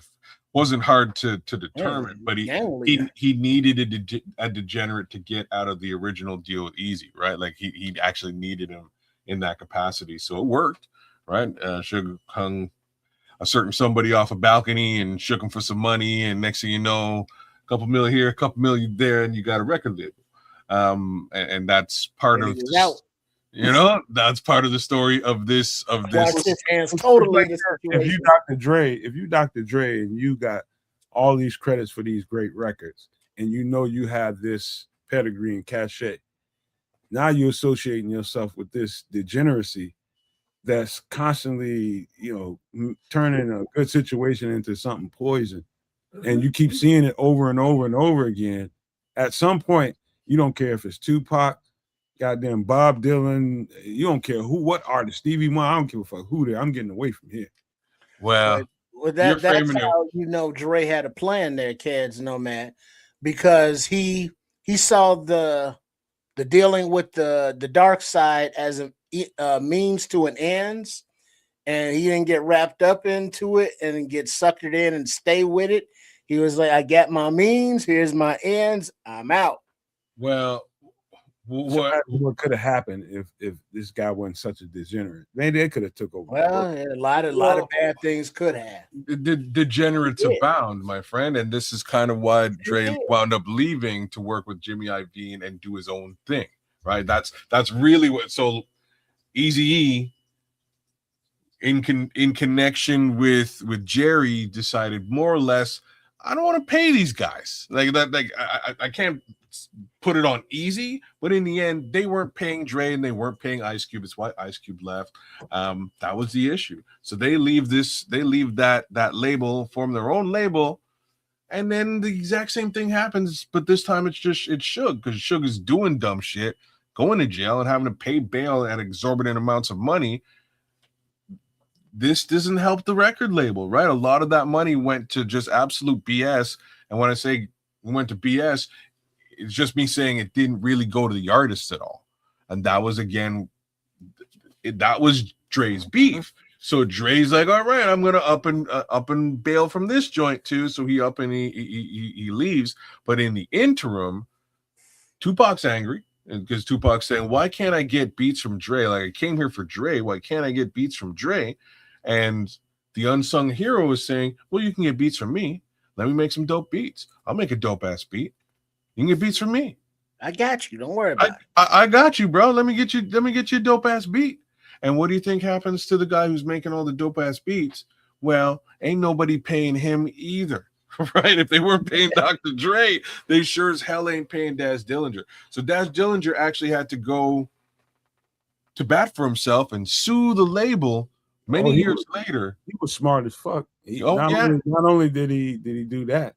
to determine, but he needed a degenerate to get out of the original deal with Easy, right? Like he actually needed him in that capacity, so it worked, right? Suge hung a certain somebody off a balcony and shook him for some money, and next thing you know, a couple million here, a couple million there, and you got a record label. And that's part of this, that's part of the story of this. Totally. If you Dr. Dre and you got all these credits for these great records, and you have this pedigree and cachet, now you're associating yourself with this degeneracy that's constantly, turning a good situation into something poison. And you keep seeing it over and over and over again. At some point, you don't care if it's Tupac, goddamn Bob Dylan, you don't care what artist, Stevie Wonder, I don't give a fuck who they. I'm getting away from here. Well, that's how Dre had a plan there, kids, Nomad, because he saw the dealing with the dark side as a means to an ends, and he didn't get wrapped up into it and get suckered in and stay with it. He was like, I got my means, here's my ends, I'm out. Well, what could have happened if this guy wasn't such a degenerate? Maybe they could have took over. Well, a lot of bad things could have. The degenerates abound, my friend, and this is kind of why Dre wound up leaving to work with Jimmy Iovine and do his own thing, right? That's really what. So Eazy-E, in connection with Jerry, decided more or less, I don't want to pay these guys like that. Like I can't put it on Easy, but in the end, they weren't paying Dre and they weren't paying Ice Cube. It's why Ice Cube left. That was the issue. So they leave that label, form their own label, and then the exact same thing happens, but this time it's Suge, because Suge is doing dumb shit, going to jail and having to pay bail at exorbitant amounts of money. This doesn't help the record label, right? A lot of that money went to just absolute BS. And when I say we went to BS, it's just me saying it didn't really go to the artists at all. And that was, again, that was Dre's beef. So Dre's like, all right, I'm gonna up and bail from this joint too. So he up and he leaves. But in the interim, Tupac's angry because Tupac's saying, why can't I get beats from Dre? Like, I came here for Dre. Why can't I get beats from Dre? And the unsung hero is saying, well, you can get beats from me. Let me make some dope beats. I'll make a dope ass beat. You can get beats from me. I got you. Don't worry about it. I got you, bro. Let me get you a dope ass beat. And what do you think happens to the guy who's making all the dope ass beats? Well, ain't nobody paying him either. Right? If they weren't paying Dr. Dre, they sure as hell ain't paying Daz Dillinger. So Daz Dillinger actually had to go to bat for himself and sue the label many years later. He was smart as fuck. Not only did he do that,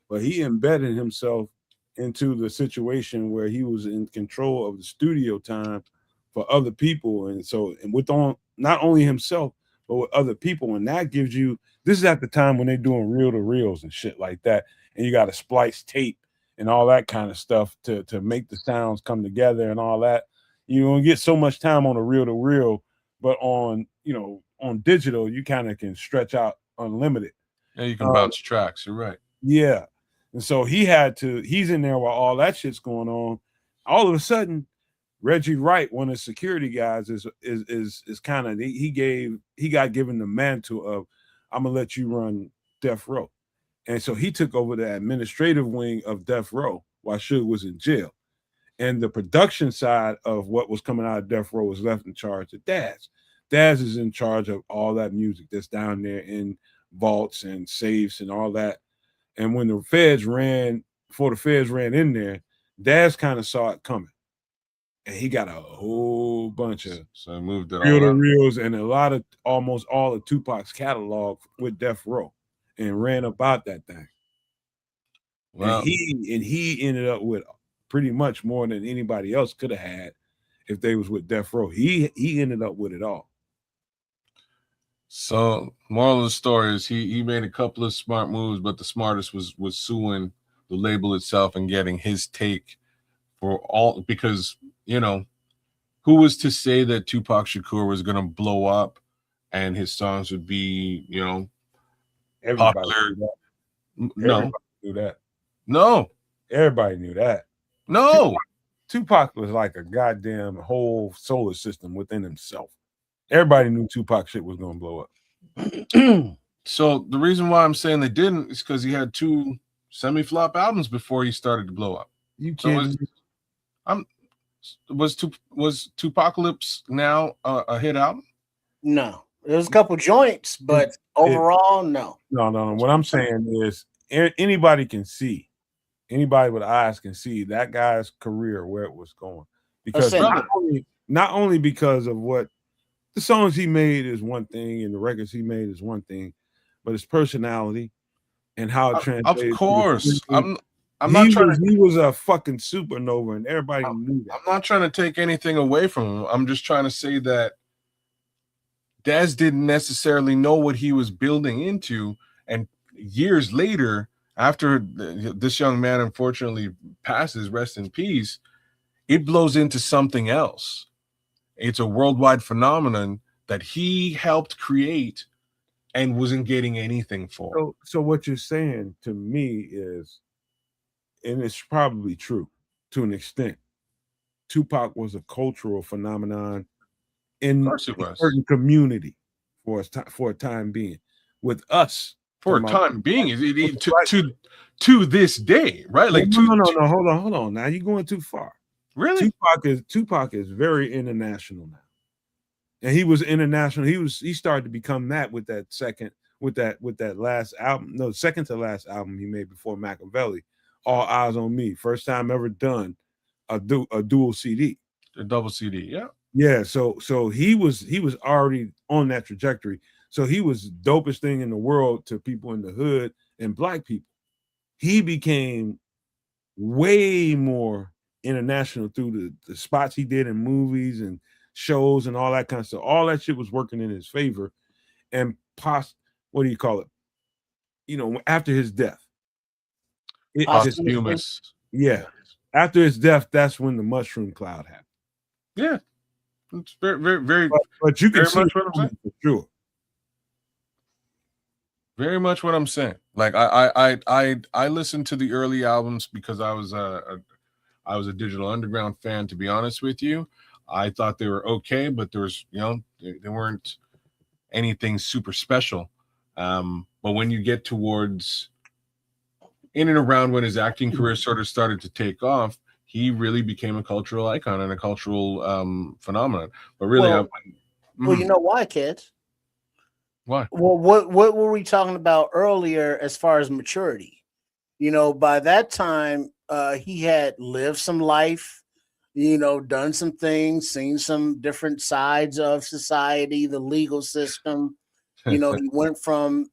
but he embedded himself into the situation where he was in control of the studio time for other people, and with not only himself but with other people, and that gives you. This is at the time when they're doing reel to reels and shit like that, and you got to splice tape and all that kind of stuff to make the sounds come together and all that. You don't get so much time on a reel to reel but on digital, you kind of can stretch out unlimited. Yeah, you can bounce tracks. You're right. Yeah. And so he's in there while all that shit's going on. All of a sudden, Reggie Wright, one of the security guys, is kind of he got given the mantle of, I'm gonna let you run Death Row. And so he took over the administrative wing of Death Row while Suge was in jail. And the production side of what was coming out of Death Row was left in charge of Daz. Daz is in charge of all that music that's down there in vaults and safes and all that. And when the feds ran in there, Daz kind of saw it coming. And he got a whole bunch of so I moved it reels and almost all of Tupac's catalog with Death Row and ran about that thing. Wow. And he ended up with pretty much more than anybody else could have had if they was with Death Row. He ended up with it all. So moral of the story is he made a couple of smart moves, but the smartest was suing the label itself and getting his take for all, because who was to say that Tupac Shakur was going to blow up and his songs would be popular? Everybody knew that. No, everybody knew that. No, Tupac was like a goddamn whole solar system within himself. Everybody knew Tupac shit was going to blow up. So the reason why I'm saying they didn't is because he had 2 semi-flop albums before he started to blow up. You can't. Was Tupacalypse Now a hit album? No, there's a couple joints, but overall, no. No. What I'm saying is anybody can see. Anybody with eyes can see that guy's career, where it was going. Because not only because of what the songs he made is one thing and the records he made is one thing, but his personality and how it translated. Of course. He was a fucking supernova and everybody knew that. I'm not trying to take anything away from him. I'm just trying to say that Daz didn't necessarily know what he was building into. And years later, after this young man unfortunately passes, rest in peace, it blows into something else. It's a worldwide phenomenon that he helped create and wasn't getting anything for. So what you're saying to me is, and it's probably true to an extent, Tupac was a cultural phenomenon in a certain community for a time being. With us, for a time being, to this day, right? Like no, hold on. Now you're going too far. Really? Tupac is very international now, and he was international. He started to become that with that second last album. No, second to last album he made before Machiavelli. All Eyes on Me, first time ever done a dual CD, a double CD. Yeah. So he was already on that trajectory. So he was dopest thing in the world to people in the hood and black people. He became way more international through the spots he did in movies and shows and all that kind of stuff. All that shit was working in his favor. And what do you call it? After his death. Posthumous. Yeah. After his death, that's when the mushroom cloud happened. Yeah. It's very, very, very. But you can see much what I'm saying. For sure. Very much what I'm saying. Like I listened to the early albums because I was a Digital Underground fan, to be honest with you. I thought they were okay, but there was, they weren't anything super special. But when you get towards in and around when his acting career sort of started to take off, he really became a cultural icon and a cultural phenomenon. But really, well, you know why, kids? Why? Well, what were we talking about earlier as far as maturity? By that time, he had lived some life, done some things, seen some different sides of society, the legal system. He went from,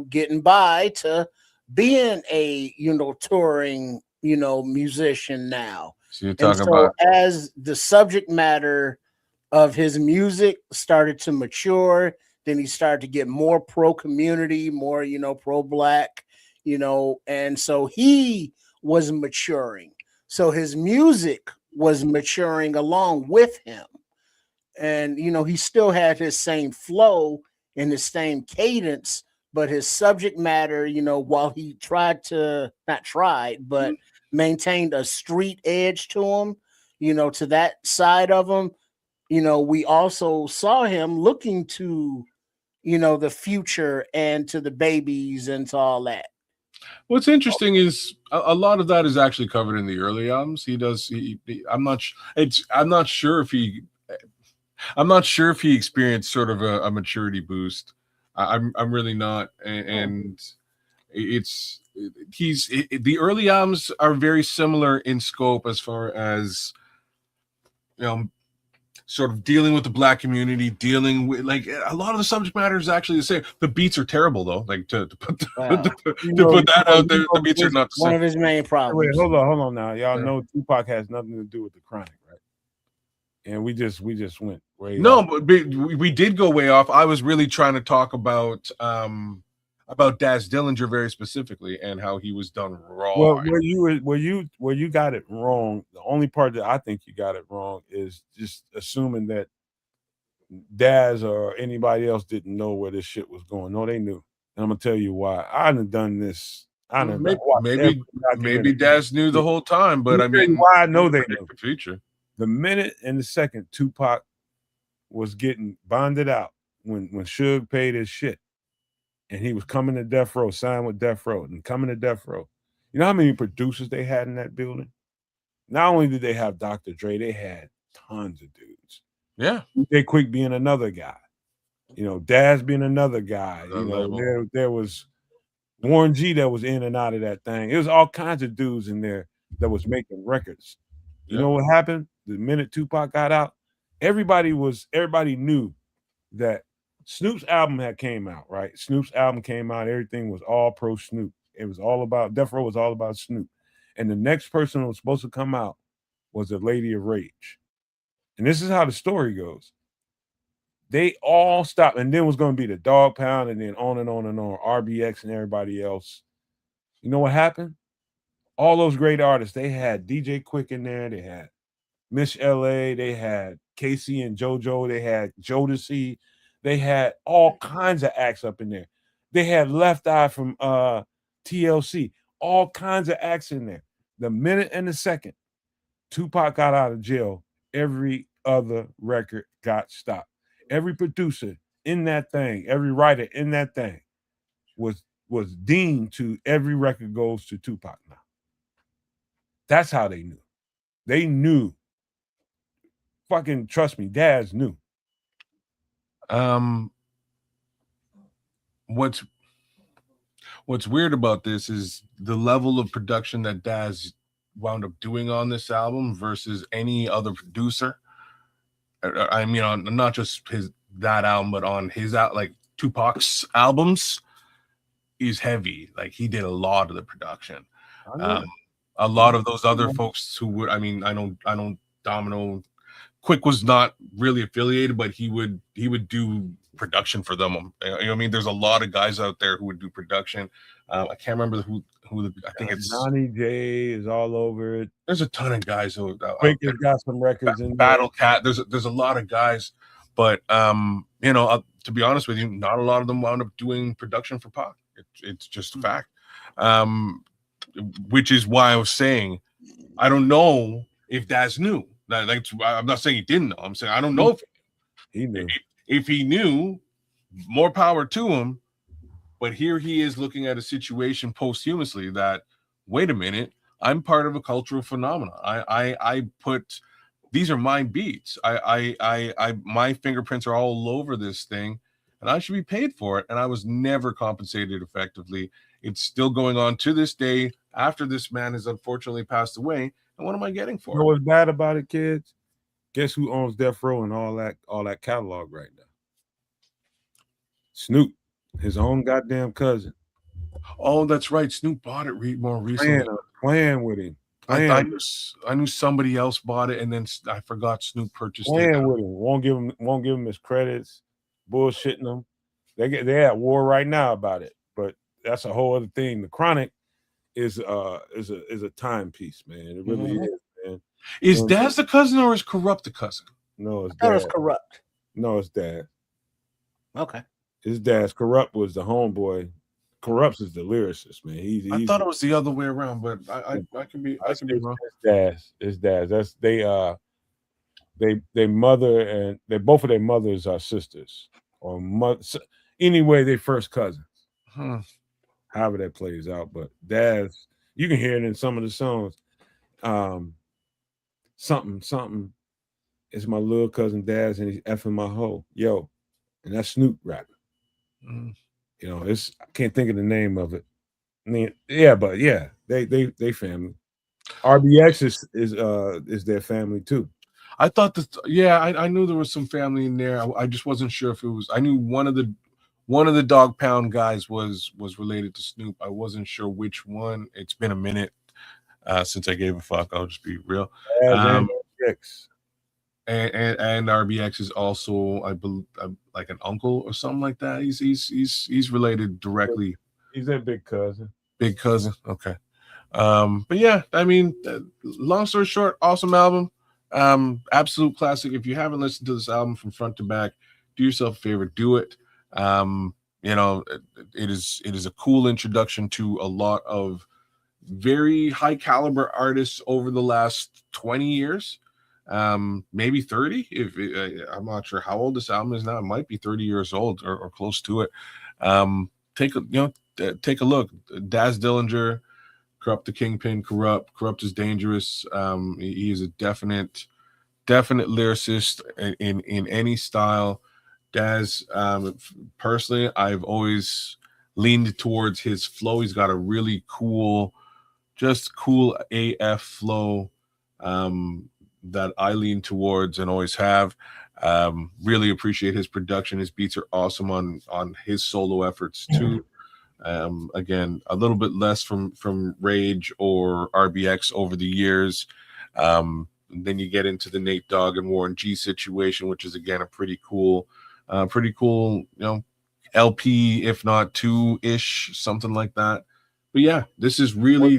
getting by to being a, touring, musician now. So you're talking about as the subject matter of his music started to mature, then he started to get more pro community, more, pro black, and so he was maturing. So his music was maturing along with him. and he still had his same flow and his same cadence, but his subject matter, while he but maintained a street edge to him, to that side of him. We also saw him looking to, the future and to the babies and to all that. What's interesting is a lot of that is actually covered in the early albums. I'm not sure if he experienced sort of a maturity boost. I'm really not, and the early albums are very similar in scope as far as sort of dealing with the Black community, dealing with like a lot of the subject matter is actually the same. The beats are terrible though. Like to put that out there, the beats are not the same. One of his main problems. Wait, hold on now. Y'all know Tupac has nothing to do with the Chronic, right? And we just went way off. But we did go way off. I was really trying to talk about Daz Dillinger very specifically and how he was done wrong. Well, where you got it wrong, the only part that I think you got it wrong is just assuming that Daz or anybody else didn't know where this shit was going. No, they knew. And I'm gonna tell you why. I done done this. Maybe Daz knew the whole time, but I mean, why I know they knew the future. The minute and the second Tupac was getting bonded out when Suge paid his shit, and he was coming to Death Row, signed with Death Row, and coming to Death Row. You know how many producers they had in that building? Not only did they have Dr. Dre, they had tons of dudes. Yeah. DJ Quick being another guy. Daz being another guy. There was Warren G that was in and out of that thing. It was all kinds of dudes in there that was making records. You know what happened? The minute Tupac got out, everybody knew that Snoop's album had came out, right? Snoop's album came out. Everything was all pro Snoop. It was all about, Death Row was all about Snoop. And the next person who was supposed to come out was the Lady of Rage. And this is how the story goes. They all stopped. And then was going to be the Dog Pound and then on and on and on, RBX and everybody else. You know what happened? All those great artists, they had DJ Quick in there. They had Miss LA. They had Casey and JoJo. They had Jodeci. They had all kinds of acts up in there. They had Left Eye from TLC. All kinds of acts in there. The minute and the second Tupac got out of jail, every other record got stopped. Every producer in that thing, every writer in that thing was deemed to every record goes to Tupac now. That's how they knew. They knew. Fucking trust me, Daz knew. What's weird about this is the level of production that Daz wound up doing on this album versus any other producer. I mean, on not just that album, but on his like Tupac's albums, is heavy. Like he did a lot of the production. A lot of those other folks who would, I know Domino Quick was not really affiliated, but he would do production for them. I mean, there's a lot of guys out there who would do production. I can't remember who I think it's Johnny J is all over it. There's a ton of guys who Quick has got some records in Battle Cat. There's a lot of guys, but to be honest with you, not a lot of them wound up doing production for Pac. It's just a fact. Which is why I was saying I don't know if Daz knew. I'm not saying he didn't know. I'm saying I don't know if he knew. If he knew, more power to him. But here he is looking at a situation posthumously that, wait a minute, I'm part of a cultural phenomenon. I put, these are my beats. My fingerprints are all over this thing, and I should be paid for it. And I was never compensated effectively. It's still going on to this day after this man has unfortunately passed away. And what am I getting for it? You know what's bad about it, kids? Guess who owns Death Row and all that catalog right now? Snoop, his own goddamn cousin. Oh, that's right. Snoop bought it more recently. Playing with him. I knew somebody else bought it, and then I forgot Snoop purchased playing it. With him. Won't give him his credits. Bullshitting them. They're at war right now about it. But that's a whole other thing. The Chronic is a timepiece, man. It really is, man. Is Daz the cousin or is Corrupt the cousin? No, it's I thought it was Dad. Corrupt. No, it's Dad. Okay. His dad's Corrupt was the homeboy. Corrupts is the lyricist, man. I thought it was the other way around, but I can be wrong. It's Dad's. That's they mother and they both of their mothers are sisters or mother. Anyway, they first cousins. However that plays out, but Dad's, you can hear it in some of the songs. Something. It's my little cousin Dad's and he's effing my hoe. Yo, and that's Snoop rapping. You know, I can't think of the name of it. I mean, yeah, but yeah, they family. RBX is their family too. I thought that. Yeah, I knew there was some family in there. I just wasn't sure if it was. I knew one of the Dog Pound guys was related to Snoop. I wasn't sure which one. It's been a minute since I gave a fuck. I'll just be real. And RBX is also, I believe, like an uncle or something like that. He's related directly. He's their big cousin. Big cousin. Okay. But yeah, I mean, long story short, awesome album. Absolute classic. If you haven't listened to this album from front to back, do yourself a favor, do it. You know, it is a cool introduction to a lot of very high caliber artists over the last 20 years. Maybe 30. I'm not sure how old this album is now. It might be 30 years old or close to it. Take a look. Daz Dillinger, Corrupt the Kingpin, Corrupt is dangerous. He is a definite lyricist in any style. Daz, personally, I've always leaned towards his flow. He's got a really cool AF flow that I lean towards and always have. Really appreciate his production. His beats are awesome on his solo efforts too. Again, a little bit less from Rage or RBX over the years. Then you get into the Nate Dogg and Warren G situation, which is again a pretty cool, you know, LP, if not 2-ish, something like that. But yeah, this is really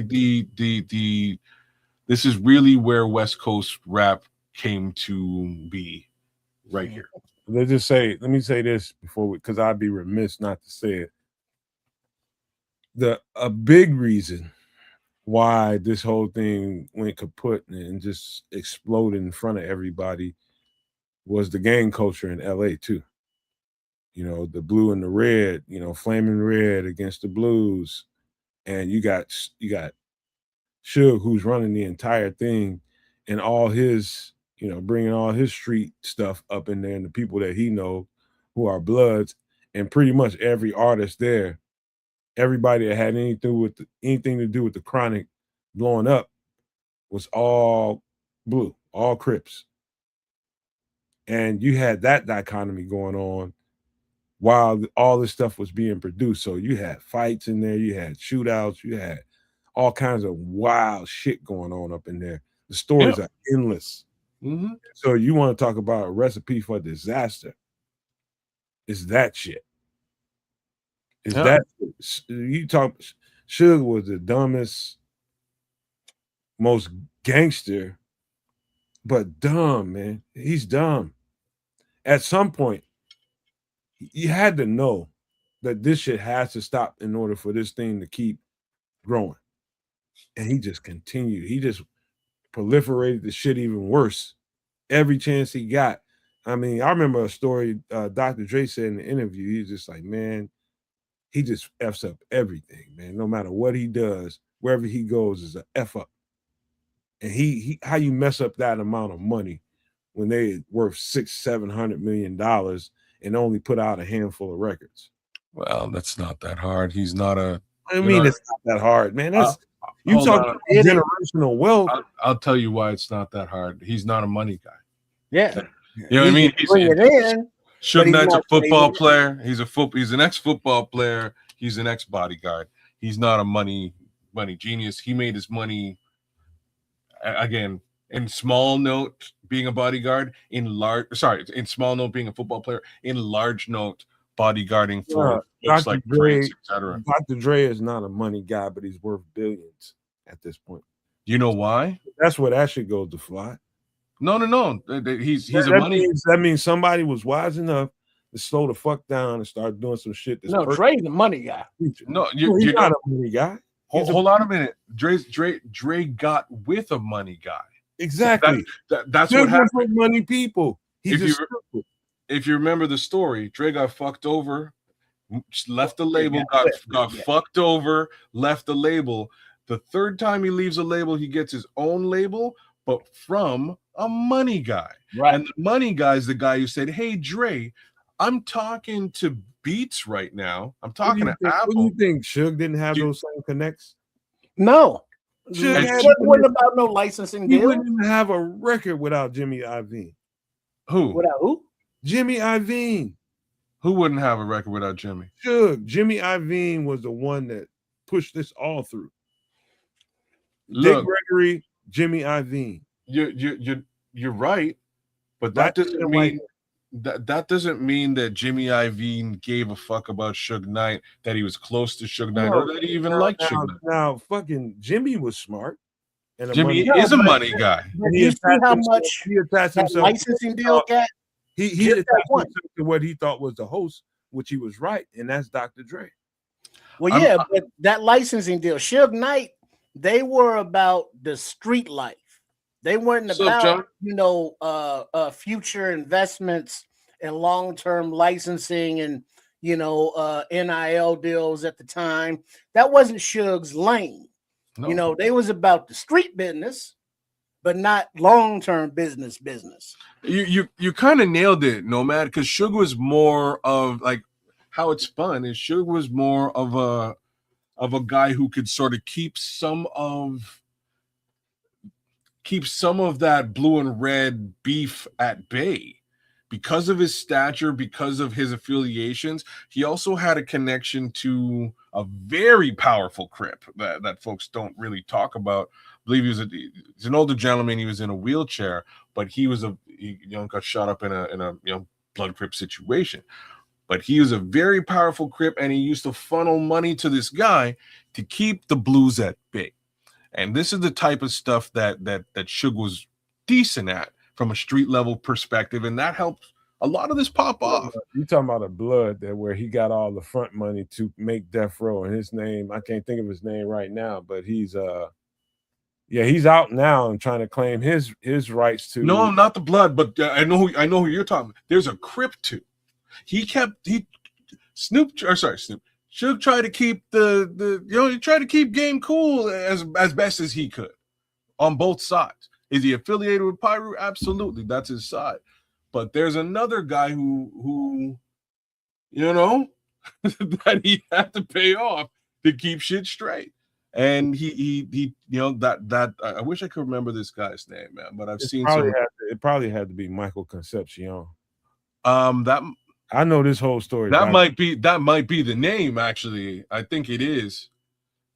this is really where West Coast rap came to be, right here. Let me say this before, because I'd be remiss not to say it. A big reason why this whole thing went kaput and just exploded in front of everybody was the gang culture in LA too. You know, the blue and the red, you know, flaming red against the blues. And you got Suge, who's running the entire thing, and all his, you know, bringing all his street stuff up in there, and the people that he know who are Bloods, and pretty much every artist there, everybody that had anything to do with the Chronic blowing up was all blue, all Crips. And you had that dichotomy going on while all this stuff was being produced. So you had fights in there, you had shootouts, you had all kinds of wild shit going on up in there. The stories are endless. Mm-hmm. So you want to talk about a recipe for disaster? It's that shit. Is that you talk? Suge was the dumbest, most gangster, but dumb, man. He's dumb. At some point, you had to know that this shit has to stop in order for this thing to keep growing. And he just continued. He just proliferated the shit even worse every chance he got. I mean, I remember a story Dr. Dre said in the interview. He's just like, man, he just F's up everything, man. No matter what he does, wherever he goes is an F up. And he how you mess up that amount of money when they worth $600-700 million and only put out a handful of records? Well, that's not that hard. He's not a. I mean, it's not that hard, man. That's you talk about generational wealth. I'll tell you why it's not that hard. He's not a money guy. Yeah. You know what I mean? Suge Knight's a football player. He's an ex-football player. He's an ex-bodyguard. He's not a money genius. He made his money again in small note being a bodyguard, in small note being a football player, in large note bodyguarding for folks like Prince, etc. Dr. Dre is not a money guy, but he's worth billions at this point. You know why? That's where that shit goes to fly. No. He's a money. That means somebody was wise enough to slow the fuck down and start doing some shit. No, Dre's the money guy. No, he's not a money guy. Hold on a minute. Dre got with a money guy. Exactly. That's what happened. Money people. If you remember the story, Dre got fucked over, left the label, got fucked over, left the label. The third time he leaves a label, he gets his own label, but from a money guy. Right. And the money guy is the guy who said, "Hey, Dre, I'm talking to Beats right now. I'm talking to Apple." What do you think? Suge didn't have those same connects? No. Suge wasn't about no licensing deal. He wouldn't even have a record without Jimmy Iovine. Who? Without who? Jimmy Iovine. Who wouldn't have a record without Jimmy? Suge. Jimmy Iovine was the one that pushed this all through. Look, Dick Gregory, Jimmy Iovine. You're right, but that doesn't mean that doesn't mean that Jimmy Iovine gave a fuck about Suge Knight, that he was close to Suge Knight, or that he even liked Suge Knight. Now, fucking Jimmy was smart. And Jimmy is a money guy. And you see how much he attached himself licensing deal got? He attached himself to what he thought was the host, which he was right, and that's Dr. Dre. Well, yeah, but that licensing deal, Suge Knight, they were about the street life. They weren't about, future investments and long-term licensing and, NIL deals at the time. That wasn't Suge's lane. No. They was about the street business, but not long-term business. You kind of nailed it, Nomad, because Suge was more of like how it's spun is Suge was more of a guy who could sort of keep some of that blue and red beef at bay. Because of his stature, because of his affiliations, he also had a connection to a very powerful Crip that folks don't really talk about. I believe he's an older gentleman. He was in a wheelchair, but he got shot up in a blood Crip situation. But he was a very powerful Crip, and he used to funnel money to this guy to keep the blues at bay. And this is the type of stuff that Suge was decent at from a street level perspective, and that helped a lot of this pop off. You talking about a blood that where he got all the front money to make Death Row, and his name, I can't think of his name right now, but he's out now and trying to claim his rights to. No, not the blood, but I know who you're talking about. There's a Crip too. Snoop. Suge tried to keep he tried to keep game cool as best as he could on both sides. Is he affiliated with Pyru? Absolutely, that's his side. But there's another guy who that he had to pay off to keep shit straight. And he that I wish I could remember this guy's name, man. But it probably had to be Michael Concepcion. That I know this whole story. That might be the name, actually. I think it is.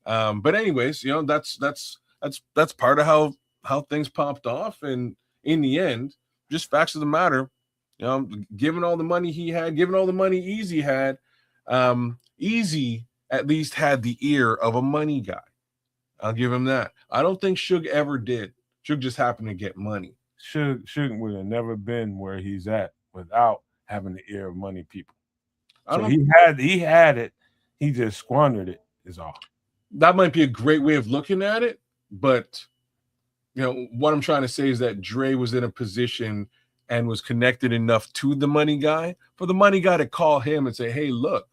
But anyways, that's part of how things popped off. And in the end, just facts of the matter, given all the money he had, given all the money Easy had, Easy at least had the ear of a money guy. I'll give him that. I don't think Suge ever did. Suge just happened to get money. Suge would have never been where he's at without having the ear of money people. So he had it. He just squandered it, is all. That might be a great way of looking at it, but what I'm trying to say is that Dre was in a position and was connected enough to the money guy for the money guy to call him and say, "Hey, look,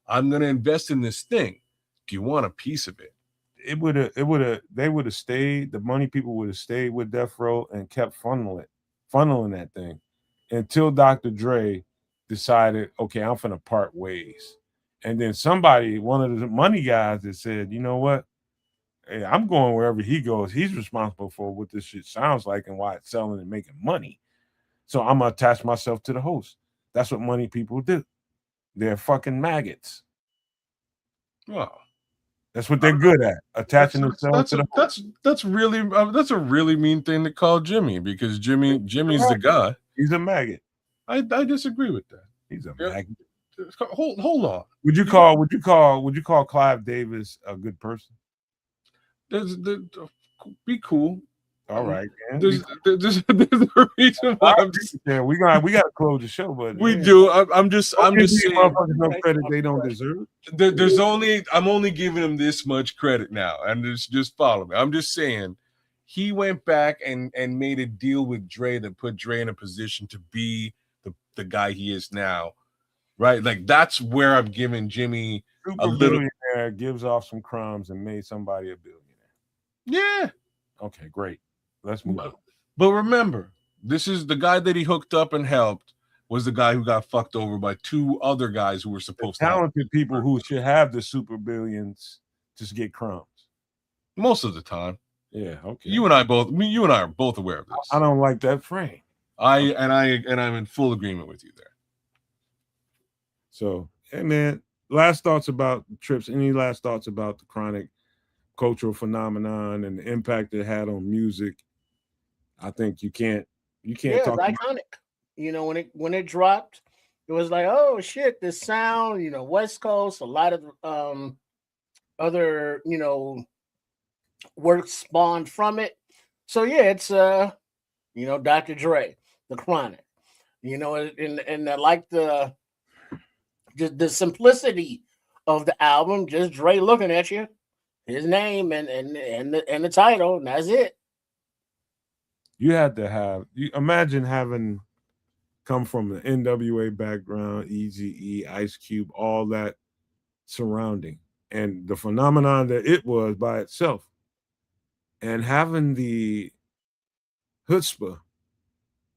I'm going to invest in this thing. Do you want a piece of it?" They would have stayed. The money people would have stayed with Death Row and kept funneling that thing until Dr. Dre decided, okay, I'm finna part ways. And then one of the money guys that said, you know what? Hey, I'm going wherever he goes. He's responsible for what this shit sounds like and why it's selling and making money. So I'm going to attach myself to the host. That's what money people do. They're fucking maggots. Wow. That's what they're good at, attaching themselves to the host. That's a really mean thing to call Jimmy, because Jimmy's the guy. He's a maggot. I disagree with that. He's a maggot. Hold on. Would you call Clive Davis a good person? Be cool. All right, man. There's a reason why I'm just, we gotta close the show, but we do. I'm just saying. Motherfuckers no credit they don't deserve. I'm only giving him this much credit now, and just follow me. I'm just saying he went back and made a deal with Dre that put Dre in a position to be the guy he is now, right? Like that's where I'm giving Jimmy a little billionaire gives off some crumbs and made somebody a billionaire. Yeah. Okay, great. Let's move on. But remember, this is the guy that he hooked up and helped was the guy who got fucked over by two other guys who were supposed to talented people who should have the super billions just get crumbs most of the time. Yeah, okay. You and I are both aware of this. I don't like that frame. I'm in full agreement with you there. So, hey man, last thoughts about Trips. Any last thoughts about the Chronic cultural phenomenon and the impact it had on music? I think you can't talk. It's iconic. You know, when it dropped, it was like, oh shit, this sound. You know, West Coast. A lot of other work spawned from it. So yeah, it's Dr. Dre, the Chronic. You know, and I like the simplicity of the album. Just Dre looking at you, his name and the title, and that's it. You had to imagine having come from an NWA background, Eazy-E, Ice Cube, all that surrounding, and the phenomenon that it was by itself, and having the chutzpah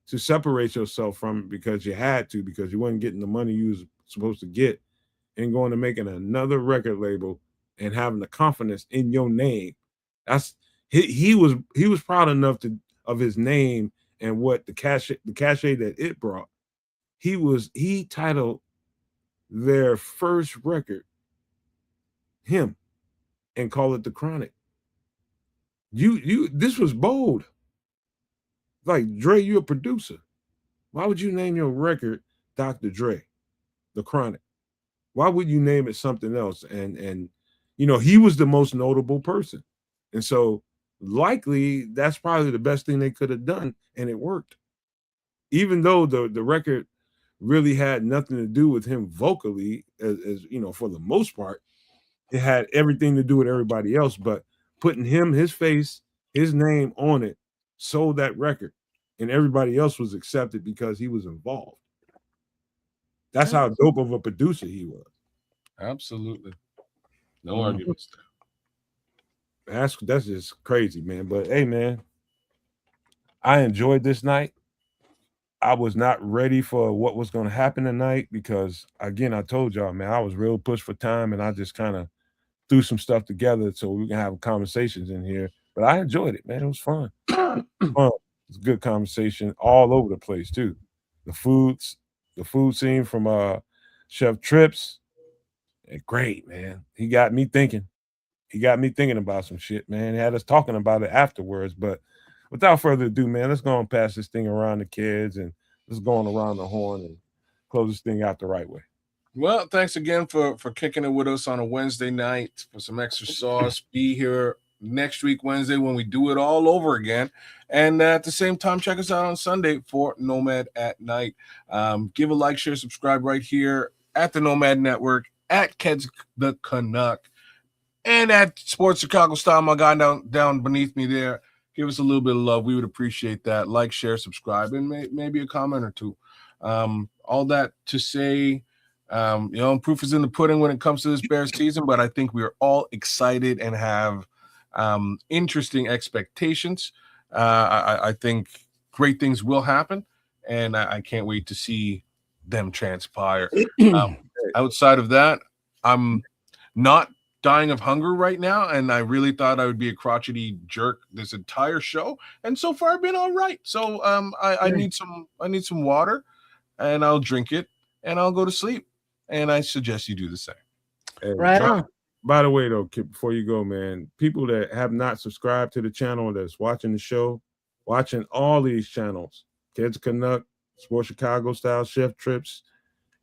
to separate yourself from it because you had to, because you weren't getting the money you was supposed to get, and going to making another record label and having the confidence in your name. That's he was proud enough of his name and what the cachet that it brought. He titled their first record him and called it The Chronic. This was bold. Like, Dre, you're a producer. Why would you name your record Dr. Dre, The Chronic? Why would you name it something else? And he was the most notable person. And so likely that's probably the best thing they could have done, and it worked. Even though the record really had nothing to do with him vocally, as for the most part, it had everything to do with everybody else, but putting his face, his name on it, sold that record, and everybody else was accepted because he was involved. That's how dope of a producer he was. Absolutely. No arguments there. That's just crazy, man. But hey, man, I enjoyed this night. I was not ready for what was going to happen tonight because, again, I told y'all, man, I was real pushed for time, and I just kind of threw some stuff together so we can have conversations in here. But I enjoyed it, man. It was fun. It was a good conversation all over the place too. The food scene from Chef Trips, great, man. He got me thinking. About some shit, man. He had us talking about it afterwards. But without further ado, man, let's go and pass this thing around the kids and let's go on around the horn and close this thing out the right way. Well, thanks again for kicking it with us on a Wednesday night for some extra sauce. Be here next week, Wednesday, when we do it all over again. And at the same time, check us out on Sunday for Nomad at Night. Give a like, share, subscribe right here at the Nomad Network, at Keds the Canuck, and at Sports Chicago Style, my guy down beneath me there. Give us a little bit of love. We would appreciate that. Like, share, subscribe, and maybe a comment or two. All that to say, proof is in the pudding when it comes to this Bears season, but I think we are all excited and have interesting expectations. I think great things will happen, and I can't wait to see them transpire. Outside of that, I'm not dying of hunger right now, and I really thought I would be a crotchety jerk this entire show, and so far I've been all right. So I need some water, and I'll drink it, and I'll go to sleep. And I suggest you do the same. Right on. By the way, though, Kip, before you go, man, people that have not subscribed to the channel that's watching the show, watching all these channels, Kids Canuck, Sports Chicago Style, Chef Trips,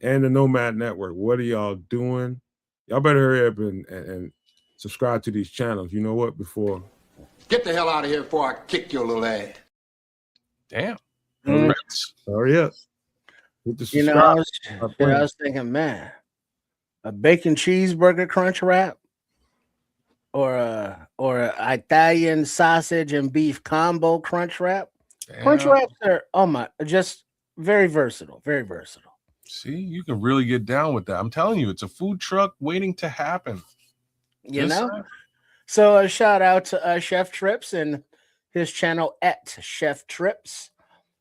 and the Nomad Network, what are y'all doing? Y'all better hurry up and subscribe to these channels. You know what? Before Get the hell out of here before I kick your little ass. Damn. Mm. Hurry up. Hit the You know, I subscribe. was thinking, man, a bacon cheeseburger crunch wrap or a Italian sausage and beef combo crunch wrap. Crunch Damn. wraps are just very versatile, very versatile. See, you can really get down with that. I'm telling you, it's a food truck waiting to happen. You Just know. saying. So a shout out to Chef Trips and his channel at Chef Trips.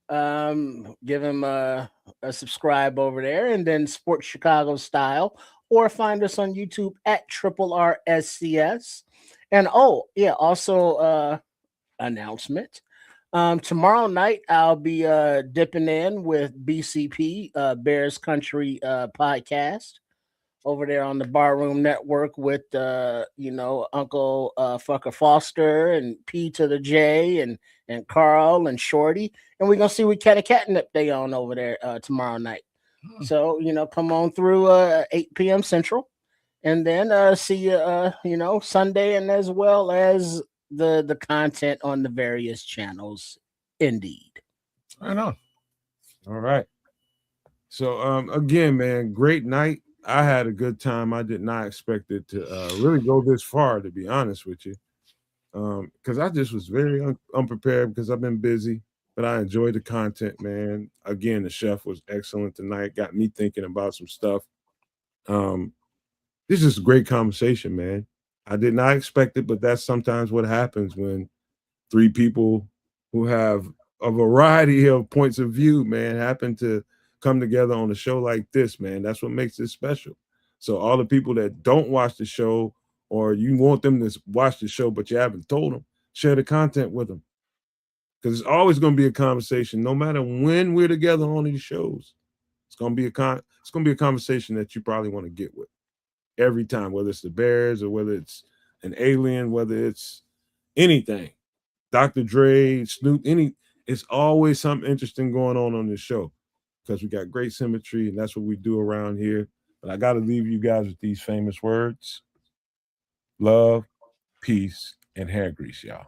Give him a subscribe over there, and then Sports Chicago Style, or find us on YouTube at RRSCS. And also announcement. Tomorrow night I'll be dipping in with BCP Bears Country podcast over there on the Barroom Network with Uncle Fucker Foster and P to the J and Carl and Shorty, and we're gonna see what kind of catnip they on over there tomorrow night. So come on through 8 p.m. Central, and then see you Sunday, and as well as the content on the various channels. Indeed. Right on. All right. So again, man, great night. I had a good time. I did not expect it to really go this far, to be honest with you, because I just was very unprepared because I've been busy, but I enjoyed the content, man. Again, the chef was excellent tonight. Got me thinking about some stuff. This is a great conversation, man. I did not expect it, but that's sometimes what happens when three people who have a variety of points of view, man, happen to come together on a show like this, man. That's what makes it special. So all the people that don't watch the show, or you want them to watch the show but you haven't told them, share the content with them, because it's always going to be a conversation no matter when we're together on these shows. It's going to be a conversation that you probably want to get with every time, whether it's the Bears or whether it's an alien, whether it's anything, Dr. Dre, Snoop, it's always something interesting going on this show, because we got great symmetry, and that's what we do around here. But I got to leave you guys with these famous words: love, peace, and hair grease, y'all.